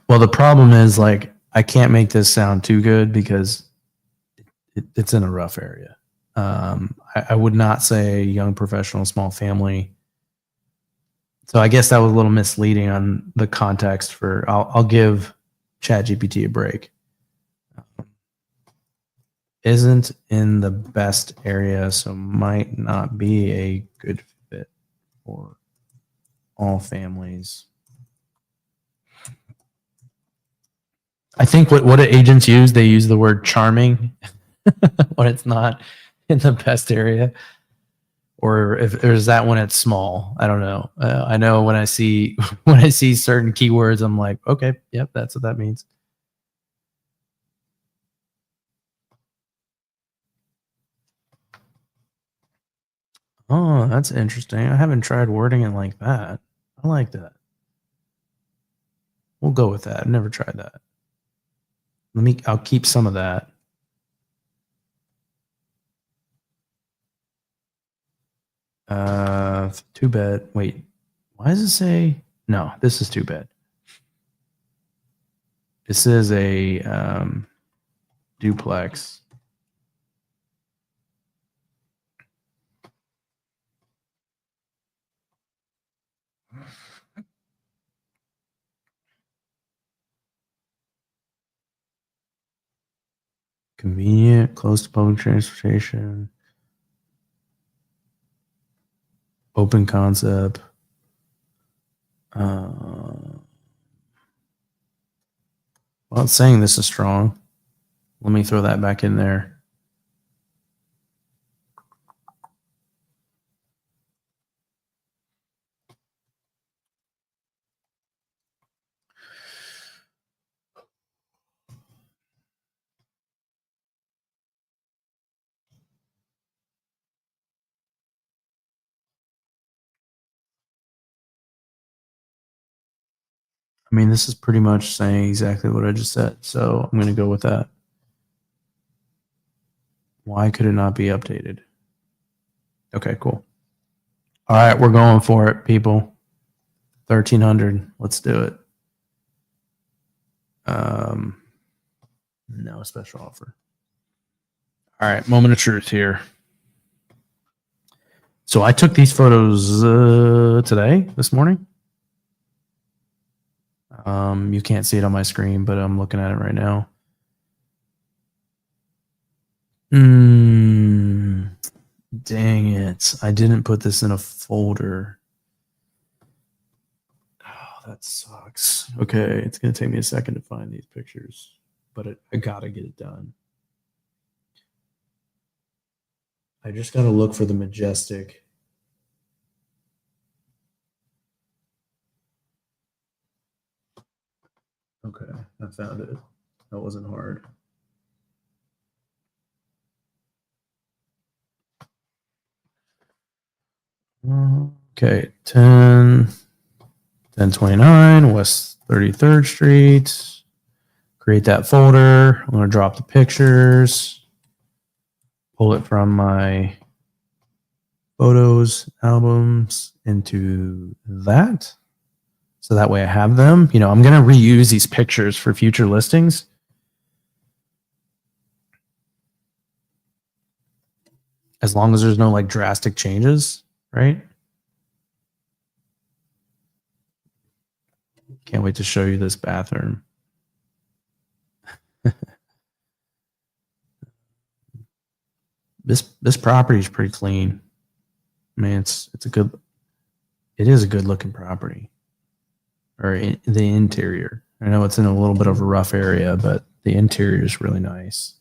Well, the problem is like I can't make this sound too good because it's in a rough area. I would not say young professional, small family. So I guess that was a little misleading on the context for. I'll give ChatGPT a break. Isn't in the best area, so might not be a good fit for all families. I think what agents use, they use the word charming when it's not in the best area, or if there's that when it's small. I don't know. I know when I see certain keywords, I'm like, okay, yep, that's what that means. Oh, that's interesting. I haven't tried wording it like that. I like that. We'll go with that. I've never tried that. I'll keep some of that. Two bed. Wait, why does it say? No, this is two bed. This is a duplex. Convenient, close to public transportation, open concept. Well, it's saying this is strong. Let me throw that back in there. I mean, this is pretty much saying exactly what I just said, so I'm going to go with that. Why could it not be updated? Okay, cool. All right, we're going for it, people. 1,300. Let's do it. No special offer. All right, moment of truth here. So I took these photos this morning. You can't see it on my screen, but I'm looking at it right now. Dang it. I didn't put this in a folder. Oh, that sucks. Okay, it's going to take me a second to find these pictures, but I got to get it done. I just got to look for the majestic. Okay, I found it. That wasn't hard. Okay, 1029 West 33rd Street. Create that folder. I'm going to drop the pictures. Pull it from my photos albums into that. So that way I have them. You know, I'm going to reuse these pictures for future listings. As long as there's no like drastic changes, right? Can't wait to show you this bathroom. This property is pretty clean. I mean, it is a good looking property. Or the interior. I know it's in a little bit of a rough area, but the interior is really nice.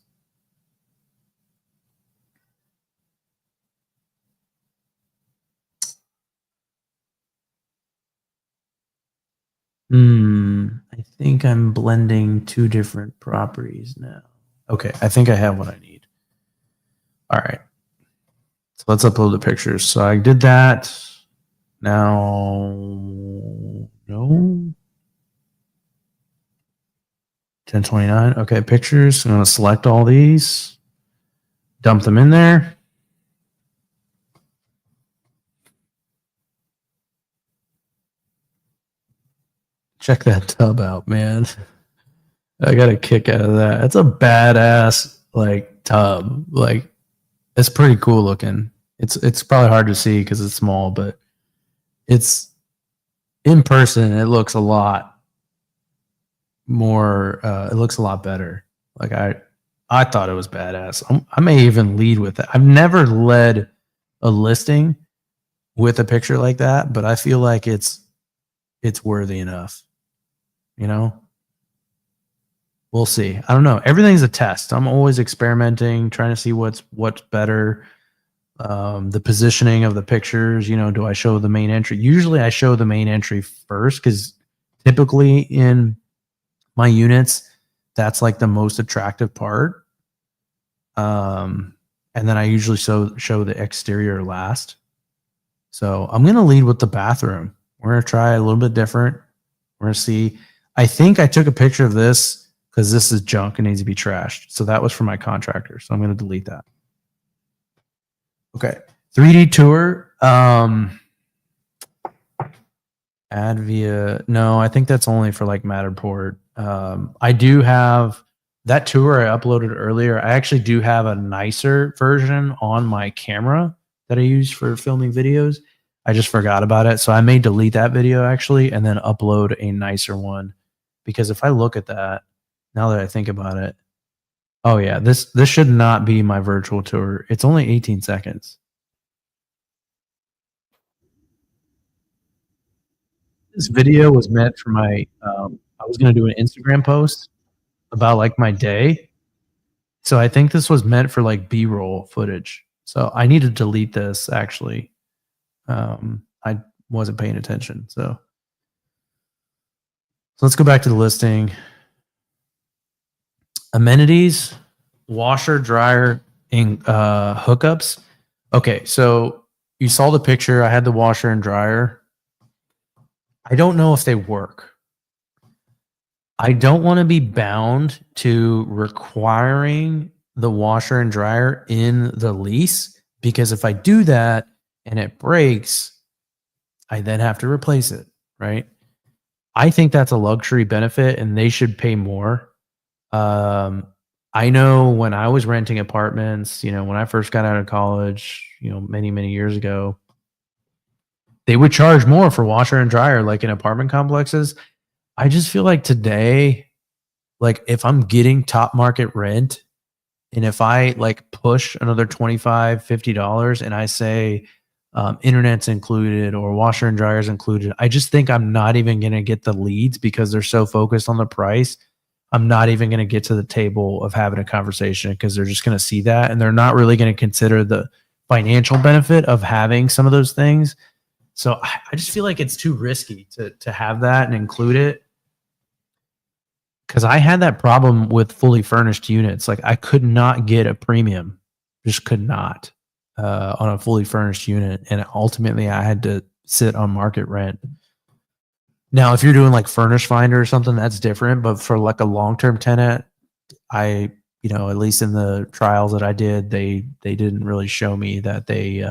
I think I'm blending two different properties now. Okay, I think I have what I need. All right. So let's upload the pictures. So I did that. Now, no. 1029. Okay, pictures. I'm going to select all these, dump them in there. Check that tub out, man. I got a kick out of that. It's a badass like tub. Like it's pretty cool looking. It's probably hard to see because it's small, but it's in person. It looks a lot more. It looks a lot better. Like I thought it was badass. I may even lead with it. I've never led a listing with a picture like that, but I feel like it's worthy enough. You know, we'll see. I don't know. Everything's a test. I'm always experimenting, trying to see what's better. The positioning of the pictures. You know, do I show the main entry? Usually, I show the main entry first because typically in my units, that's like the most attractive part. And then I usually show the exterior last. So I'm gonna lead with the bathroom. We're gonna try a little bit different. We're gonna see. I think I took a picture of this because this is junk and needs to be trashed. So that was for my contractor. So I'm gonna delete that. Okay. 3D tour. Add via no, I think that's only for like Matterport. I do have that tour I uploaded earlier. I actually do have a nicer version on my camera that I use for filming videos. I just forgot about it. So I may delete that video actually and then upload a nicer one. Because if I look at that, now that I think about it, oh yeah, this should not be my virtual tour. It's only 18 seconds. This video was meant for my I was going to do an Instagram post about like my day. So I think this was meant for like B-roll footage. So I need to delete this actually. I wasn't paying attention. So let's go back to the listing. Amenities, washer, dryer, and hookups. Okay, so you saw the picture. I had the washer and dryer. I don't know if they work. I don't want to be bound to requiring the washer and dryer in the lease because if I do that and it breaks, I then have to replace it, right? I think that's a luxury benefit and they should pay more. I know when I was renting apartments, you know, when I first got out of college, you know, many, many years ago, they would charge more for washer and dryer like in apartment complexes. I just feel like today, like if I'm getting top market rent and if I like push another $25, $50 and I say internet's included or washer and dryer's included, I just think I'm not even going to get the leads because they're so focused on the price. I'm not even going to get to the table of having a conversation because they're just going to see that and they're not really going to consider the financial benefit of having some of those things. So I just feel like it's too risky to have that and include it. Because I had that problem with fully furnished units. Like I could not get a premium, just could not on a fully furnished unit, and ultimately I had to sit on market rent. Now, if you're doing like Furnish Finder or something, that's different. But for like a long term tenant, I at least in the trials that I did, they didn't really show me that they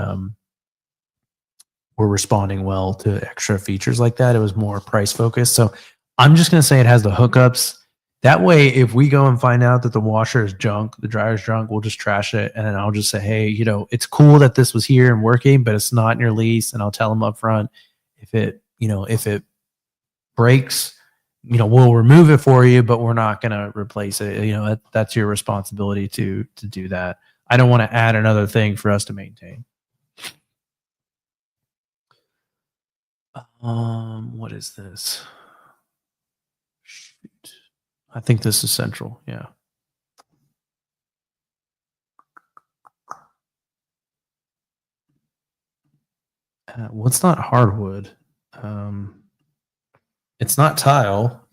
were responding well to extra features like that. It was more price focused. So I'm just gonna say it has the hookups. That way, if we go and find out that the washer is junk, the dryer is junk, we'll just trash it. And then I'll just say, hey, it's cool that this was here and working, but it's not in your lease. And I'll tell them up front if it breaks, we'll remove it for you, but we're not going to replace it. That's your responsibility to do that. I don't want to add another thing for us to maintain. What is this? Shoot. I think this is central. Yeah. Well, it's not hardwood. It's not tile.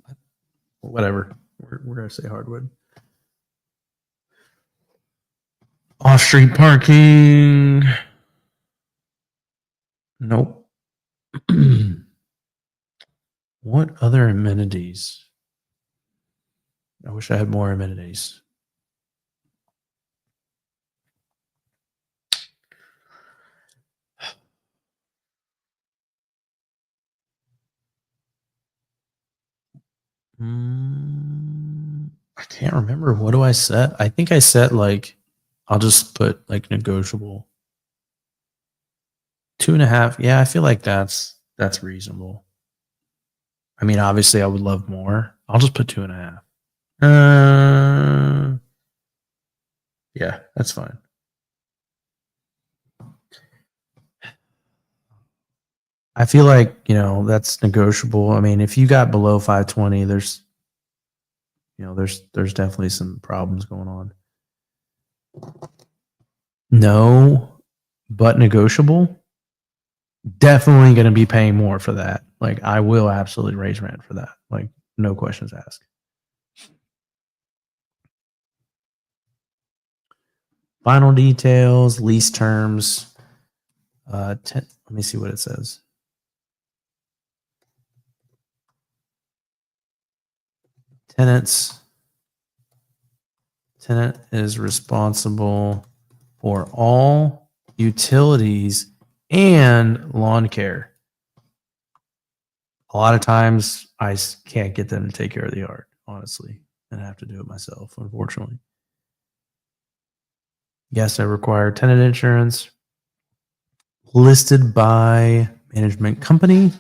Whatever. We're going to say hardwood. Off-street parking. Nope. What other amenities? I wish I had more amenities. I can't remember. What do I set? I think I set like, I'll just put like negotiable. 2.5. Yeah, I feel like that's reasonable. I mean, obviously, I would love more. I'll just put 2.5. Yeah, that's fine. I feel like, that's negotiable. I mean, if you got below 520, there's definitely some problems going on. No, but negotiable. Definitely going to be paying more for that. Like, I will absolutely raise rent for that. Like, no questions asked. Final details, lease terms. Let me see what it says. Tenant is responsible for all utilities and lawn care. A lot of times I can't get them to take care of the yard, honestly, and I have to do it myself, unfortunately. Yes, I require tenant insurance listed by management company.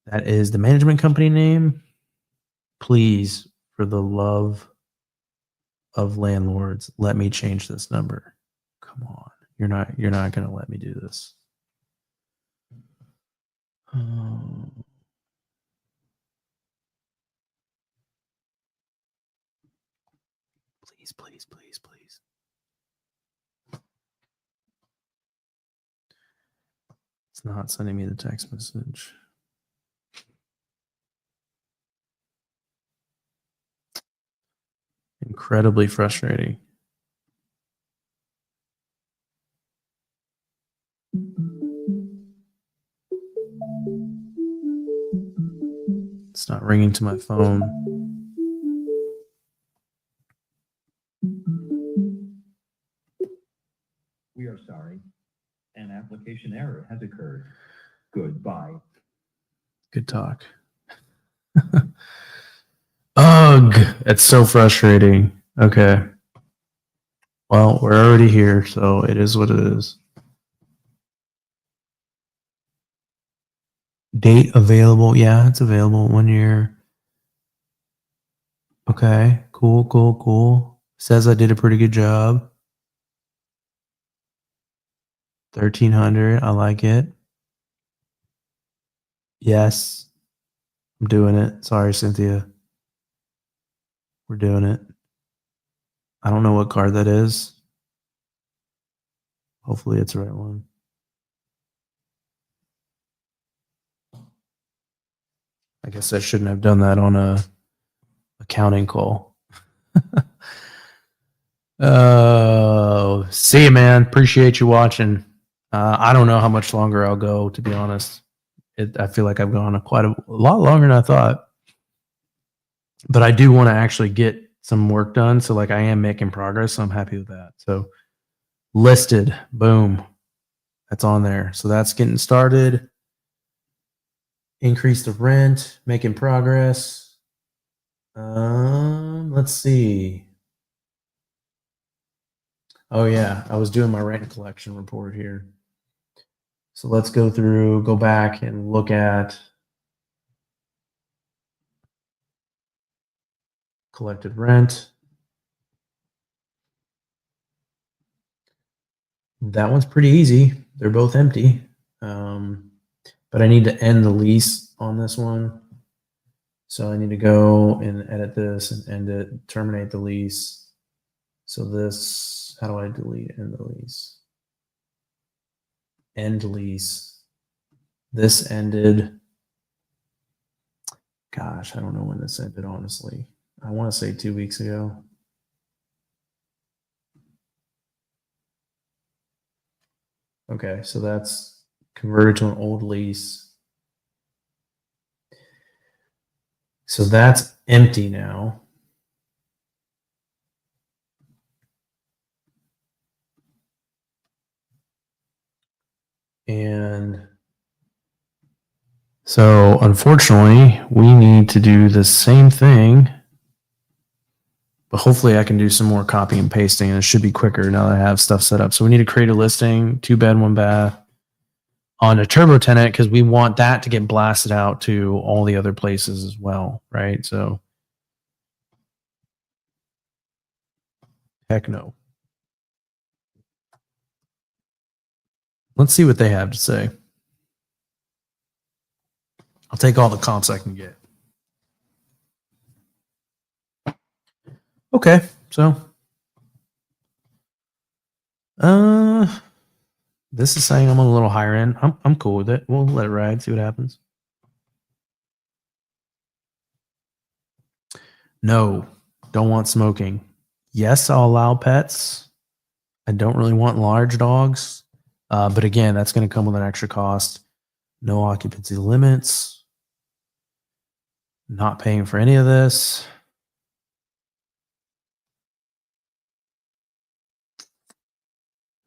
That is the management company name. Please, for the love of landlords, let me change this number. Come on. You're not going to let me do this. Please, please, please, please. It's not sending me the text message. Incredibly frustrating. It's not ringing to my phone. We are sorry. An application error has occurred. Goodbye. Good talk. Ugh, it's so frustrating. Okay. Well, we're already here, so it is what it is. Date available. Yeah, it's available 1 year. Okay, cool, cool, cool. Says I did a pretty good job. 1,300. I like it. Yes, I'm doing it. Sorry, Cynthia. We're doing it. I don't know what card that is. Hopefully it's the right one. I guess I shouldn't have done that on a accounting call. Oh, see you, man. Appreciate you watching. I don't know how much longer I'll go, to be honest. I feel like I've gone quite a lot longer than I thought. But I do want to actually get some work done. So, like, I am making progress. So I'm happy with that. So, listed. Boom. That's on there. So that's getting started. Increase the rent. Making progress. Let's see. Oh, yeah. I was doing my rent collection report here. So let's go back and look at collected rent. That one's pretty easy. They're both empty. But I need to end the lease on this one. So I need to go and edit this and end it, terminate the lease. So this, how do I delete end the lease? End lease. This ended. Gosh, I don't know when this ended, honestly. I want to say 2 weeks ago. Okay, so that's converted to an old lease. So that's empty now. And So unfortunately, we need to do the same thing, but hopefully I can do some more copy and pasting and it should be quicker now that I have stuff set up. So we need to create a listing, 2 bed, 1 bath on a turbo tenant because we want that to get blasted out to all the other places as well, right? So heck no. Let's see what they have to say. I'll take all the comps I can get. Okay, so this is saying I'm a little higher end. I'm cool with it. We'll let it ride, see what happens. No, don't want smoking. Yes, I'll allow pets. I don't really want large dogs. But again, that's going to come with an extra cost. No occupancy limits. Not paying for any of this.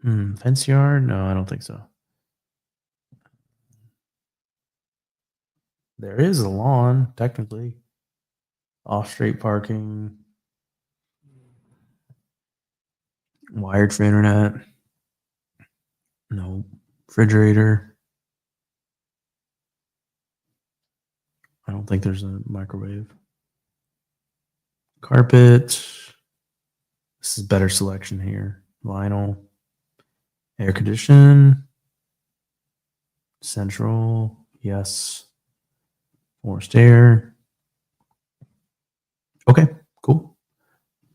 Fence yard? No, I don't think so. There is a lawn, technically. Off-street parking. Wired for internet. No. Refrigerator. I don't think there's a microwave. Carpet. This is better selection here. Vinyl. Air condition. Central. Yes. Forced air. Okay, cool.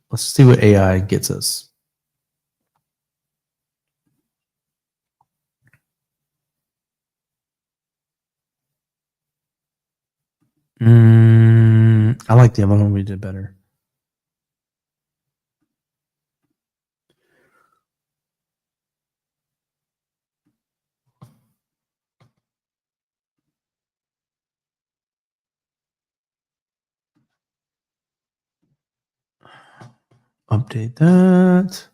Let's see what AI gets us. I like the other one we did better. Update that.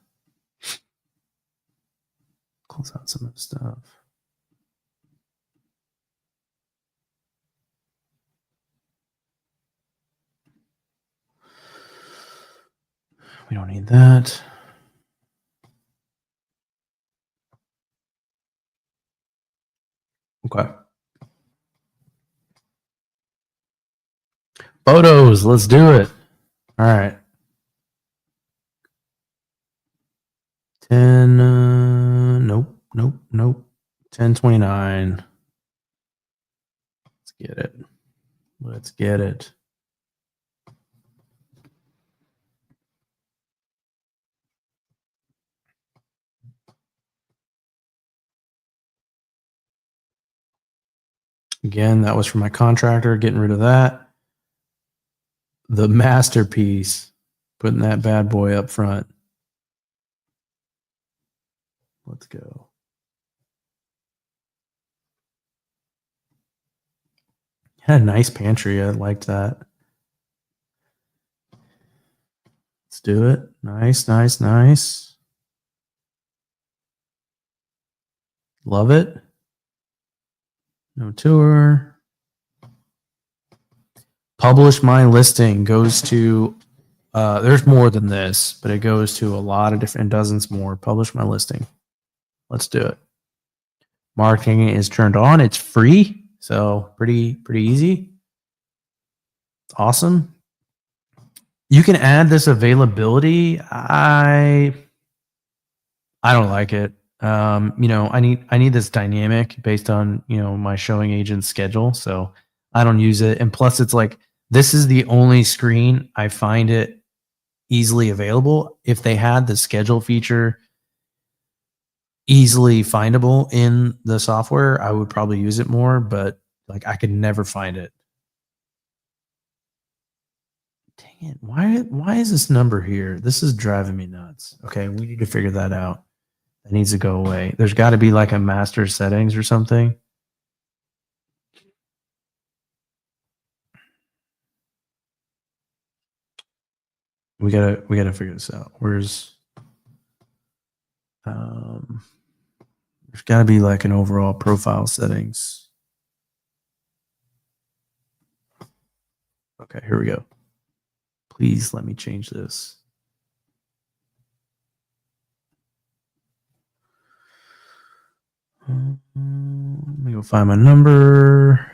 Close out some of the stuff. We don't need that. Okay. Photos, let's do it. All right. 10, nope. 1029. Let's get it. Again, that was for my contractor, getting rid of that. The masterpiece, putting that bad boy up front. Let's go. Had a nice pantry. I liked that. Let's do it. Nice. Love it. No tour. Publish my listing goes to, there's more than this, but it goes to a lot of different dozens more. Publish my listing. Let's do it. Marketing is turned on. It's free. So pretty easy. Awesome. You can add this availability. I don't like it. I need this dynamic based on, my showing agent's schedule. So I don't use it. And plus it's like, this is the only screen I find it easily available. If they had the schedule feature easily findable in the software, I would probably use it more, but like I could never find it. Dang it. Why is this number here? This is driving me nuts. Okay, we need to figure that out. That needs to go away. There's got to be like a master settings or something. We gotta figure this out. There's got to be like an overall profile settings. Okay, here we go. Please let me change this. Let me go find my number.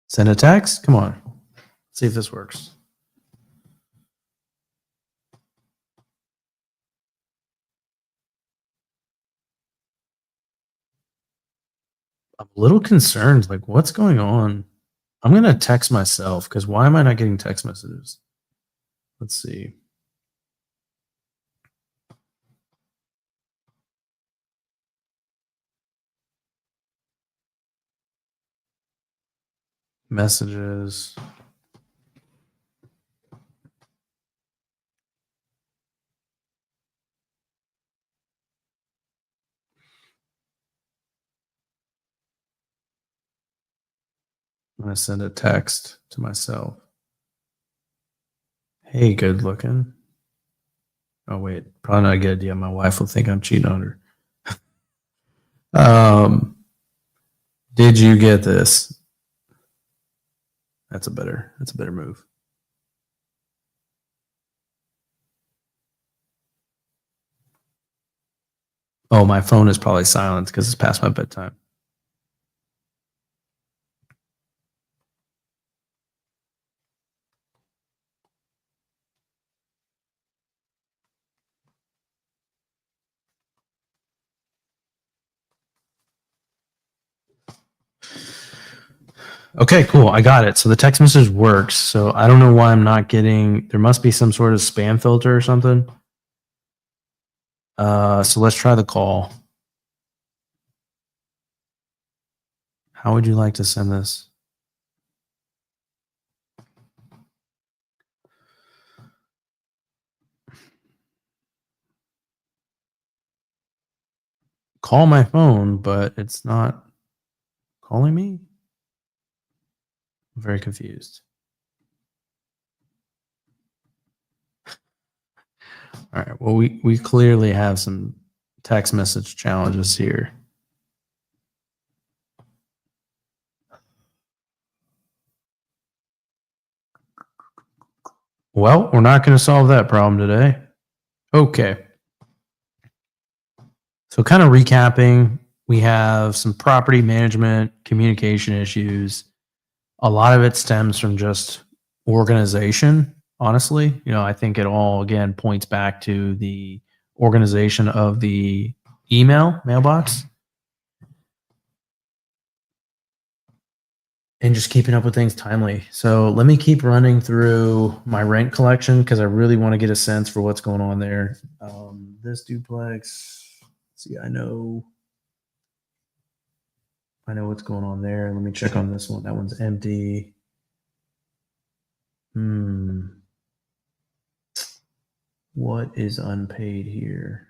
Send a text? Come on. Let's see if this works. I'm a little concerned. Like, what's going on? I'm going to text myself because why am I not getting text messages? Let's see. Messages. I'm going to send a text to myself. Hey, good looking. Oh, wait. Probably not a good idea. My wife will think I'm cheating on her. Did you get this? That's a better move. Oh, my phone is probably silent because it's past my bedtime. Okay, cool. I got it. So the text message works. So I don't know why I'm not getting. There must be some sort of spam filter or something. So let's try the call. How would you like to send this? Call my phone, but it's not calling me. I'm very confused. All right. Well, we clearly have some text message challenges here. Well, we're not going to solve that problem today. Okay. So kind of recapping, we have some property management, communication issues. A lot of it stems from just organization, honestly. You know, I think it all, again, points back to the organization of the mailbox. And just keeping up with things timely. So let me keep running through my rent collection because I really want to get a sense for what's going on there. This duplex, see, I know what's going on there. Let me check on this one. That one's empty. What is unpaid here?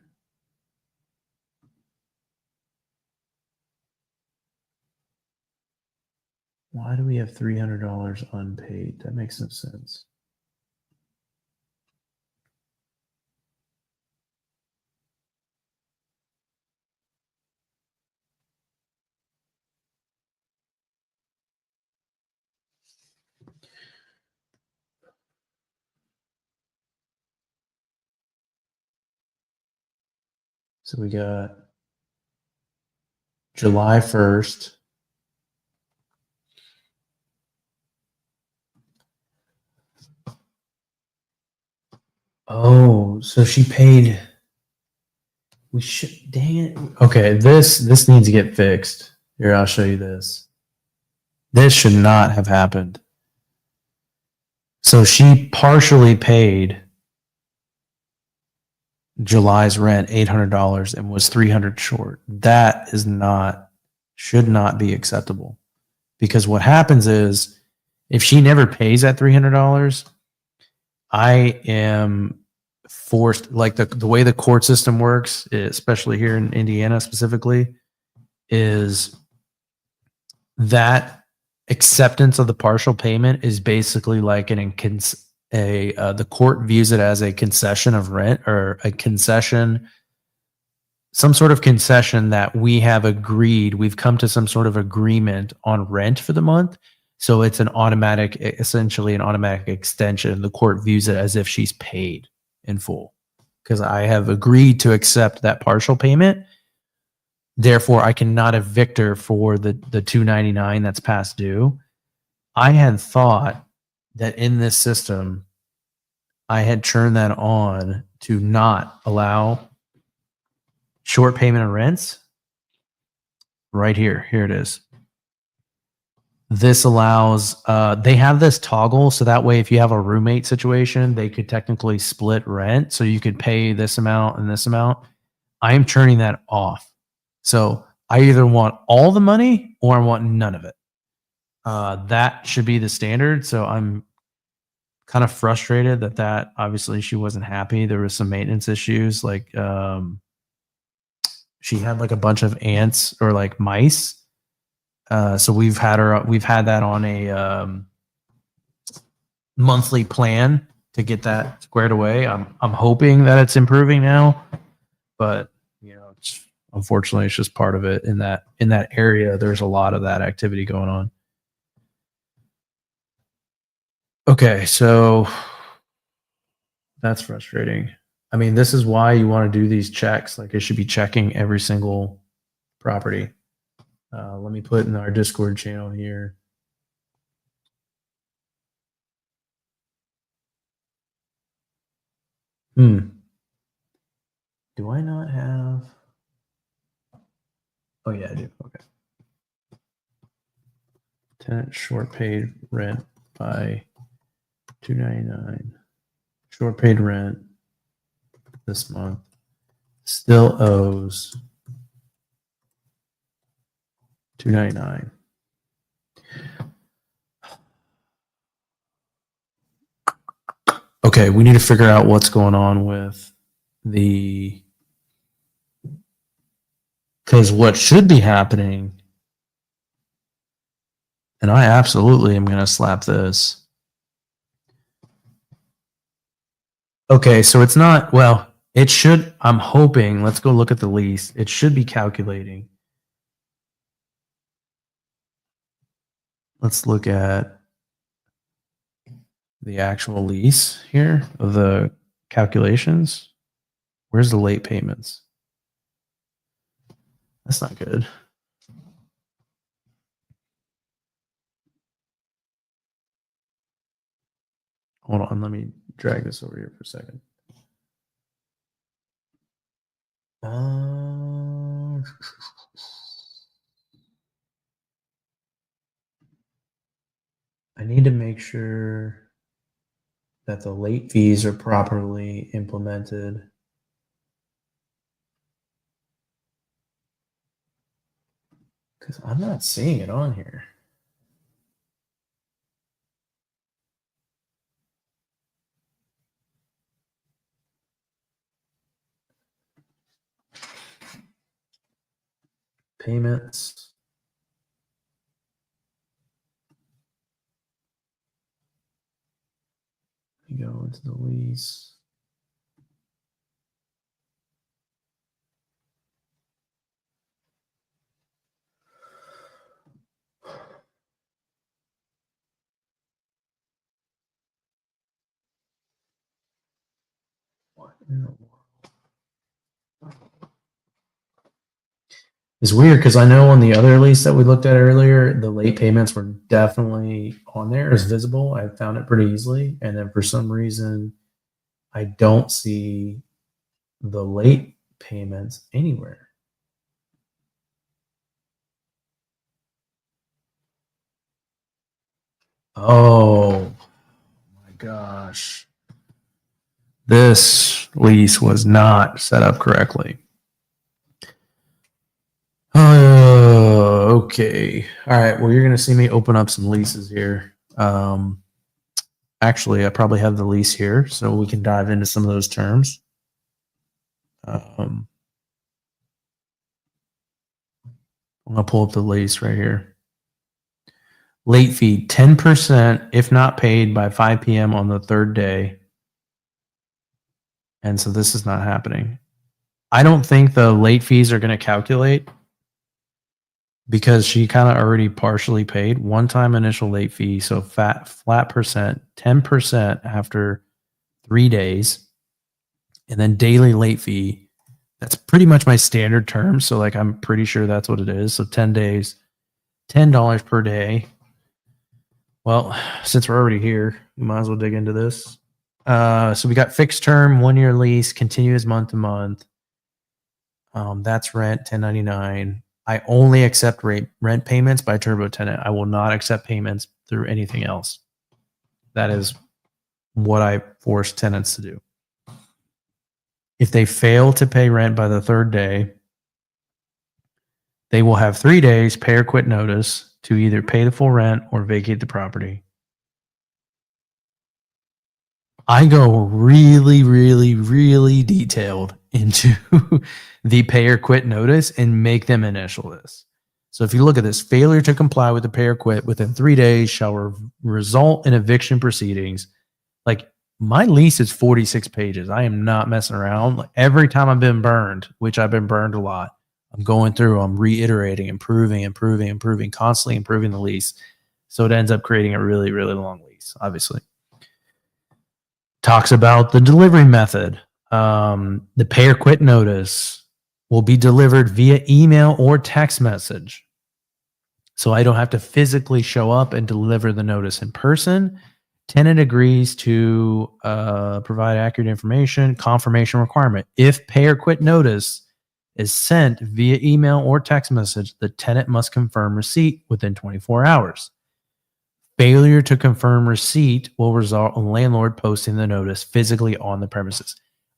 Why do we have $300 unpaid? That makes no sense. So we got July 1st. Oh, so she paid. We should. Dang it. Okay, this needs to get fixed. Here, I'll show you this. This should not have happened. So she partially paid July's rent, $800, and was $300 short. That should not be acceptable. Because what happens is, if she never pays that $300, I am forced, like the way the court system works, especially here in Indiana specifically, is that acceptance of the partial payment is basically like the court views it as a concession of rent or a concession some sort of concession that we have agreed. We've come to some sort of agreement on rent for the month. So it's essentially an automatic extension. The court views it as if she's paid in full because I have agreed to accept that partial payment. Therefore, I cannot evict her for the $299 that's past due. I had thought that in this system, I had turned that on to not allow short payment of rents. Right here. Here it is. This allows, they have this toggle. So that way, if you have a roommate situation, they could technically split rent. So you could pay this amount and this amount. I am turning that off. So I either want all the money or I want none of it. That should be the standard. So I'm kind of frustrated that obviously she wasn't happy. There was some maintenance issues. Like, she had like a bunch of ants or like mice. So we've had that on a monthly plan to get that squared away. I'm hoping that it's improving now, but unfortunately it's just part of it in that area. There's a lot of that activity going on. Okay, so that's frustrating. I mean, this is why you want to do these checks. Like, it should be checking every single property. Let me put in our Discord channel here. Do I not have? Oh yeah, I do. Okay. Tenant short paid rent by $299. Short paid rent this month still owes $299. Okay, we need to figure out what's going on with because what should be happening, and I absolutely am going to slap this. Okay, so it's not, well, it should, I'm hoping, let's go look at the lease. It should be calculating. Let's look at the actual lease here of the calculations. Where's the late payments? That's not good. Hold on, let me drag this over here for a second. I need to make sure that the late fees are properly implemented. Because I'm not seeing it on here. Payments. We go into the lease. What in the world? It's weird because I know on the other lease that we looked at earlier, the late payments were definitely on there as visible. I found it pretty easily. And then for some reason, I don't see the late payments anywhere. Oh my gosh. This lease was not set up correctly. Okay. All right. Well, you're going to see me open up some leases here. Actually, I probably have the lease here, so we can dive into some of those terms. I'm going to pull up the lease right here. Late fee, 10% if not paid by 5 p.m. on the third day. And so this is not happening. I don't think the late fees are going to calculate because she kind of already partially paid one-time initial late fee. So flat percent, 10% after 3 days, and then daily late fee. That's pretty much my standard term. So like, I'm pretty sure that's what it is. So 10 days, $10 per day. Well, since we're already here, we might as well dig into this. So we got fixed term, 1-year lease, continuous month to month. That's rent, 1099. I only accept rent payments by Turbo Tenant. I will not accept payments through anything else. That is what I force tenants to do. If they fail to pay rent by the 3rd day, they will have 3 days pay or quit notice to either pay the full rent or vacate the property. I go really, really, really detailed into the pay or quit notice and make them initial this. So if you look at this, failure to comply with the pay or quit within 3 days shall result in eviction proceedings. Like, my lease is 46 pages. I am not messing around. Like, every time I've been burned, which I've been burned a lot, I'm going through, I'm reiterating, improving, constantly improving the lease. So it ends up creating a really, really long lease, obviously. Talks about the delivery method. The pay or quit notice will be delivered via email or text message. So I don't have to physically show up and deliver the notice in person. Tenant agrees to provide accurate information. Confirmation requirement. If pay or quit notice is sent via email or text message, the tenant must confirm receipt within 24 hours. Failure to confirm receipt will result in landlord posting the notice physically on the premises.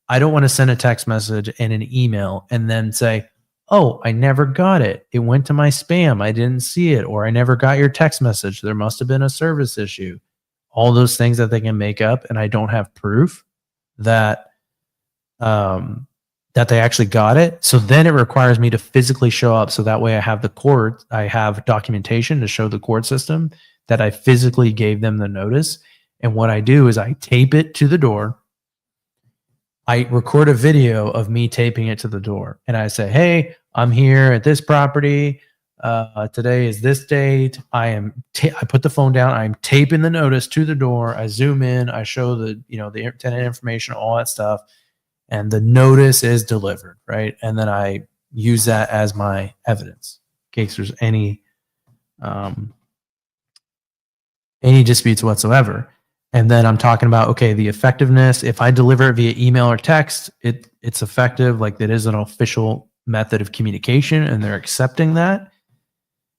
I don't want to send a text message and an email and then say, oh, I never got it. It went to my spam. I didn't see it. Or I never got your text message. There must have been a service issue. All those things that they can make up, and I don't have proof that that they actually got it. So then it requires me to physically show up. So that way I have I have documentation to show the court system that I physically gave them the notice. And what I do is I tape it to the door. I record a video of me taping it to the door. And I say, hey, I'm here at this property. Today is this date. I put the phone down. I'm taping the notice to the door. I zoom in. I show the tenant information, all that stuff. And the notice is delivered, right? And then I use that as my evidence in case there's any disputes whatsoever. And then I'm talking about, okay, the effectiveness. If I deliver it via email or text, it's effective. Like, it is an official method of communication, and they're accepting that.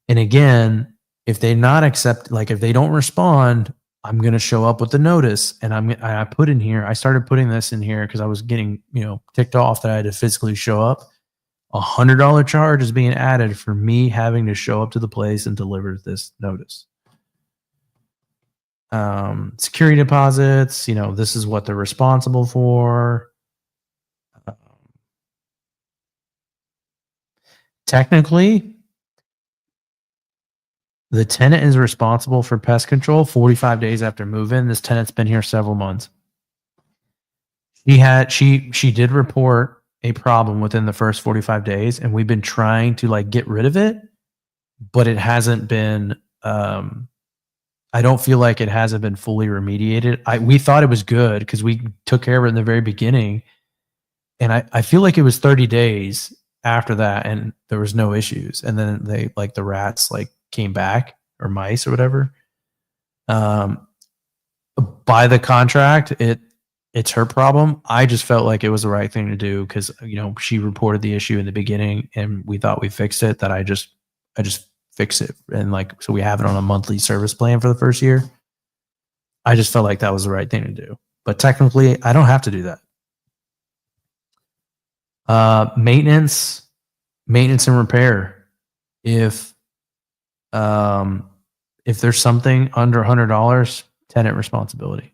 And again, if they not accept, like if they don't respond, I'm going to show up with the notice. And I put in here, I started putting this in here because I was getting, ticked off that I had to physically show up. $100 charge is being added for me having to show up to the place and deliver this notice. Security deposits, this is what they're responsible for. Technically, the tenant is responsible for pest control 45 days after move-in. This tenant's been here several months. She did report a problem within the first 45 days, and we've been trying to get rid of it, but it hasn't been I don't feel like it hasn't been fully remediated. We thought it was good because we took care of it in the very beginning. And I feel like it was 30 days after that and there was no issues. And then they the rats came back, or mice or whatever. By the contract, it's her problem. I just felt like it was the right thing to do because she reported the issue in the beginning and we thought we fixed it. That I just fix it, and so we have it on a monthly service plan for the first year. I just felt like that was the right thing to do, but technically I don't have to do that. Maintenance and repair. If there's something under $100, tenant responsibility.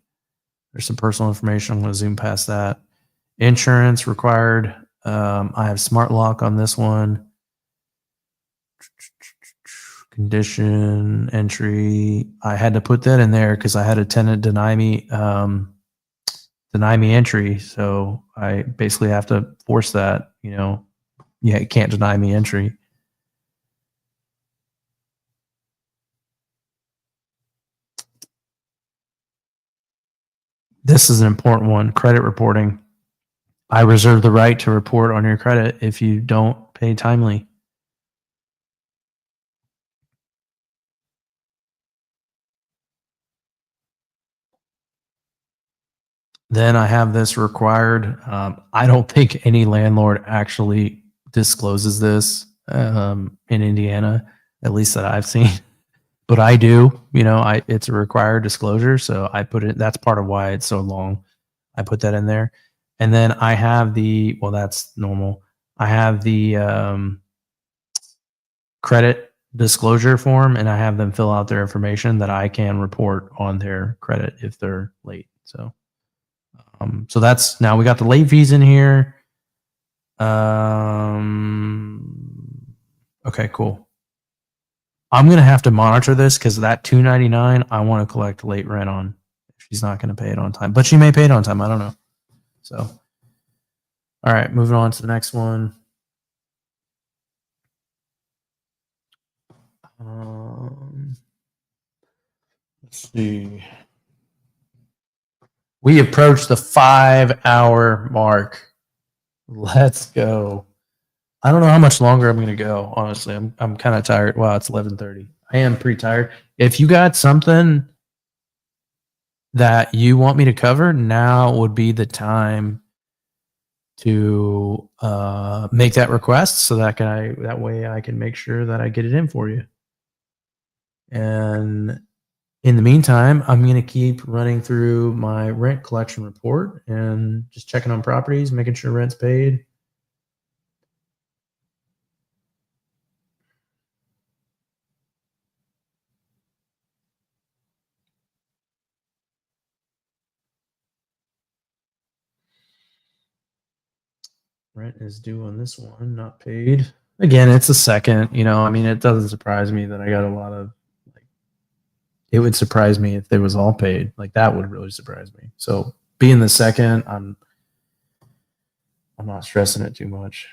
There's some personal information. I'm going to zoom past that. Insurance required. I have smart lock on this one. Condition entry. I had to put that in there because I had a tenant deny me deny me entry. So I basically have to force that, yeah, you can't deny me entry. This is an important one, credit reporting. I reserve the right to report on your credit if you don't pay timely. Then I have this required. I don't think any landlord actually discloses this in Indiana, at least that I've seen. But I do. It's a required disclosure, so I put it. That's part of why it's so long. I put that in there, and then I have that's normal. I have the credit disclosure form, and I have them fill out their information that I can report on their credit if they're late. So that's now we got the late fees in here. Okay, cool. I'm gonna have to monitor this because that $299 I want to collect late rent on. She's not gonna pay it on time, but she may pay it on time. I don't know. So, all right, moving on to the next one. Let's see. We approached the 5-hour mark. Let's go. I don't know how much longer I'm going to go. Honestly, I'm kind of tired. Wow, it's 11:30. I am pretty tired. If you got something that you want me to cover, now would be the time to make that request, so that way I can make sure that I get it in for you. And in the meantime, I'm going to keep running through my rent collection report and just checking on properties, making sure rent's paid. Rent is due on this one, not paid. Again, it's a second, it doesn't surprise me that I got a lot of, it would surprise me if they was all paid. Like, that would really surprise me. So being the second, I'm not stressing it too much.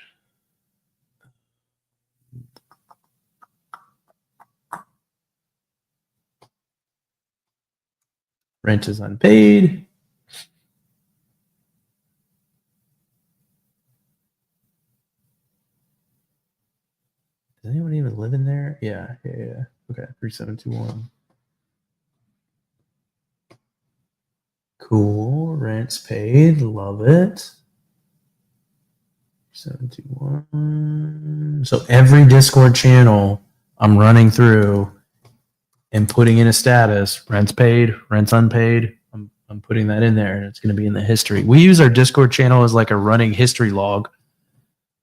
Rent is unpaid. Does anyone even live in there? Yeah. Okay, 3721. Cool. Rent's paid. Love it. 721. So every Discord channel I'm running through and putting in a status, rent's paid, rent's unpaid. I'm putting that in there, and it's going to be in the history. We use our Discord channel as like a running history log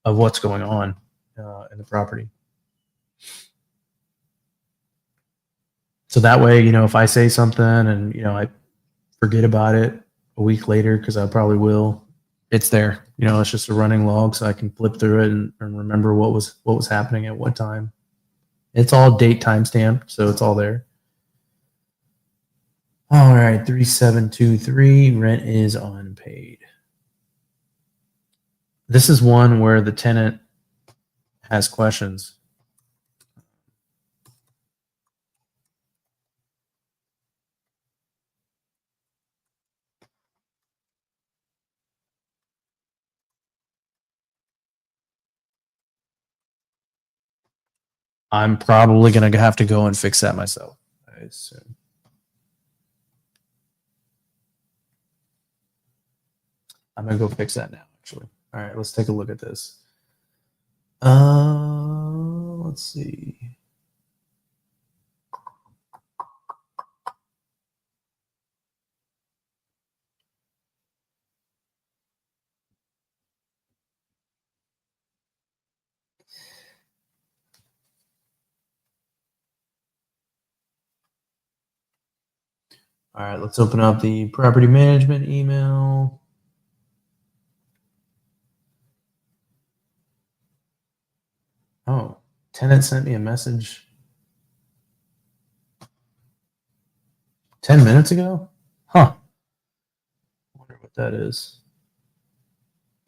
of what's going on in the property. So that way, if I say something and, I forget about it a week later, because I probably will, it's there. It's just a running log, so I can flip through it and remember what was happening at what time. It's all date timestamp, so it's all there. All right, 3723, rent is unpaid. This is one where the tenant has questions. I'm probably going to have to go and fix that myself, I assume. I'm going to go fix that now, actually. All right, let's take a look at this. Let's see. All right, let's open up the property management email. Oh, tenant sent me a message 10 minutes ago? Huh. I wonder what what that is.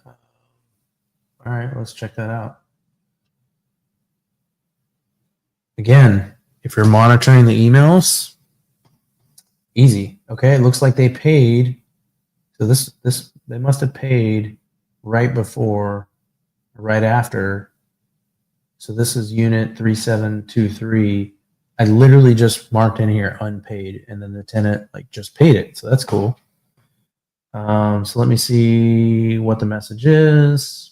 All right, let's check that out. Again, if you're monitoring the emails, easy. Okay, it looks like they paid. So this they must have paid right before, right after. So this is unit 3723. I literally just marked in here unpaid, and then the tenant like just paid it. So that's cool. So let me see what the message is.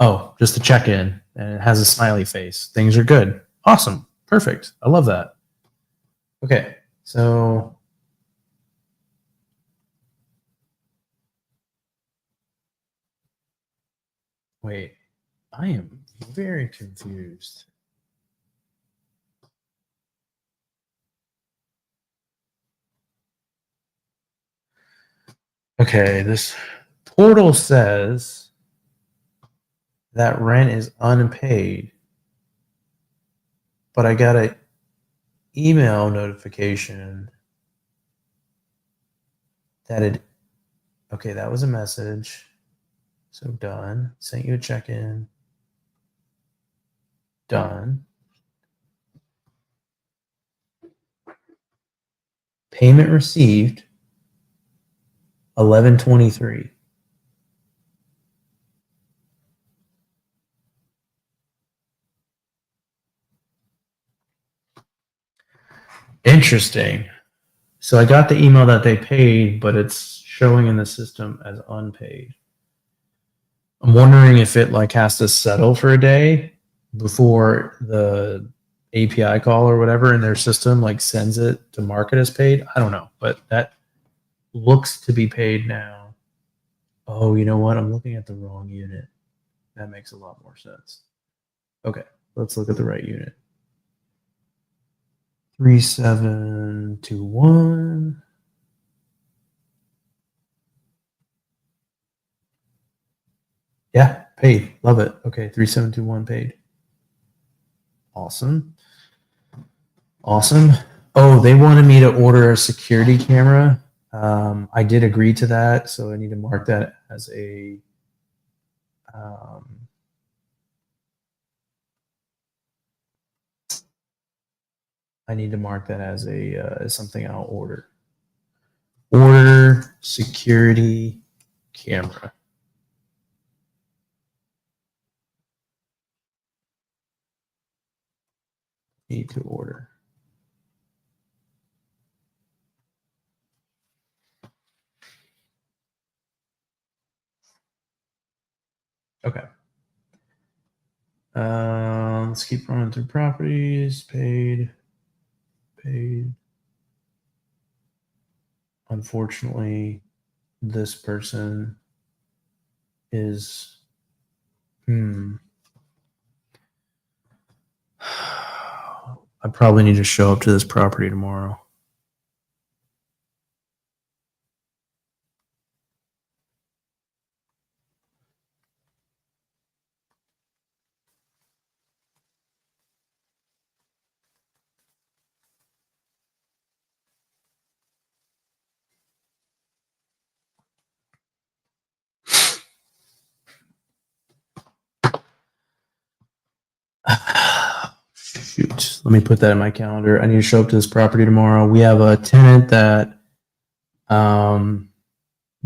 Oh, just a check-in, and it has a smiley face. Things are good. Awesome. Perfect. I love that. Okay, so wait, I am very confused. Okay, this portal says that rent is unpaid, but I got an email notification that it, okay, that was a message. So done. Sent you a check-in. Done. Payment received 11/23. Interesting. So I got the email that they paid, but it's showing in the system as unpaid. I'm wondering if it like has to settle for a day before the API call or whatever in their system like sends it to mark it as paid. I don't know, but that looks to be paid now. Oh, you know what? I'm looking at the wrong unit. That makes a lot more sense. Okay, let's look at the right unit. 3721. Yeah, paid. Love it. Okay, 3721 paid. Awesome. Awesome. Oh, they wanted me to order a security camera. I did agree to that, so I need to mark that as a as something I'll order. Order security camera. Need to order. Okay. Let's keep running through properties. Paid. Unfortunately, this person is I probably need to show up to this property tomorrow. Shoot, let me put that in my calendar. I need to show up to this property tomorrow. We have a tenant that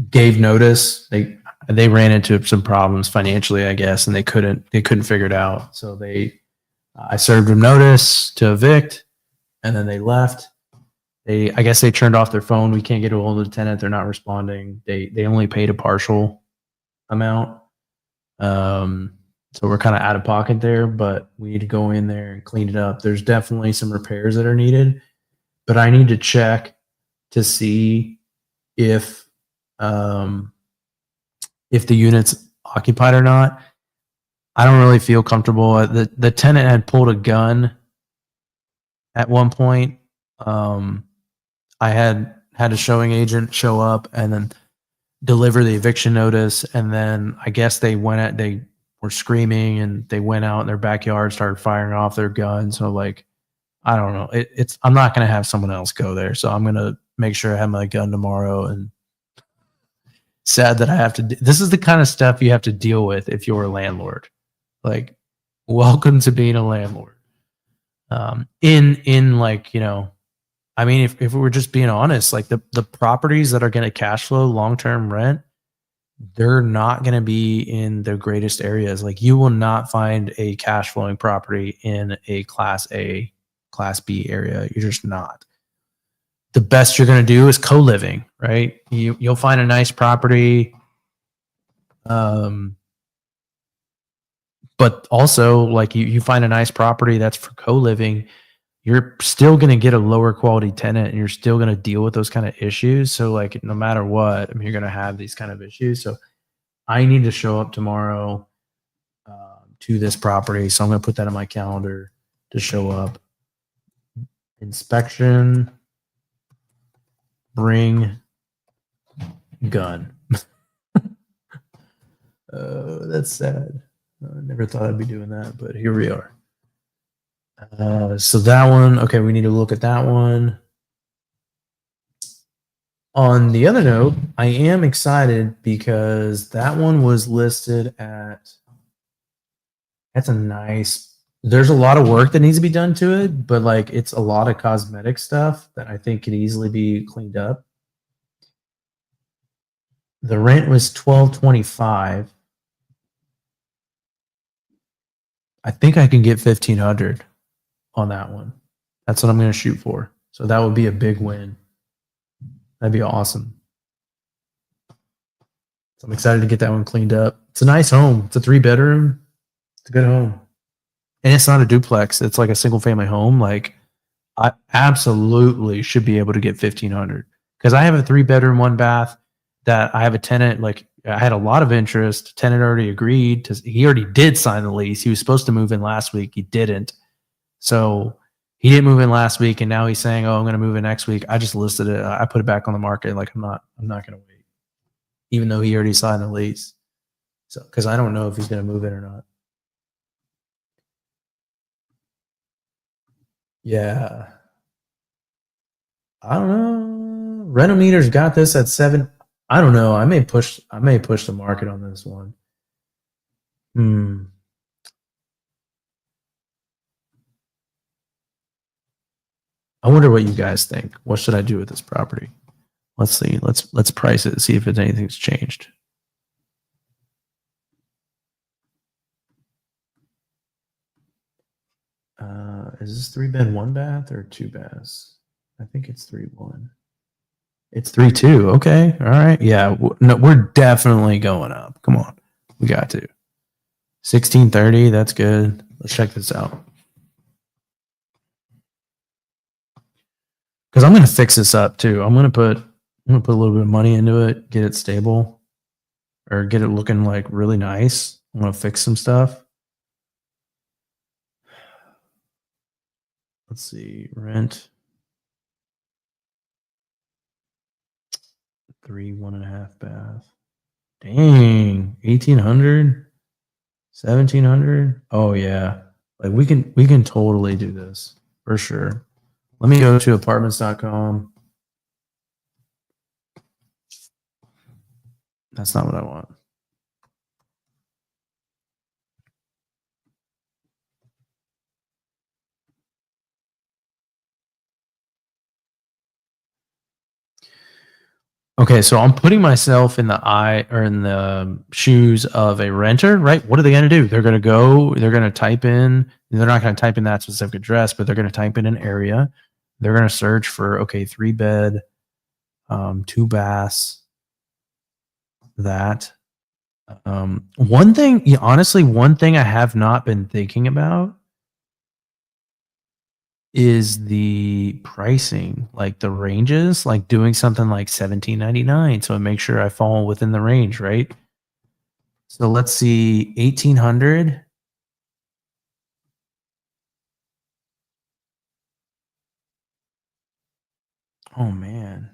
gave notice. They ran into some problems financially, I guess, and they couldn't figure it out. So I served them notice to evict, and then they left. I guess they turned off their phone. We can't get a hold of the tenant. They're not responding. They only paid a partial amount. So we're kind of out of pocket there, but we need to go in there and clean it up. There's definitely some repairs that are needed, but I need to check to see if the unit's occupied or not. I don't really feel comfortable. The tenant had pulled a gun at one point. I had a showing agent show up and then deliver the eviction notice, and then I guess they were screaming and they went out in their backyard, started firing off their guns. So like, I don't know. I'm not going to have someone else go there. So I'm going to make sure I have my gun tomorrow and sad that I have to. This is the kind of stuff you have to deal with if you're a landlord. Like, welcome to being a landlord. In like, you know, I mean, if we were just being honest, like the properties that are going to cash flow long term rent, they're not going to be in the greatest areas. Like, you will not find a cash flowing property in a Class A, Class B area. You're just not. The best you're going to do is co-living, right? You'll find a nice property, but also like you find a nice property that's for co-living, you're still going to get a lower quality tenant, and you're still going to deal with those kind of issues. So like, no matter what, I mean, you're going to have these kind of issues. So I need to show up tomorrow to this property, so I'm going to put that on my calendar to show up. Inspection. Bring gun. That's sad. I never thought I'd be doing that, but here we are. So that one, okay, we need to look at that one. On the other note, I am excited because that one was listed at, that's a nice, there's a lot of work that needs to be done to it, but like it's a lot of cosmetic stuff that I think could easily be cleaned up. The rent was $1,225. I think I can get 1,500 on that one. That's what I'm going to shoot for. So that would be a big win. That'd be awesome. So I'm excited to get that one cleaned up. It's a nice home. It's a 3-bedroom. It's a good home. And it's not a duplex. It's like a single family home. Like, I absolutely should be able to get 1,500 because I have a 3-bedroom, 1-bath that I have a tenant. Like, I had a lot of interest. Tenant already agreed to, he already did sign the lease. He was supposed to move in last week. He didn't. So he didn't move in last week. And now he's saying, oh, I'm going to move in next week. I just listed it. I put it back on the market. Like, I'm not going to wait, even though he already signed the lease. So, cause I don't know if he's going to move in or not. Yeah. I don't know. Renometer's got this at 7. I don't know. I may push the market on this one. I wonder what you guys think. What should I do with this property? Let's see. Let's price it, see if anything's changed. Is this 3-bed, 1-bath or 2 baths? I think it's 3-1. It's 3-2. Okay. All right. Yeah. No, we're definitely going up. Come on. We got to. 1630. That's good. Let's check this out. Because I'm going to fix this up too. I'm going to put a little bit of money into it, get it stable, or get it looking like really nice. I'm going to fix some stuff. Let's see. Rent. 3 1.5 bath. Dang, 1,800, 1,700. Oh yeah, like we can totally do this for sure. Let me go to apartments.com. That's not what I want. Okay, so I'm putting myself in the shoes of a renter, right? What are they going to do? They're going to type in, they're not going to type in that specific address, but they're going to type in an area. They're going to search for, okay, 3-bed, 2 baths, that. One thing, honestly, one thing I have not been thinking about is the pricing, like the ranges, like doing something like $1,799, so I make sure I fall within the range, right? So let's see, 1,800. Oh man.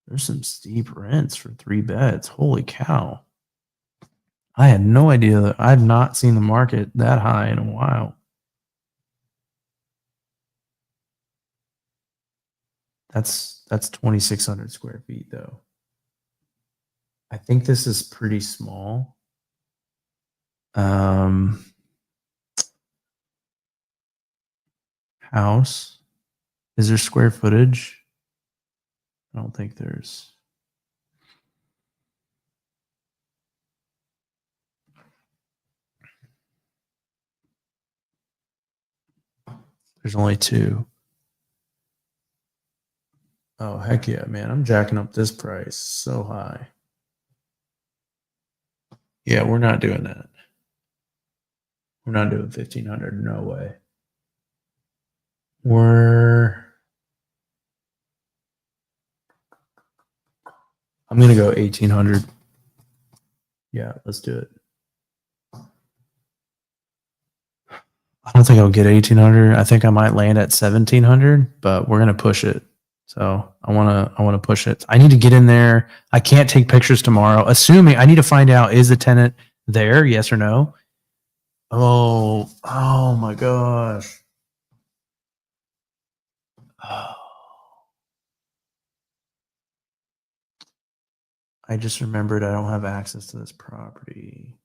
There's some steep rents for 3 beds. Holy cow. I had no idea that I've not seen the market that high in a while. That's 2,600 square feet though. I think this is pretty small. House. Is there square footage? I don't think there's. There's only 2. Oh, heck yeah, man. I'm jacking up this price so high. Yeah, we're not doing that. We're not doing 1,500. No way. I'm going to go 1,800. Yeah, let's do it. I don't think I'll get 1,800. I think I might land at 1,700, but we're gonna push it. So I wanna push it. I need to get in there. I can't take pictures tomorrow. Assuming I need to find out, is the tenant there? Yes or no? Oh my gosh. Oh. I just remembered I don't have access to this property.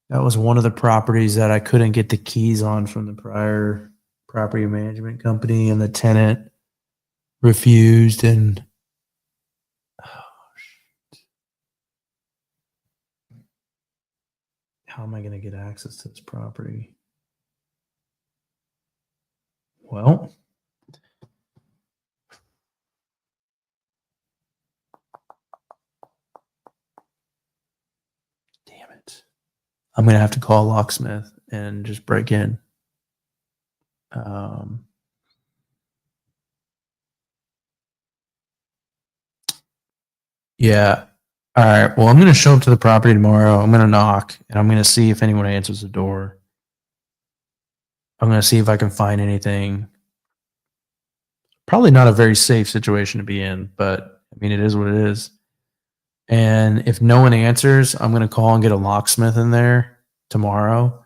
That was one of the properties that I couldn't get the keys on from the prior property management company, and the tenant refused. And how am I going to get access to this property? Well, damn it. I'm going to have to call a locksmith and just break in. Yeah. All right. Well, I'm going to show up to the property tomorrow. I'm going to knock and I'm going to see if anyone answers the door. I'm going to see if I can find anything. Probably not a very safe situation to be in, but I mean, it is what it is. And if no one answers, I'm going to call and get a locksmith in there tomorrow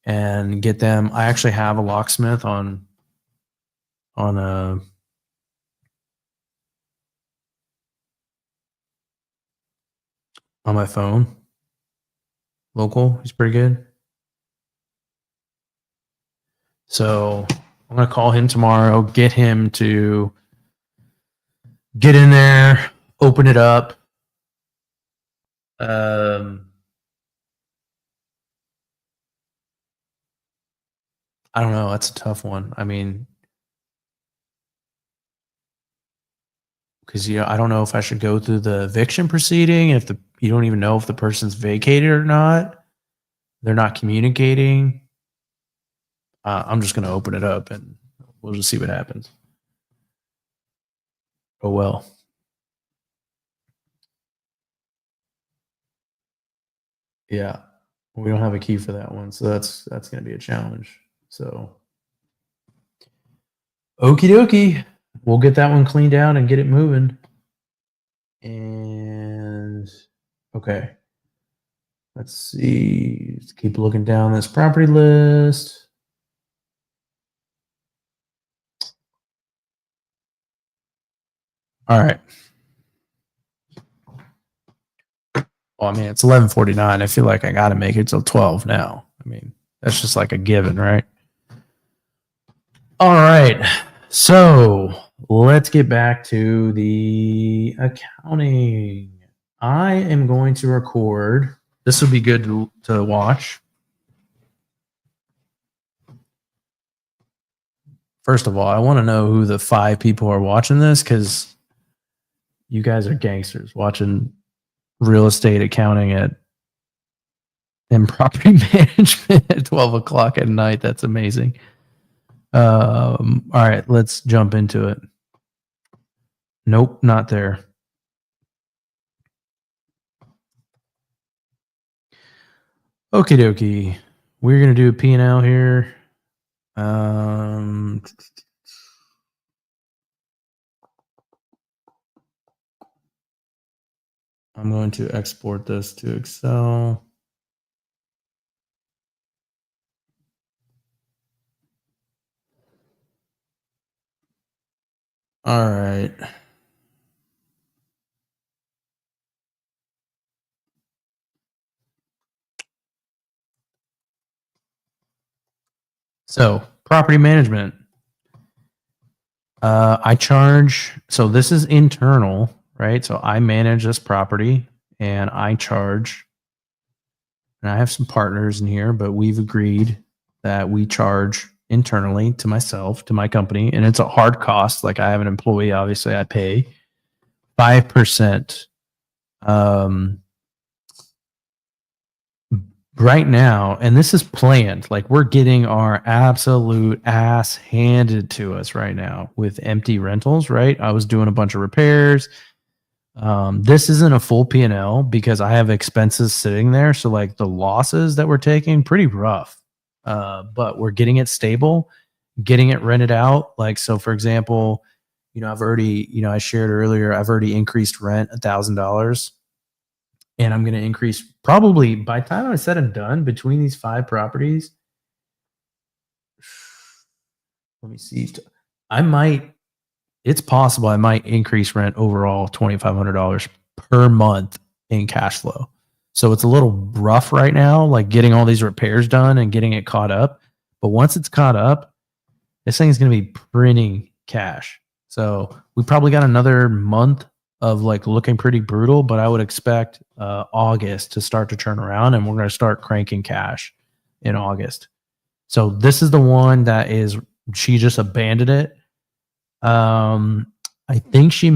and get them. I actually have a locksmith on my phone. Local. He's pretty good. So I'm going to call him tomorrow, get him to get in there, open it up. I don't know. That's a tough one. I mean, because I don't know if I should go through the eviction proceeding. If you don't even know if the person's vacated or not, they're not communicating. I'm just going to open it up and we'll just see what happens. Oh well. Yeah, we don't have a key for that one, so that's going to be a challenge. So, okie dokie, we'll get that one cleaned out and get it moving. And okay, let's see. Let's keep looking down this property list. All right. Well, I mean, it's 11:49. I feel like I got to make it till 12 now. I mean, that's just like a given, right? All right. So let's get back to the accounting. I am going to record. This would be good to watch. First of all, I want to know who the 5 people are watching this, because you guys are gangsters watching real estate accounting and property management at 12 o'clock at night. That's amazing. All right, let's jump into it. Nope, not there. Okie dokie. We're going to do a P&L here. I'm going to export this to Excel. All right. So, property management. I charge, so this is internal, right? So I manage this property and I charge, and I have some partners in here, but we've agreed that we charge internally to myself, to my company, and it's a hard cost. Like I have an employee, obviously I pay 5%. Right now, and this is planned, like we're getting our absolute ass handed to us right now with empty rentals, right? I was doing a bunch of repairs. This isn't a full P&L because I have expenses sitting there. So like the losses that we're taking, pretty rough. But we're getting it stable, getting it rented out. Like, so for example, I've already, I shared earlier, I've already increased rent $1,000. And I'm going to increase probably by the time I said and done between these 5 properties. Let me see. It's possible I might increase rent overall $2,500 per month in cash flow. So it's a little rough right now, like getting all these repairs done and getting it caught up. But once it's caught up, this thing is going to be printing cash. So we probably got another month of like looking pretty brutal, but I would expect August to start to turn around, and we're going to start cranking cash in August. So this is the one that she just abandoned it. I think she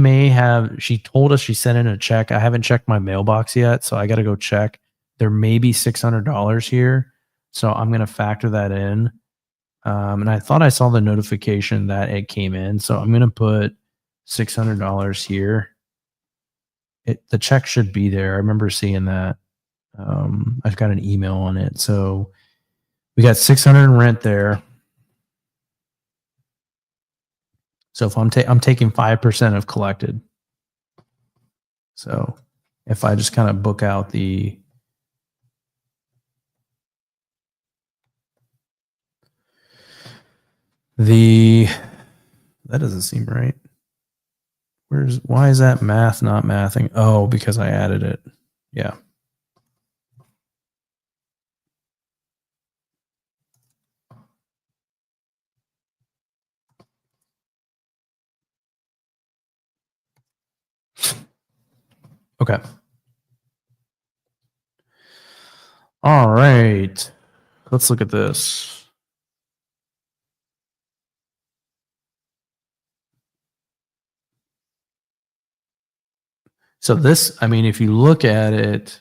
told us she sent in a check. I haven't checked my mailbox yet, so I got to go check. There may be $600 here. So I'm going to factor that in. And I thought I saw the notification that it came in. So I'm going to put $600 here. The check should be there. I remember seeing that. I've got an email on it. So we got 600 in rent there. So if I'm taking 5% of collected. So if I just kind of book out that doesn't seem right. Why is that math not mathing? Oh, because I added it. Yeah. Okay. All right. Let's look at this. So this, I mean, if you look at it,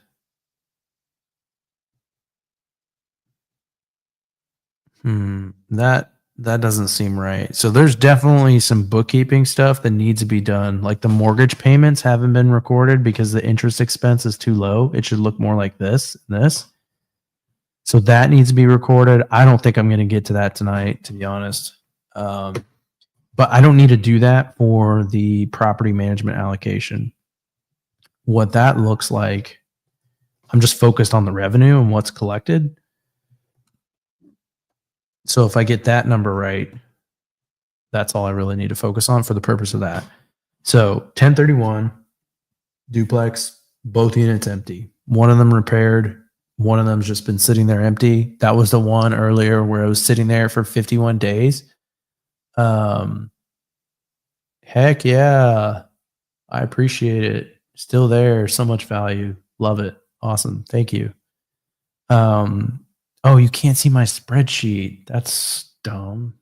that doesn't seem right. So there's definitely some bookkeeping stuff that needs to be done. Like the mortgage payments haven't been recorded because the interest expense is too low. It should look more like this and this. So that needs to be recorded. I don't think I'm going to get to that tonight, to be honest. But I don't need to do that for the property management allocation. What that looks like, I'm just focused on the revenue and what's collected. So if I get that number right, that's all I really need to focus on for the purpose of that. So 1031, duplex, both units empty. One of them repaired. One of them's just been sitting there empty. That was the one earlier where it was sitting there for 51 days. Heck yeah. I appreciate it. Still there. So much value. Love it. Awesome. Thank you. Oh, you can't see my spreadsheet. That's dumb.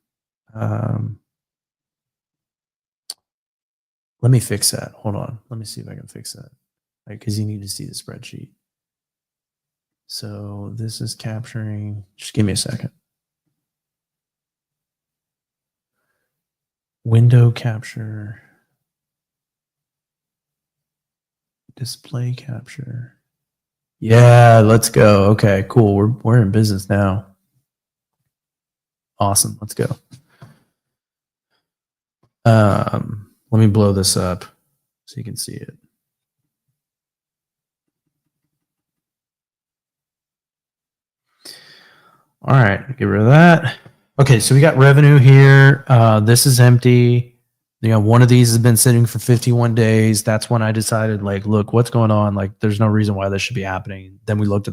Let me fix that. Hold on. Let me see if I can fix that. Because you need to see the spreadsheet. So this is capturing. Just give me a second. Window capture. Display capture. Yeah, let's go. Okay, cool. We're in business now. Awesome. Let's go. Let me blow this up so you can see it. All right, get rid of that. Okay, so we got revenue here. This is empty. one of these has been sitting for 51 days. That's when I decided, like, look, what's going on? Like, there's no reason why this should be happening. Then I looked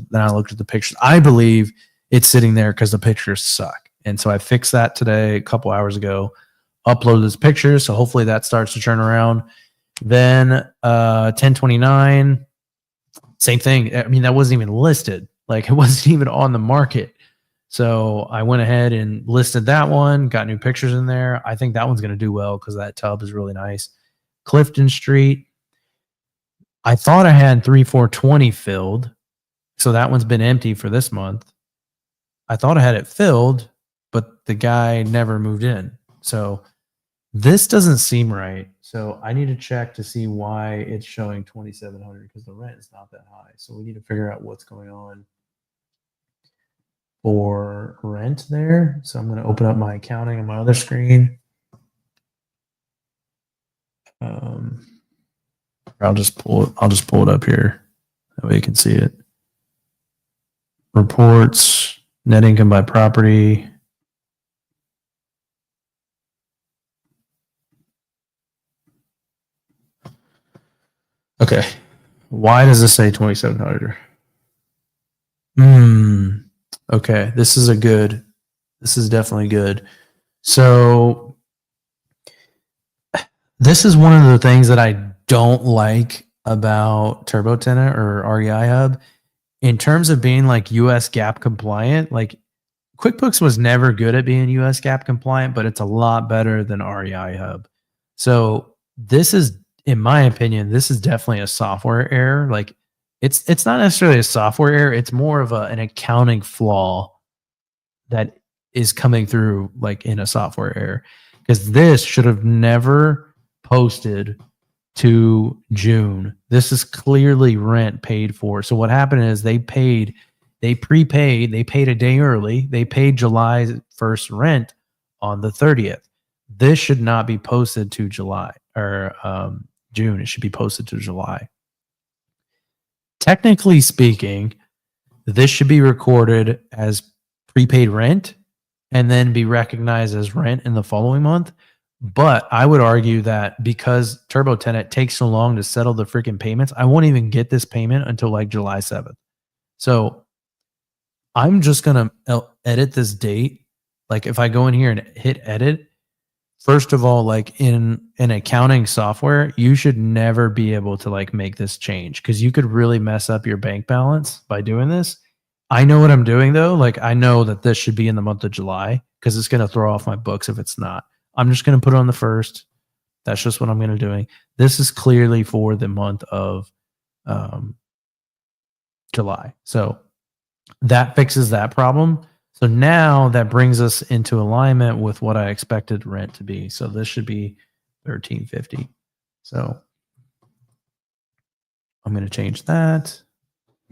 at the pictures. I believe it's sitting there because the pictures suck. And so I fixed that today, a couple hours ago, uploaded this picture. So hopefully that starts to turn around. Then 1029, same thing. I mean, that wasn't even listed. Like, it wasn't even on the market. So I went ahead and listed that one, got new pictures in there. I think that one's going to do well because that tub is really nice. Clifton Street, I thought I had 3420 filled. So that one's been empty for this month. I thought I had it filled, but the guy never moved in. So this doesn't seem right. So I need to check to see why it's showing 2,700 because the rent is not that high. So we need to figure out what's going on for rent there. So I'm going to open up my accounting on my other screen. I'll just pull it up here. That way you can see it. Reports, net income by property. Okay. Why does this say 2,700? Okay. This is definitely good. So this is one of the things that I don't like about Turbo Tenant or REI Hub in terms of being like US GAAP compliant. Like, QuickBooks was never good at being US GAAP compliant, but it's a lot better than REI Hub. So this is, in my opinion, this is definitely a software error. Like, it's not necessarily a software error. It's more of an accounting flaw that is coming through like in a software error, because this should have never posted to June. This is clearly rent paid for. So what happened is they paid a day early. They paid July 1st rent on the 30th. This should not be posted to July or June. It should be posted to July. Technically speaking, this should be recorded as prepaid rent and then be recognized as rent in the following month. But I would argue that because Turbo Tenant takes so long to settle the freaking payments, I won't even get this payment until like July 7th. So I'm just going to edit this date. Like, if I go in here and hit edit, first of all, like in an accounting software, you should never be able to like make this change because you could really mess up your bank balance by doing this. I know what I'm doing though. Like, I know that this should be in the month of July because it's going to throw off my books if it's not. I'm just going to put it on the 1st. That's just what I'm going to do. This is clearly for the month of July. So that fixes that problem. So now that brings us into alignment with what I expected rent to be. So this should be $1,350. So I'm going to change that.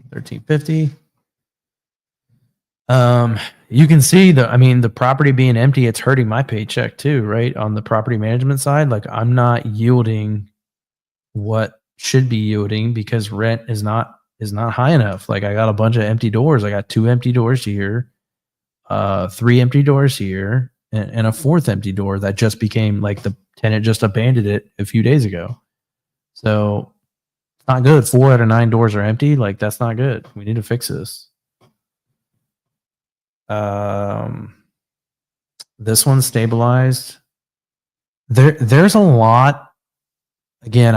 $1,350. You can see the property being empty, it's hurting my paycheck too, right? On the property management side, like, I'm not yielding what should be yielding because rent is not high enough. Like, I got a bunch of empty doors. I got 2 empty doors here, 3 empty doors here, and a 4th empty door that just became like the tenant just abandoned it a few days ago. So it's not good. 4 out of 9 doors are empty. Like, that's not good. We need to fix this. This one's stabilized. There's a lot. Again,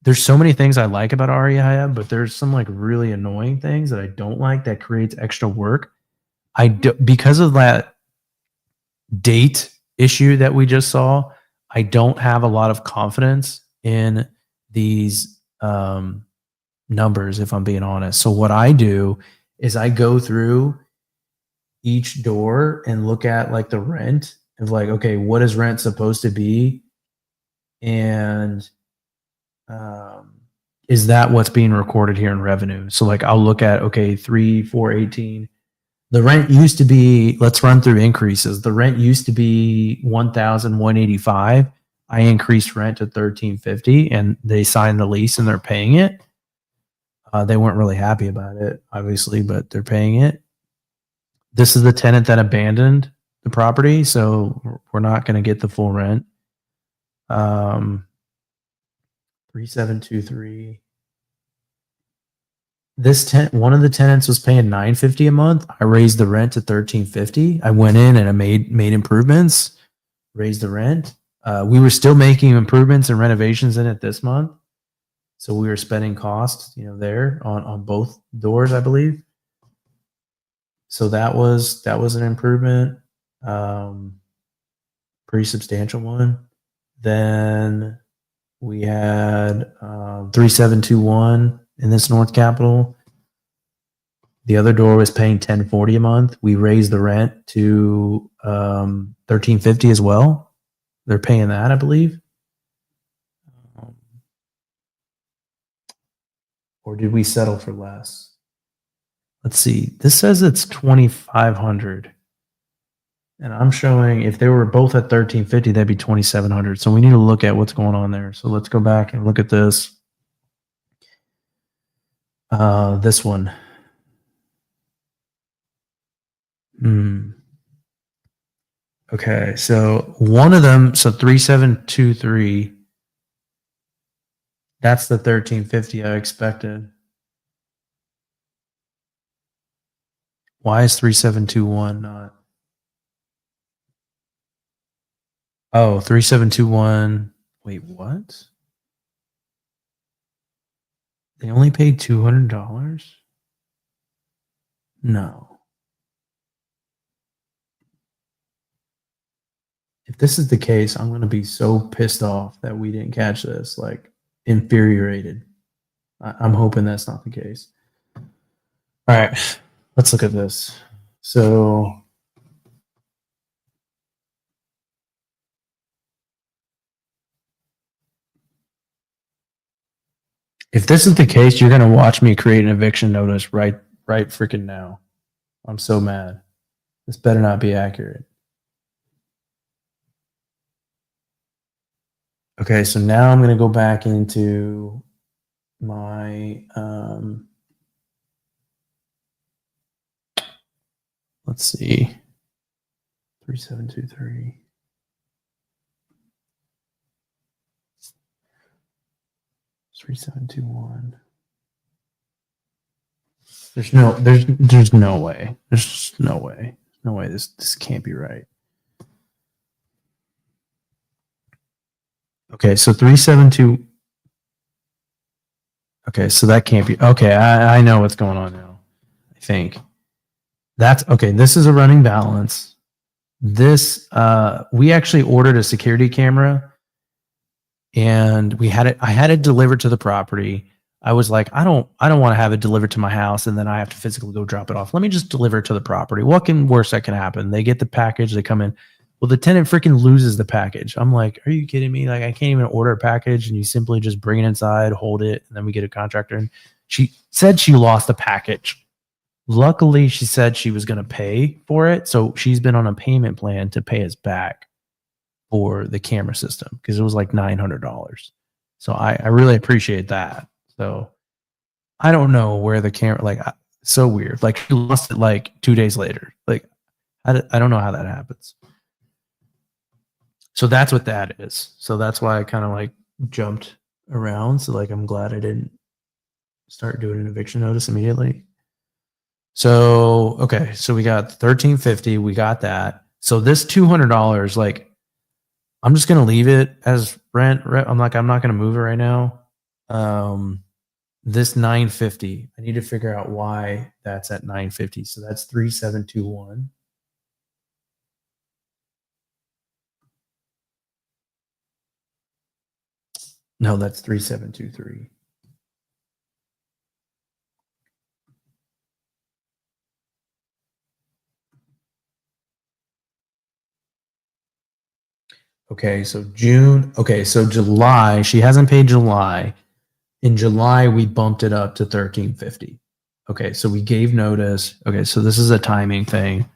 there's so many things I like about REI, but there's some like really annoying things that I don't like that creates extra work. Because of that date issue that we just saw, I don't have a lot of confidence in these numbers, if I'm being honest. So what I do is I go through each door and look at like the rent of like, okay, what is rent supposed to be? And is that what's being recorded here in revenue? So like, I'll look at, okay, 3, 4, 18. The rent used to be, let's run through increases. The rent used to be 1,185. I increased rent to 1,350 and they signed the lease and they're paying it. They weren't really happy about it, obviously, but they're paying it. This is the tenant that abandoned the property, so we're not going to get the full rent. 3723. One of the tenants was paying $950 a month. I raised the rent to $1350. I went in and I made improvements, raised the rent. We were still making improvements and renovations in it this month, so we were spending costs, there on both doors, I believe. So that was an improvement, pretty substantial one. Then we had 3721 in this North Capitol. The other door was paying $1040 a month. We raised the rent to $1350 as well. They're paying that, I believe. Or did we settle for less? Let's see. This says it's $2,500. And I'm showing if they were both at $1350, that'd be $2,700. So we need to look at what's going on there. So let's go back and look at this. This one. Okay, so one of them, so 3723. That's the $1350 I expected. Why is 3721 not? Oh, 3721. Wait, what? They only paid $200? No. If this is the case, I'm going to be so pissed off that we didn't catch this, like infuriated. I'm hoping that's not the case. All right, let's look at this. So if this is the case, you're going to watch me create an eviction notice right freaking now. I'm so mad. This better not be accurate. Okay, so now I'm going to go back into my, let's see, 3723. It's 3721. There's no way. There's just no way. No way. This can't be right. Okay, so 372. Okay, so that can't be. Okay, I know what's going on now. I think that's okay. This is a running balance. This we actually ordered a security camera, and I had it delivered to the property. I was like, I don't want to have it delivered to my house and then I have to physically go drop it off. Let me just deliver it to the property. What can worse that can happen? They get the package, they come in. Well, the tenant freaking loses the package. I'm like, are you kidding me? Like, I can't even order a package and you simply just bring it inside, hold it, and then we get a contractor. And she said she lost the package. Luckily, she said she was going to pay for it. So she's been on a payment plan to pay us back for the camera system because it was like $900. So I really appreciate that. So I don't know where the camera, like, so weird. Like, she lost it like 2 days later. Like, I don't know how that happens. So that's what that is. So that's why I kind of like jumped around. So like, I'm glad I didn't start doing an eviction notice immediately. So, okay. So we got $1350. We got that. So this $200, like, I'm just going to leave it as rent. I'm not going to move it right now. This $950, I need to figure out why that's at $950. So that's 3721. No, that's 3723. Okay, so June. Okay, so July. She hasn't paid July. In July, we bumped it up to $1350. Okay, so we gave notice. Okay, so this is a timing thing.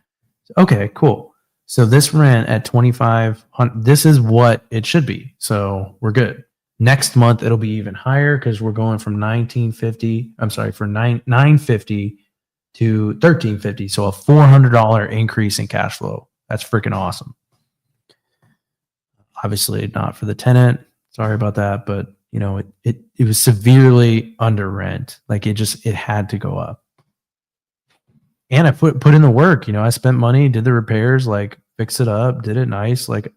Okay, cool. So this rent at $2,500. This is what it should be. So we're good. Next month it'll be even higher because we're going from $950 to $1350. So a $400 increase in cash flow. That's freaking awesome. obviously not for the tenant. Sorry about that, but you know, it was severely under rent. Like it had to go up. And I put in the work, you know, I spent money, did the repairs, like fix it up, did it nice. Like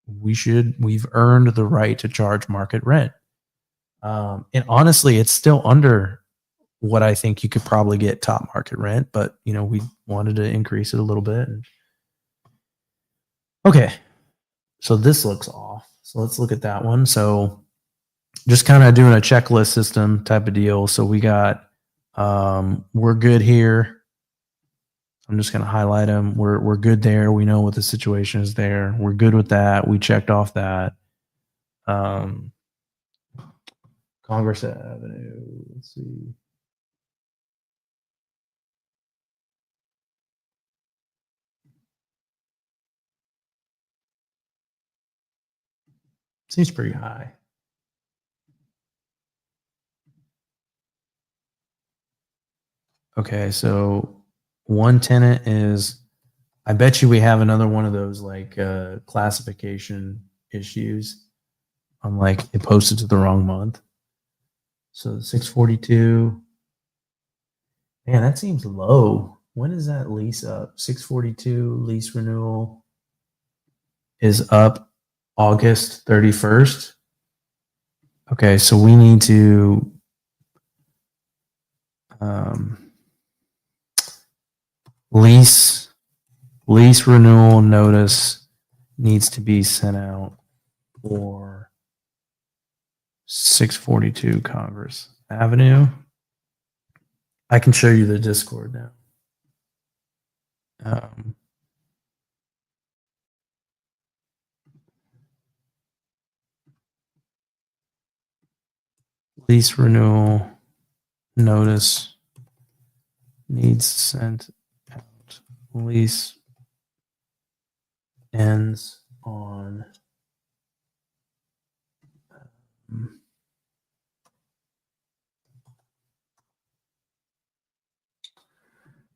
we've earned the right to charge market rent. And honestly, it's still under what I think you could probably get top market rent, but you know, we wanted to increase it a little bit. Okay. So this looks off. So let's look at that one. So just kind of doing a checklist system type of deal. So we got, we're good here. I'm just going to highlight them. We're good there. We know what the situation is there. We're good with that. We checked off that. Congress Avenue. Let's see. Seems pretty high. Okay, so one tenant is, I bet you we have another one of those like classification issues. I'm like, it posted to the wrong month. So 642. Man, that seems low. When is that lease up? 642 lease renewal is up August 31st. Okay, so we need to lease renewal notice needs to be sent out for 642 Congress Avenue. I can show you the Discord now. Lease renewal notice needs sent out. Lease ends on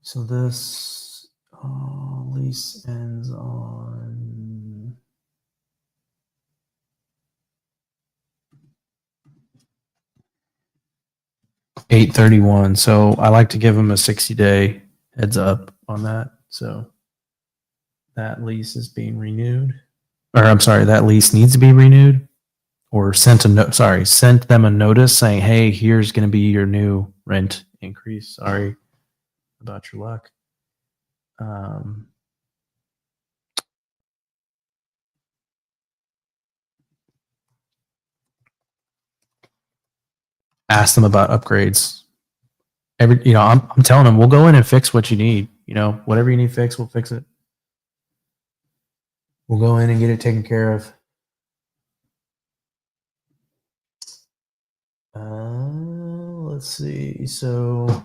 so this lease ends on (8/31). So I like to give them a 60-day heads up on that. So that lease is being renewed, or I'm sorry, that lease needs to be renewed, or sent them a notice saying, hey, here's going to be your new rent increase. Sorry about your luck. Ask them about upgrades. I'm telling them, we'll go in and fix what you need. You know, whatever you need fixed, we'll fix it. We'll go in and get it taken care of. Let's see. So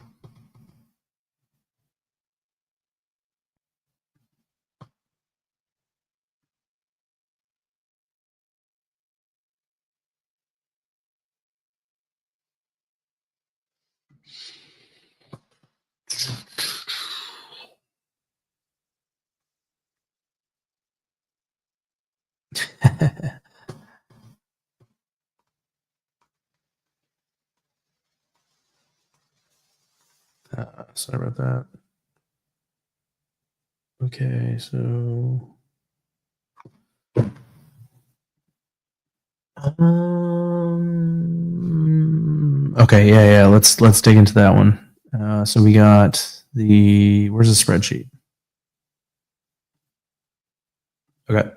sorry about that. Okay, so okay, yeah. Let's dig into that one. So we got where's the spreadsheet? Okay,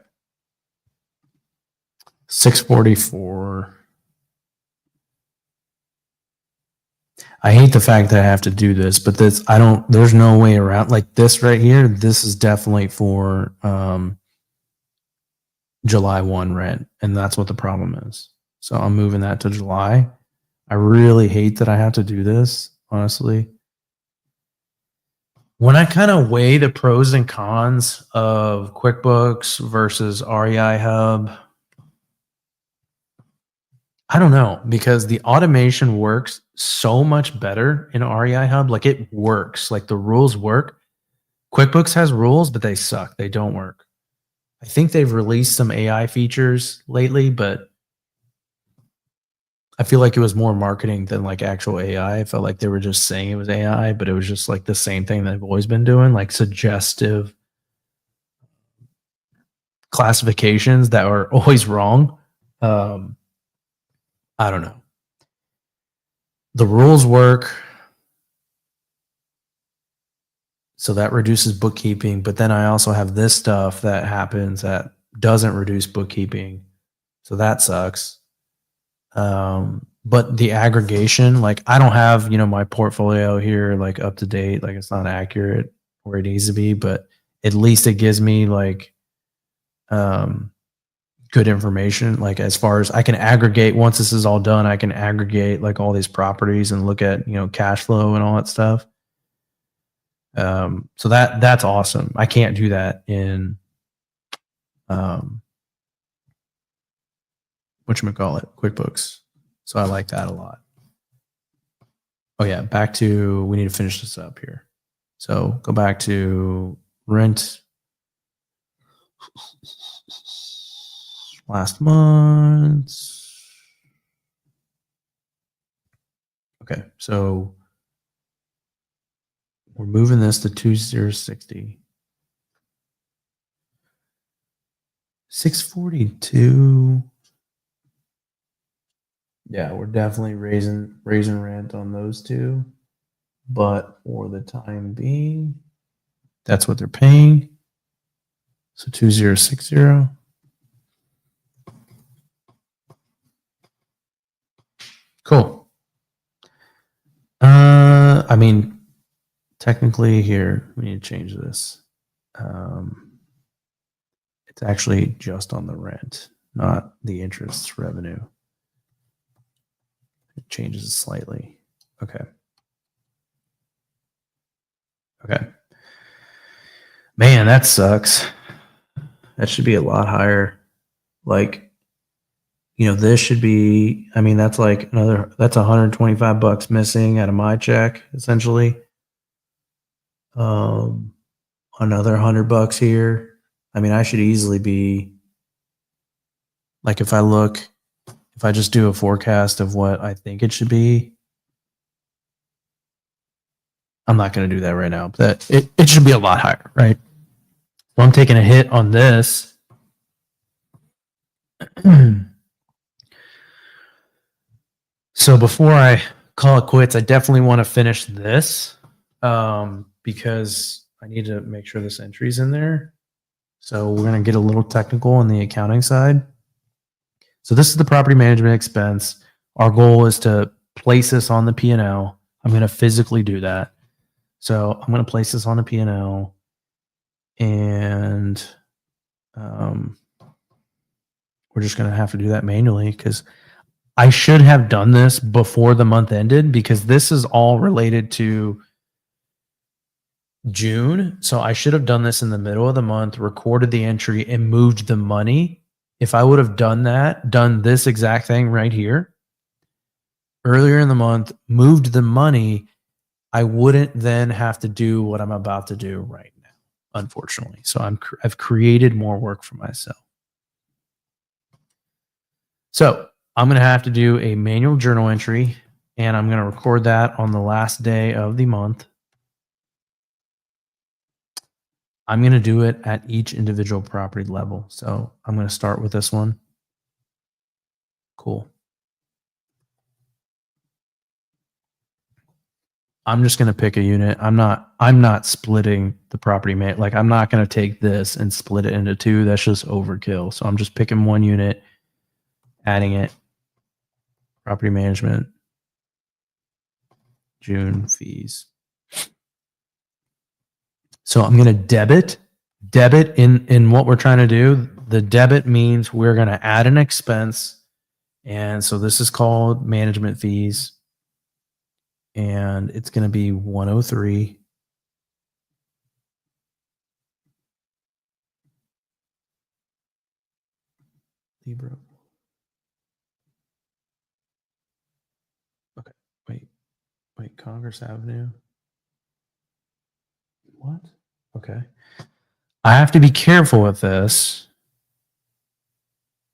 644. I hate the fact that I have to do this, but there's no way around. Like this right here, this is definitely for July 1 rent, and that's what the problem is. So I'm moving that to July. I really hate that I have to do this, honestly. When I kind of weigh the pros and cons of QuickBooks versus REI Hub, I don't know, because the automation works so much better in REI Hub. Like it works, like the rules work. QuickBooks has rules, but they suck. They don't work. I think they've released some AI features lately, but I feel like it was more marketing than like actual AI. I felt like they were just saying it was AI, but it was just like the same thing they've always been doing, like suggestive classifications that are always wrong. I don't know. The rules work. So that reduces bookkeeping, but then I also have this stuff that happens that doesn't reduce bookkeeping. So that sucks. But the aggregation, like I don't have, my portfolio here like up to date, like it's not accurate where it needs to be, but at least it gives me like good information. Like as far as I can aggregate, once this is all done, I can aggregate like all these properties and look at, cash flow and all that stuff. So that's awesome. I can't do that in whatchamacallit, QuickBooks. So I like that a lot. Oh yeah, back to, we need to finish this up here. So go back to rent last month. Okay, so we're moving this to 2060. 642. Yeah, we're definitely raising rent on those two. But for the time being, that's what they're paying. So 2060. Cool. I mean, technically here, we need to change this. It's actually just on the rent, not the interest revenue. It changes slightly. Okay. Okay. Man, that sucks. That should be a lot higher. Like, this should be, I mean, that's like that's $125 missing out of my check, essentially. Another $100 here. I mean, I should easily be like, if I just do a forecast of what I think it should be. I'm not going to do that right now, but it should be a lot higher, right? Well, I'm taking a hit on this. So before I call it quits, I definitely want to finish this because I need to make sure this entry's in there. So we're going to get a little technical on the accounting side. So this is the property management expense. Our goal is to place this on the P&L. I'm going to physically do that. So I'm going to place this on the P&L, and we're just going to have to do that manually because I should have done this before the month ended because this is all related to June. So I should have done this in the middle of the month, recorded the entry, and moved the money. If I would have done this exact thing right here earlier in the month, moved the money, I wouldn't then have to do what I'm about to do right now, unfortunately. So I've created more work for myself. So I'm going to have to do a manual journal entry, and I'm going to record that on the last day of the month. I'm going to do it at each individual property level. So I'm going to start with this one. Cool. I'm just going to pick a unit. I'm not splitting the property like I'm not going to take this and split it into two. That's just overkill. So I'm just picking one unit, adding it. Property management, June fees. So I'm going to debit in what we're trying to do. The debit means we're going to add an expense. And so this is called management fees. And it's going to be 103. Libra. Okay, wait, Congress Avenue. What? Okay. I have to be careful with this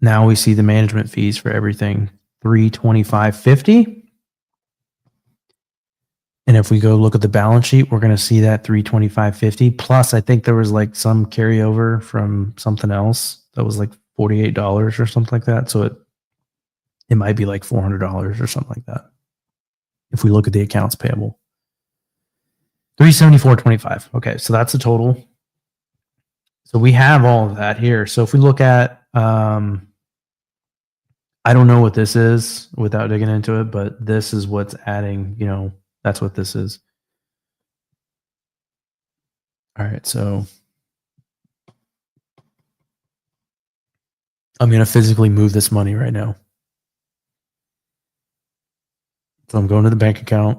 Now we see the management fees for everything, $325.50. And if we go look at the balance sheet, we're going to see that $325.50. Plus, I think there was like some carryover from something else that was like $48 or something like that. So it might be like $400 or something like that. If we look at the accounts payable, $374.25. Okay, so that's the total. So we have all of that here. So if we look at, I don't know what this is without digging into it, but this is what's adding, that's what this is. All right, so I'm going to physically move this money right now. So I'm going to the bank account.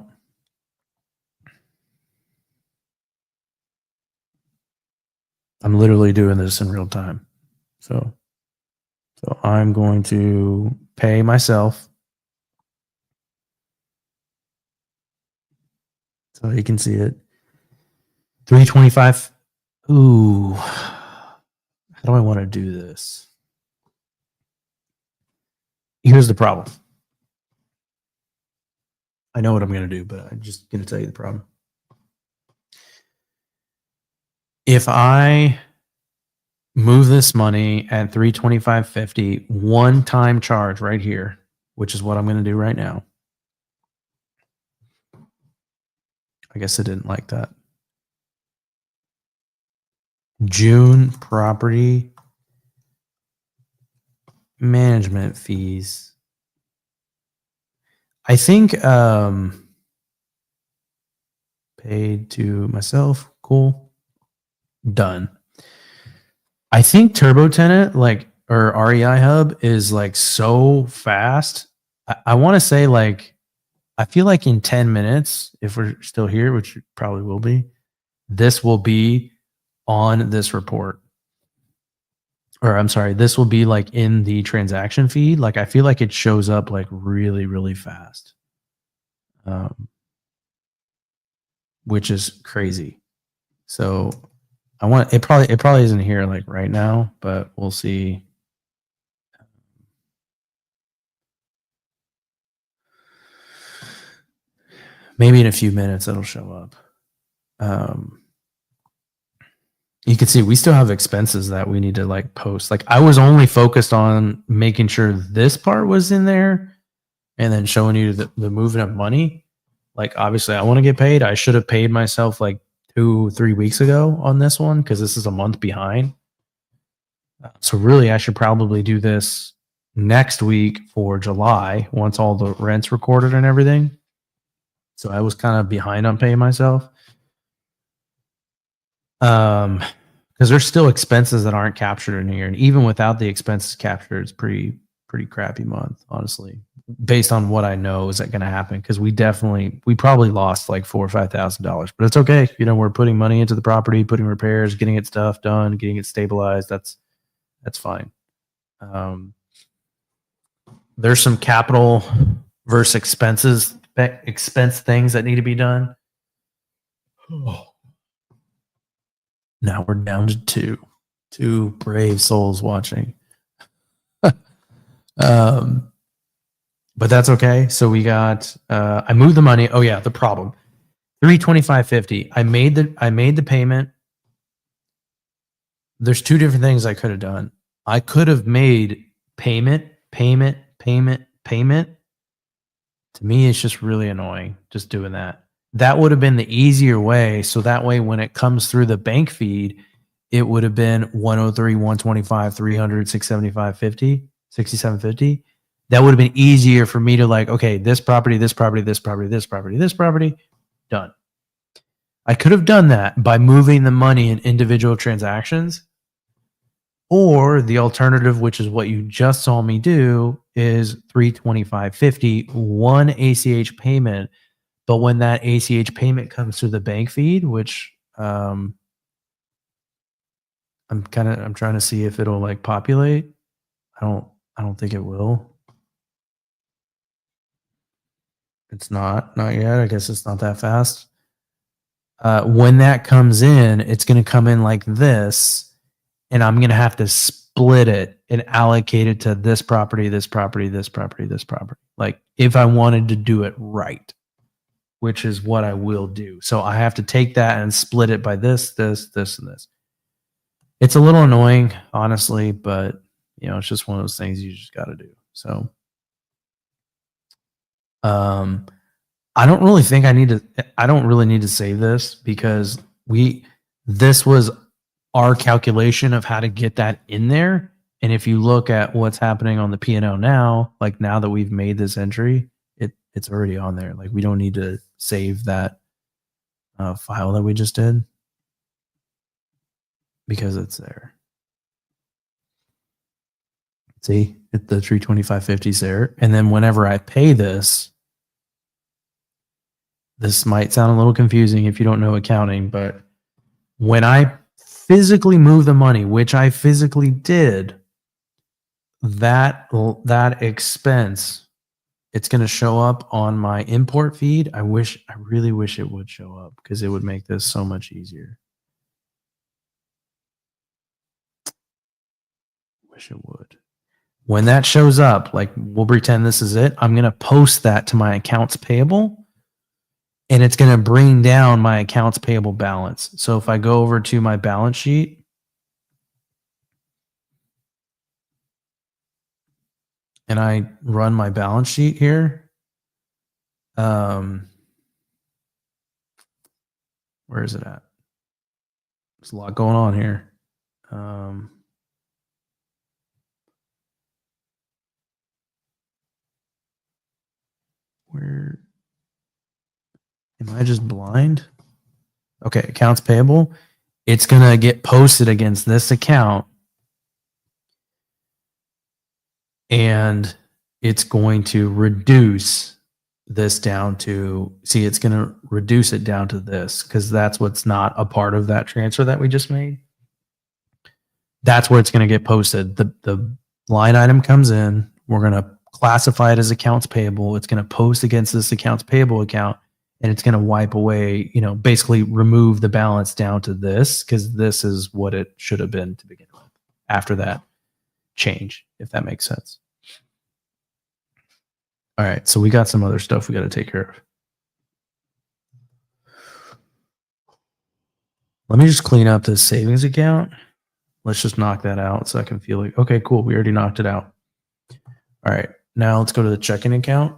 I'm literally doing this in real time. So I'm going to pay myself. So you can see it. $325. Ooh. How do I want to do this? Here's the problem. I know what I'm going to do, but I'm just going to tell you the problem. If I move this money at $325.50, one-time charge right here, which is what I'm going to do right now. I guess I didn't like that. June property management fees. I think paid to myself. Cool. Done. I think Turbo Tenant, or REI Hub, is like so fast. I want to say I feel like in 10 minutes, if we're still here, which it probably will be, this will be on this report. Or I'm sorry, this will be like in the transaction feed. Like I feel like it shows up like really, really fast. Which is crazy. So it probably isn't here like right now, but we'll see. Maybe in a few minutes it'll show up. You can see we still have expenses that we need to like post. Like I was only focused on making sure this part was in there and then showing you the moving of money. Like obviously I want to get paid. I should have paid myself like 2-3 weeks ago on this one because this is a month behind. So really I should probably do this next week for July once all the rent's recorded and everything. So I was kind of behind on paying myself. Because there's still expenses that aren't captured in here, and even without the expenses captured, it's pretty crappy month, honestly. Based on what I know is that going to happen, because we probably lost like $4,000 or $5,000, but it's okay. We're putting money into the property, putting repairs, getting it stuff done, getting it stabilized. That's fine. There's some capital versus expense things that need to be done. Now we're down to two brave souls watching. But that's okay. So we got I moved the money. Oh yeah, the problem. $325.50. I made the payment. There's two different things I could have done. I could have made payment. To me, it's just really annoying just doing that. That would have been the easier way. So that way, when it comes through the bank feed, it would have been 103, 125, 300, 675.50, 67.50. That would have been easier for me to like, okay, this property, this property, this property, this property, this property, done. I could have done that by moving the money in individual transactions. Or the alternative, which is what you just saw me do, is $325.50, one ACH payment. But when that ACH payment comes through the bank feed, which I'm trying to see if it'll like populate. I don't think it will. It's not yet. I guess it's not that fast. When that comes in, it's going to come in like this, and I'm going to have to split it and allocate it to this property, this property, this property, this property. Like if I wanted to do it right, which is what I will do. So I have to take that and split it by this, this, this, and this. It's a little annoying, honestly, but you know, it's just one of those things you just got to do. So, I don't really think I don't really need to save this because this was our calculation of how to get that in there. And if you look at what's happening on the P&L now, like now that we've made this entry, it's already on there. Like we don't need to save that file that we just did because it's there. See, the 325.50 is there. And then whenever I pay this might sound a little confusing if you don't know accounting, but when I physically move the money, which I physically did, that expense, it's going to show up on my import feed. I really wish it would show up because it would make this so much easier. Wish it would. When that shows up, like we'll pretend this is it, I'm going to post that to my accounts payable. And it's going to bring down my accounts payable balance. So if I go over to my balance sheet, and I run my balance sheet here, where is it at? There's a lot going on here. Where am I just blind? Okay, accounts payable. It's going to get posted against this account. And it's going to reduce this down to, see, it's going to reduce it down to this because that's what's not a part of that transfer that we just made. That's where it's going to get posted. The line item comes in. We're going to classify it as accounts payable. It's going to post against this accounts payable account, and it's going to wipe away, you know, basically remove the balance down to this because this is what it should have been to begin with after that change, if that makes sense. All right, so we got some other stuff we got to take care of. Let me just clean up this savings account. Let's just knock that out so I can feel like, okay, cool, we already knocked it out. All right, now let's go to the checking account.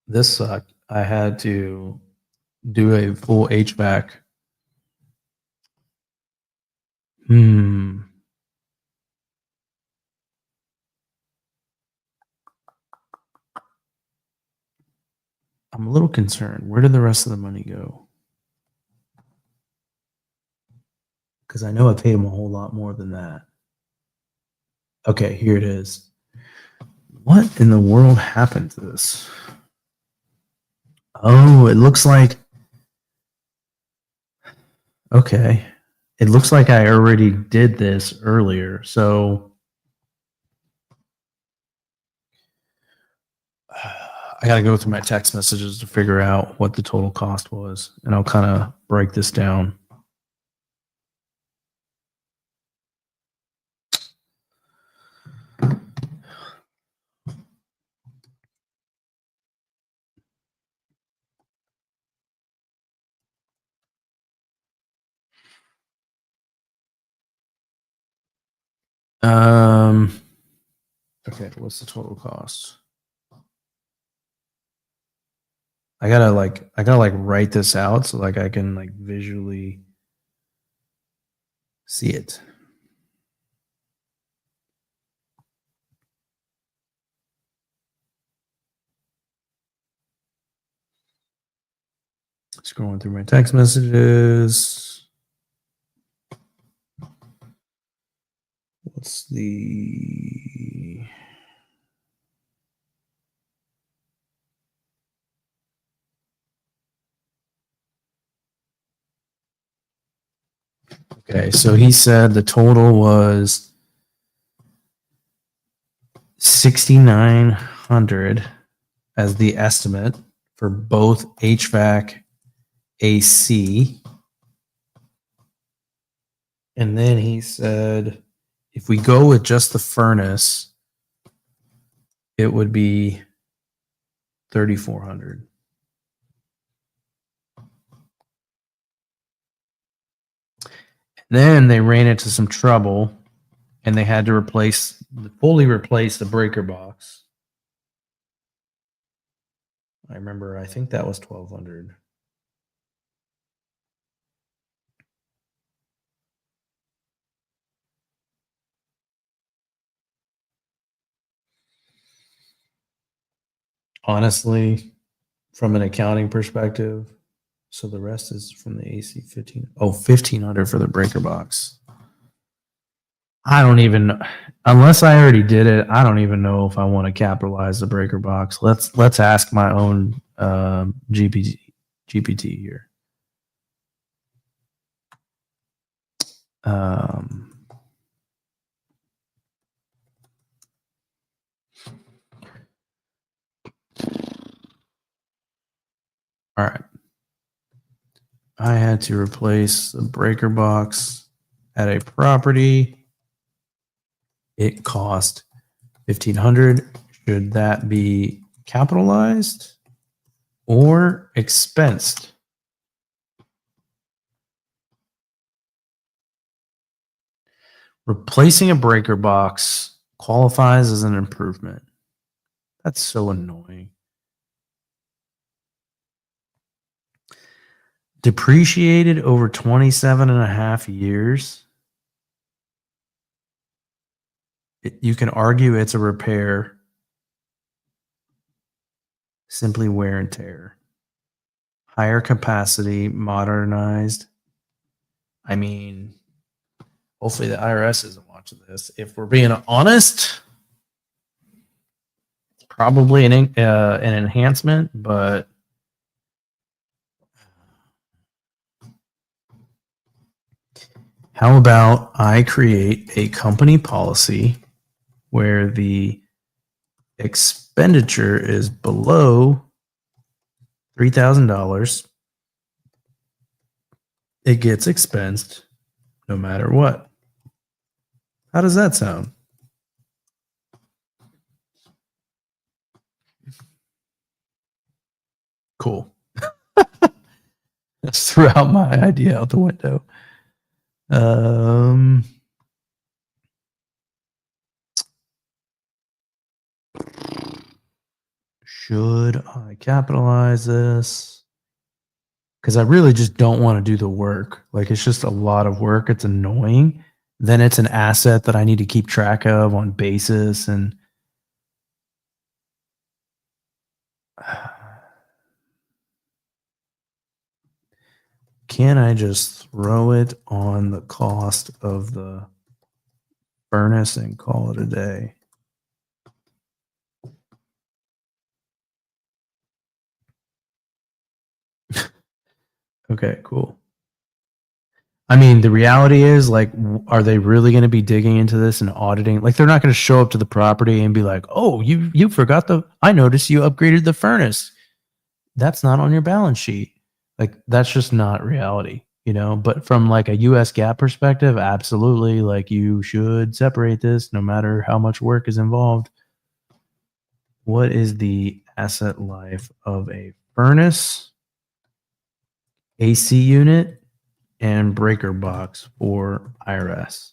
This sucked. I had to do a full HVAC. I'm a little concerned. Where did the rest of the money go? Because I know I paid him a whole lot more than that. Okay, here it is. What in the world happened to this? Oh, it looks like... Okay. It looks like I already did this earlier, so... I got to go through my text messages to figure out what the total cost was, and I'll kind of break this down. Okay, what's the total cost? I gotta write this out so like I can like visually see it. Scrolling through my text messages. What's the... Okay, so he said the total was 6,900 as the estimate for both HVAC, AC, And then he said, if we go with just the furnace, it would be 3,400. Then they ran into some trouble, and they had to fully replace the breaker box. I remember, I think that was 1,200. Honestly, from an accounting perspective, so the rest is from the AC 15. Oh, 1,500 for the breaker box. I don't even, unless I already did it, I don't even know if I want to capitalize the breaker box. Let's ask my own GPT here. All right. I had to replace the breaker box at a property. It cost 1,500. Should that be capitalized or expensed? Replacing a breaker box qualifies as an improvement. That's so annoying. Depreciated over 27 and a half years. You can argue it's a repair. Simply wear and tear. Higher capacity, modernized. I mean, hopefully the IRS isn't watching this. If we're being honest, it's probably an enhancement, but how about I create a company policy where the expenditure is below $3,000. It gets expensed no matter what. How does that sound? Cool. Just threw out my idea out the window. Should I capitalize this? Because I really just don't want to do the work. Like, it's just a lot of work. It's annoying. Then it's an asset that I need to keep track of on basis. And can I just throw it on the cost of the furnace and call it a day? Okay, cool. I mean, the reality is, like, are they really going to be digging into this and auditing? Like, they're not going to show up to the property and be like, "Oh, you forgot I noticed you upgraded the furnace." That's not on your balance sheet. Like, that's just not reality, you know? But from like a US GAAP perspective, absolutely, like, you should separate this no matter how much work is involved. What is the asset life of a furnace, AC unit, and breaker box for IRS?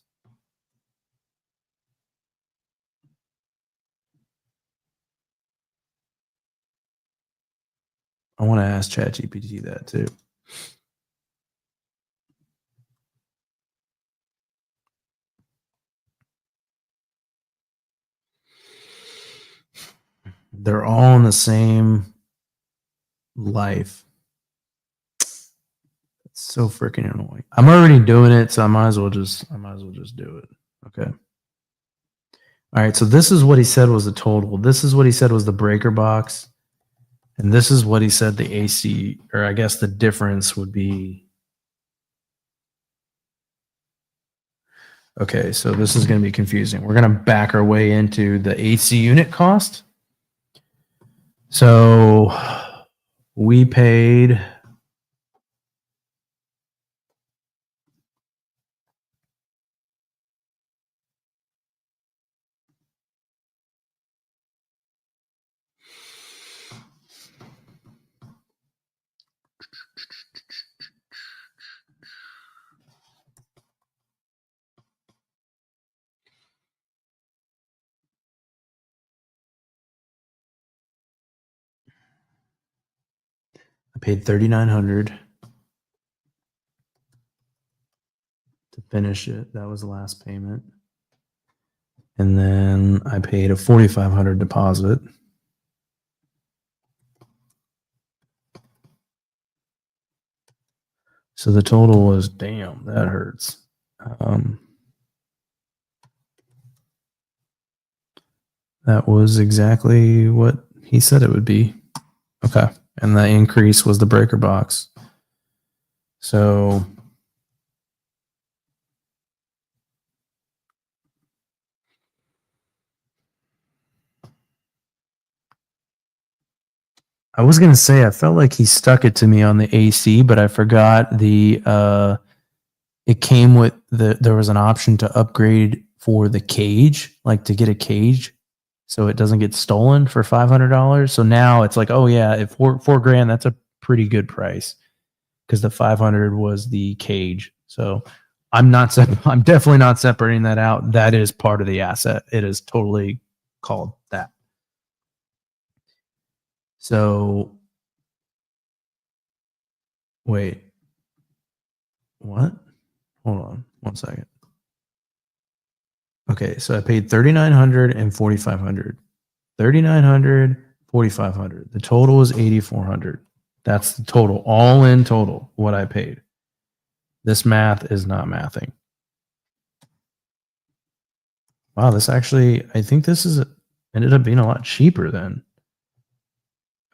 I want to ask ChatGPT that too. They're all in the same life. It's so freaking annoying. I'm already doing it, so I might as well just do it. Okay. All right, so this is what he said was the total. This is what he said was the breaker box. And this is what he said the AC, or I guess the difference would be. Okay, so this is going to be confusing. We're going to back our way into the AC unit cost. So we paid I paid $3,900 to finish it. That was the last payment. And then I paid a $4,500 deposit. So the total was, damn, that hurts. That was exactly what he said it would be. Okay. And the increase was the breaker box. So I was going to say, I felt like he stuck it to me on the AC, but I forgot it came with there was an option to upgrade for the cage, like to get a cage so it doesn't get stolen for $500. So now it's like, oh yeah, if four grand, that's a pretty good price because the 500 was the cage. So I'm definitely not separating that out. That is part of the asset. It is totally called that. So wait, what? Hold on one second. Okay, so I paid $3,900 and $4,500. $3,900, $4,500. The total was $8,400. That's the total, all in total, what I paid. This math is not mathing. Wow, this actually, I think this is ended up being a lot cheaper then.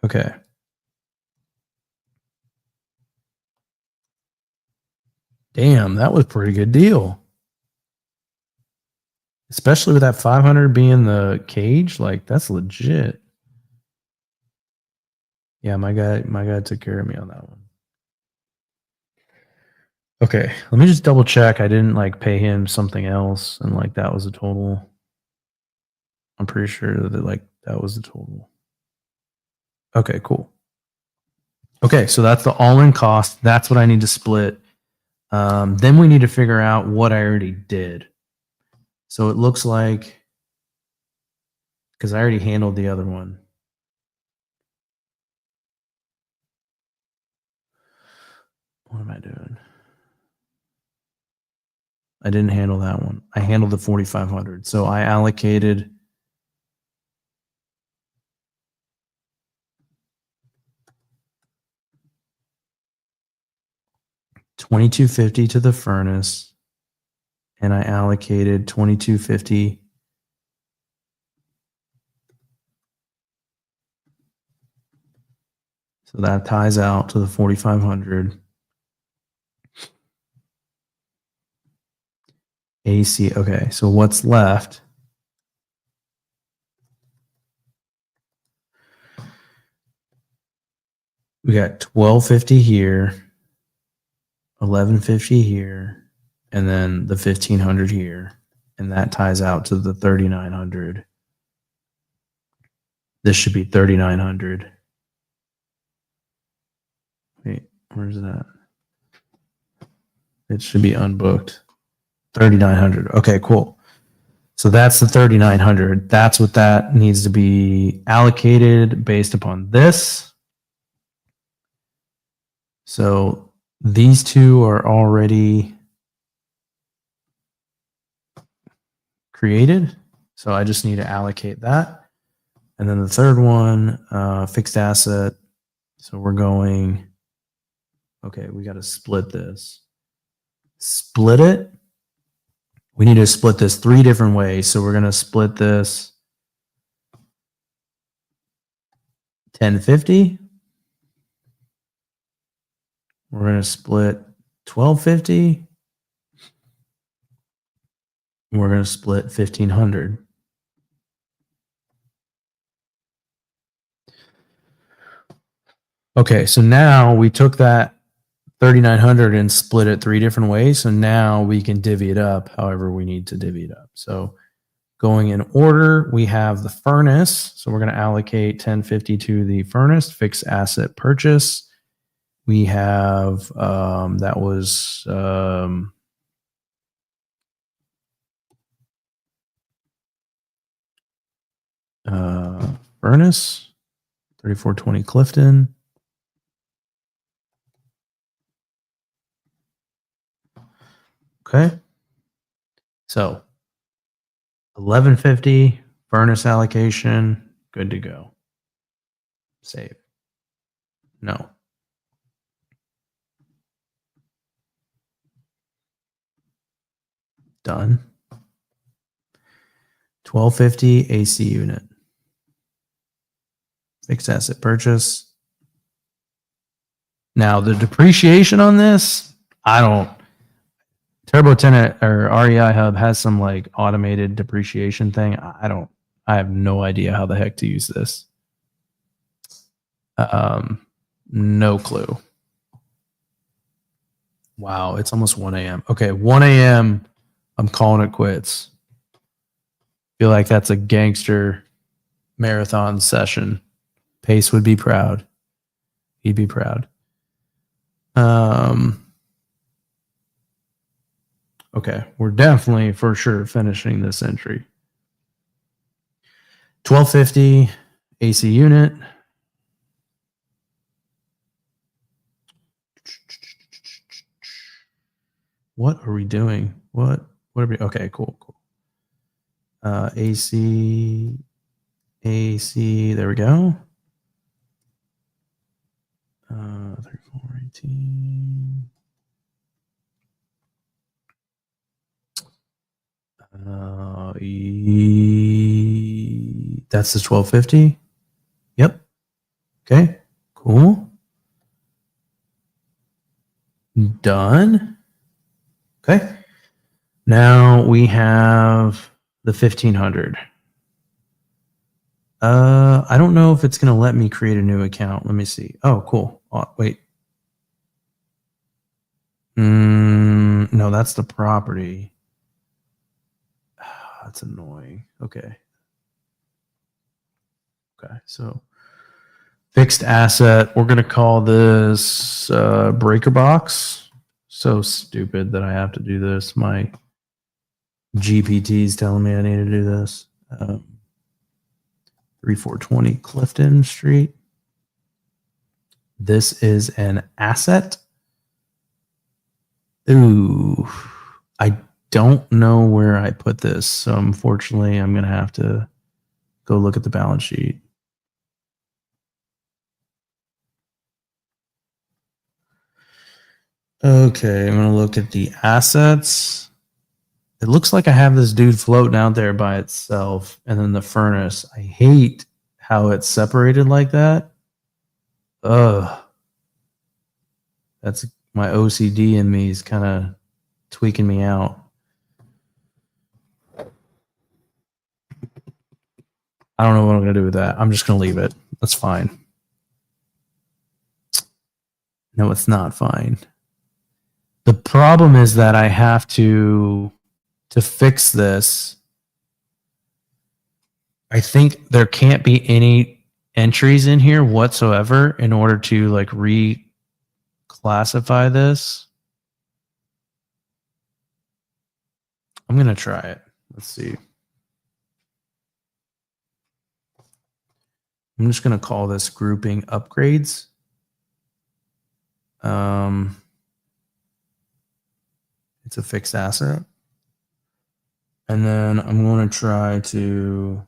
Okay. Damn, that was a pretty good deal. Especially with that 500 being the cage, like that's legit. Yeah, my guy took care of me on that one. Okay, let me just double check. I didn't like pay him something else, and like that was the total. I'm pretty sure that like that was the total. Okay, cool. Okay, so that's the all-in cost. That's what I need to split. Then we need to figure out what I already did. So it looks like, because I already handled the other one. What am I doing? I didn't handle that one. I handled the 4,500. So I allocated $2,250 to the furnace, and I allocated $2,250 so that ties out to the 4,500. AC. Okay, so what's left? We got $1,250 here, $1,150 here, and then the $1,500 here, and that ties out to the $3,900. This should be $3,900. Wait, where's that? It should be unbooked. $3,900. Okay, cool. So that's the $3,900. That's what that needs to be allocated based upon this. So these two are already created. So I just need to allocate that. And then the third one, fixed asset. So we're going, okay, we got to split this. Split it. We need to split this 3 different ways. So we're going to split this 1050. We're going to split 1250. We're going to split 1500. Okay, so now we took that 3,900 and split it 3 different ways. So now we can divvy it up however we need to divvy it up. So going in order, we have the furnace. So we're going to allocate 1050 to the furnace, fixed asset purchase. We have, that was, furnace, 3420 Clifton. Okay. So 1150 furnace allocation. Good to go. Save. No. Done. 1250 AC unit. Fixed asset purchase. Now the depreciation on this, I don't. Turbo Tenant or REI Hub has some like automated depreciation thing. I have no idea how the heck to use this. No clue. Wow, it's almost 1 a.m. Okay, 1 a.m. I'm calling it quits. Feel like that's a gangster marathon session. Pace would be proud. He'd be proud. Okay, we're definitely for sure finishing this entry. 1250 AC unit. What are we doing? What are we? Okay, cool. AC. There we go. 3418. That's the 1250. Yep. Okay. Cool. Done. Okay. Now we have the 1500. I don't know if it's going to let me create a new account. Let me see. Oh, cool. Oh, wait. No, that's the property. That's annoying. Okay. Okay. So fixed asset. We're going to call this breaker box. So stupid that I have to do this. My GPT is telling me I need to do this. 3420 Clifton Street. This is an asset. Ooh, I don't know where I put this. So unfortunately, I'm going to have to go look at the balance sheet. Okay, I'm going to look at the assets. It looks like I have this dude floating out there by itself. And then the furnace. I hate how it's separated like that. Ugh. That's my OCD in me is kind of tweaking me out. I don't know what I'm going to do with that. I'm just going to leave it. That's fine. No, it's not fine. The problem is that I have to fix this. I think there can't be any entries in here whatsoever in order to like reclassify this. I'm going to try it. Let's see. I'm just going to call this grouping upgrades. It's a fixed asset. And then I'm going to try to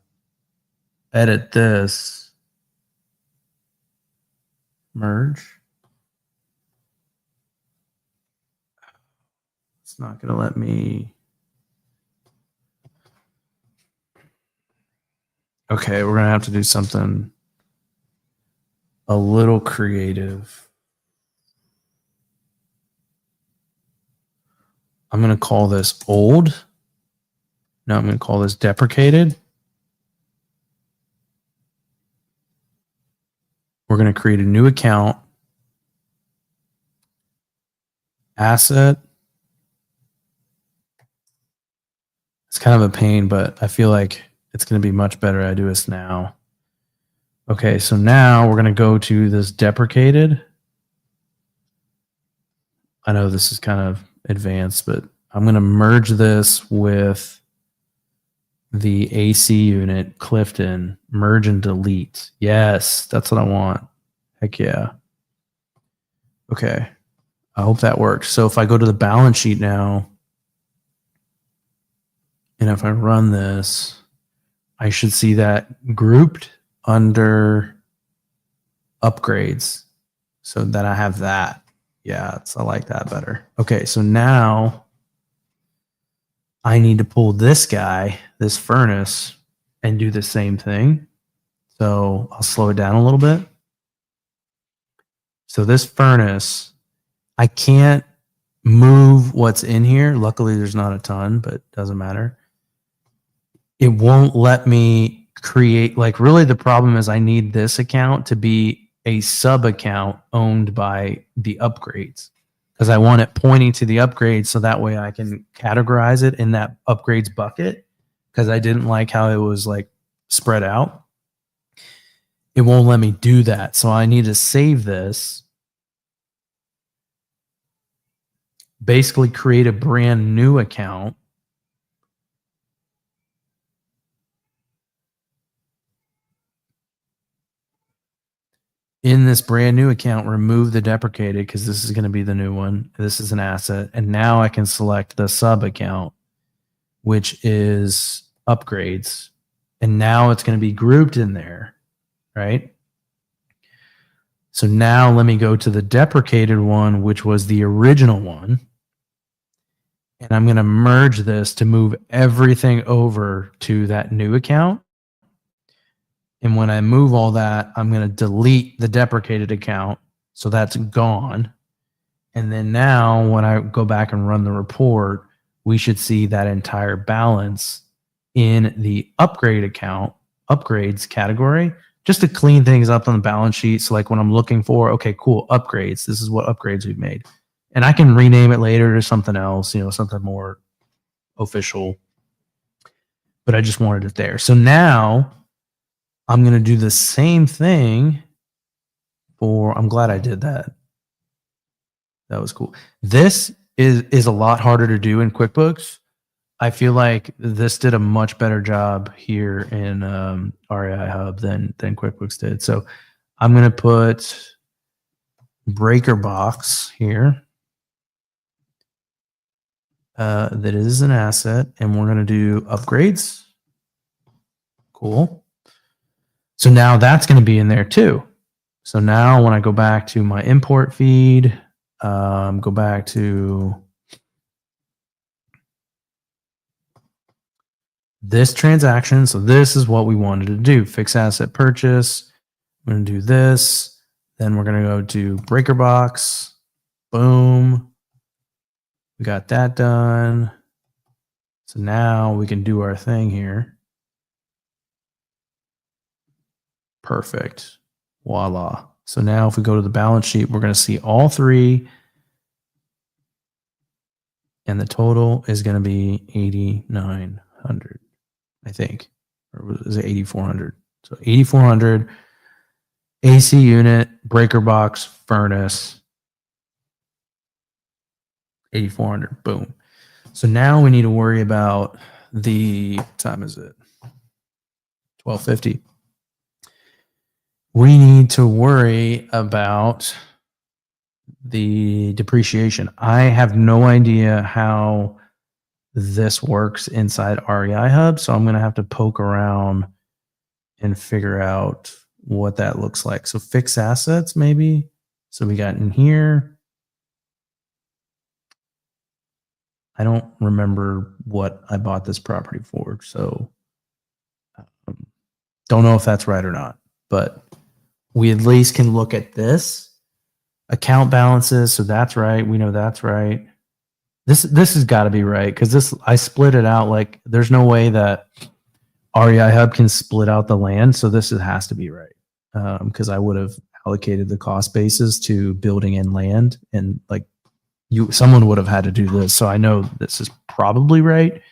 edit this. Merge. It's not going to let me. Okay, we're going to have to do something a little creative. I'm going to call this old. No, I'm going to call this deprecated. We're going to create a new account. Asset. It's kind of a pain, but I feel like it's going to be much better I do this now. Okay, so now we're going to go to this deprecated. I know this is kind of advanced, but I'm going to merge this with the AC unit, Clifton, merge and delete. Yes, that's what I want. Heck yeah. Okay, I hope that works. So if I go to the balance sheet now, And if I run this, I should see that grouped under upgrades so that I have that. Yeah, I like that better. Okay, so now I need to pull this guy, this furnace, and do the same thing. So I'll slow it down a little bit. So this furnace, I can't move what's in here. Luckily, there's not a ton, but it doesn't matter. It won't let me create, like, really the problem is I need this account to be a sub account owned by the upgrades, because I want it pointing to the upgrades so that way I can categorize it in that upgrades bucket, because I didn't like how it was like spread out. It won't let me do that. So I need to save this, basically create a brand new account. In this brand new account, remove the deprecated because this is going to be the new one. This is an asset. And now I can select the sub account, which is upgrades. And now it's going to be grouped in there, right? So now let me go to the deprecated one, which was the original one. And I'm going to merge this to move everything over to that new account. And when I move all that, I'm going to delete the deprecated account. So that's gone. And then now when I go back and run the report, we should see that entire balance in the upgrade account, upgrades category, just to clean things up on the balance sheet. So like when I'm looking for, okay, cool, upgrades, this is what upgrades we've made. And I can rename it later to something else, something more official. But I just wanted it there. So now I'm going to do the same thing for, I'm glad I did that. That was cool. This is a lot harder to do in QuickBooks. I feel like this did a much better job here in REI Hub than QuickBooks did. So I'm going to put breaker box here. That is an asset, and we're going to do upgrades. Cool. So now that's going to be in there too. So now when I go back to my import feed, go back to this transaction. So this is what we wanted to do. Fixed asset purchase. I'm going to do this. Then we're going to go to breaker box. Boom. We got that done. So now we can do our thing here. Perfect. Voila. So now if we go to the balance sheet, we're going to see all three. And the total is going to be 8,900, I think. Or is it 8,400? So 8,400, AC unit, breaker box, furnace, 8,400. Boom. So now we need to worry about the, what time is it? 12:50. We need to worry about the depreciation. I have no idea how this works inside REI Hub, so I'm going to have to poke around and figure out what that looks like. So fixed assets, maybe. So we got in here. I don't remember what I bought this property for, so don't know if that's right or not, but we at least can look at this. Account balances, so that's right. We know that's right. This has got to be right because this I split it out. Like there's no way that REI Hub can split out the land, so this has to be right because I would have allocated the cost basis to building and land, and like someone would have had to do this. So I know this is probably right.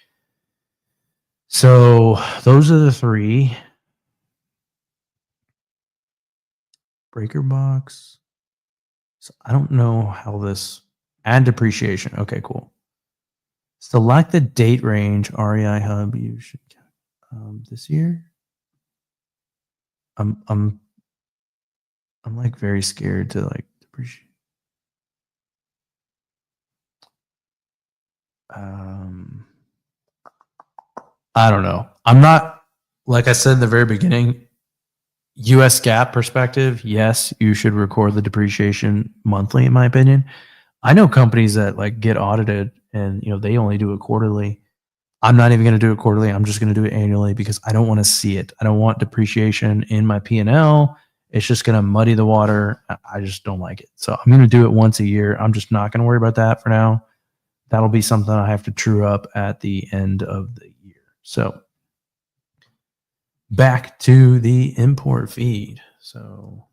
So those are the three. Breaker box. So I don't know how this add depreciation. Okay, cool. Select the date range REI Hub. You should this year. I'm like very scared to like depreciate. I don't know. I'm not, like I said in the very beginning, US GAAP perspective, yes, you should record the depreciation monthly, in my opinion. I know companies that like get audited and they only do it quarterly. I'm not even going to do it quarterly. I'm just going to do it annually because I don't want to see it. I don't want depreciation in my P&L. It's just going to muddy the water. I just don't like it. So I'm going to do it once a year. I'm just not going to worry about that for now. That'll be something I have to true up at the end of the year. So back to the import feed. So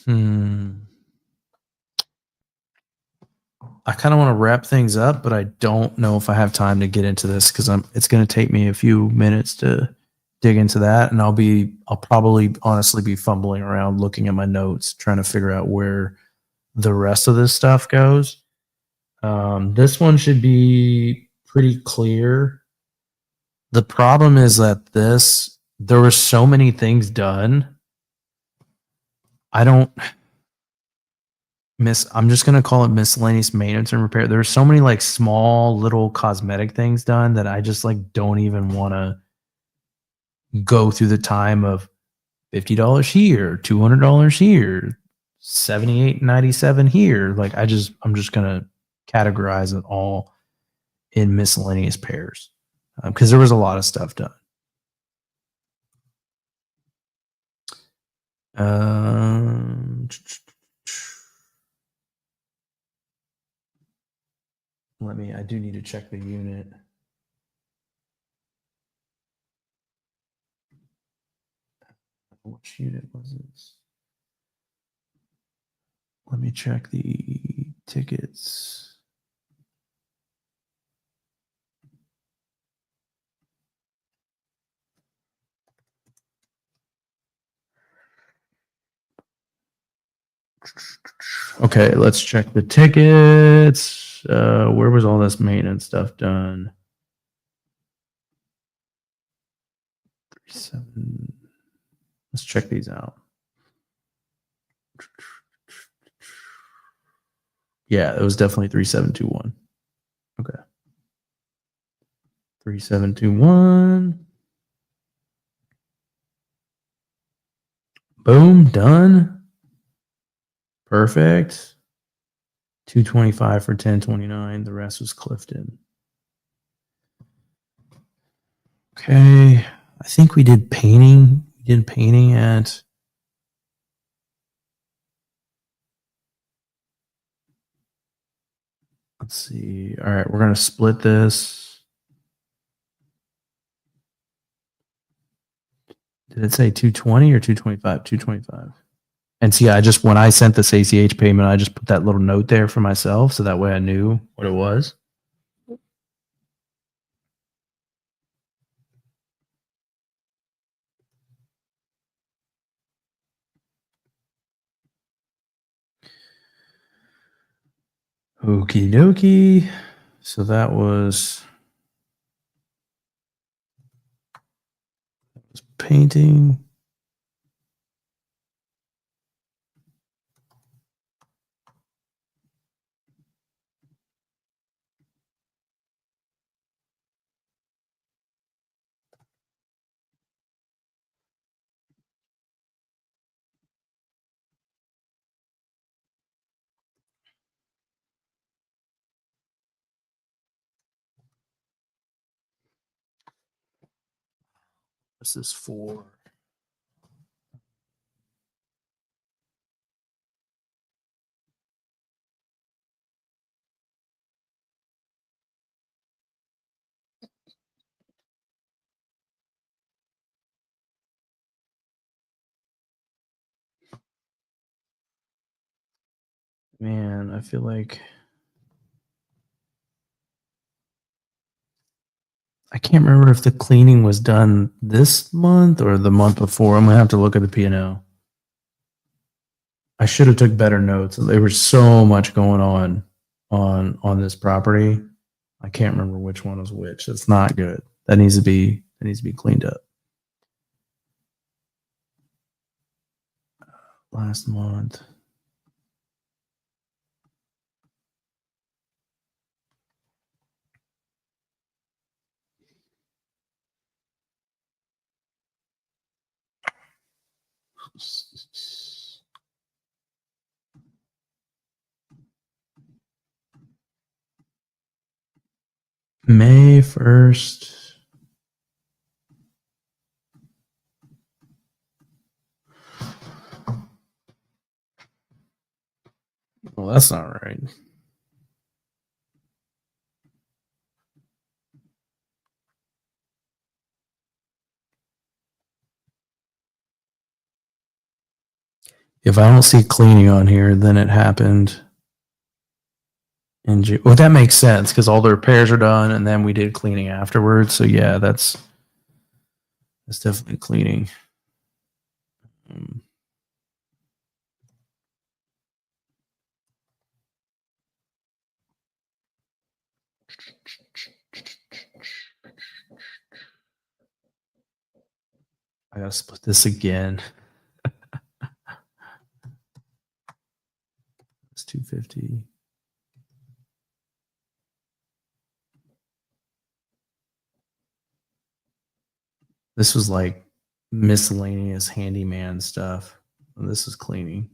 I kind of want to wrap things up, but I don't know if I have time to get into this because it's going to take me a few minutes to dig into that, and I'll probably honestly be fumbling around looking at my notes trying to figure out where the rest of this stuff goes. This one should be pretty clear. The problem is that there were so many things done. I'm just going to call it miscellaneous maintenance and repair. There's so many like small little cosmetic things done that I just like don't even want to go through the time of $50 here, $200 here, $78.97 here. Like I'm just going to categorize it all in miscellaneous pairs because there was a lot of stuff done. I do need to check the unit. Which unit was this? Let me check the tickets. Okay, let's check the tickets. Where was all this maintenance stuff done? 37. Let's check these out. Yeah, it was definitely 3721. Okay. 3721. Boom, done. Perfect. 225 for 1029. The rest was Clifton. Okay. I think we did painting. We did painting at let's see. All right, we're going to split this. Did it say 220 or 225? 225. And see, when I sent this ACH payment, I just put that little note there for myself so that way I knew what it was. Okie dokie. So that was painting. This is for man, I feel like I can't remember if the cleaning was done this month or the month before. I'm gonna have to look at the P&L. I should have took better notes. There was so much going on this property. I can't remember which one was which. That's not good. That needs to be cleaned up. last month. May 1st. Well, that's not right. If I don't see cleaning on here, then it happened in June. Well, that makes sense because all the repairs are done, and then we did cleaning afterwards. So yeah, that's definitely cleaning. I gotta split this again. It's 250. This was like miscellaneous handyman stuff. And this is cleaning.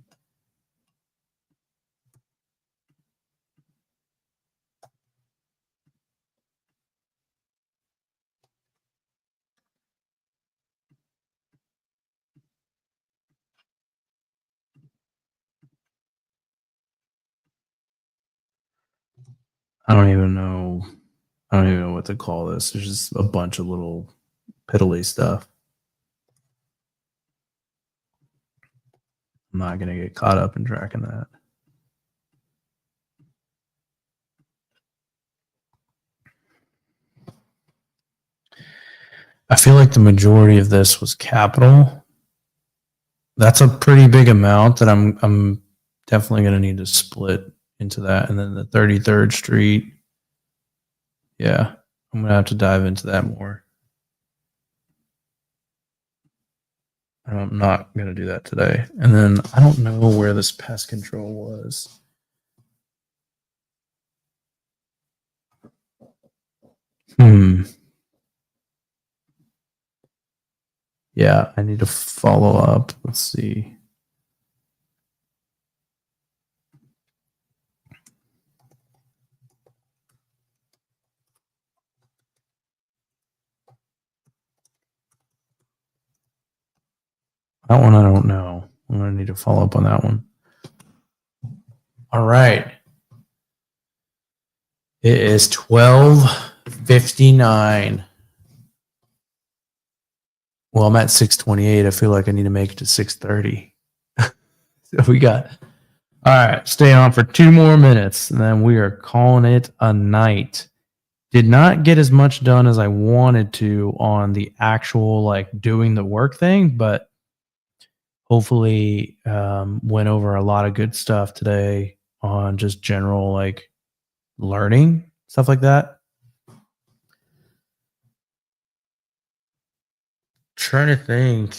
I don't even know what to call this. There's just a bunch of little piddly stuff. I'm not gonna get caught up in tracking that. I feel like the majority of this was capital. That's a pretty big amount that I'm definitely gonna need to split into that. And then the 33rd Street. Yeah, I'm gonna have to dive into that more. I'm not gonna do that today. And then I don't know where this pest control was. Yeah, I need to follow up. Let's see. That one I don't know. I'm going to need to follow up on that one. All right. It is 12:59. Well, I'm at 6:28. I feel like I need to make it to 6:30. So we got, all right, stay on for 2 more minutes, and then we are calling it a night. Did not get as much done as I wanted to on the actual, like, doing the work thing, but hopefully went over a lot of good stuff today on just general, like, learning, stuff like that. Trying to think.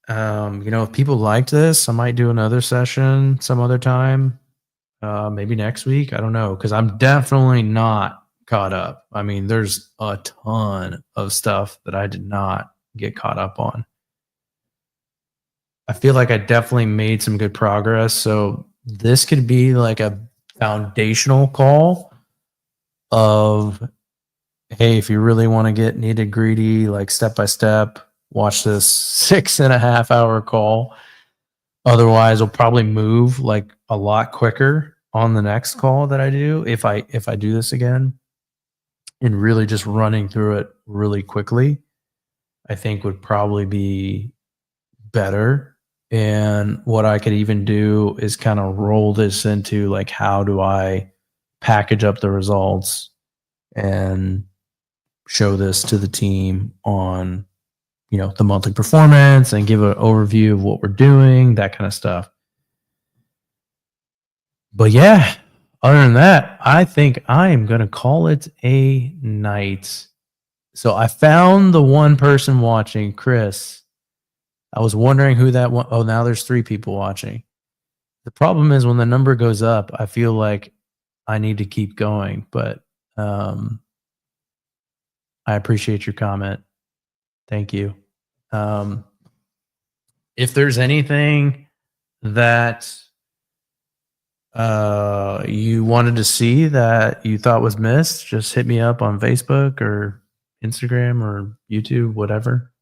If people liked this, I might do another session some other time. Maybe next week. I don't know, because I'm definitely not caught up. I mean, there's a ton of stuff that I did not get caught up on. I feel like I definitely made some good progress. So this could be like a foundational call of, hey, if you really want to get nitty gritty, like step by step, watch this 6.5 hour call. Otherwise, we'll probably move like a lot quicker on the next call that I do if I do this again. And really just running through it really quickly, I think would probably be better. And what I could even do is kind of roll this into, like, how do I package up the results and show this to the team on, the monthly performance, and give an overview of what we're doing, that kind of stuff. But yeah, other than that, I think I am going to call it a night. So I found the one person watching, Chris. I was wondering who that one. Oh, now there's 3 people watching. The problem is when the number goes up, I feel like I need to keep going, but I appreciate your comment. Thank you. If there's anything that you wanted to see that you thought was missed, just hit me up on Facebook or Instagram or YouTube, whatever.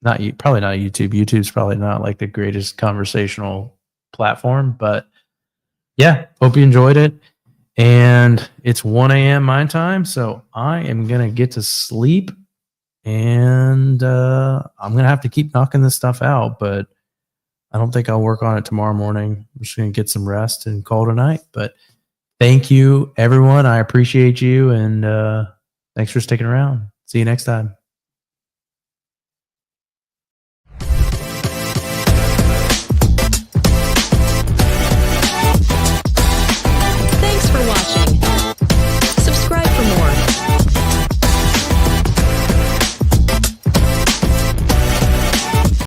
Probably not YouTube. YouTube's probably not like the greatest conversational platform, but yeah, hope you enjoyed it. And it's 1 a.m. my time, so I am gonna get to sleep, and I'm gonna have to keep knocking this stuff out, but I don't think I'll work on it tomorrow morning. I'm just gonna get some rest and call tonight. But thank you, everyone. I appreciate you, and thanks for sticking around. See you next time.